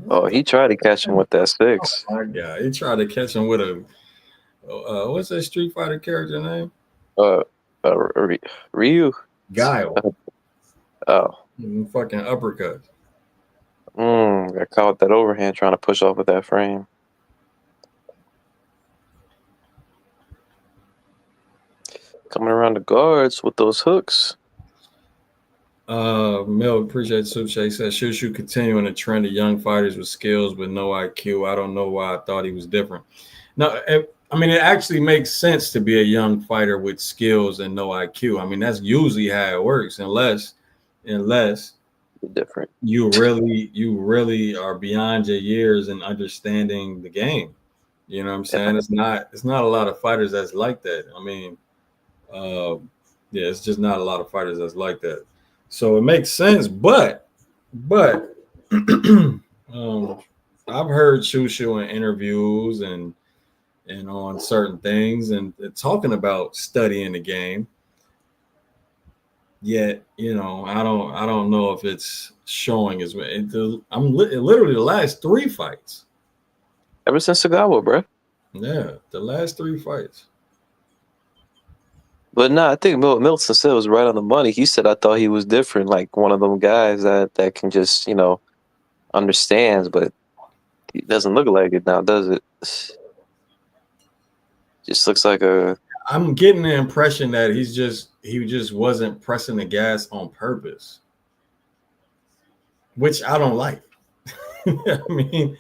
Oh, he tried to catch him with that 6. Oh my god, he tried to catch him with a what's that Street Fighter character name? Ryu. Guile. Oh. Fucking uppercut. Got caught with that overhand trying to push off with that frame. Coming around the guards with those hooks. Mel, appreciate Super Chat. He said, Shushu continuing a trend of young fighters with skills but no IQ. I don't know why I thought he was different. No, I mean, it actually makes sense to be a young fighter with skills and no IQ. I mean, that's usually how it works, unless different. You really are beyond your years in understanding the game. You know what I'm saying? It's not a lot of fighters that's like that. I mean, it's just not a lot of fighters that's like that. So it makes sense, but I've heard Shushu in interviews and on certain things and talking about studying the game. Yet, I don't know if it's showing as well. Literally the last 3 fights. Ever since Sagawa, bro. Yeah, the last 3 fights. But no, I think Milton said was right on the money. He said, I thought he was different, like one of them guys that can just, understands, but he doesn't look like it now, does it? Just looks like I'm getting the impression that he just wasn't pressing the gas on purpose, which I don't like. I mean,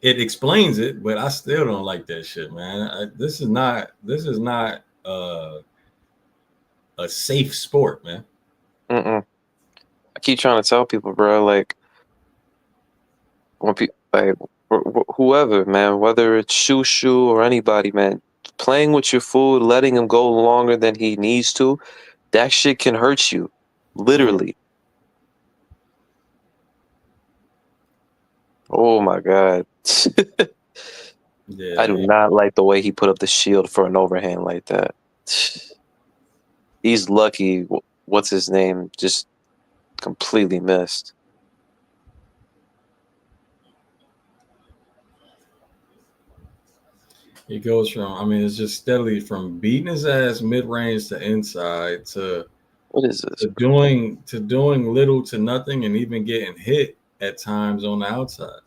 it explains it, but I still don't like that shit, man. This is not a safe sport, man. I keep trying to tell people, bro, like when people like whoever, man, whether it's Shushu or anybody, man, playing with your food, letting him go longer than he needs to, that shit can hurt you, literally. Oh my god. Yeah, I do not like the way he put up the shield for an overhand like that. He's lucky what's his name just completely missed. He goes from, I mean, it's just steadily from beating his ass mid range to inside to What is this? doing little to nothing and even getting hit at times on the outside.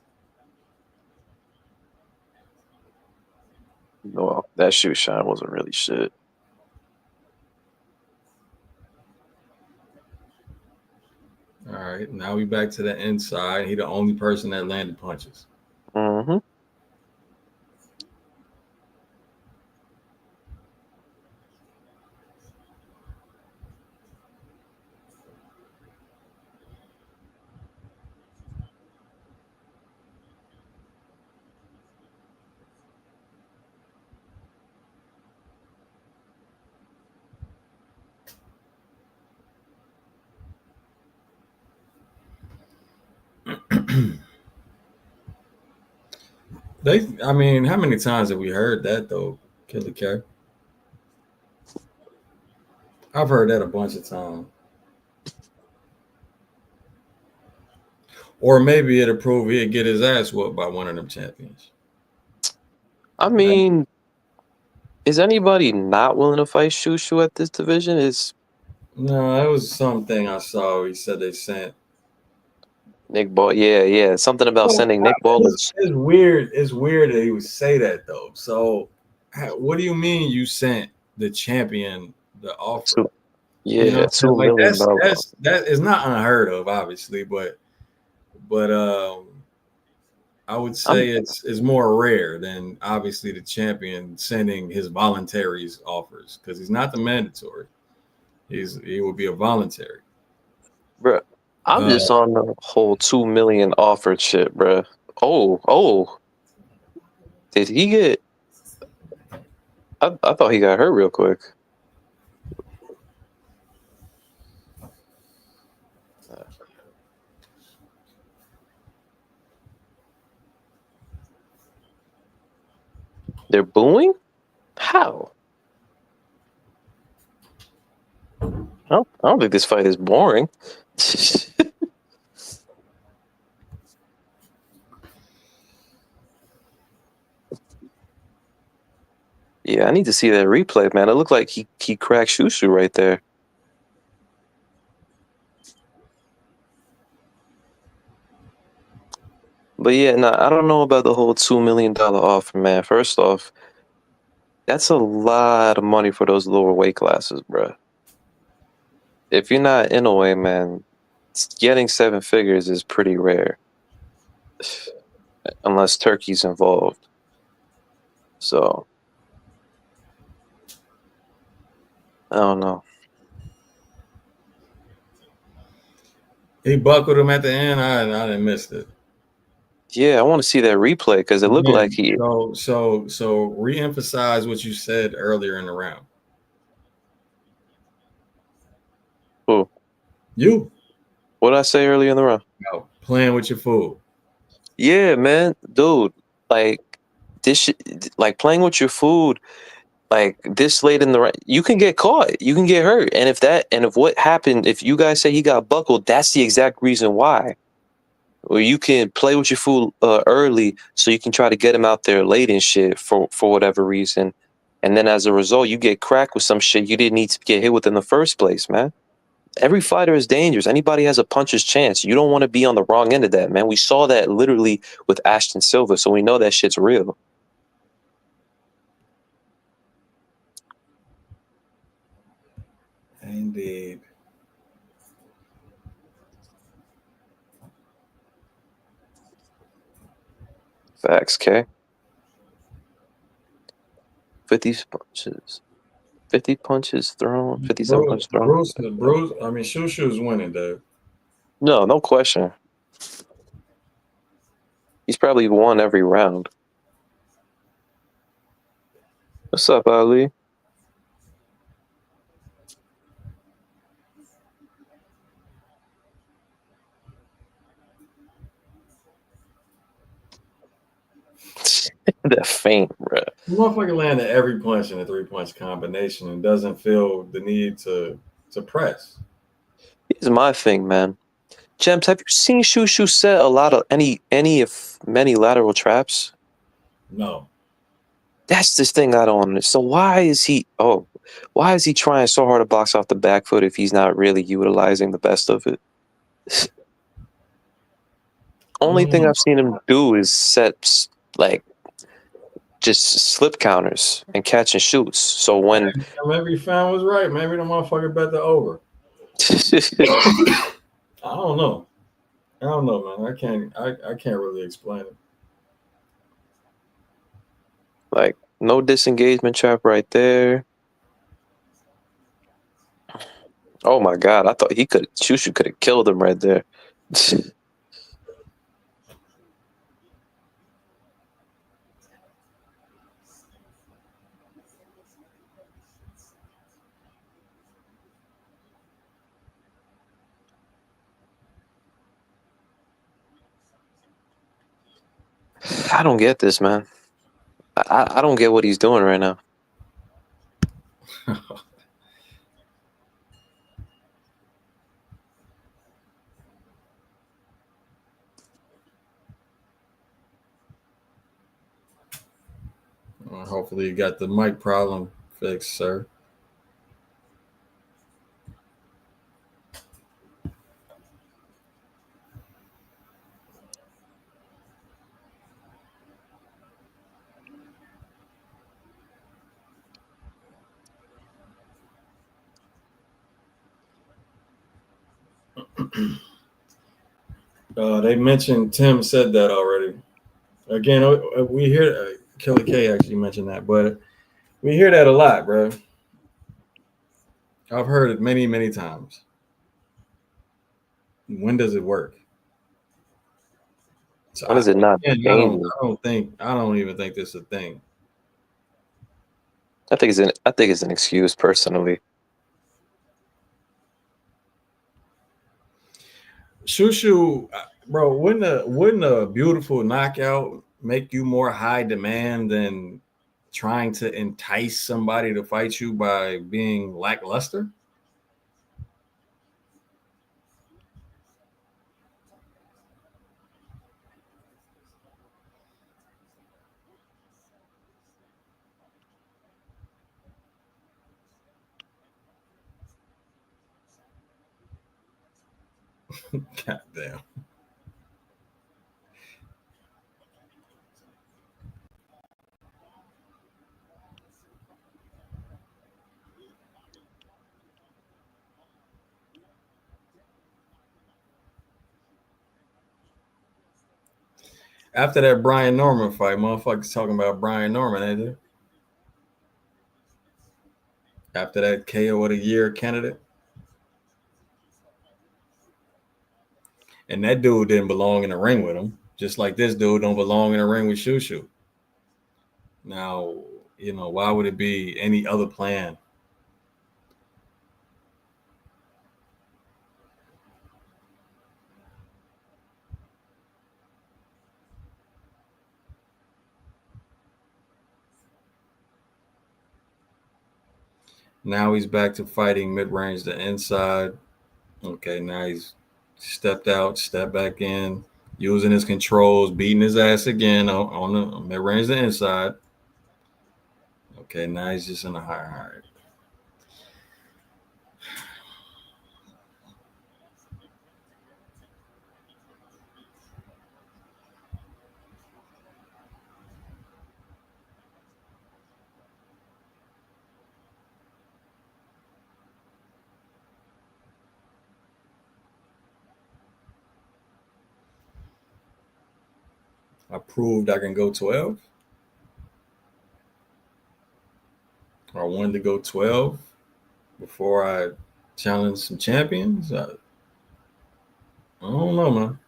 Well, that shoot shot wasn't really shit. All right, now we back to the inside. He the only person that landed punches. Mm-hmm. I mean, how many times have we heard that though, Killer K? I've heard that a bunch of times. Or maybe it'll prove he'd get his ass whooped by one of them champions. I mean, is anybody not willing to fight Shushu at this division? No, that was something I saw. He said they sent. Nick Ball? Yeah. Something about sending Nick Ball. It's weird. It's weird that he would say that though. So, what do you mean you sent the champion the offer? Yeah, you know what I'm saying? $2 million. That is not unheard of, obviously, but I would say it's more rare than obviously the champion sending his voluntaries offers because he's not the mandatory. He will be a voluntary. Bruh, I'm just on the whole 2 million offered shit, bruh. Oh. Did he get... I thought he got hurt real quick. They're booing? How? I don't think this fight is boring. Yeah, I need to see that replay, man. It looked like he cracked Shushu right there. But yeah, I don't know about the whole $2 million offer, man. First off, that's a lot of money for those lower weight classes, bruh. If you're not in a way, man, getting 7 figures is pretty rare. Unless Turkey's involved. So, I don't know. He buckled him at the end. I didn't miss it. Yeah, I want to see that replay because it looked like he. So re-emphasize what you said earlier in the round. Who? You. What did I say earlier in the round? No, playing with your food. Yeah, man, dude. Like this, like playing with your food. Like this late in the round, you can get caught. You can get hurt. And if what happened, if you guys say he got buckled, that's the exact reason why. Or you can play with your food early so you can try to get him out there late and shit for whatever reason. And then as a result, you get cracked with some shit you didn't need to get hit with in the first place, man. Every fighter is dangerous. Anybody has a puncher's chance. You don't want to be on the wrong end of that, man. We saw that literally with Ashton Silva, so we know that shit's real. Indeed. Facts, K. 50 punches. 50 punches thrown. 57 punches thrown. Bruce. I mean, Shushu's winning, Dave. No question. He's probably won every round. What's up, Ali? That feint, bro. The motherfucker landed every punch in a 3-punch combination and doesn't feel the need to press. Here's my thing, man. Gems, have you seen Shushu set a lot of any if many lateral traps? No. That's this thing I don't understand. So why is he trying so hard to box off the back foot if he's not really utilizing the best of it? Only thing I've seen him do is set like just slip counters and catch and shoots. So when Maybe fan was right. Maybe the motherfucker bet the over. I don't know. Man. I can't really explain it. like no disengagement trap right there. Oh my god, I thought Shushu could have killed him right there. I don't get this, man. I don't get what he's doing right now. Hopefully you got the mic problem fixed, sir. They mentioned Tim said that already. Again, we hear Killer K actually mentioned that, but we hear that a lot, bro. I've heard it many, many times. When does it work? So When is it not? I don't even think this is a thing. I think it's an excuse personally. Shushu, bro, wouldn't a beautiful knockout make you more high demand than trying to entice somebody to fight you by being lackluster? God damn. After that Brian Norman fight, motherfuckers talking about Brian Norman, ain't they? After that KO of the year candidate. And that dude didn't belong in the ring with him, just like this dude don't belong in the ring with Shushu. Now, why would it be any other plan? Now he's back to fighting mid-range to inside. Okay, now he's stepped out, stepped back in, using his controls, beating his ass again on the mid-range to inside. Okay, now he's just in a higher. I proved I can go 12. I wanted to go 12 before I challenged some champions. I don't know, man.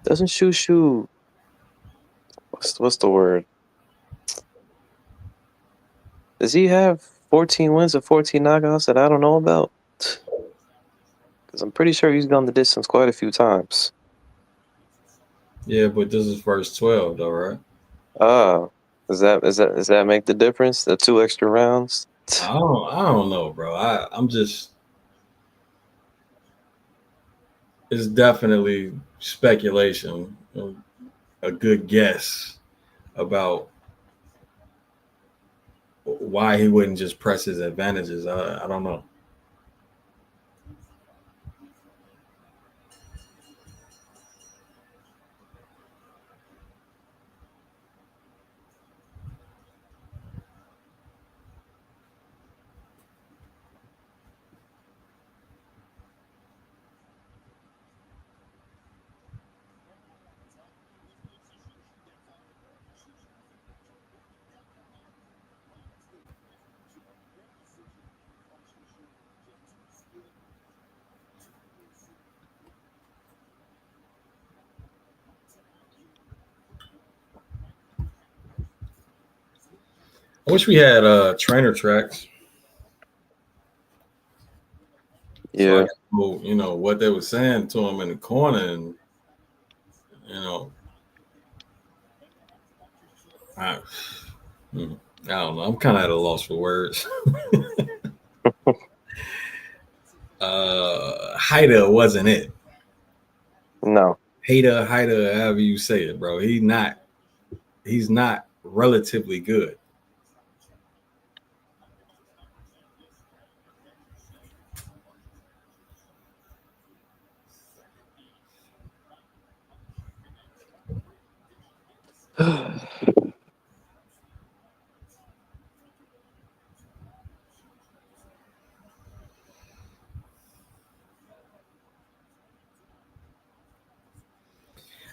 Doesn't Shushu? What's the word? Does he have 14 wins or 14 knockouts that I don't know about? Because I'm pretty sure he's gone the distance quite a few times. Yeah, but this is first 12, though, right? Does that make the difference? The 2 extra rounds? I don't know, bro. I'm just. It's definitely speculation. A good guess about why he wouldn't just press his advantages. I don't know. I wish we had trainer tracks so I Yeah. could know, what they were saying to him in the corner, and you know, I, I don't know. I'm kind of at a loss for words. Haida wasn't it. No. Haida, however you say it, bro. He's not relatively good.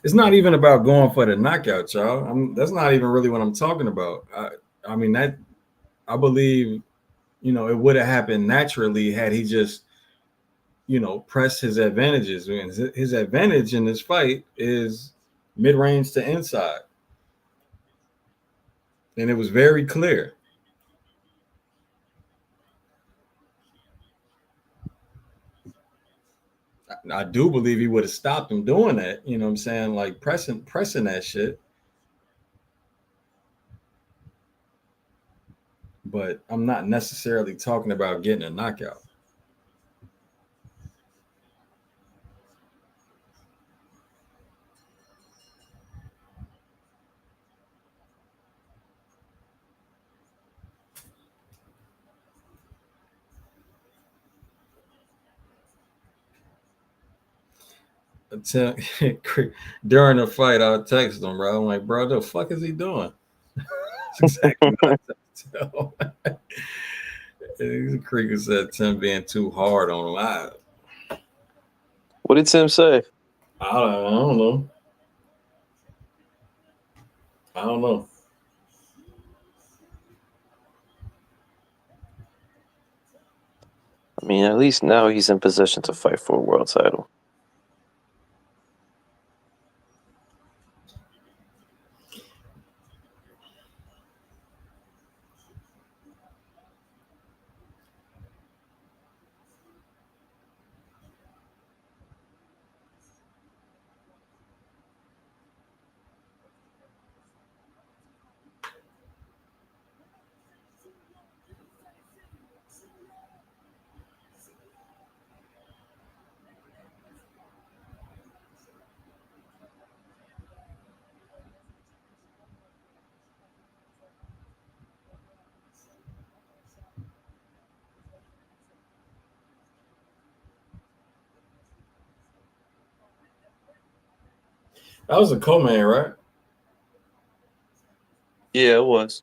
It's not even about going for the knockout, y'all. That's not even really what I'm talking about. I mean that I believe, it would have happened naturally had he just, pressed his advantages. And his advantage in this fight is mid-range to inside, and it was very clear. I do believe he would have stopped him doing that. You know what I'm saying? Like pressing that shit. But I'm not necessarily talking about getting a knockout. During the fight, I text him, bro. I'm like, bro, the fuck is he doing? That's exactly what I tell him. Krieger said Tim being too hard on him. What did Tim say? I don't know. I don't know. I mean, at least now he's in position to fight for a world title. That was a co-main, right? Yeah, it was.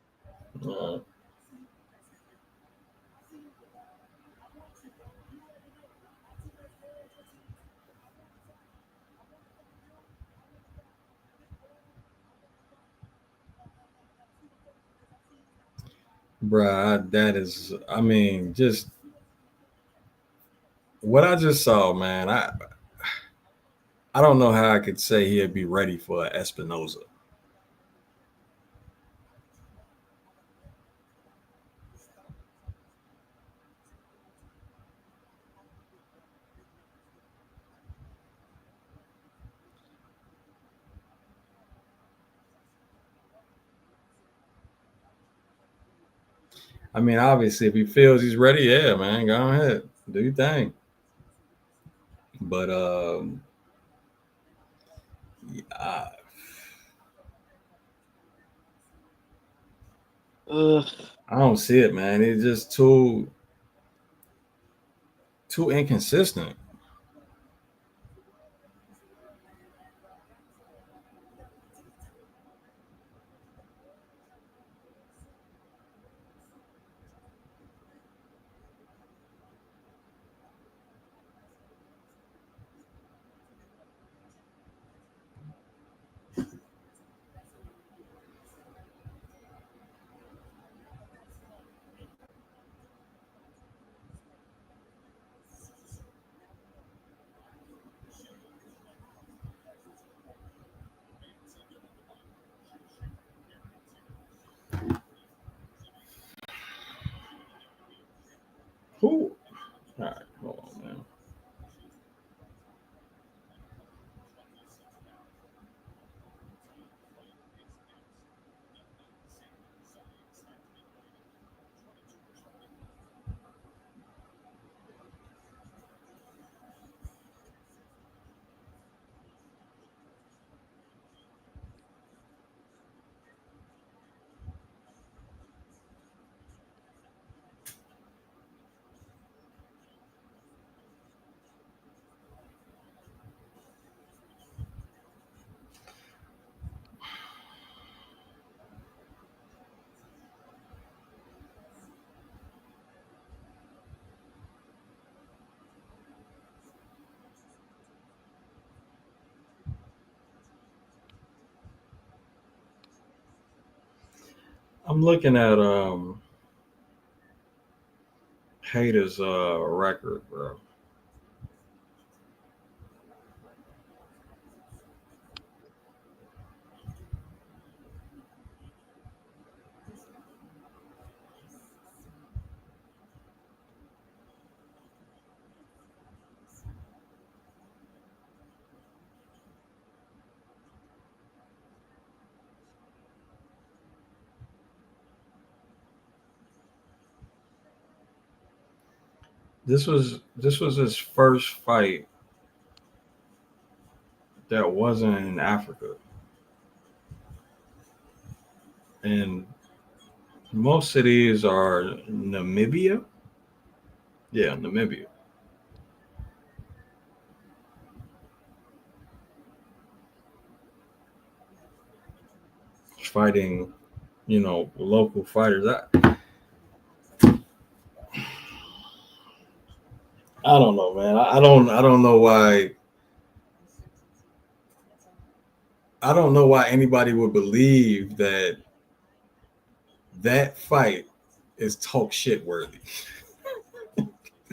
Bruh, that is, I mean, just what I just saw, man. I don't know how I could say he'd be ready for Espinoza. I mean, obviously, if he feels he's ready, yeah, man, go ahead, do your thing. But yeah, I don't see it, man. It's just too inconsistent. Who? All right, hold on, man. I'm looking at Hater's record, bro. This was his first fight that wasn't in Africa, and most cities are Namibia. Yeah, Namibia. Fighting, local fighters. I don't know, man. I don't know why. I don't know why anybody would believe that fight is talk shit worthy.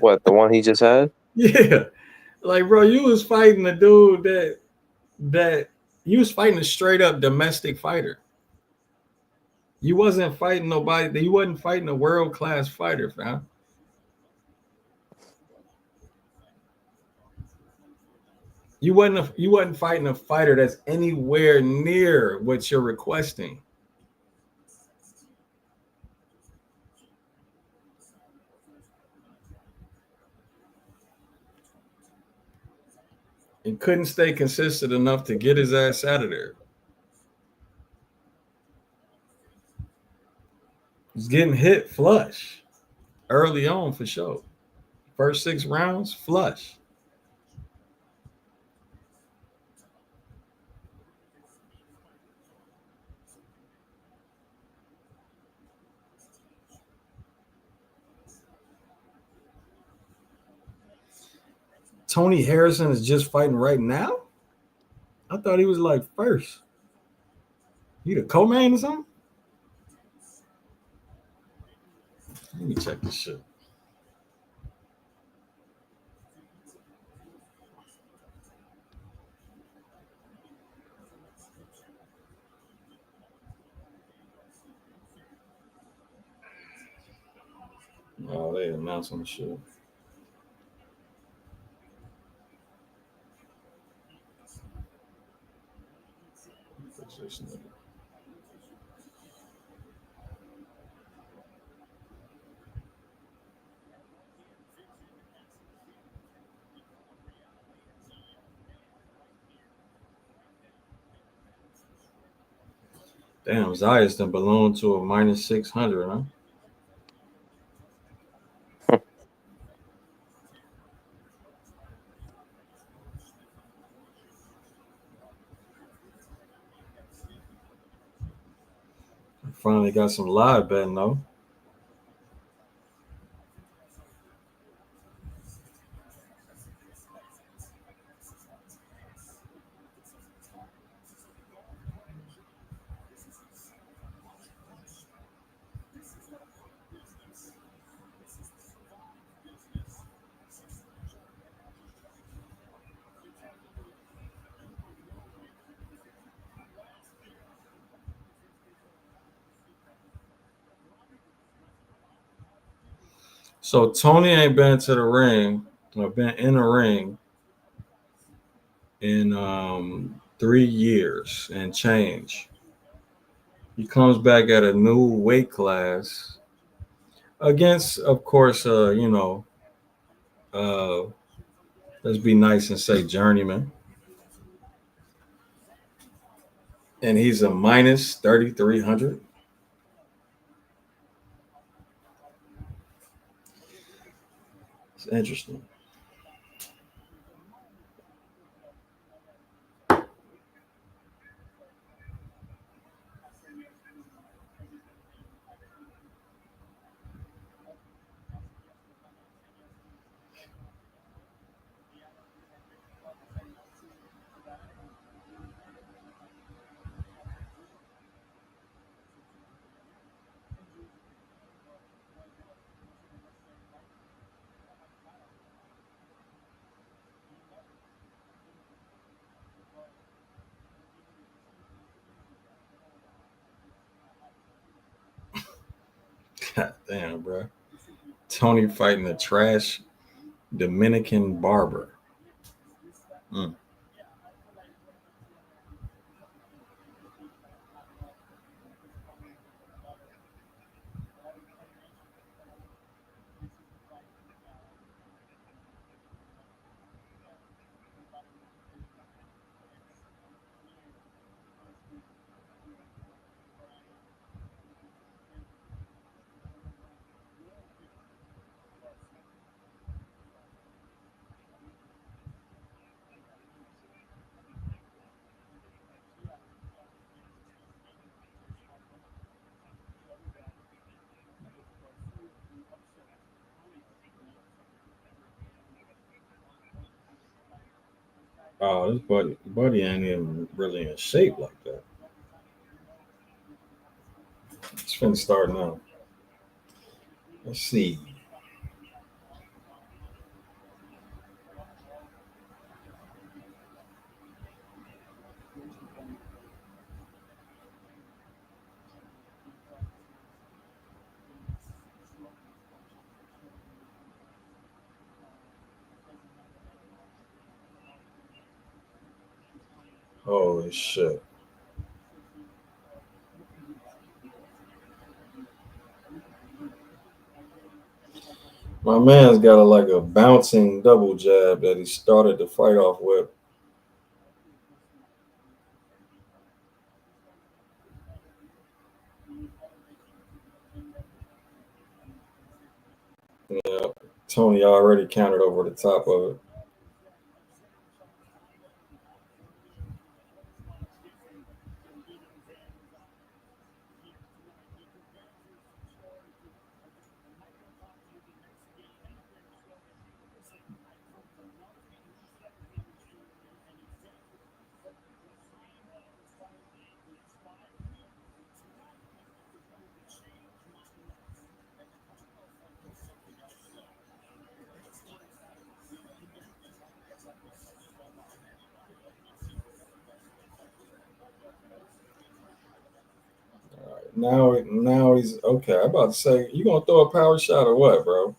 What, the one he just had? Yeah, like bro, you was fighting a dude that you was fighting a straight up domestic fighter. You wasn't fighting nobody. You wasn't fighting a world class fighter, fam. You wasn't fighting a fighter that's anywhere near what you're requesting. And couldn't stay consistent enough to get his ass out of there. He's getting hit flush early on for sure. First 6 rounds, flush. Tony Harrison is just fighting right now. I thought he was like first. He the co-main or something? Let me check this shit. Oh, they announcing the shit. Damn, Zayas done ballooned to a minus 600, huh? Finally got some live betting though. So Tony ain't been to the ring or been in the ring in 3 years and change. He comes back at a new weight class against, of course, uh, let's be nice and say journeyman. And he's a minus 3,300. It's interesting. God damn, bro. Tony fighting a trash Dominican barber. Mm. Oh, this buddy ain't even really in shape like that. It's finna start now. Let's see. Holy shit. My man's got a bouncing double jab that he started the fight off with. Yeah, Tony already countered over the top of it. Now he's okay. I'm about to say, you gonna throw a power shot or what, bro?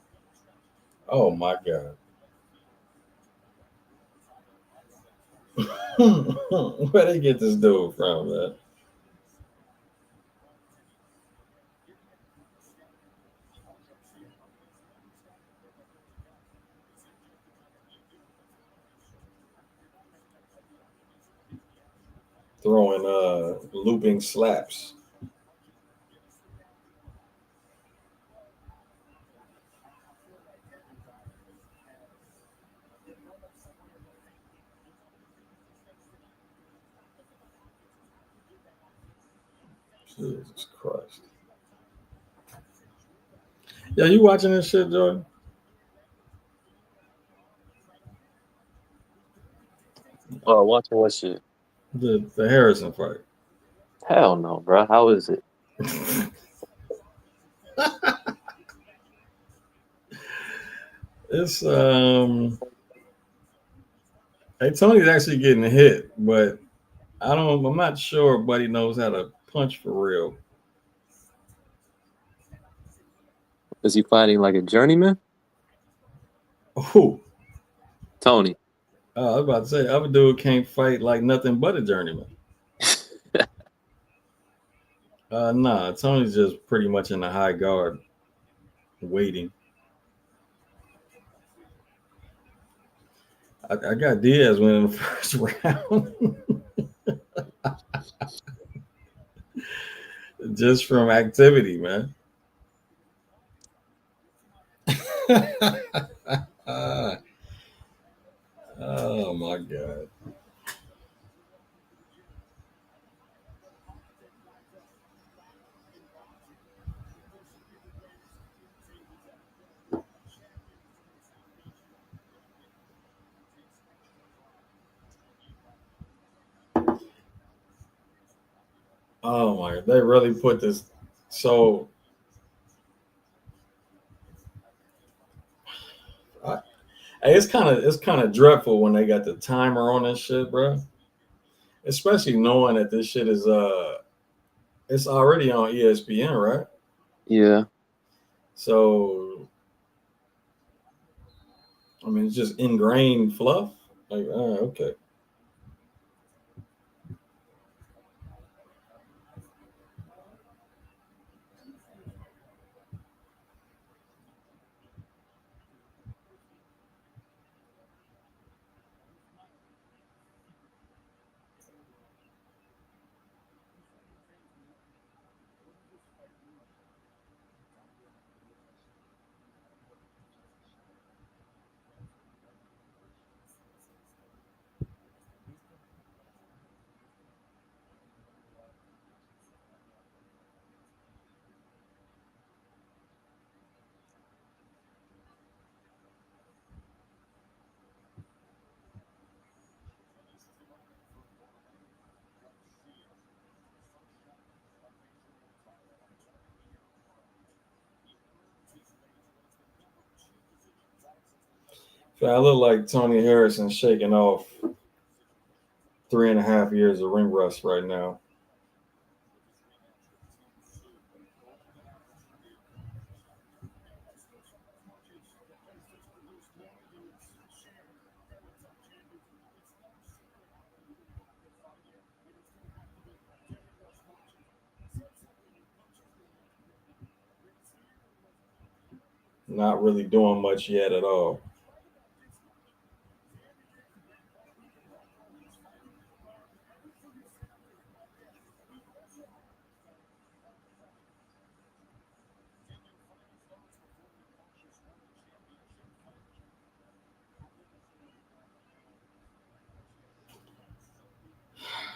Oh my god. Where they get this dude from, man? Throwing looping slaps. Jesus Christ. Yeah, you watching this shit, Jordan? Watching what shit? The Harrison fight. Hell no, bro. How is it? It's hey, Tony's actually getting hit, but I'm not sure Buddy knows how to punch for real. Is he fighting like a journeyman? Oh, Tony. I was about to say, other dude can't fight like nothing but a journeyman. Nah, Tony's just pretty much in the high guard, waiting. I got Diaz winning the first round just from activity, man. Oh my God. Oh my, they really put this so I, it's kind of dreadful when they got the timer on this shit, bro. Especially knowing that this shit is it's already on ESPN, right? Yeah. So I mean, it's just ingrained fluff. Like, okay. I look like Tony Harrison shaking off 3.5 years of ring rust right now. Not really doing much yet at all.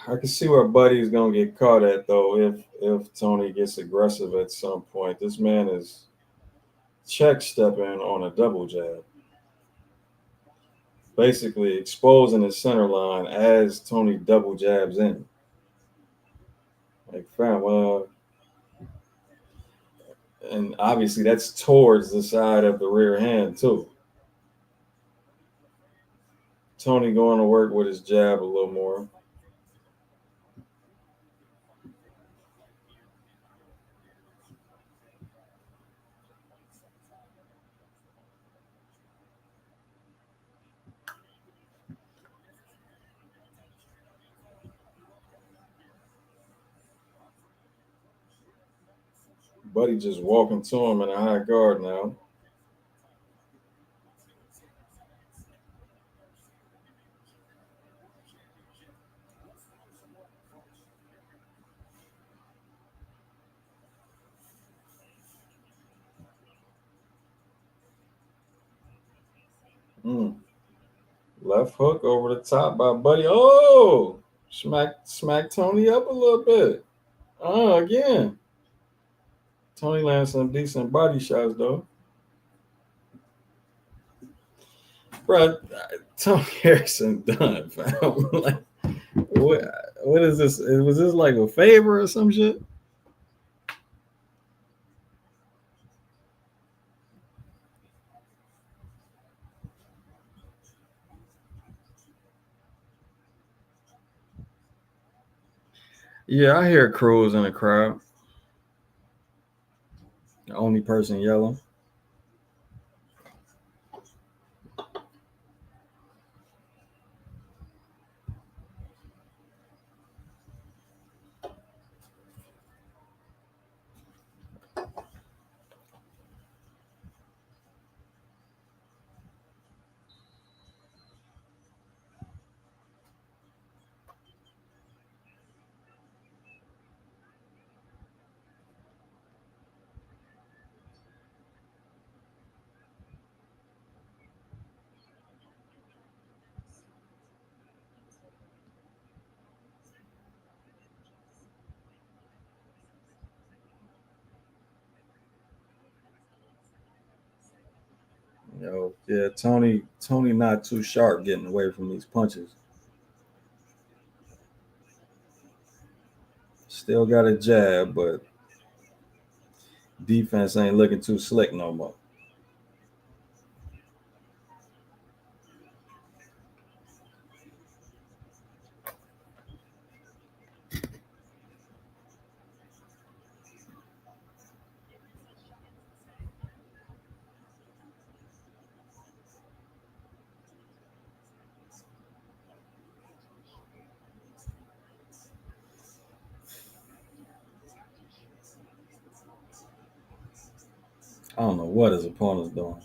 I can see where Buddy's gonna get caught at though if Tony gets aggressive at some point. This man is check stepping on a double jab, basically exposing his center line as Tony double jabs in. Like, fam, and obviously that's towards the side of the rear hand too. Tony going to work with his jab a little more. Buddy just walking to him in a high guard now. Left hook over the top by Buddy. Oh, smack Tony up a little bit. Oh, again. Tony lands some decent body shots, though. Bro, Tony Harrison done, fam. Like, what is this? Was this like a favor or some shit? Yeah, I hear Cruz in the crowd. The only person yelling. Yeah, Tony not too sharp getting away from these punches. Still got a jab, but defense ain't looking too slick no more. I don't know what his opponent's doing.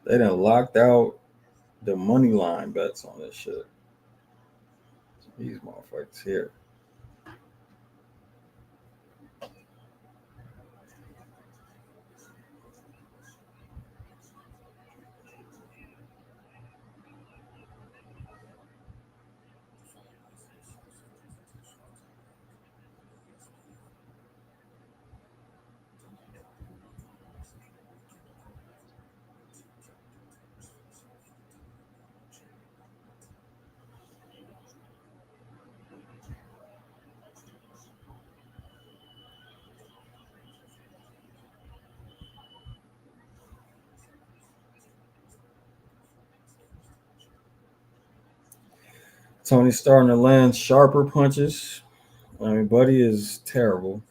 They done locked out the money line bets on this shit. These motherfuckers here. Tony's starting to land sharper punches. I mean, Buddy is terrible.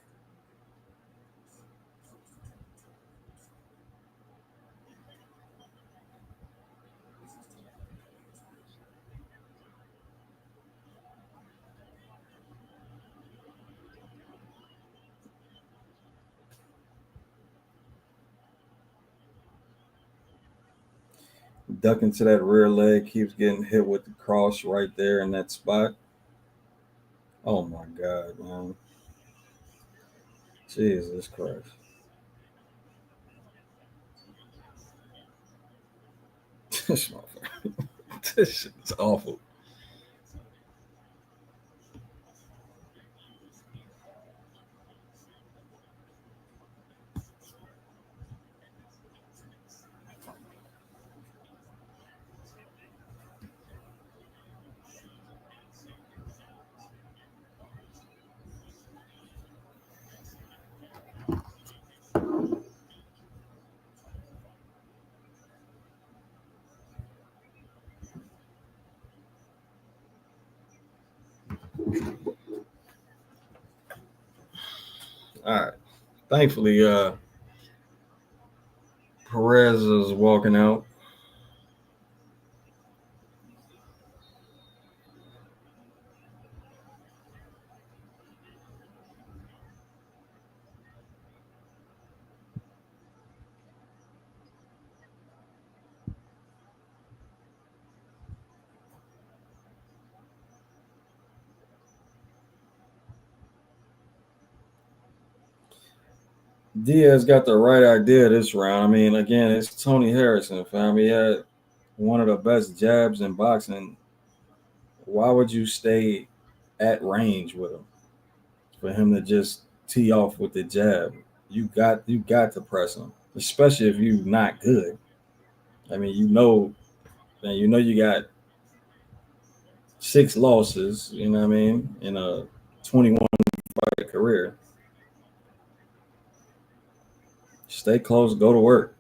Ducking to that rear leg, keeps getting hit with the cross right there in that spot. Oh my God, man. Jesus Christ. This motherfucker. This shit is awful. All right. Thankfully, Perez is walking out. Diaz got the right idea this round. I mean, again, it's Tony Harrison, fam. He had one of the best jabs in boxing. Why would you stay at range with him? For him to just tee off with the jab, you got to press him, especially if you're not good. I mean, man, you got 6 losses. You know what I mean, in a 21 fight career. Stay close, go to work,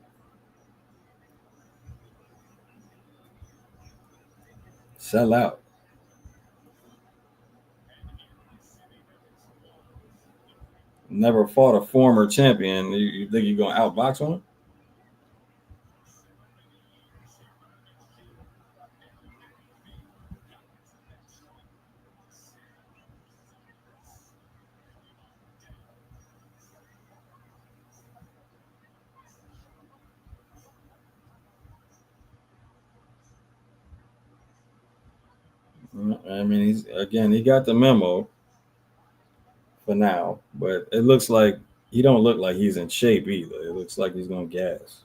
sell out. Never fought a former champion. You think you're gonna outbox him? I mean, he got the memo for now, but it looks like he don't look like he's in shape either. It looks like he's gonna gas.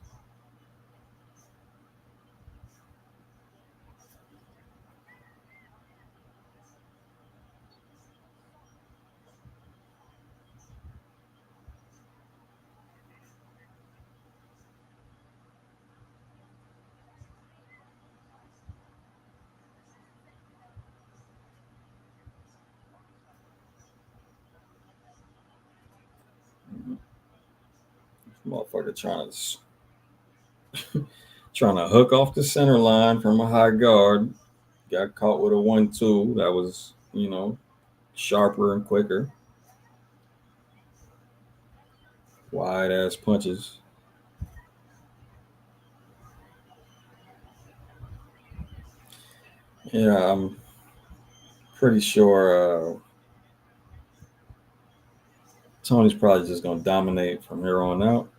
Motherfucker trying to hook off the center line from a high guard. Got caught with a 1-2 that was, sharper and quicker. Wide ass punches. Yeah, I'm pretty sure Tony's probably just gonna dominate from here on out.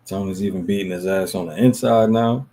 Tony's even beating his ass on the inside now.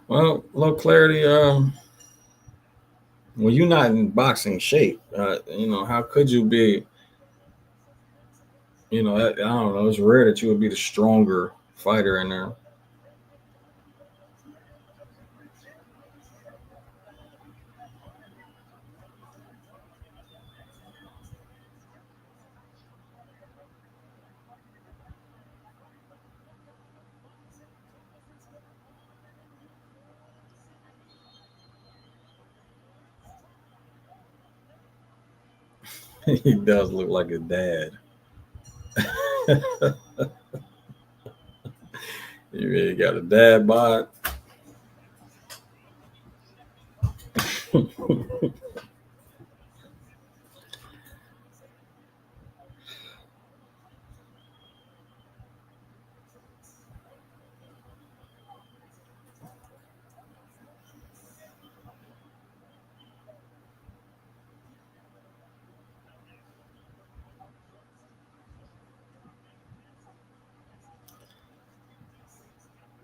Well, little clarity. Well, you're not in boxing shape. How could you be? I don't know. It's rare that you would be the stronger fighter in there. He does look like a dad. You really got a dad bod.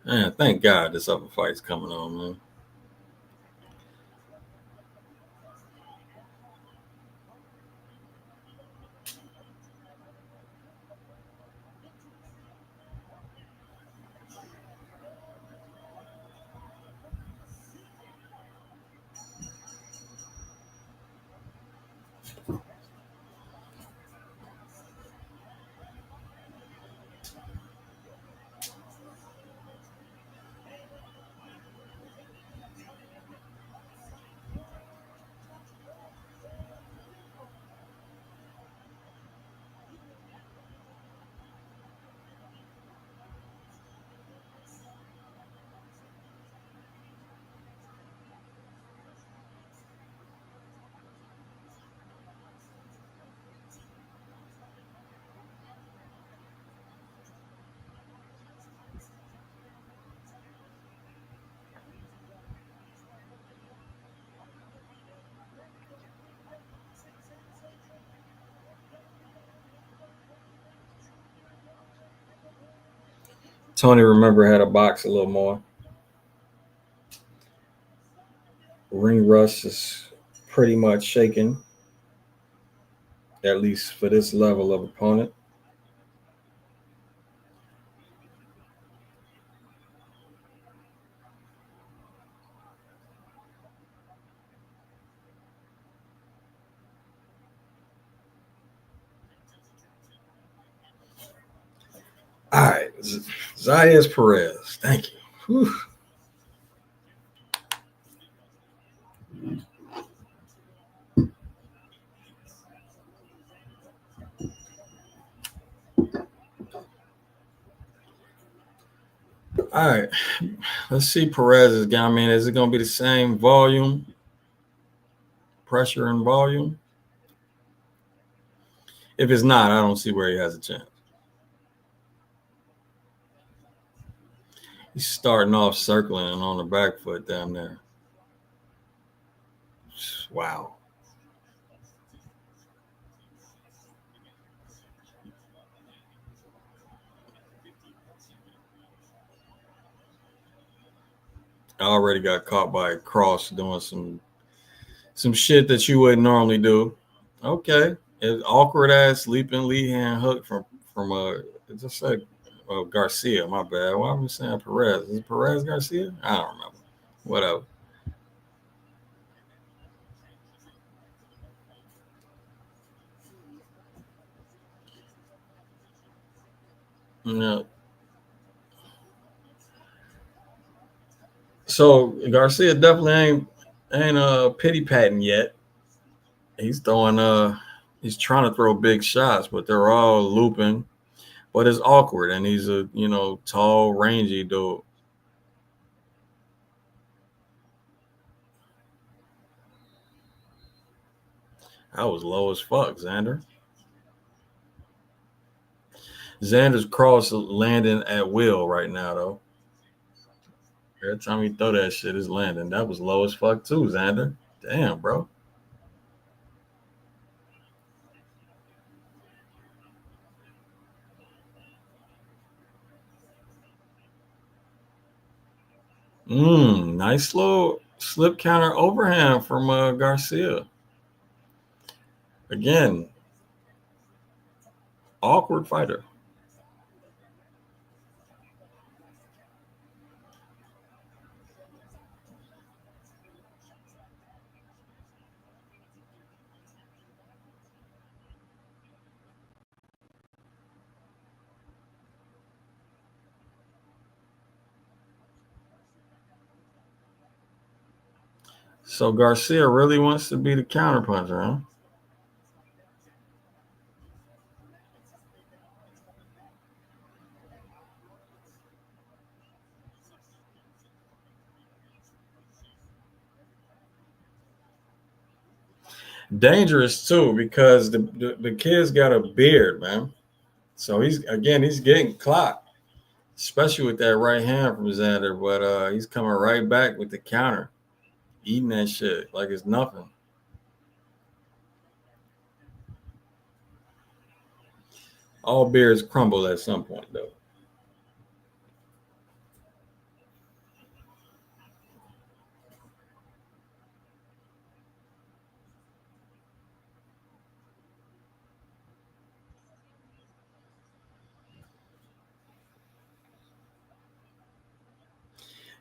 Man, thank God this other fight's coming on, man. Tony, remember, had a box a little more. Ring rust is pretty much shaken, at least for this level of opponent. All right, Zayas Perez. Thank you. Whew. All right, let's see Perez's guy. I mean, is it going to be the same volume, pressure, and volume? If it's not, I don't see where he has a chance. He's starting off circling and on the back foot down there. Wow. I already got caught by a cross doing some shit that you wouldn't normally do. Okay. It's awkward ass leaping lead hand hook from it's just like Garcia, my bad. Why am I saying Perez? Is it Perez Garcia? I don't remember. Whatever. Yeah. So Garcia definitely ain't pity patting yet. He's he's trying to throw big shots, but they're all looping. But it's awkward, and he's a tall, rangy dude. I was low as fuck, Xander. Xander's cross landing at will right now, though. Every time you throw that shit, it's landing. That was low as fuck too, Xander. Damn, bro. Nice little slip counter overhand from Garcia. Again, awkward fighter. So Garcia really wants to be the counterpuncher, huh? Dangerous too, because the kid's got a beard, man. So he's getting clocked, especially with that right hand from Xander. But he's coming right back with the counter, eating that shit like it's nothing. All beards crumble at some point, though.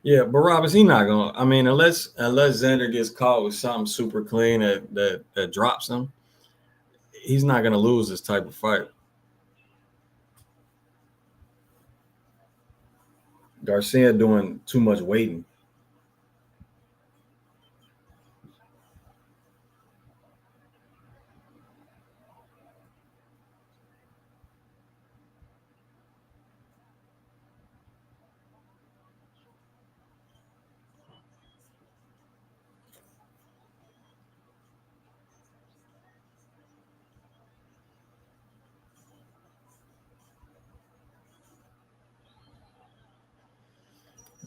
Yeah, but Rob, is he not gonna? I mean, unless Xander gets caught with something super clean that drops him, he's not gonna lose this type of fight. Garcia doing too much waiting.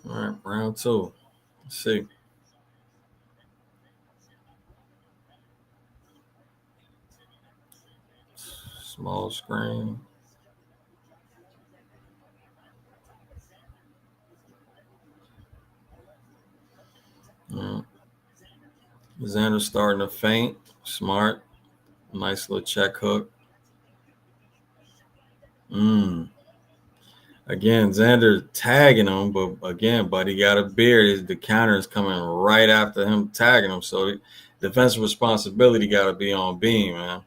All right, round two. Let's see. Small screen. Xander starting to feint. Smart. Nice little check hook. Again, Xander tagging him, but again, Buddy got a beard. The counter is coming right after him tagging him. So defensive responsibility got to be on Beam, man.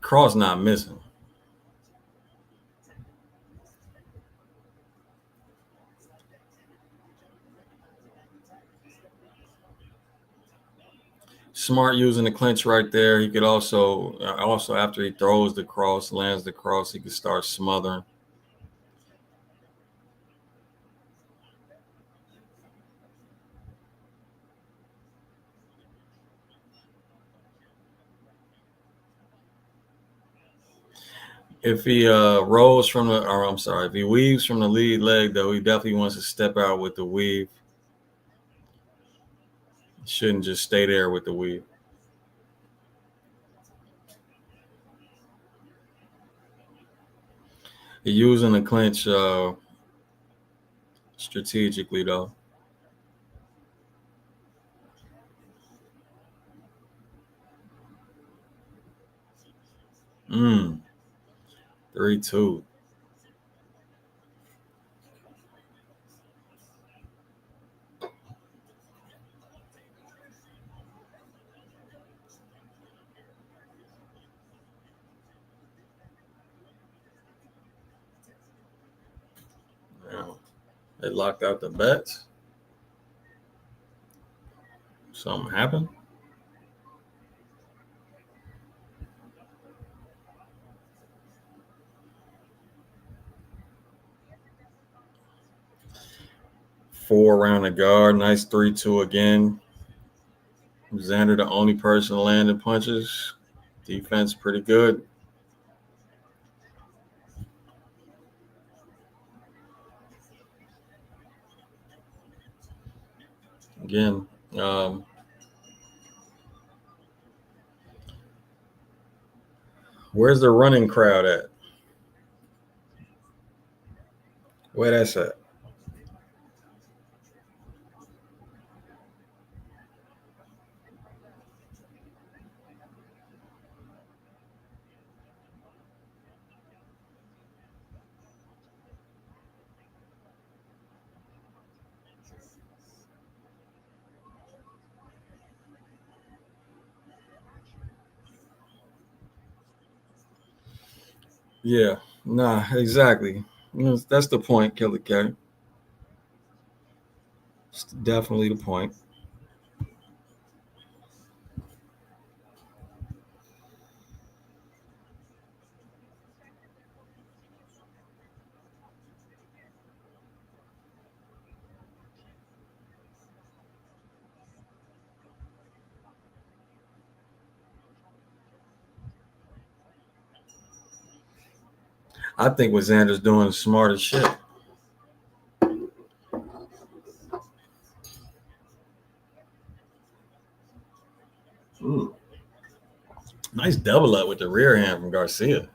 Cross not missing. Smart using the clinch right there. He could also after he throws the cross, lands the cross, he could start smothering. If he if he weaves from the lead leg, though, he definitely wants to step out with the weave. Shouldn't just stay there with the weave. He's using the clinch strategically, though. Mm. 3-2. Yeah. They locked out the bets. Something happened. Four around the guard. Nice 3-2 again. Xander, the only person landing punches. Defense pretty good. Again, where's the running crowd at? Where that's at? Yeah, nah, exactly. That's the point, Killer K. It's definitely the point. I think what Xander's doing is smart as shit. Ooh. Nice double up with the rear hand from Garcia.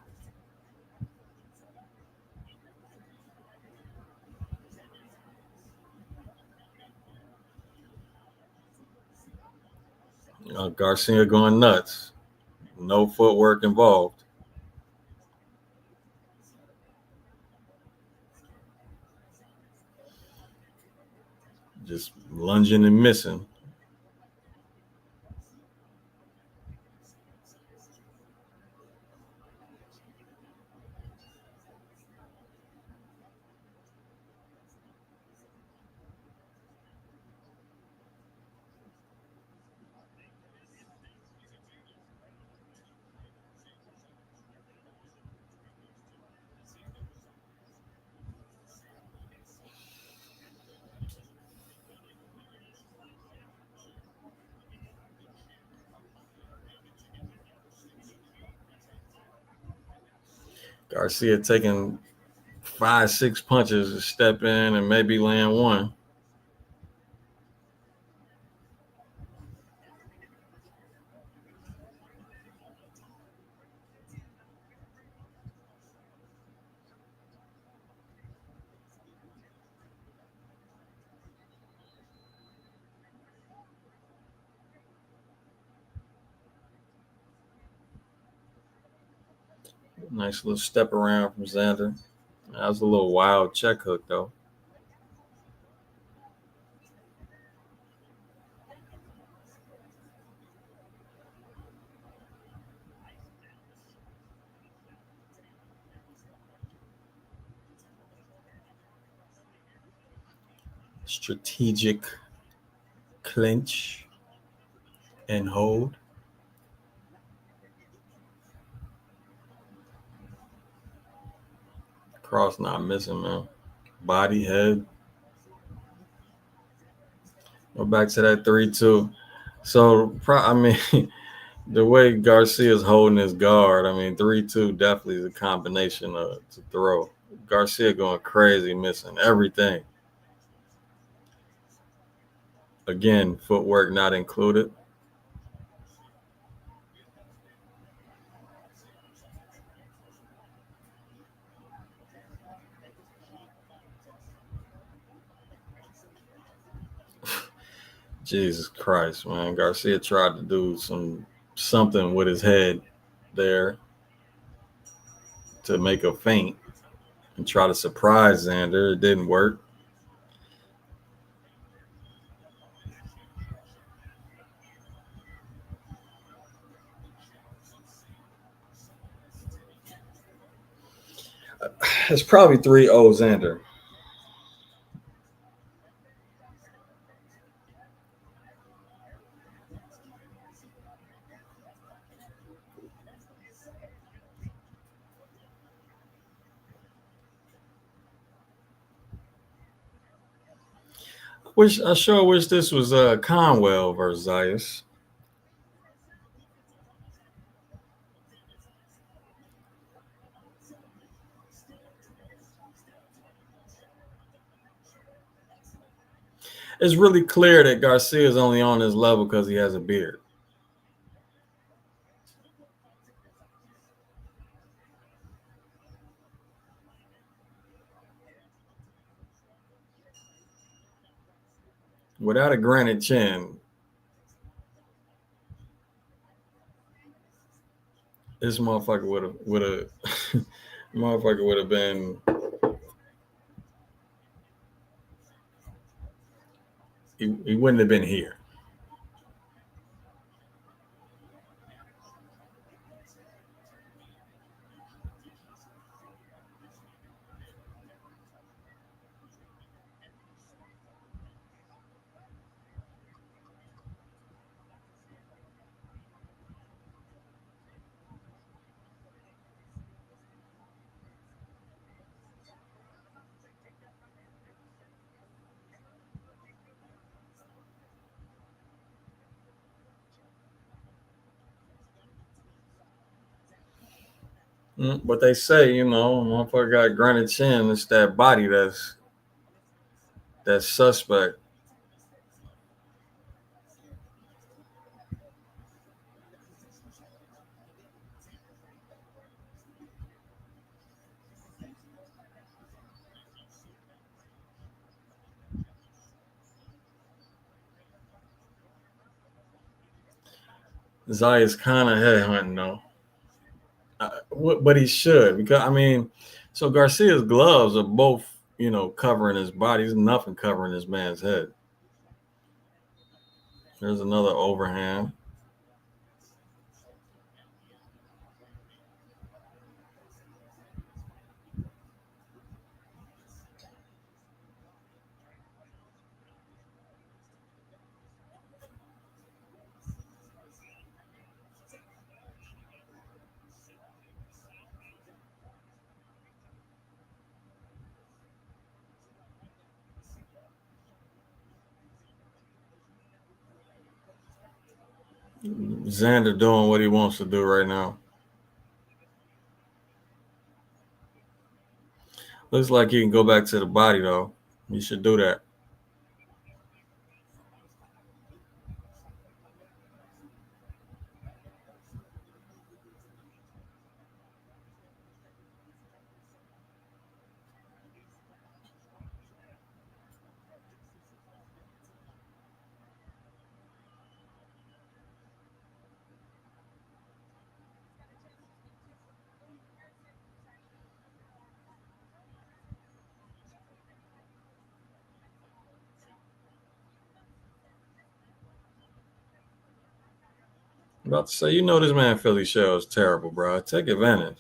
Garcia going nuts. No footwork involved. Just lunging and missing. Garcia taking 5-6 punches to step in and maybe land one. Nice little step around from Xander. That was a little wild check hook, though. Strategic clinch and hold. Cross not missing, man. Body, head. Go back to that 3-2. So, I mean, the way Garcia's holding his guard, I mean, 3-2 definitely is a combination to throw. Garcia going crazy, missing everything. Again, footwork not included. Jesus Christ, man. Garcia tried to do something with his head there to make a feint and try to surprise Xander. It didn't work. It's probably 3-0 Xander. I sure wish this was Conwell versus Zayas. It's really clear that Garcia is only on his level because he has a beard. Without a granite chin, this motherfucker would have been. He wouldn't have been here. But they say, motherfucker got granite chin. It's that body that's suspect. Zayas kind of headhunting though. But he should, because so Garcia's gloves are both, covering his body. There's nothing covering this man's head. There's another overhand. Xander doing what he wants to do right now. Looks like he can go back to the body though. He should do that. I'm about to say, you know, this man Philly show is terrible, bro. Take advantage.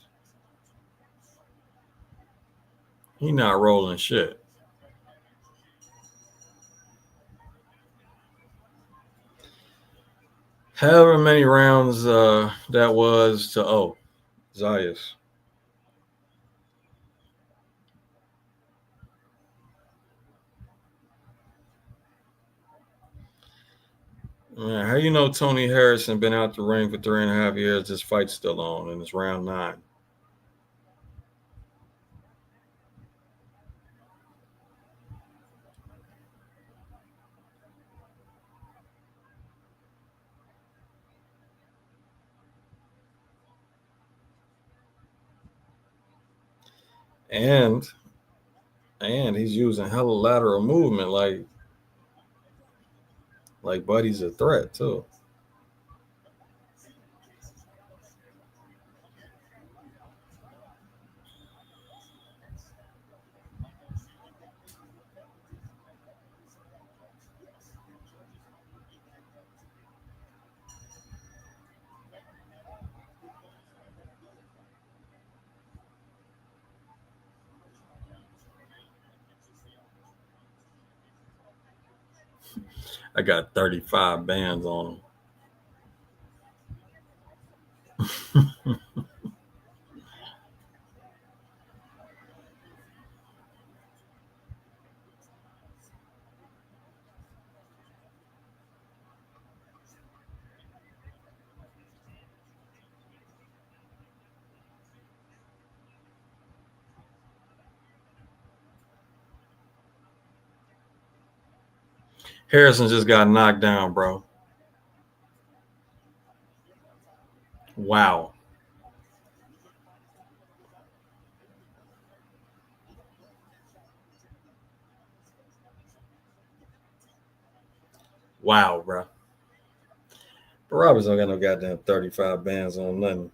He not rolling shit. However many rounds that was to Zayas. Man, how you know Tony Harrison been out the ring for 3.5 years? This fight's still on, and it's round 9. And he's using hella lateral movement, like Buddy's a threat too. I got 35 bands on him. Harrison just got knocked down, bro. Wow. Wow, bro. But Roberts don't got no goddamn 35 bands on nothing.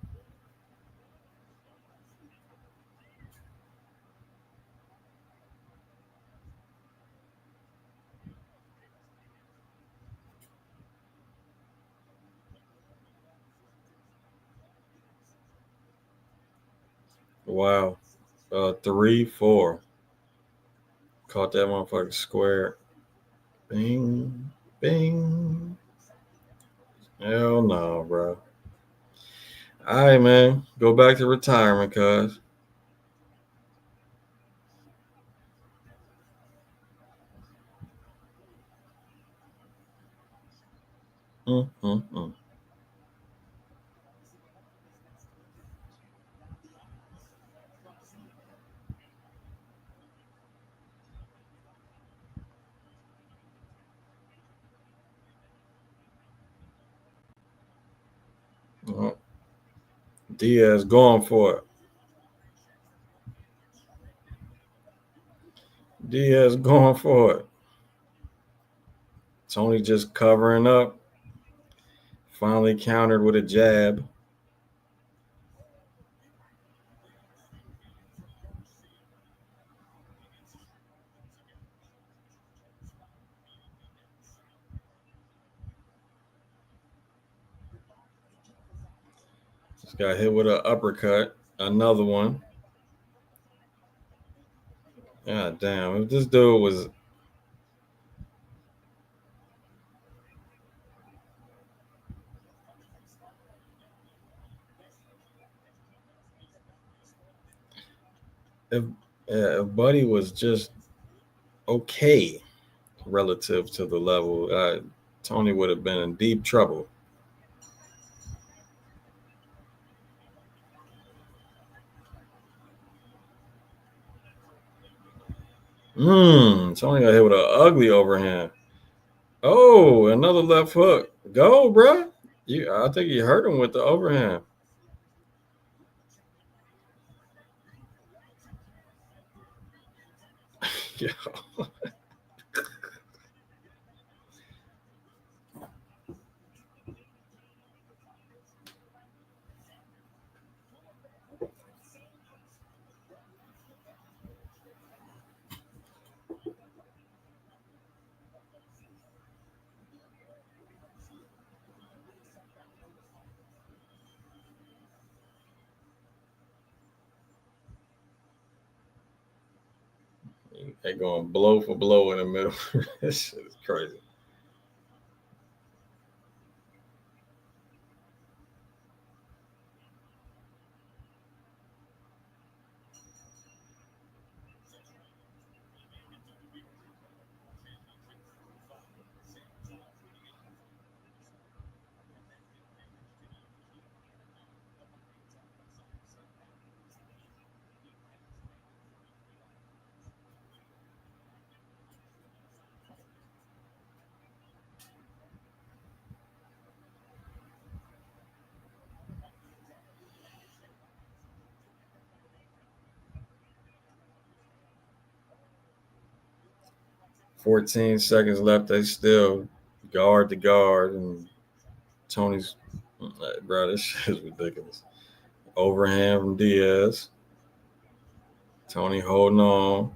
Wow. 3, 4. Caught that motherfucker square. Bing, bing. Hell no, bro. All right, man. Go back to retirement, cuz. Mm. Diaz going for it. Diaz going for it. Tony just covering up. Finally countered with a jab. Just got hit with an uppercut. Another one. God damn. If this dude was. If Buddy was just okay relative to the level, Tony would have been in deep trouble. Tony got hit with an ugly overhand. Oh, another left hook. Go, bro. I think he hurt him with the overhand. Yeah. They going blow for blow in the middle. This shit is crazy. $14 left. They still guard to guard, and Tony's, bro, this shit is ridiculous. Overhand from Diaz. Tony holding on.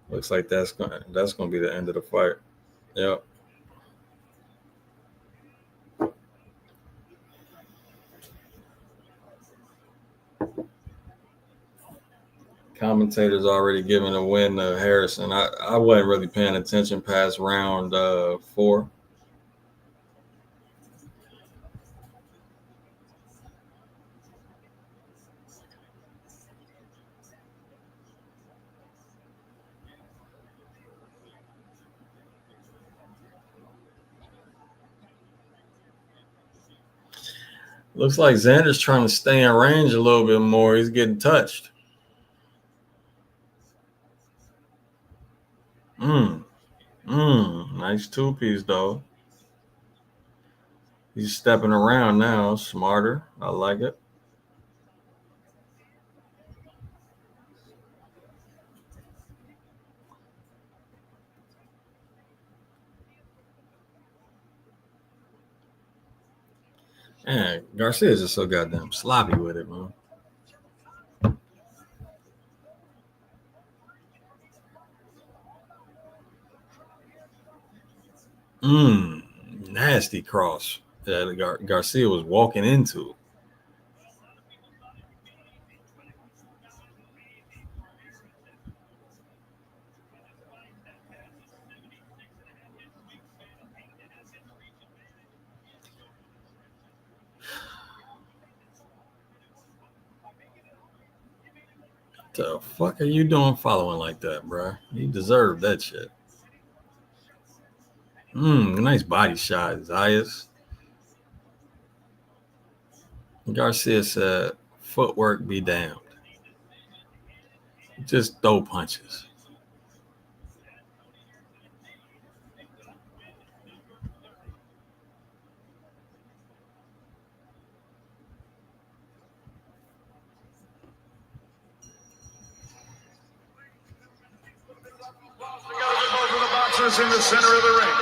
Looks like that's gonna be the end of the fight. Yep. Commentators already giving a win to Harrison. I wasn't really paying attention past round 4. Looks like Xander's trying to stay in range a little bit more. He's getting touched. Nice 2-piece, though. He's stepping around now. Smarter. I like it. Man, Garcia is just so goddamn sloppy with it, man. Nasty cross that Garcia was walking into. The fuck are you doing following like that, bro? You deserve that shit. Nice body shot, Zayas. Garcia said, footwork be damned. Just throw punches. In the center of the ring.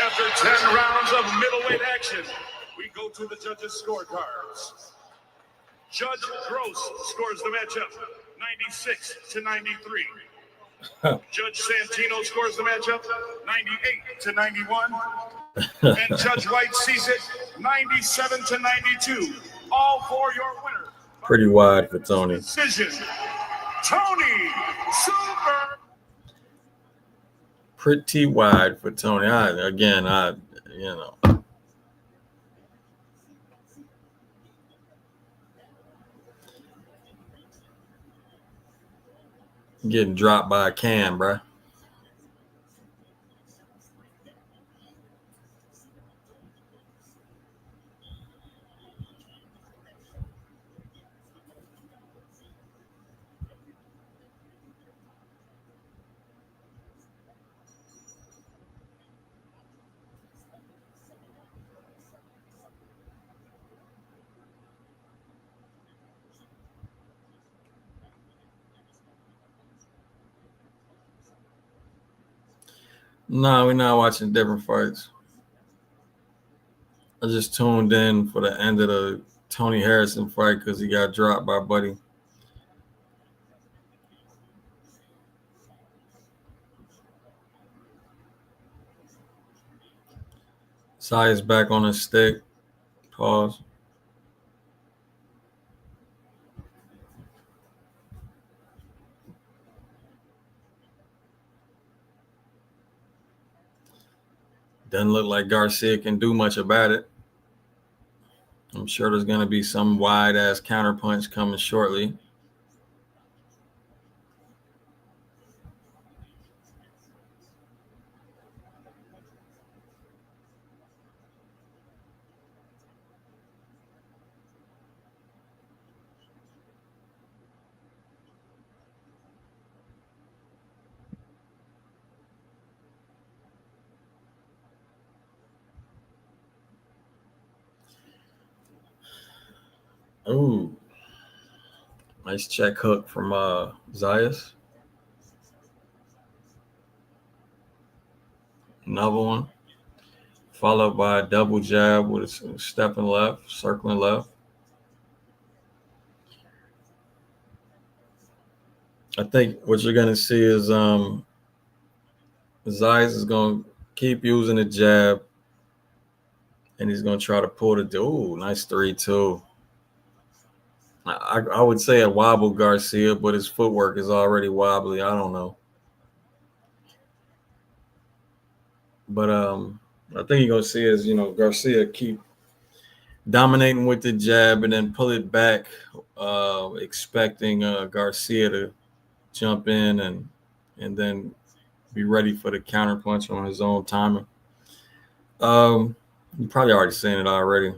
After 10 rounds of middleweight action, we go to the judges' scorecards. Judge Gross scores the matchup 96-93. Judge Santino scores the matchup 98-91. And Judge White sees it 97-92. All for your winner. Pretty wide for Tony. Decision. Tony Super. Pretty wide for Tony. Getting dropped by a can, bruh. No, we're not watching different fights. I just tuned in for the end of the Tony Harrison fight because he got dropped by Buddy. Zayas back on his stick. Pause. Doesn't look like Garcia can do much about it. I'm sure there's going to be some wide-ass counterpunch coming shortly. Ooh. Nice check hook from Zayas. Another one. Followed by a double jab with a stepping left, circling left. I think what you're going to see is Zayas is going to keep using the jab, and he's going to try to pull the – ooh, nice 3-2. I would say it wobbled Garcia, but his footwork is already wobbly. I don't know. But I think you're going to see is, Garcia keep dominating with the jab and then pull it back, expecting Garcia to jump in and then be ready for the counterpunch on his own timing. You probably already seen it already.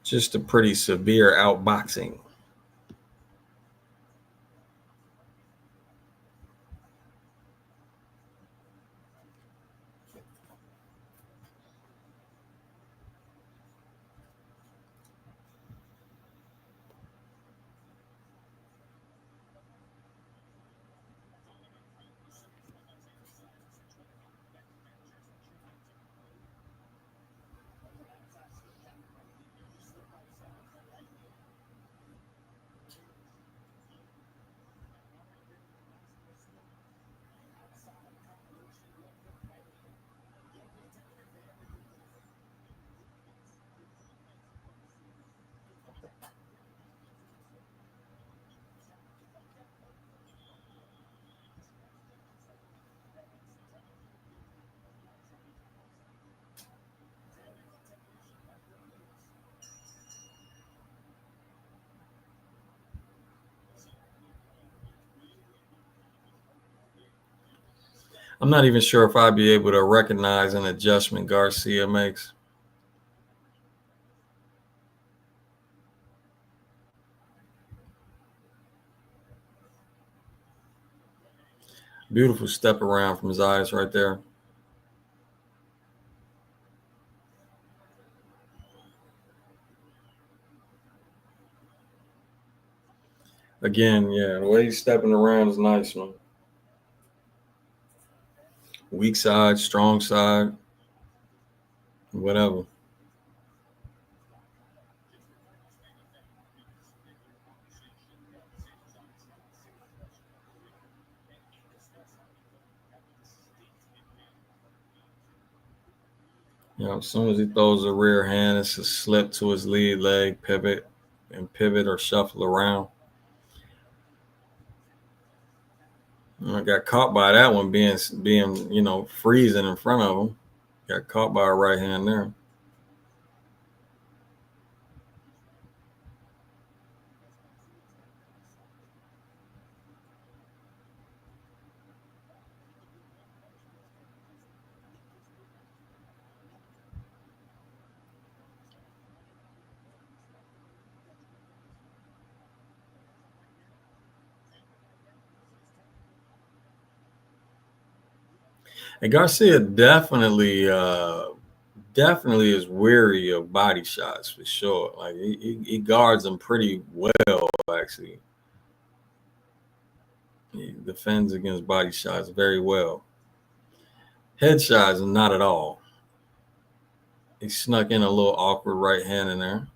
Just a pretty severe outboxing. I'm not even sure if I'd be able to recognize an adjustment Garcia makes. Beautiful step around from Zayas right there. Again, yeah, the way he's stepping around is nice, man. Weak side, strong side, whatever. As soon as he throws a rear hand, it's a slip to his lead leg, pivot or shuffle around. I got caught by that one being freezing in front of him. Got caught by a right hand there. And Garcia definitely is weary of body shots for sure. Like he guards them pretty well, actually. He defends against body shots very well. Headshots, not at all. He snuck in a little awkward right hand in there.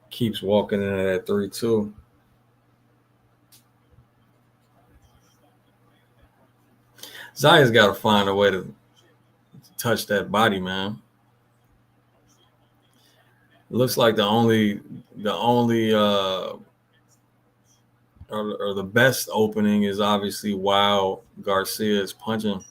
Keeps walking into that 3-2. Zayas got to find a way to touch that body, man. It looks like the only or the best opening is obviously while Garcia is punching.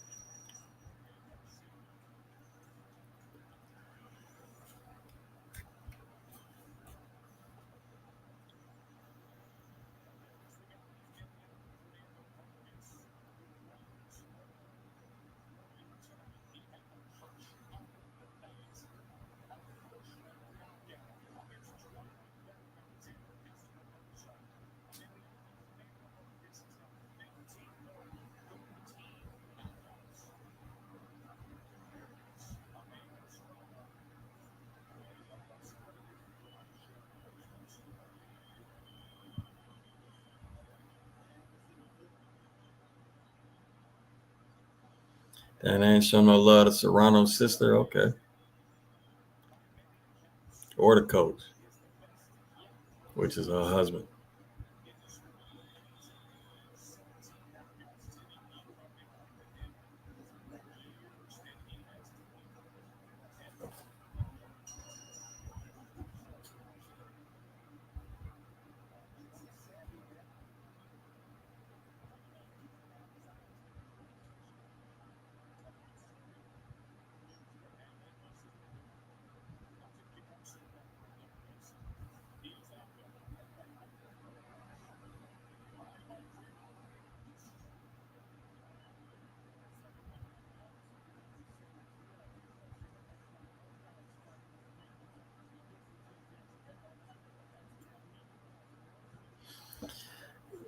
And ain't show no love to Serrano's sister. Okay. Or the coach, which is her husband.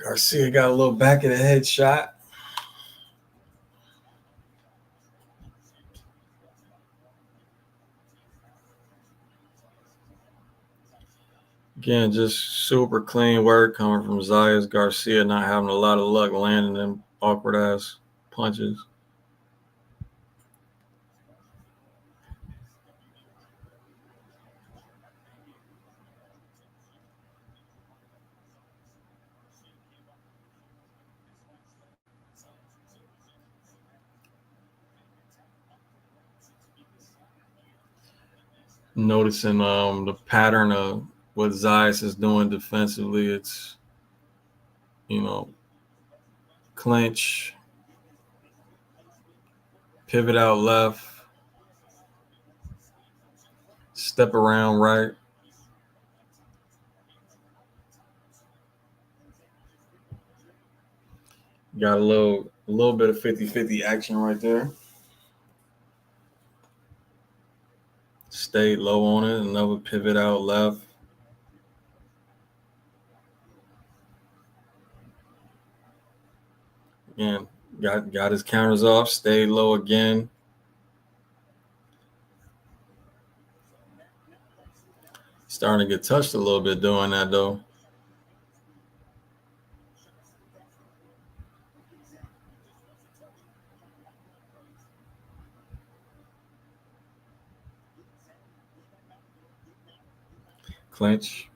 Garcia got a little back of the head shot. Again, just super clean work coming from Zayas. Garcia not having a lot of luck landing them awkward ass punches. Noticing the pattern of what Zayas is doing defensively. It's, clinch, pivot out left, step around right. Got a little bit of 50-50 action right there. Stayed low on it. Another pivot out left. Again, got his counters off. Stayed low again. He's starting to get touched a little bit doing that, though. Clinch.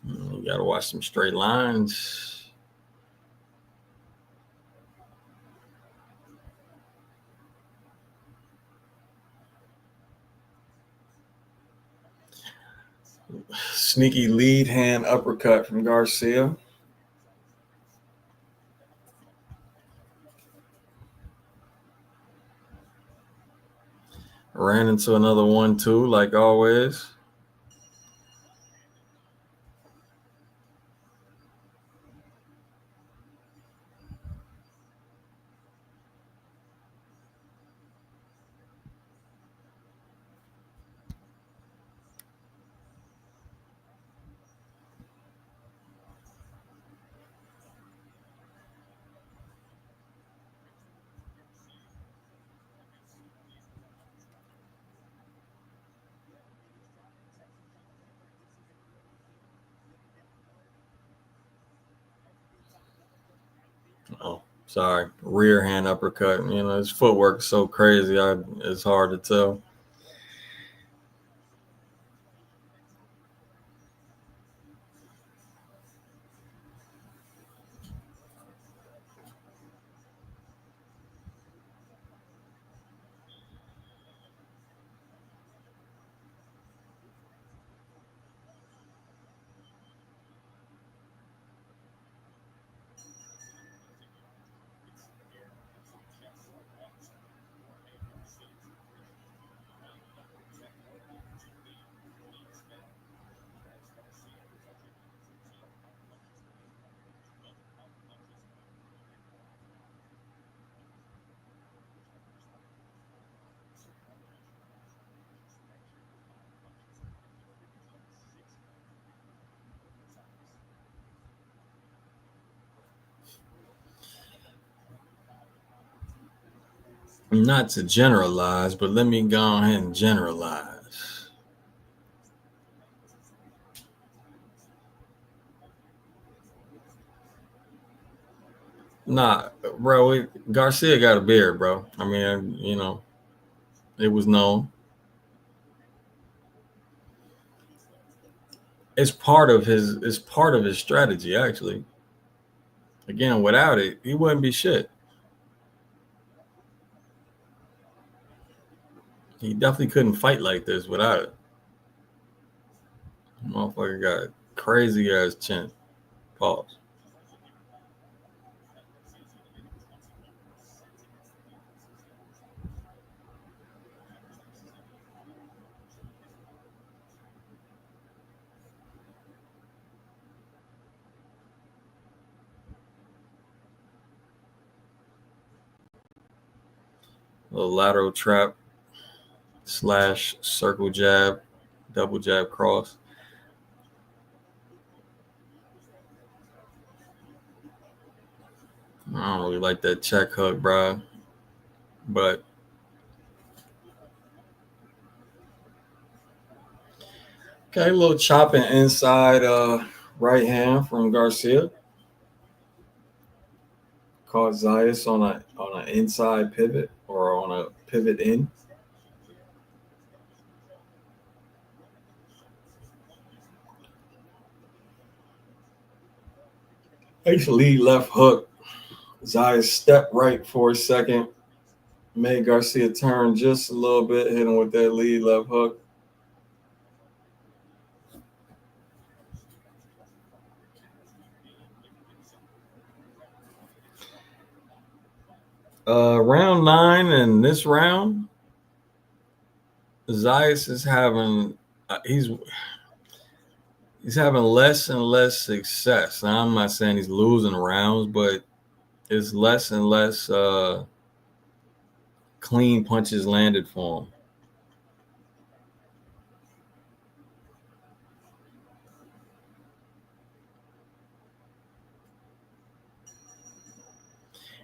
You got to watch some straight lines. Sneaky lead hand uppercut from Garcia. Ran into another 1-2 like always. Oh, sorry. Rear hand uppercut. You know, his footwork is so crazy. It's hard to tell. Not to generalize, but let me go ahead and generalize. Nah, bro, Garcia got a beard, bro. I mean, you know, it was known. It's part of his strategy, actually. Again, without it, he wouldn't be shit. He definitely couldn't fight like this without it. Motherfucker got crazy ass chin. Pause. Little lateral trap / circle jab, double jab cross. I don't really like that check hook, bro. But okay, a little chopping inside right hand from Garcia. Caught Zayas on an inside pivot or on a pivot in. Nice lead left hook. Zayas stepped right for a second. Made Garcia turn just a little bit, hit him with that lead left hook. Round 9 and this round, Zayas is having he's having less and less success. Now, I'm not saying he's losing rounds, but it's less and less clean punches landed for him.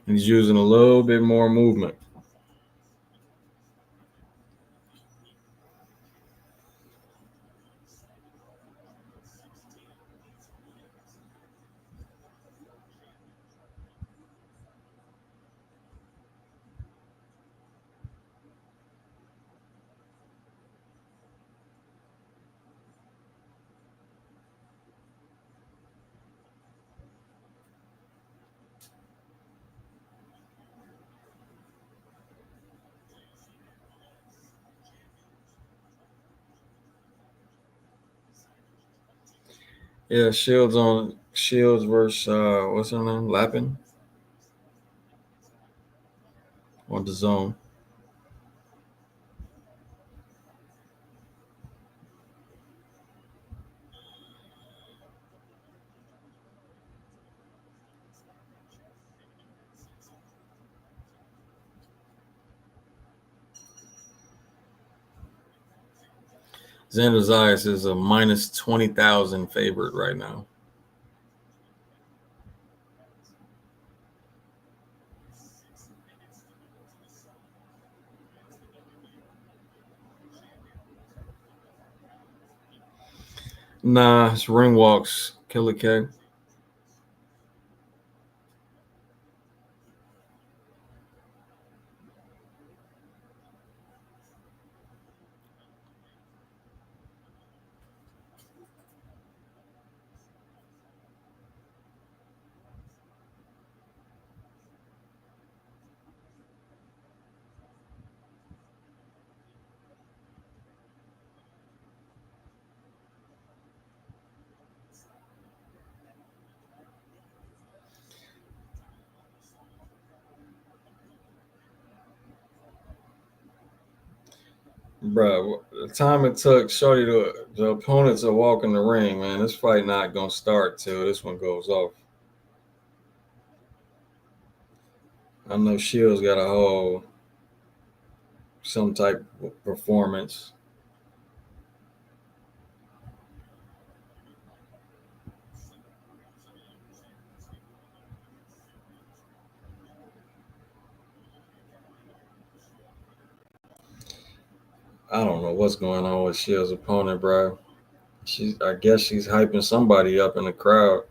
And he's using a little bit more movement. Yeah, Shields versus what's her name? Lappin on the zone. Xander Zayas is a minus 20,000 favorite right now. Nah, it's ring walks. Killer K. Bro, the time it took Shorty the opponent to walk in the ring, man, this fight not gonna start till this one goes off. I know Shields got a whole some type of performance. I don't know what's going on with Shields' opponent, bro. I guess she's hyping somebody up in the crowd.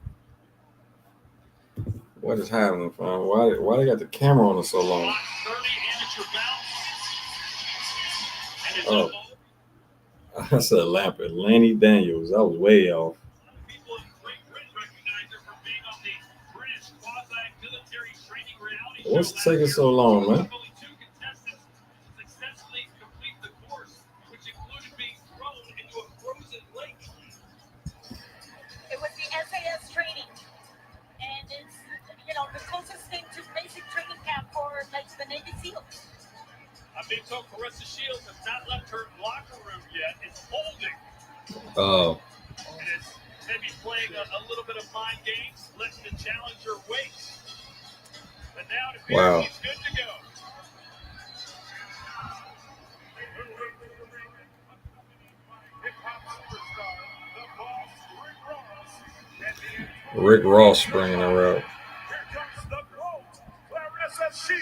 What is happening, fam? Why they got the camera on it so long? Oh, I said Lampert. Lanny Daniels. I was way off. What's taking so long, man? It was the SAS training, and it's the closest thing to basic training camp for like the Navy SEALs. I've been told Carissa Shields has not left her locker room yet. It's holding. Oh. And it's maybe playing a little bit of mind games, letting the challenger wait. But now it appears he's good to go. Rick Ross bringing her out. Here comes the GOAT, Clarissa Shields.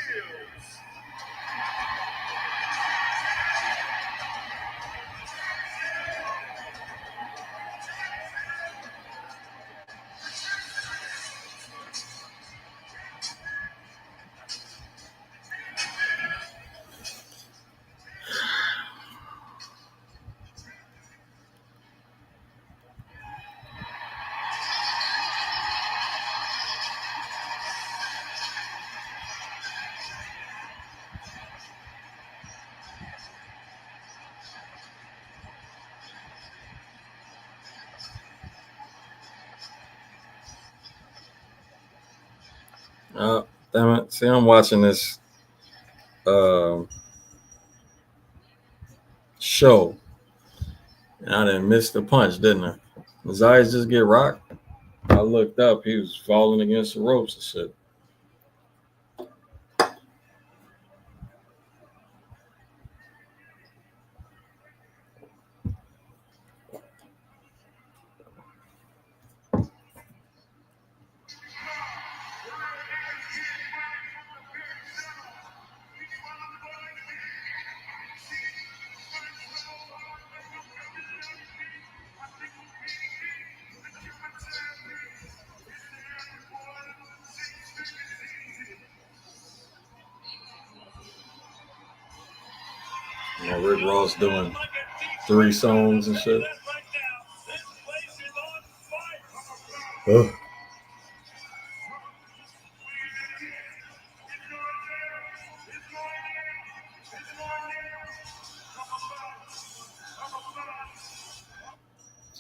Damn it. See, I'm watching this show. And I didn't miss the punch, didn't I? Zayas just get rocked. I looked up. He was falling against the ropes and shit. You know, Rick Ross doing 3 songs and shit. Ugh.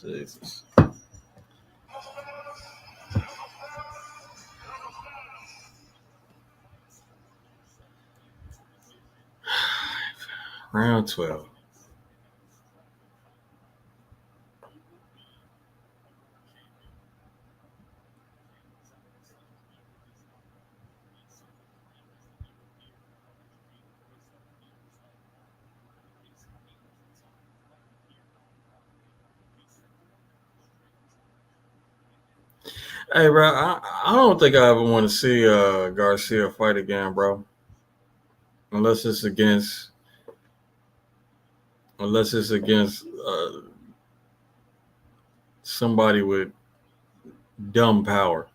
Jesus. Round 12. Hey, bro, I don't think I ever want to see Garcia fight again, bro. Unless it's against somebody with dumb power.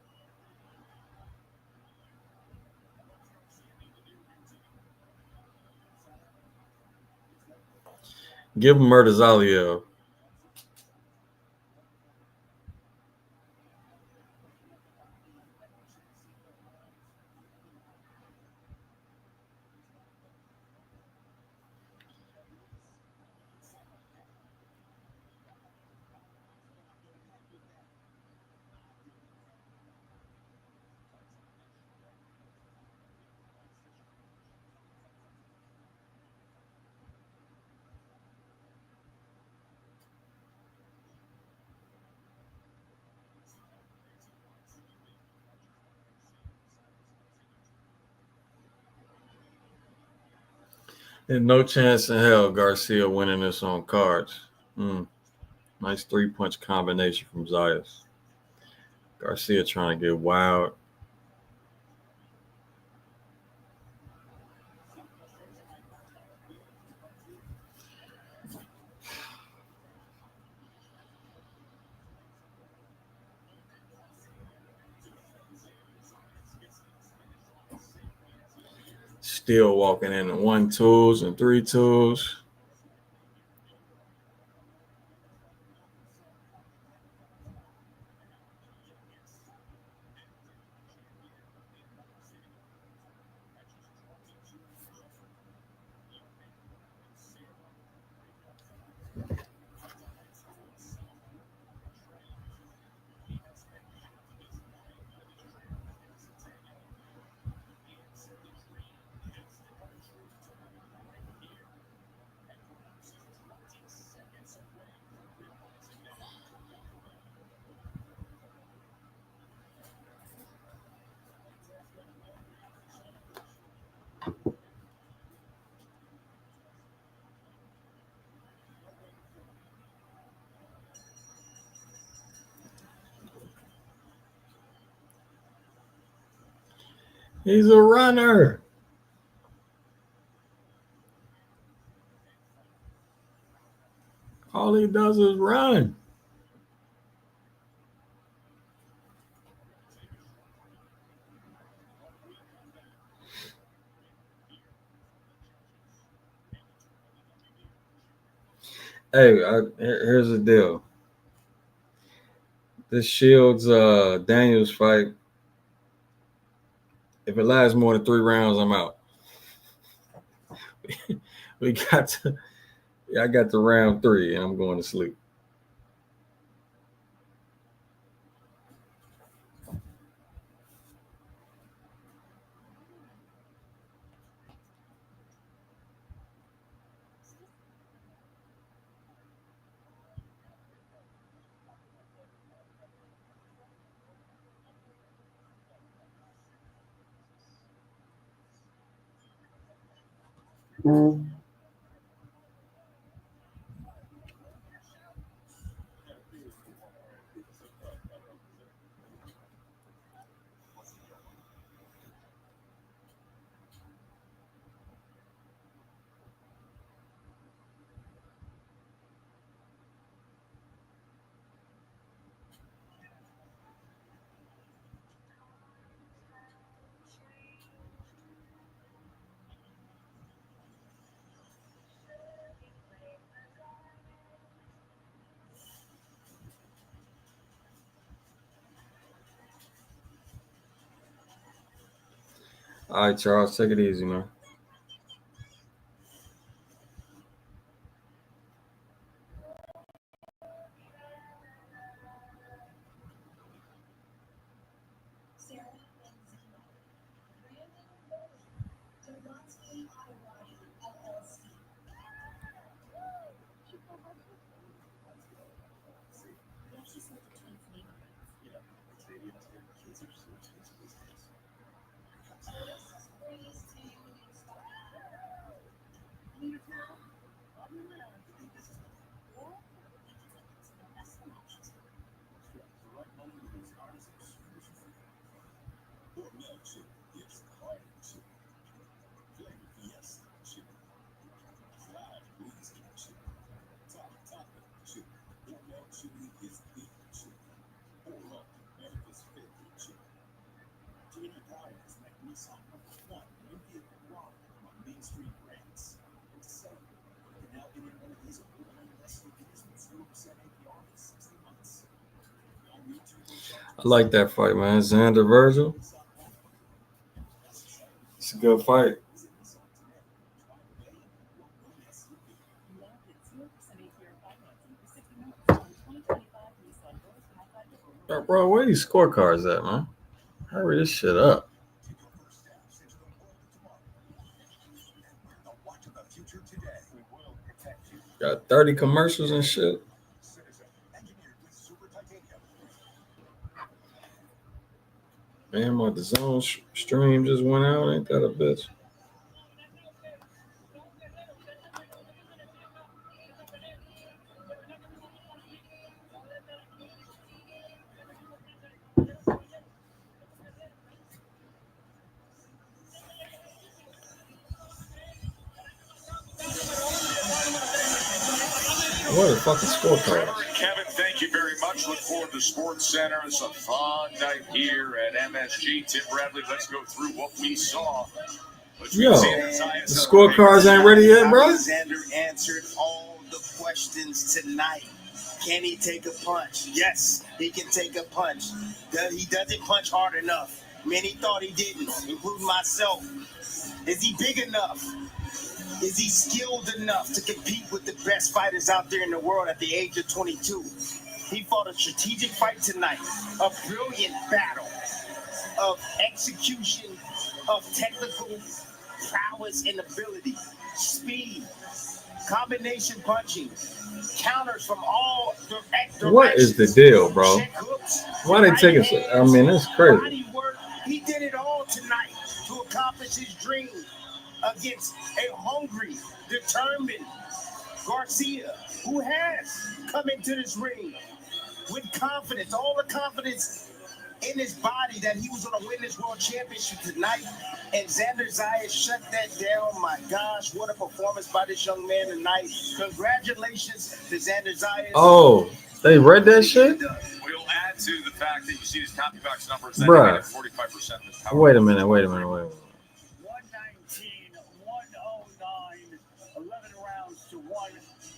Give him Murtazalia. And no chance in hell Garcia winning this on cards. Nice 3-punch combination from Zayas. Garcia trying to get wild. Still walking in 1-2s and 3-2s. He's a runner. All he does is run. Hey, here's the deal. This Shields Daniels fight, if it lasts more than 3 rounds, I'm out. I got to round 3 and I'm going to sleep. All right, Charles, take it easy, man. I like that fight, man. Xander Virgil. It's a good fight. Bro, where these scorecards at, man? Hurry this shit up. Got 30 commercials and shit. Man, my DAZN stream just went out. Ain't that a bitch? What a fucking scorecard. Kevin, thank you very much. Look forward to Sports Center. It's a fun night here at MSG. Tim Bradley, let's go through what we saw. Yo, the scorecards ain't ready yet, bro. Alexander answered all the questions tonight. Can he take a punch? Yes, he can take a punch. He doesn't punch hard enough. Many thought he didn't, including myself. Is he big enough? Is he skilled enough to compete with the best fighters out there in the world at the age of 22? He fought a strategic fight tonight, a brilliant battle of execution, of technical prowess and ability, speed, combination punching, counters from all directions. What is the deal, bro? Why they taking so? I mean, that's crazy. Body work. He did it all tonight to accomplish his dream against a hungry, determined Garcia, who has come into this ring with confidence, all the confidence in his body that he was going to win this world championship tonight. And Xander Zayas shut that down. My gosh, what a performance by this young man tonight. Congratulations to Xander Zayas. Oh, they read that shit? We'll add to the fact that you see his copy box numbers. Bruh. 45%. Wait a minute. 119, 109, 11 rounds to 1.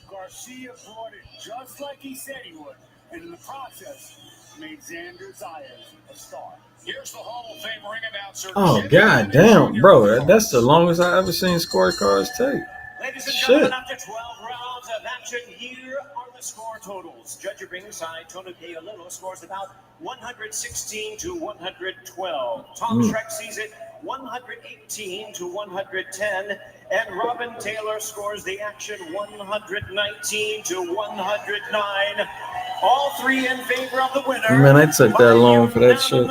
Garcia brought it just like he said he would. And in the process, made Xander Zayas a star. Here's the Hall of Fame ring announcer. Oh, god damn, bro. That's the longest I ever seen scorecards take. Ladies and Shit. gentlemen, after 12 rounds of action, here are the score totals. Judge of ringside, Tony Ayala scores about 116 to 112. Tom Shrek sees it 118 to 110. And Robin Taylor scores the action 119 to 109. All three in favor of the winner. Man, I took that long for that shit.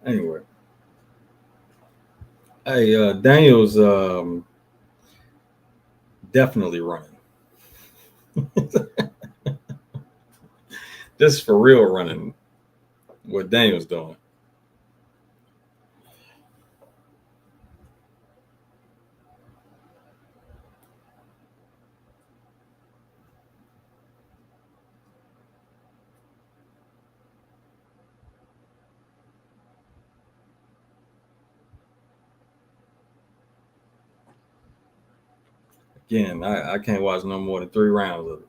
Anyway. Hey, Daniel's definitely running. This is for real running. What Daniel's doing. Again, I can't watch no more than 3 rounds of it.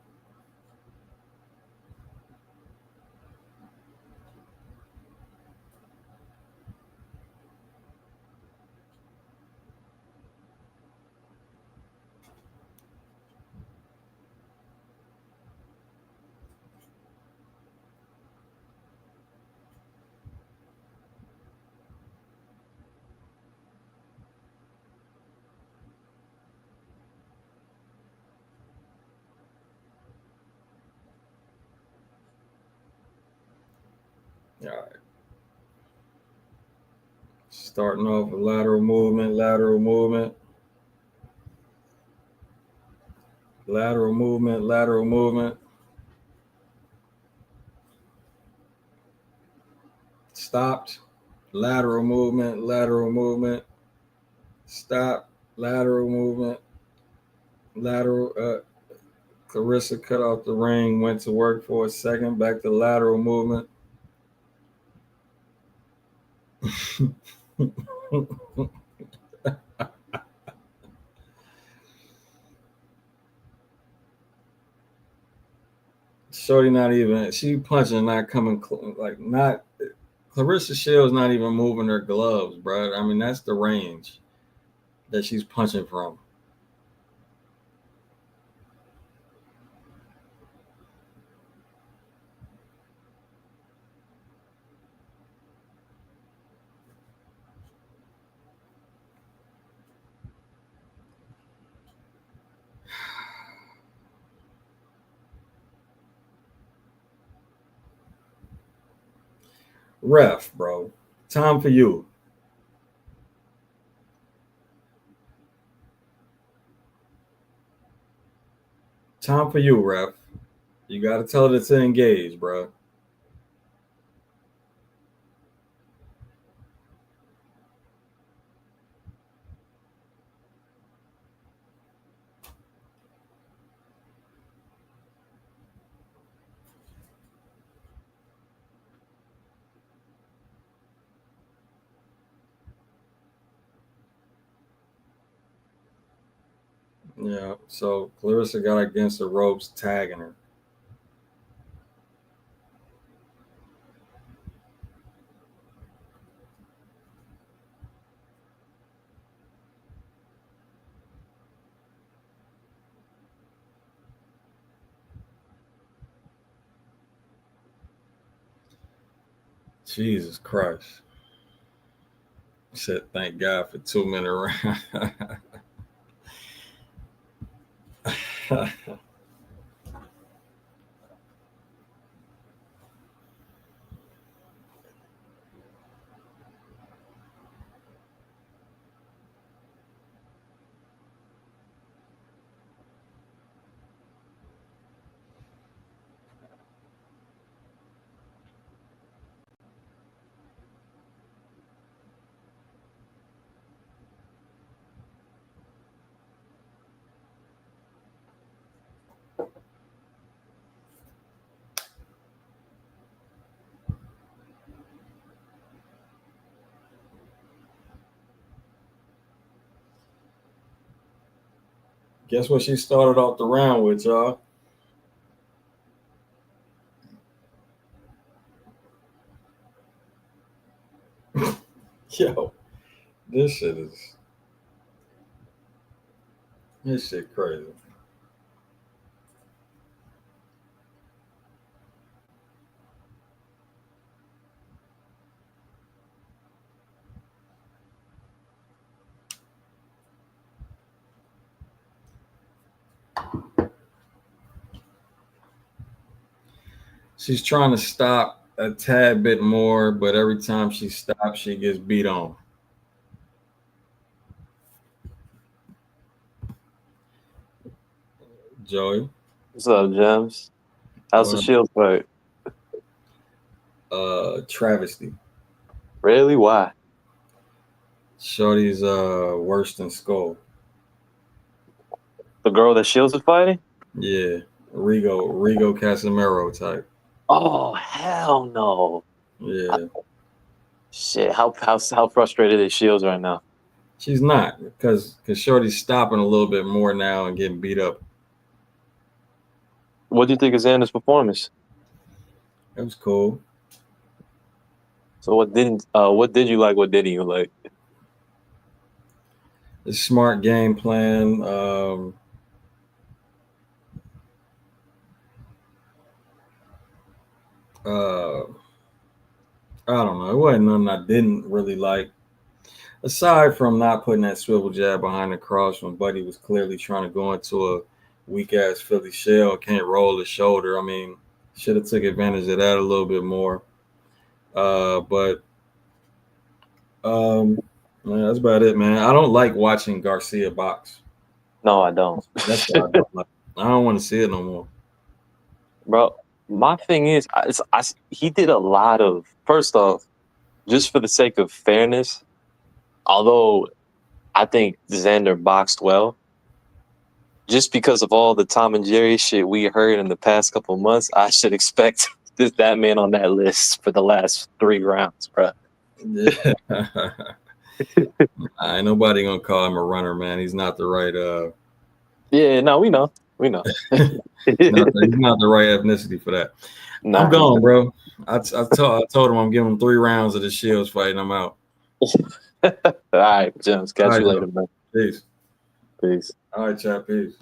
All right. Starting off with lateral movement, lateral movement. Lateral movement, lateral movement. Stopped. Lateral movement, lateral movement. Stop. Lateral movement. Lateral. Clarissa cut off the ring, went to work for a second, back to lateral movement. Shorty not even, she punching, not coming, like not, Clarissa Shields not even moving her gloves, bro. I mean, that's the range that she's punching from. Ref, bro. Time for you. Time for you, ref. You got to tell her to engage, bro. Yeah, so Clarissa got against the ropes, tagging her. Jesus Christ. Said thank God for 2 minute round. Guess what she started off the round with, y'all? Yo, this shit crazy. She's trying to stop a tad bit more, but every time she stops, she gets beat on. Joey, What's up, James? How's the what Shield fight? travesty. Really? Why? Shorty's worse than Skull. The girl that Shields is fighting? Yeah, Rigo Casimiro type. Oh, hell no. Yeah, Shit, how frustrated is Shields right now? she's not because Shorty's stopping a little bit more now and getting beat up. What do you think of Xander's performance? It was cool. So what did you like? What didn't you like? A smart game plan. I don't know. It wasn't nothing I didn't really like. Aside from not putting that swivel jab behind the cross when Buddy was clearly trying to go into a weak ass Philly shell, can't roll the shoulder. I mean, should have took advantage of that a little bit more. But man, that's about it, man. I don't like watching Garcia box. No, I don't. That's what I don't like. I don't want to see it no more. Bro, my thing is, he did a lot of, first off, just for the sake of fairness, although I think Xander boxed well, just because of all the Tom and Jerry shit we heard in the past couple of months, I should expect that man on that list for the last 3 rounds, bro. Ain't nobody gonna call him a runner, man. He's not the right. Yeah, no, we know. he's not the right ethnicity for that. Nah, I'm gone, bro. I told him I'm giving him 3 rounds of the Shields fight, and I'm out. All right, James. Catch All right, you later, man. Peace. Peace. All right, chat. Peace.